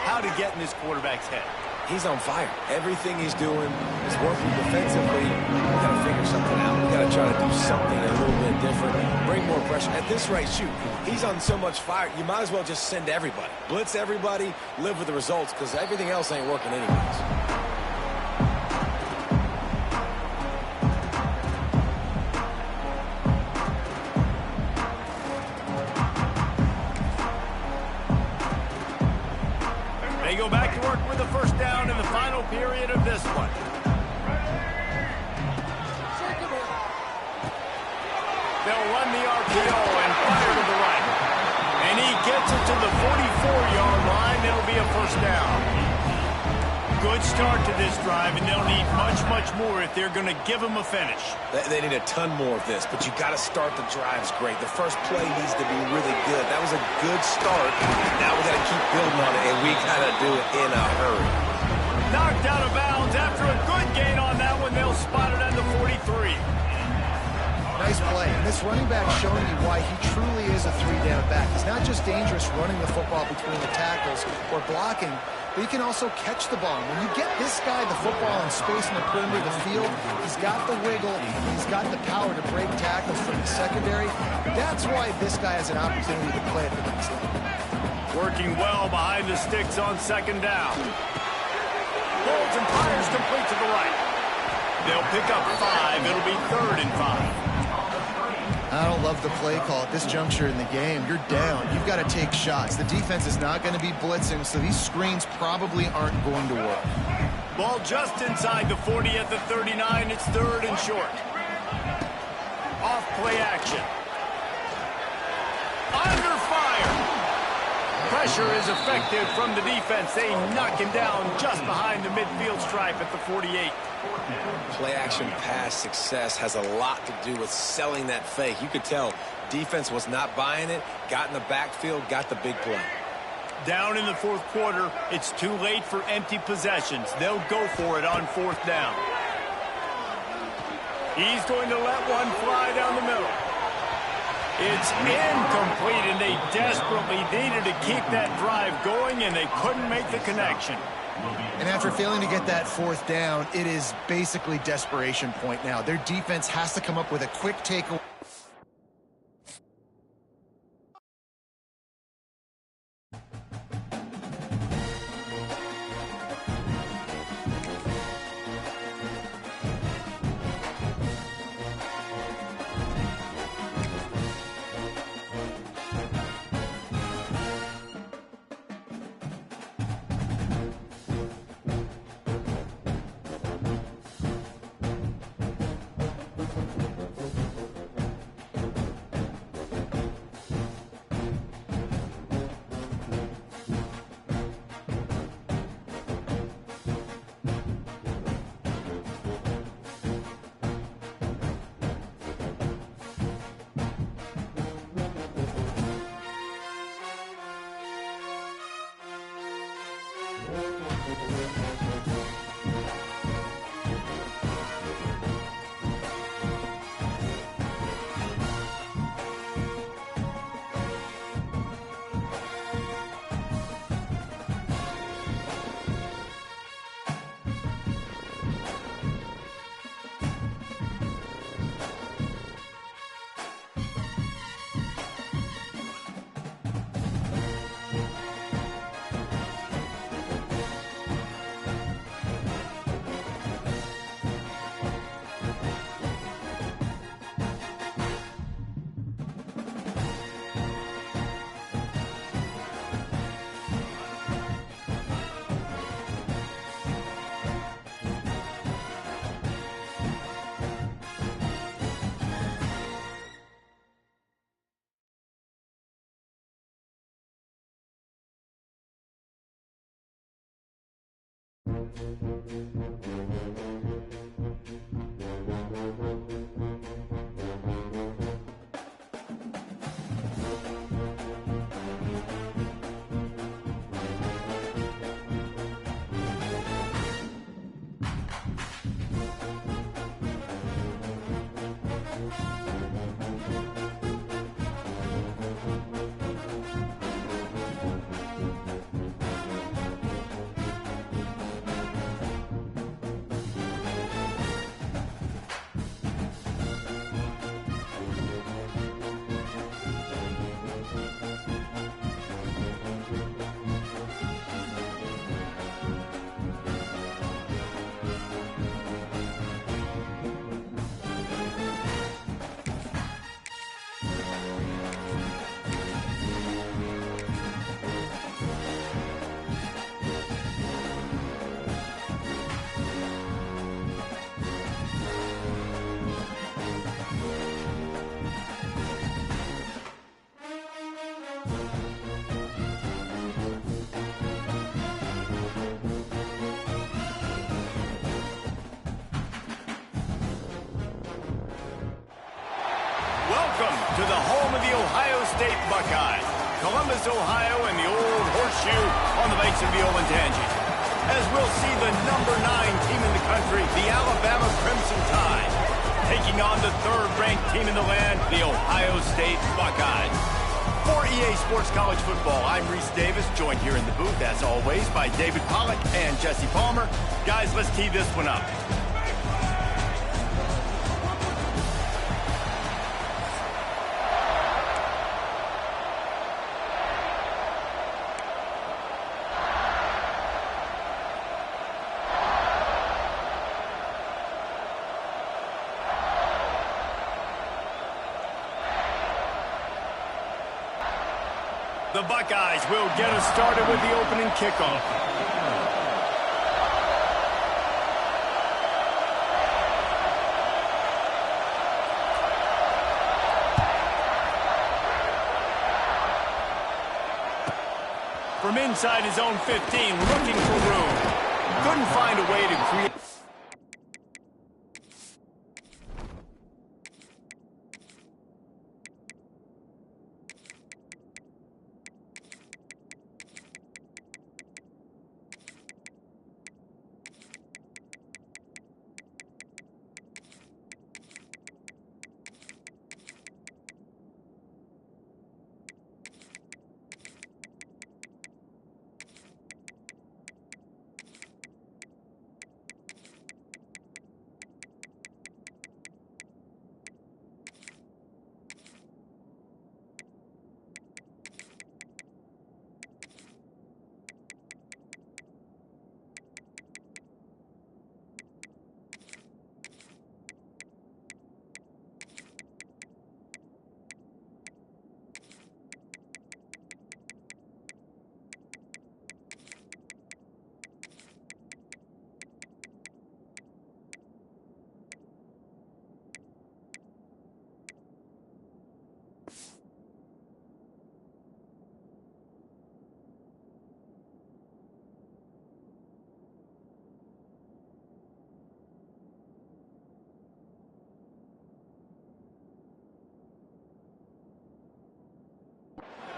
how to get in this quarterback's head. He's on fire. Everything he's doing is working defensively. We've got to figure something out. We've got to try to do something a little bit different. Bring more pressure. At this rate, shoot, he's on so much fire, you might as well just send everybody. Blitz everybody, live with the results, because everything else ain't working anyways. They go back to work with the first down in the final period of this one. They'll run the RPO and fire to the right. And he gets it to the 44-yard line. It'll be a first down. Good start to this drive, and they'll need much, much more if they're going to give him a finish. They need a ton more of this, but you got to start the drives great. The first play needs to be really good. That was a good start. Now we got to keep building on it, and we got to do it in a hurry. Knocked out of bounds after a good gain on that one. They'll spot it at the 43. Nice play. And this running back showing you why he truly is a 3-down back. He's not just dangerous running the football between the tackles or blocking, but he can also catch the ball. When you get this guy the football in space in the perimeter of the field, he's got the wiggle, he's got the power to break tackles from the secondary. That's why this guy has an opportunity to play at the next level. Working well behind the sticks on 2nd down. Holds and fires complete to the right. They'll pick up 5. It'll be 3rd and 5. I don't love the play call at this juncture in the game. You're down. You've got to take shots. The defense is not going to be blitzing, so these screens probably aren't going to work. Ball just inside the 40 at the 39. It's 3rd and short. Off play action. Under fire. Pressure is effective from the defense. They knock him down just behind the midfield stripe at the 48. Play action pass success has a lot to do with selling that fake. You could tell defense was not buying it, got in the backfield, got the big play. Down in the 4th quarter, it's too late for empty possessions. They'll go for it on 4th down. He's going to let one fly down the middle. It's incomplete, and they desperately needed to keep that drive going, and they couldn't make the connection. And after failing to get that 4th down, it is basically desperation point now. Their defense has to come up with a quick takeaway. Welcome to the home of the Ohio State Buckeyes, Columbus, Ohio, and the old horseshoe on the banks of the Olentangy. As we'll see the number 9 team in the country, the Alabama Crimson Tide, taking on the third-ranked team in the land, the Ohio State Buckeyes. For EA Sports College Football, I'm Reese Davis, joined here in the booth, as always, by David Pollack and Jesse Palmer. Guys, let's tee this one up. The Buckeyes will get us started with the opening kickoff. From inside his own 15, looking for room. Couldn't find a way to create...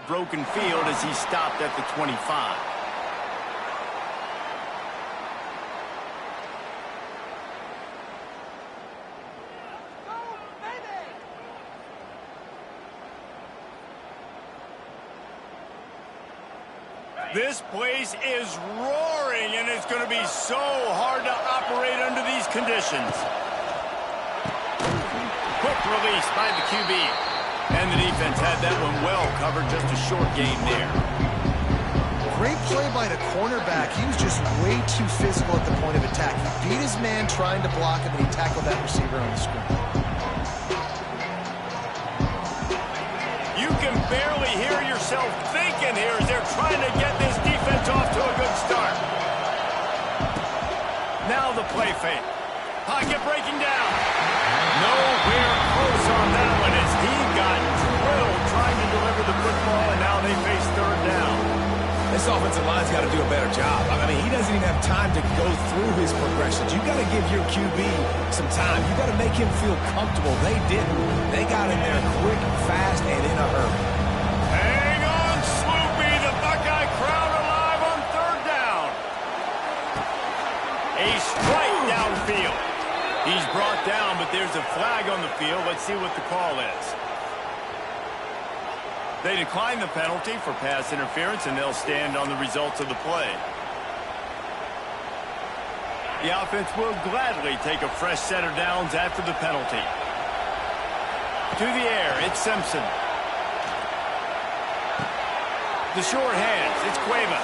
broken field as he stopped at the 25. This place is roaring, and it's going to be so hard to operate under these conditions. Quick release by the QB. And the defense had that one well covered, just a short gain there. Great play by the cornerback. He was just way too physical at the point of attack. He beat his man trying to block him, and he tackled that receiver on the screen. You can barely hear yourself thinking here as they're trying to get this defense off to a good start. Now the play fake. Pocket breaking down. Nowhere close on that one as he got drilled trying to deliver the football, and now they face third down. As This offensive line's got to do a better job. I mean, he doesn't even have time to go through his progressions. You've got to give your QB some time. You've got to make him feel comfortable. They didn't. They got in there quick, fast, and in a hurry. Hang on, Sloopy. The Buckeye crowd alive on third down. A strike downfield. He's brought down, but there's a flag on the field. Let's see what the call is. They decline the penalty for pass interference, and they'll stand on the results of the play. The offense will gladly take a fresh set of downs after the penalty. To the air, it's Simpson. The short hands, it's Cueva.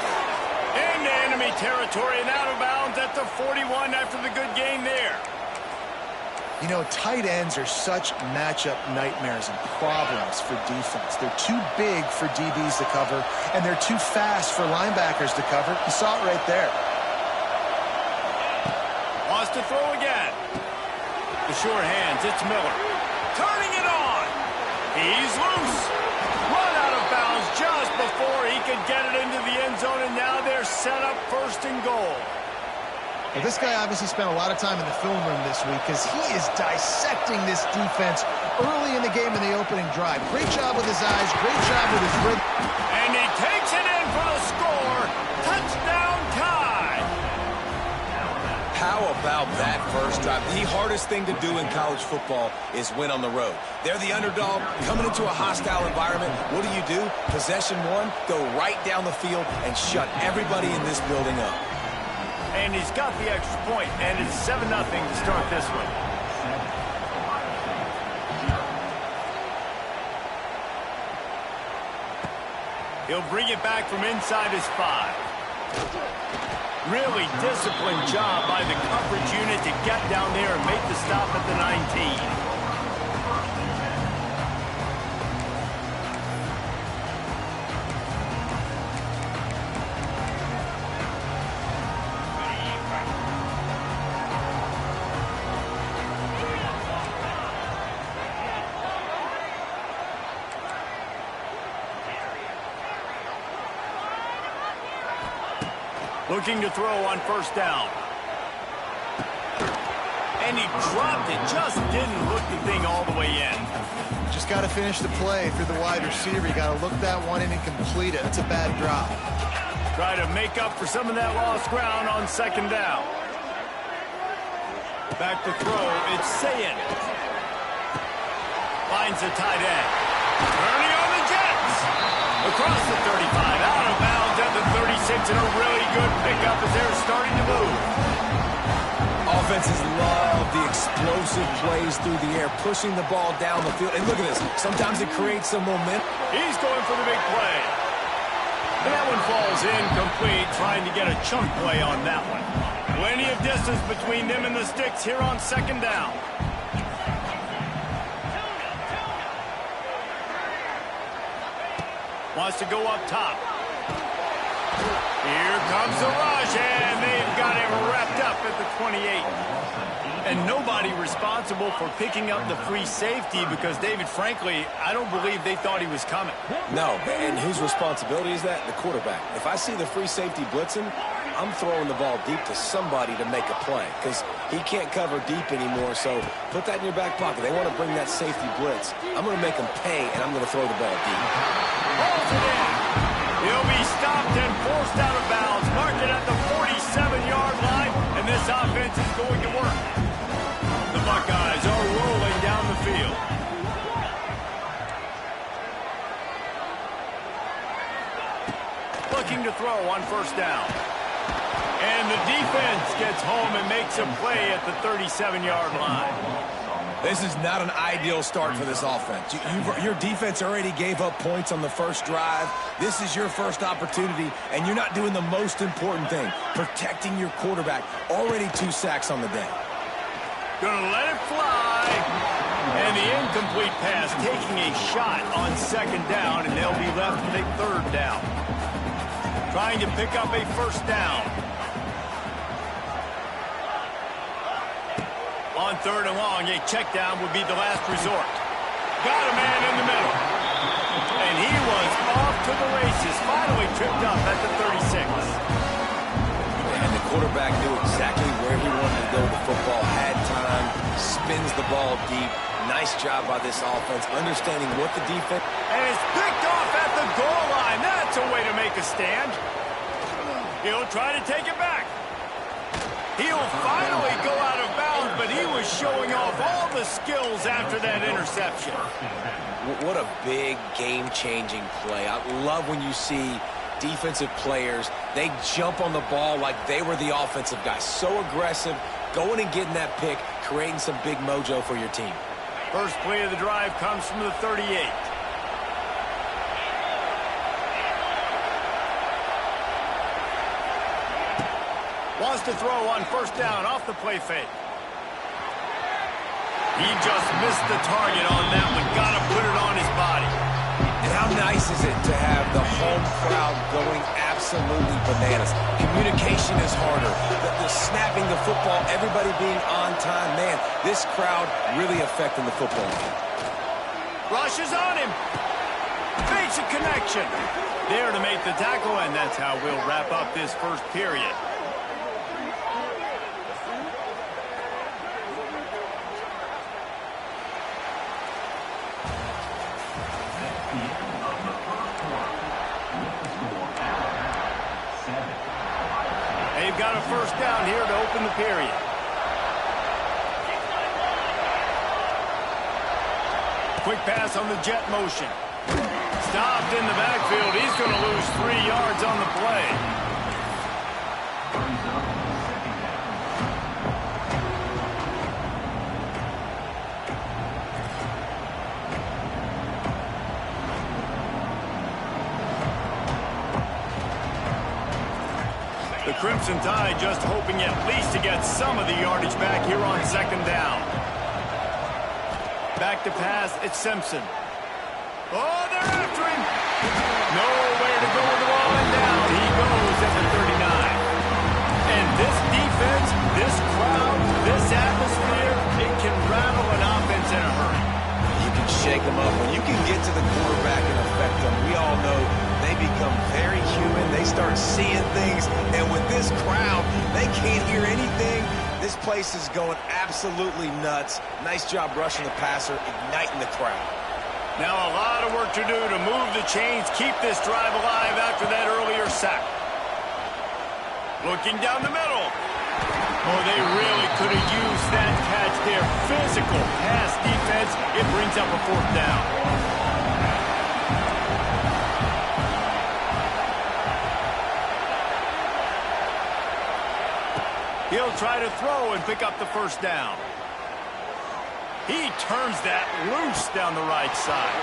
Into enemy territory and out of bounds at the 41 after the good gain there. You know, tight ends are such matchup nightmares and problems for defense. They're too big for DBs to cover, and they're too fast for linebackers to cover. You saw it right there. Wants to throw again. The short hands, it's Miller. Turning it on. He's loose. Run out of bounds just before he could get it into the end zone, and now they're set up first and goal. Well, this guy obviously spent a lot of time in the film room this week because he is dissecting this defense early in the game in the opening drive. Great job with his eyes, great job with his rhythm. And he takes it in for the score. Touchdown tie. How about that first drive? The hardest thing to do in college football is win on the road. They're the underdog coming into a hostile environment. What do? Possession one, go right down the field and shut everybody in this building up. And he's got the extra point, and it's 7-0 to start this one. He'll bring it back from inside his 5. Really disciplined job by the coverage unit to get down there and make the stop at the 19. Looking to throw on first down. And he dropped it. Just didn't look the thing all the way in. Just got to finish the play through the wide receiver. You got to look that one in and complete it. That's a bad drop. Try to make up for some of that lost ground on second down. Back to throw. It's Sayin. Finds the tight end. Turning on the Jets. Across the 35. Out of bounds at the 36. And a really good pickup as they're starting to move. Offenses love the explosive plays through the air, pushing the ball down the field. And look at this. Sometimes it creates some momentum. He's going for the big play. And that one falls incomplete, trying to get a chunk play on that one. Plenty of distance between them and the sticks here on second down. Wants to go up top. Here comes the rush, and they've got him wrapped up at the 28. And nobody responsible for picking up the free safety because, David, frankly, I don't believe they thought he was coming. No, and whose responsibility is that? The quarterback. If I see the free safety blitzing, I'm throwing the ball deep to somebody to make a play because he can't cover deep anymore, so put that in your back pocket. They want to bring that safety blitz. I'm going to make them pay, and I'm going to throw the ball deep. Holds it in. He'll be stopped and forced out of bounds. Mark it at the 47-yard line, and this offense is going to work. The Buckeyes are rolling down the field. Looking to throw on first down. And the defense gets home and makes a play at the 37-yard line. This is not an ideal start for this offense. Your defense already gave up points on the first drive. This is your first opportunity, and you're not doing the most important thing, protecting your quarterback. Already 2 sacks on the day. Gonna let it fly. And the incomplete pass taking a shot on second down, and they'll be left with a third down. Trying to pick up a first down. On third and long, a check down would be the last resort. Got a man in the middle. And he was off to the races, finally tripped up at the 36. And the quarterback knew exactly where he wanted to go with the football, had time, spins the ball deep. Nice job by this offense, understanding what the defense... And it's picked off at the goal line. That's a way to make a stand. He'll try to take it back. He'll finally go out of bounds, but he was showing off all the skills after that interception. What a big game-changing play. I love when you see defensive players, they jump on the ball like they were the offensive guys. So aggressive, going and getting that pick, creating some big mojo for your team. First play of the drive comes from the 38. Wants to throw on first down off the play fake. He just missed the target on that one. Got to put it on his body. And how nice is it to have the home crowd going absolutely bananas? Communication is harder. The snapping the football, everybody being on time. Man, this crowd really affecting the football game. Rushes on him. Fakes a connection. There to make the tackle, and that's how we'll wrap up this first period. They've got a first down here to open the period. Quick pass on the jet motion. Stopped in the backfield. He's going to lose 3 yards on the play. The Crimson Tide just hoping at least to get some of the yardage back here on second down. Back to pass, it's Simpson. Oh, they're after him. Nowhere to go with the ball, and down he goes at the 39. And this defense, this crowd, this atmosphere, it can rattle an offense in a hurry. You can shake them up. When you can get to the quarterback and affect them, we all know they become very human. They start seeing things, and with this crowd, they can't hear anything. This place is going absolutely nuts. Nice job rushing the passer, igniting the crowd. Now a lot of work to do to move the chains, keep this drive alive after that earlier sack. Looking down the middle. Oh, they really could have used that catch there. Physical pass defense. It brings up a fourth down. He'll try to throw and pick up the first down. He turns that loose down the right side.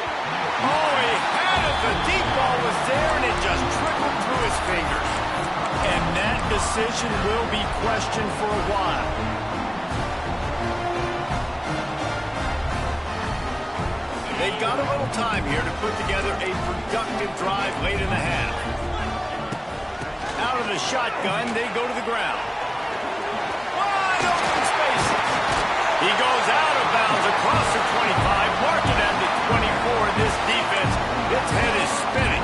Oh, he had it. The deep ball was there, and it just trickled through his fingers. And that decision will be questioned for a while. They've got a little time here to put together a productive drive late in the half. Out of the shotgun, they go to the ground. Wide open space. He goes out of bounds across the 25, marked it at the 24. This defense, its head is spinning.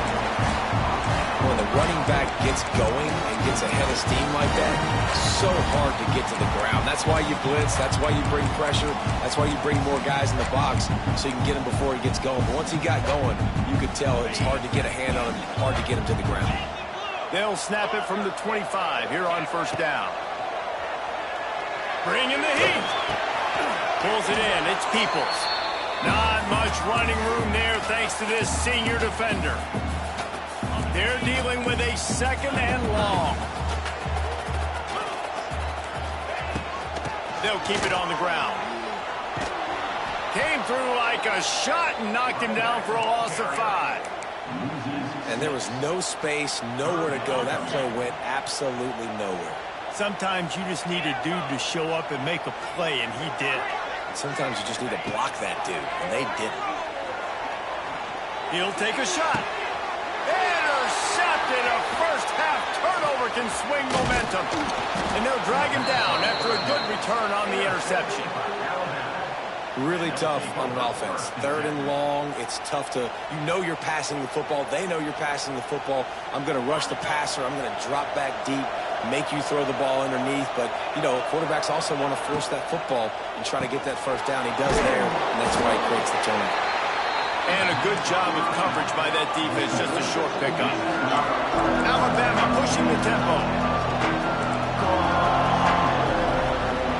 When the running back gets going and gets ahead of steam like that, it's so hard to get to the ground. That's why you blitz. That's why you bring pressure. That's why you bring more guys in the box so you can get him before he gets going. But once he got going, you could tell it's hard to get a hand on him, hard to get him to the ground. They'll snap it from the 25 here on first down. Bringing the heat. Pulls it in. It's Peoples. Not much running room there thanks to this senior defender. They're dealing with a second and long. They'll keep it on the ground. Came through like a shot and knocked him down for a loss of 5. And there was no space, nowhere to go. That play went absolutely nowhere. Sometimes you just need a dude to show up and make a play, and he did. Sometimes you just need to block that dude, and they didn't. He'll take a shot. Intercepted. A first-half turnover can swing momentum. And they'll drag him down after a good return on the interception. Really tough on an offense. 3rd and long, it's tough to, you know you're passing the football. They know you're passing the football. I'm going to rush the passer. I'm going to drop back deep, make you throw the ball underneath. But, you know, quarterbacks also want to force that football and try to get that first down. He does there, and that's why he creates the turnover. And a good job of coverage by that defense, just a short pickup. Alabama pushing the tempo.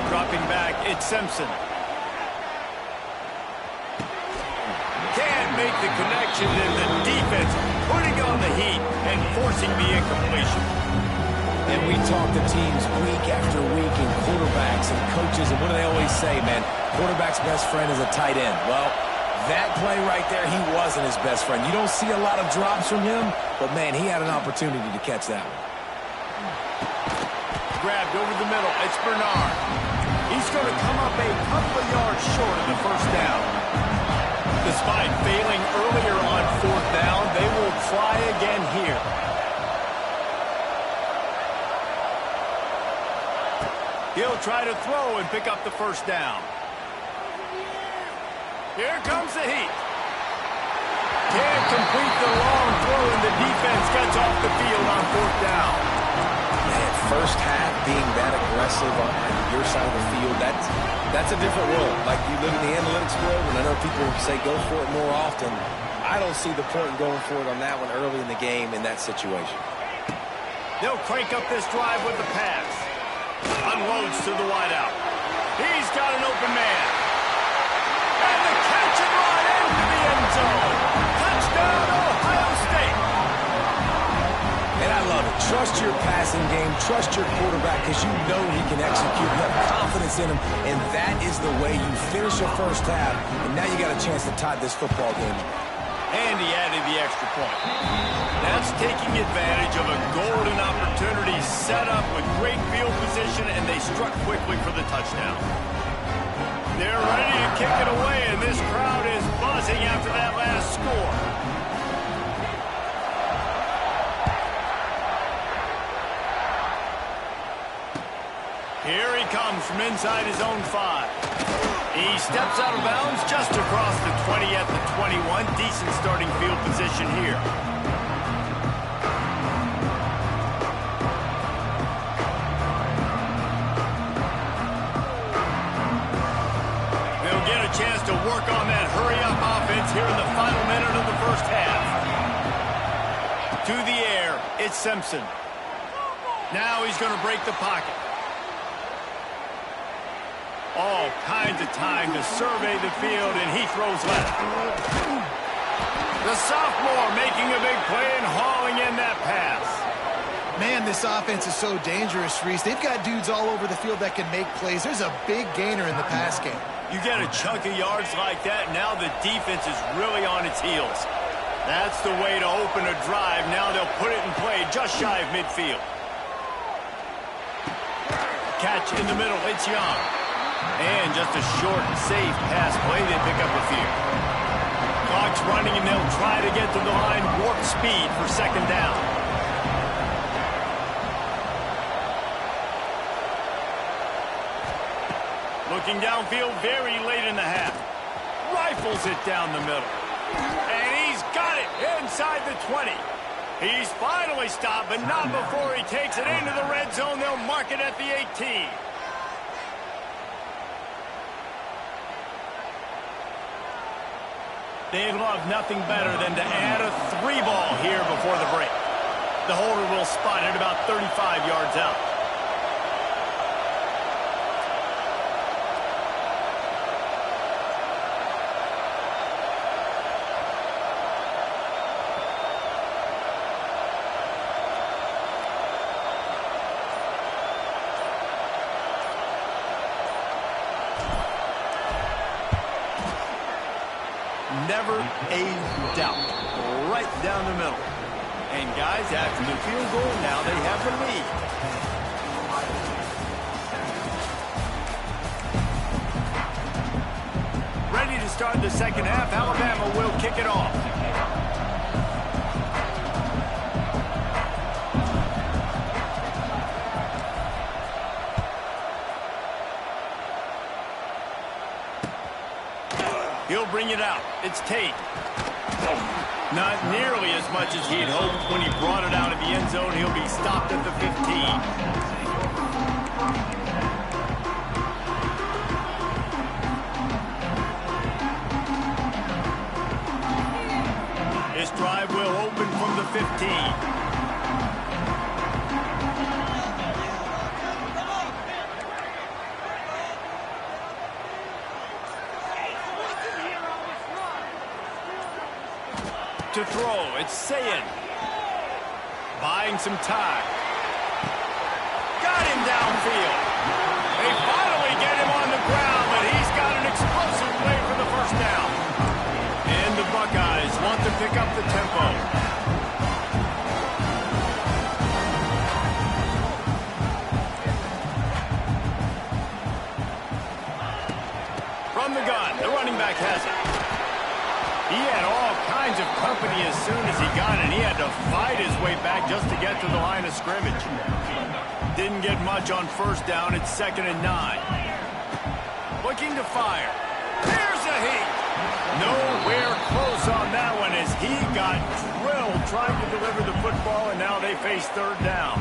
Dropping back, it's Simpson. Can't make the connection, and the defense putting on the heat and forcing the incompletion. And we talk to teams week after week and quarterbacks and coaches, and what do they always say, man? Quarterback's best friend is a tight end. Well, that play right there, he wasn't his best friend. You don't see a lot of drops from him, but, man, he had an opportunity to catch that one. Grabbed over the middle. It's Bernard. He's going to come up a couple of yards short of the first down. Despite failing earlier on 4th down, they will try again here. He'll try to throw and pick up the first down. Here comes the heat. Can't complete the long throw, and the defense gets off the field on 4th down. Man, first half being that aggressive on your side of the field, that's a different world. Like you live in the analytics world, and I know people say go for it more often. I don't see the point in going for it on that one early in the game in that situation. They'll crank up this drive with the pass. Unloads to the wideout. He's got an open man. And the catch and run into the end zone. Touchdown, Ohio State. And I love it. Trust your passing game. Trust your quarterback because you know he can execute. You have confidence in him, and that is the way you finish your first half. And now you got a chance to tie this football game. And he added the extra point. That's taking advantage of a golden opportunity set up with great field position, and they struck quickly for the touchdown. They're ready to kick it away, and this crowd is buzzing after that last score. Here he comes from inside his own 5. He steps out of bounds just across the 20 at the 21. Decent starting field position here. They'll get a chance to work on that hurry-up offense here in the final minute of the first half. To the air, it's Simpson. Now he's going to break the pocket. All kinds of time to survey the field, and he throws left. The sophomore making a big play and hauling in that pass. Man, this offense is so dangerous, Reese. They've got dudes all over the field that can make plays. There's a big gainer in the pass game. You get a chunk of yards like that, now the defense is really on its heels. That's the way to open a drive. Now they'll put it in play just shy of midfield. Catch in the middle, it's Young. And just a short, safe pass play, they pick up a few. Clock's running, and they'll try to get to the line, warp speed for 2nd down. Looking downfield very late in the half. Rifles it down the middle. And he's got it inside the 20. He's finally stopped, but not before he takes it into the red zone. They'll mark it at the 18. They'd love nothing better than to add a 3-ball here before the break. The holder will spot it about 35 yards out. Never a doubt. Right down the middle. And guys, after the field goal, now they have the lead. Ready to start the second half. Alabama will kick it off. He'll bring it out. It's Tate. Not nearly as much as he'd hoped. When he brought it out of the end zone, he'll be stopped at the 15. This drive will open from the 15. To throw, it's Sayin. Buying some time. Got him downfield. They finally get him on the ground, but he's got an explosive play for the first down. And the Buckeyes want to pick up the tempo. From the gun, the running back has it. He had all kinds of company as soon as he got it. He had to fight his way back just to get to the line of scrimmage. Didn't get much on first down. It's 2nd and 9. Looking to fire. Here's a heat. Nowhere close on that one as he got drilled trying to deliver the football, and now they face 3rd down.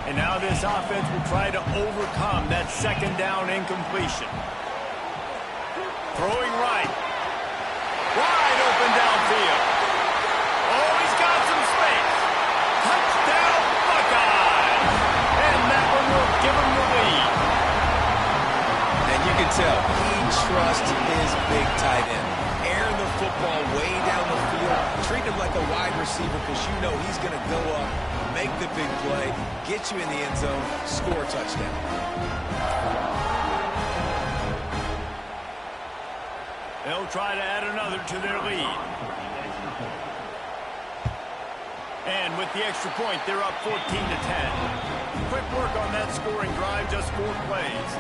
And now this offense will try to overcome that 2nd down incompletion. Throwing right. Wide open downfield. Oh, he's got some space. Touchdown, Buckeyes. And that one will give him the lead. And you can tell he trusts his big tight end. Airing the football way down the field. Treat him like a wide receiver because you know he's going to go up, make the big play, get you in the end zone, score a touchdown. They'll try to add another to their lead. And with the extra point, they're up 14-10. Quick work on that scoring drive, just 4 plays.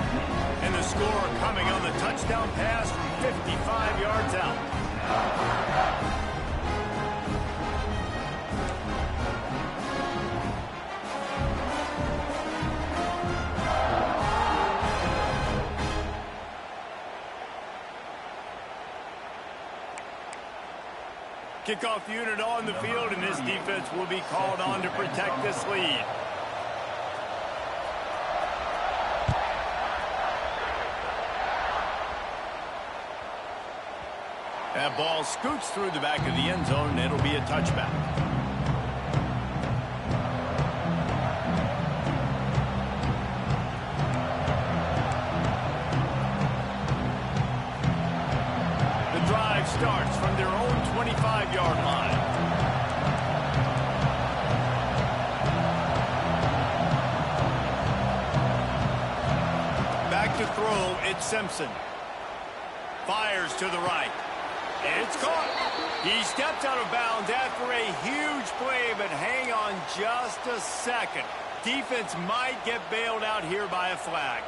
And the score coming on the touchdown pass from 55 yards out. Kickoff unit on the field, and this defense will be called on to protect this lead. That ball scoots through the back of the end zone, and it'll be a touchback. The drive starts from their own 25-yard line. Back to throw, it's Simpson. Fires to the right. It's caught. He steps out of bounds after a huge play, but hang on just a second. Defense might get bailed out here by a flag.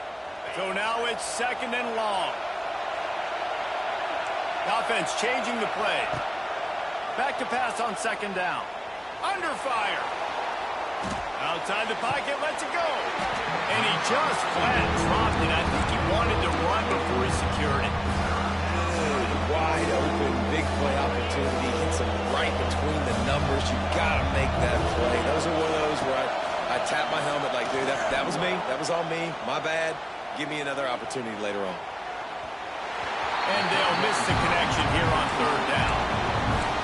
So now it's 2nd and long. Offense changing the play. Back to pass on 2nd down. Under fire. Outside the pocket, lets it go. And he just flat dropped it. I think he wanted to run before he secured it. Wide open, big play opportunity. Hits him right between the numbers. You got to make that play. Those are one of those where I tap my helmet like, dude, that was me. That was all me. My bad. Give me another opportunity later on. And they'll miss the connection here on 3rd down.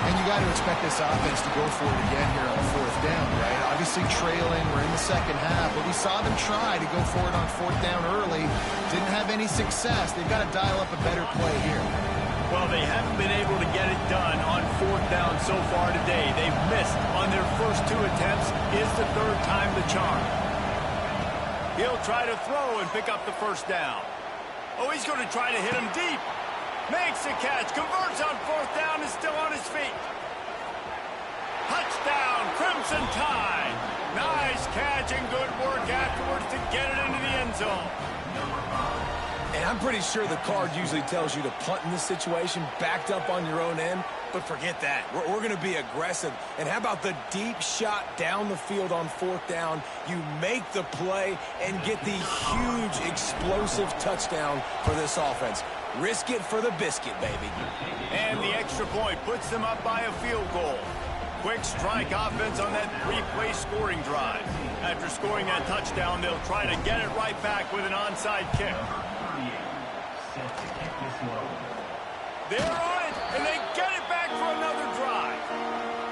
And you got to expect this offense to go for it again here on 4th down, right? Obviously trailing, we're in the 2nd half, but we saw them try to go for it on 4th down early. Didn't have any success. They've got to dial up a better play here. Well, they haven't been able to get it done on 4th down so far today. They've missed on their first 2 attempts. Is the 3rd time the charm. He'll try to throw and pick up the 1st down. Oh, he's going to try to hit him deep. Makes the catch, converts on 4th down, is still on his feet. Touchdown, Crimson Tide. Nice catch and good work afterwards to get it into the end zone. And I'm pretty sure the card usually tells you to punt in this situation, backed up on your own end, but forget that. We're going to be aggressive. And how about the deep shot down the field on 4th down? You make the play and get the huge explosive touchdown for this offense. Risk it for the biscuit, baby. And the extra point puts them up by a field goal. Quick strike offense on that three-play scoring drive. After scoring that touchdown, they'll try to get it right back with an onside kick. They're on it, and they get it back for another drive.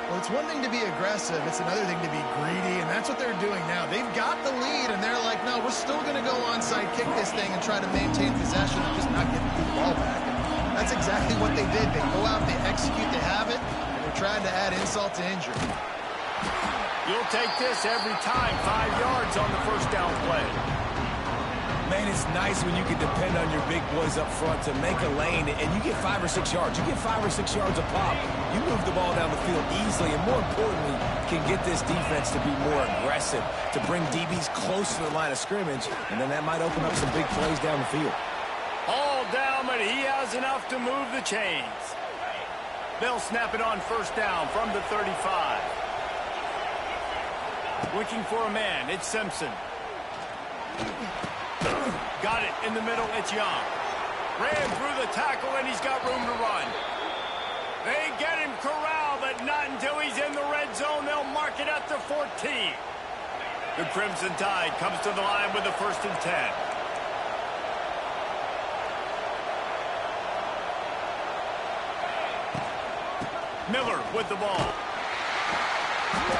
Well, it's one thing to be aggressive. It's another thing to be greedy, and that's what they're doing now. They've got the lead, and they're like, no, we're still going to go onside kick this thing and try to maintain possession and just not get the ball back. And that's exactly what they did. They go out, they execute, they have it, and they're trying to add insult to injury. You'll take this every time, 5 yards on the first down play. Man, it's nice when you can depend on your big boys up front to make a lane, and you get 5 or 6 yards. You get 5 or 6 yards a pop. You move the ball down the field easily, and more importantly, can get this defense to be more aggressive, to bring DBs close to the line of scrimmage, and then that might open up some big plays down the field. All down, but he has enough to move the chains. They'll snap it on first down from the 35. Looking for a man, it's Simpson. Got it in the middle, it's Young. Ran through the tackle, and he's got room to run. They get him corralled, but not until he's in the red zone. They'll mark it at the 14. The Crimson Tide comes to the line with the 1st and 10. Miller with the ball.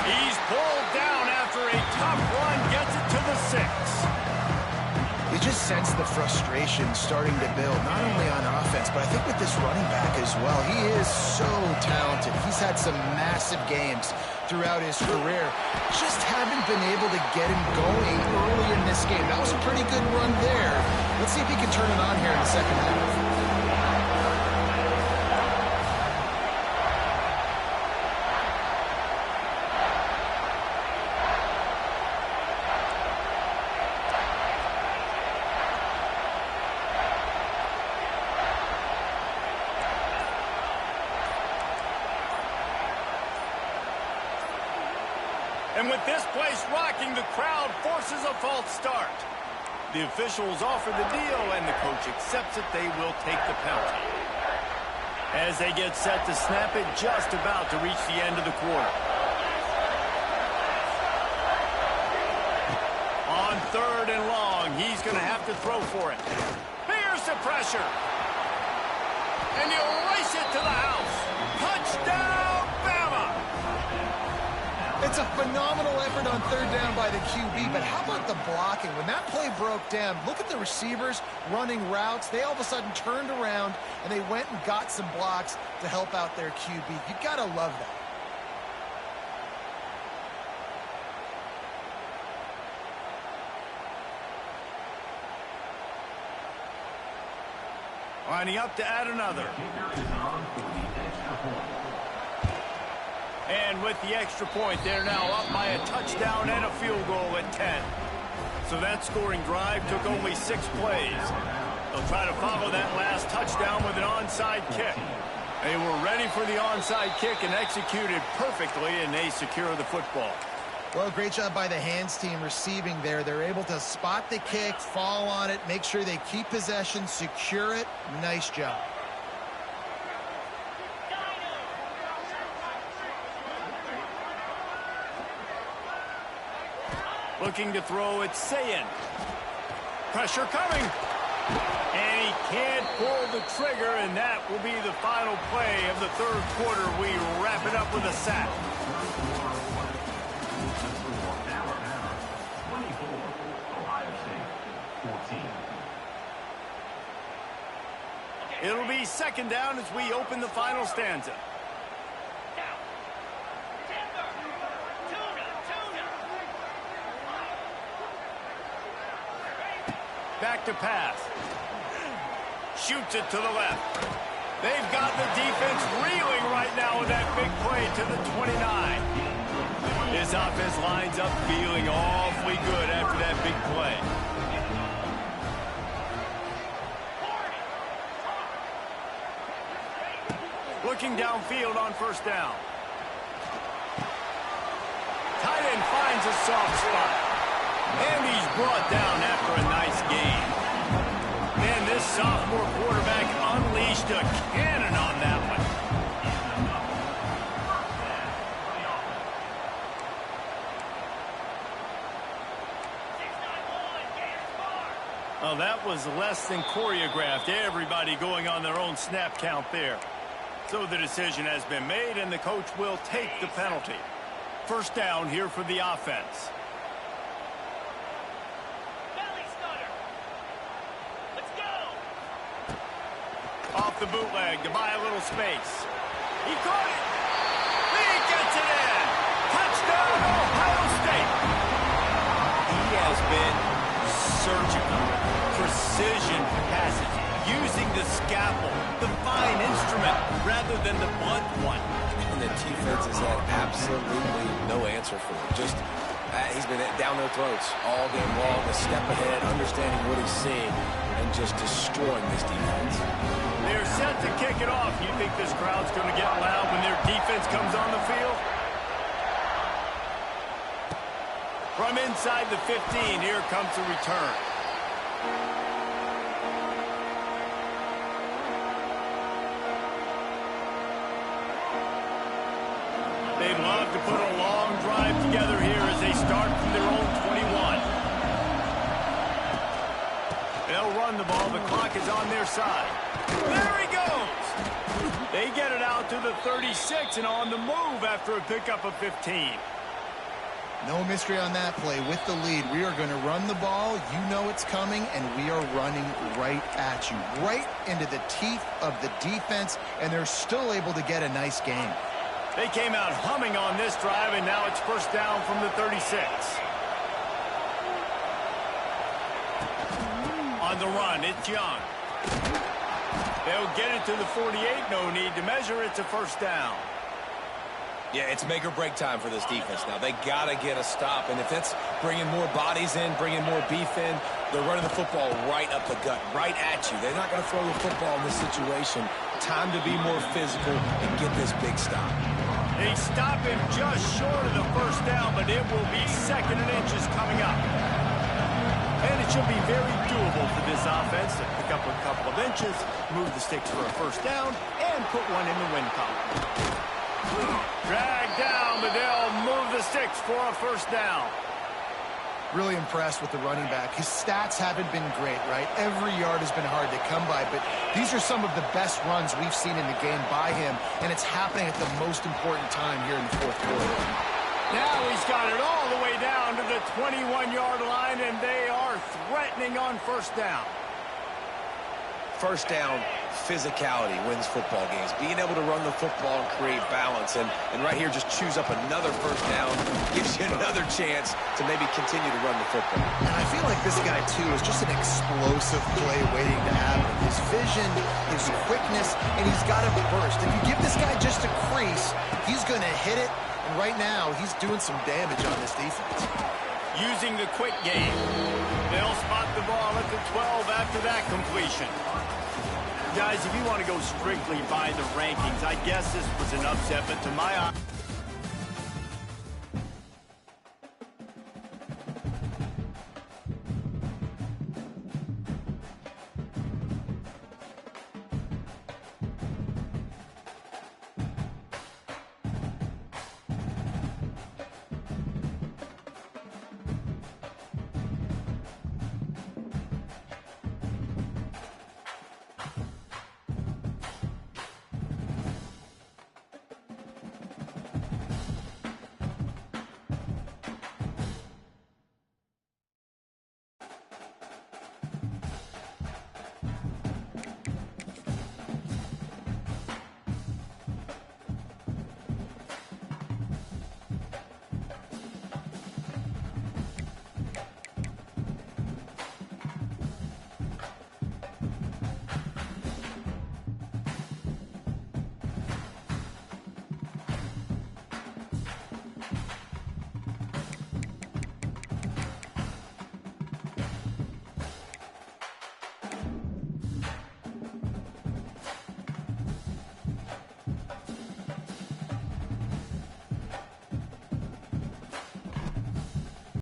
He's pulled down after a tough run, gets it to the 6. You just sense the frustration starting to build, not only on offense, but I think with this running back as well. He is so talented. He's had some massive games throughout his career. Just haven't been able to get him going early in this game. That was a pretty good run there. Let's see if he can turn it on here in the second half. And with this place rocking, the crowd forces a false start. The officials offer the deal, and the coach accepts it. They will take the penalty. As they get set to snap it, just about to reach the end of the quarter. On 3rd and long, he's going to have to throw for it. Here's the pressure. And he'll race it to the house. Touchdown, Bama! It's a phenomenal effort on 3rd down by the QB, but how about the blocking? When that play broke down, look at the receivers running routes. They all of a sudden turned around, and they went and got some blocks to help out their QB. You've got to love that. Lining up to add another. And with the extra point, they're now up by a touchdown and a field goal at 10. So that scoring drive took only 6 plays. They'll try to follow that last touchdown with an onside kick. They were ready for the onside kick and executed perfectly, and they secure the football. Well, great job by the hands team receiving there. They're able to spot the kick, fall on it, make sure they keep possession, secure it. Nice job. Looking to throw, it's Sayin. Pressure coming. And he can't pull the trigger, and that will be the final play of the 3rd quarter. We wrap it up with a sack. It'll be 2nd down as we open the final stanza. Back to pass. Shoots it to the left. They've got the defense reeling right now with that big play to the 29. This offense lines up feeling awfully good after that big play. Looking downfield on 1st down. Tight end finds a soft spot. And he's brought down after a nice game. Man, this sophomore quarterback unleashed a cannon on that one. Oh, that was less than choreographed. Everybody going on their own snap count there. So the decision has been made, and the coach will take the penalty. First down here for the offense. Let's go. Off the bootleg to buy a little space. He caught it. He gets it in. Touchdown, Ohio State. He has been surgical. Precision passes. Using the scalpel, the fine instrument, rather than the blunt one. And the defense has had absolutely no answer for him. Just, he's been down their throats all game long, a step ahead, understanding what he's seeing, and just destroying this defense. They're set to kick it off. You think this crowd's going to get loud when their defense comes on the field? From inside the 15, here comes the return. They'd love to put a long drive together here as they start from their own 21. They'll run the ball. The clock is on their side. There he goes. They get it out to the 36 and on the move after a pickup of 15. No mystery on that play. With the lead, we are going to run the ball. You know it's coming, and we are running right at you, right into the teeth of the defense, and they're still able to get a nice game. They came out humming on this drive, and now it's first down from the 36. On the run, it's Young. They'll get it to the 48. No need to measure. It's a first down. Yeah, it's make or break time for this defense now. They got to get a stop, and if it's bringing more bodies in, bringing more beef in, they're running the football right up the gut, right at you. They're not going to throw the football in this situation. Time to be more physical and get this big stop. They stop him just short of the first down, but it will be second and inches coming up. And it should be very doable for this offense to pick up a couple of inches, move the sticks for a first down, and put one in the win column. Drag down, but they'll move the sticks for a first down. Really impressed with the running back. His stats haven't been great, right? Every yard has been hard to come by, but these are some of the best runs we've seen in the game by him, and it's happening at the most important time here in the fourth quarter. Now he's got it all the way down to the 21-yard line, and they are threatening on first down. First down, physicality wins football games. Being able to run the football and create balance. And right here, just choose up another first down. Gives you another chance to maybe continue to run the football. And I feel like this guy, too, is just an explosive play waiting to happen. His vision, his quickness, and he's got a burst. If you give this guy just a crease, he's going to hit it. And right now, he's doing some damage on this defense. Using the quick game. They'll spot the ball at the 12 after that completion. Guys, if you want to go strictly by the rankings, I guess this was an upset, but to my eye...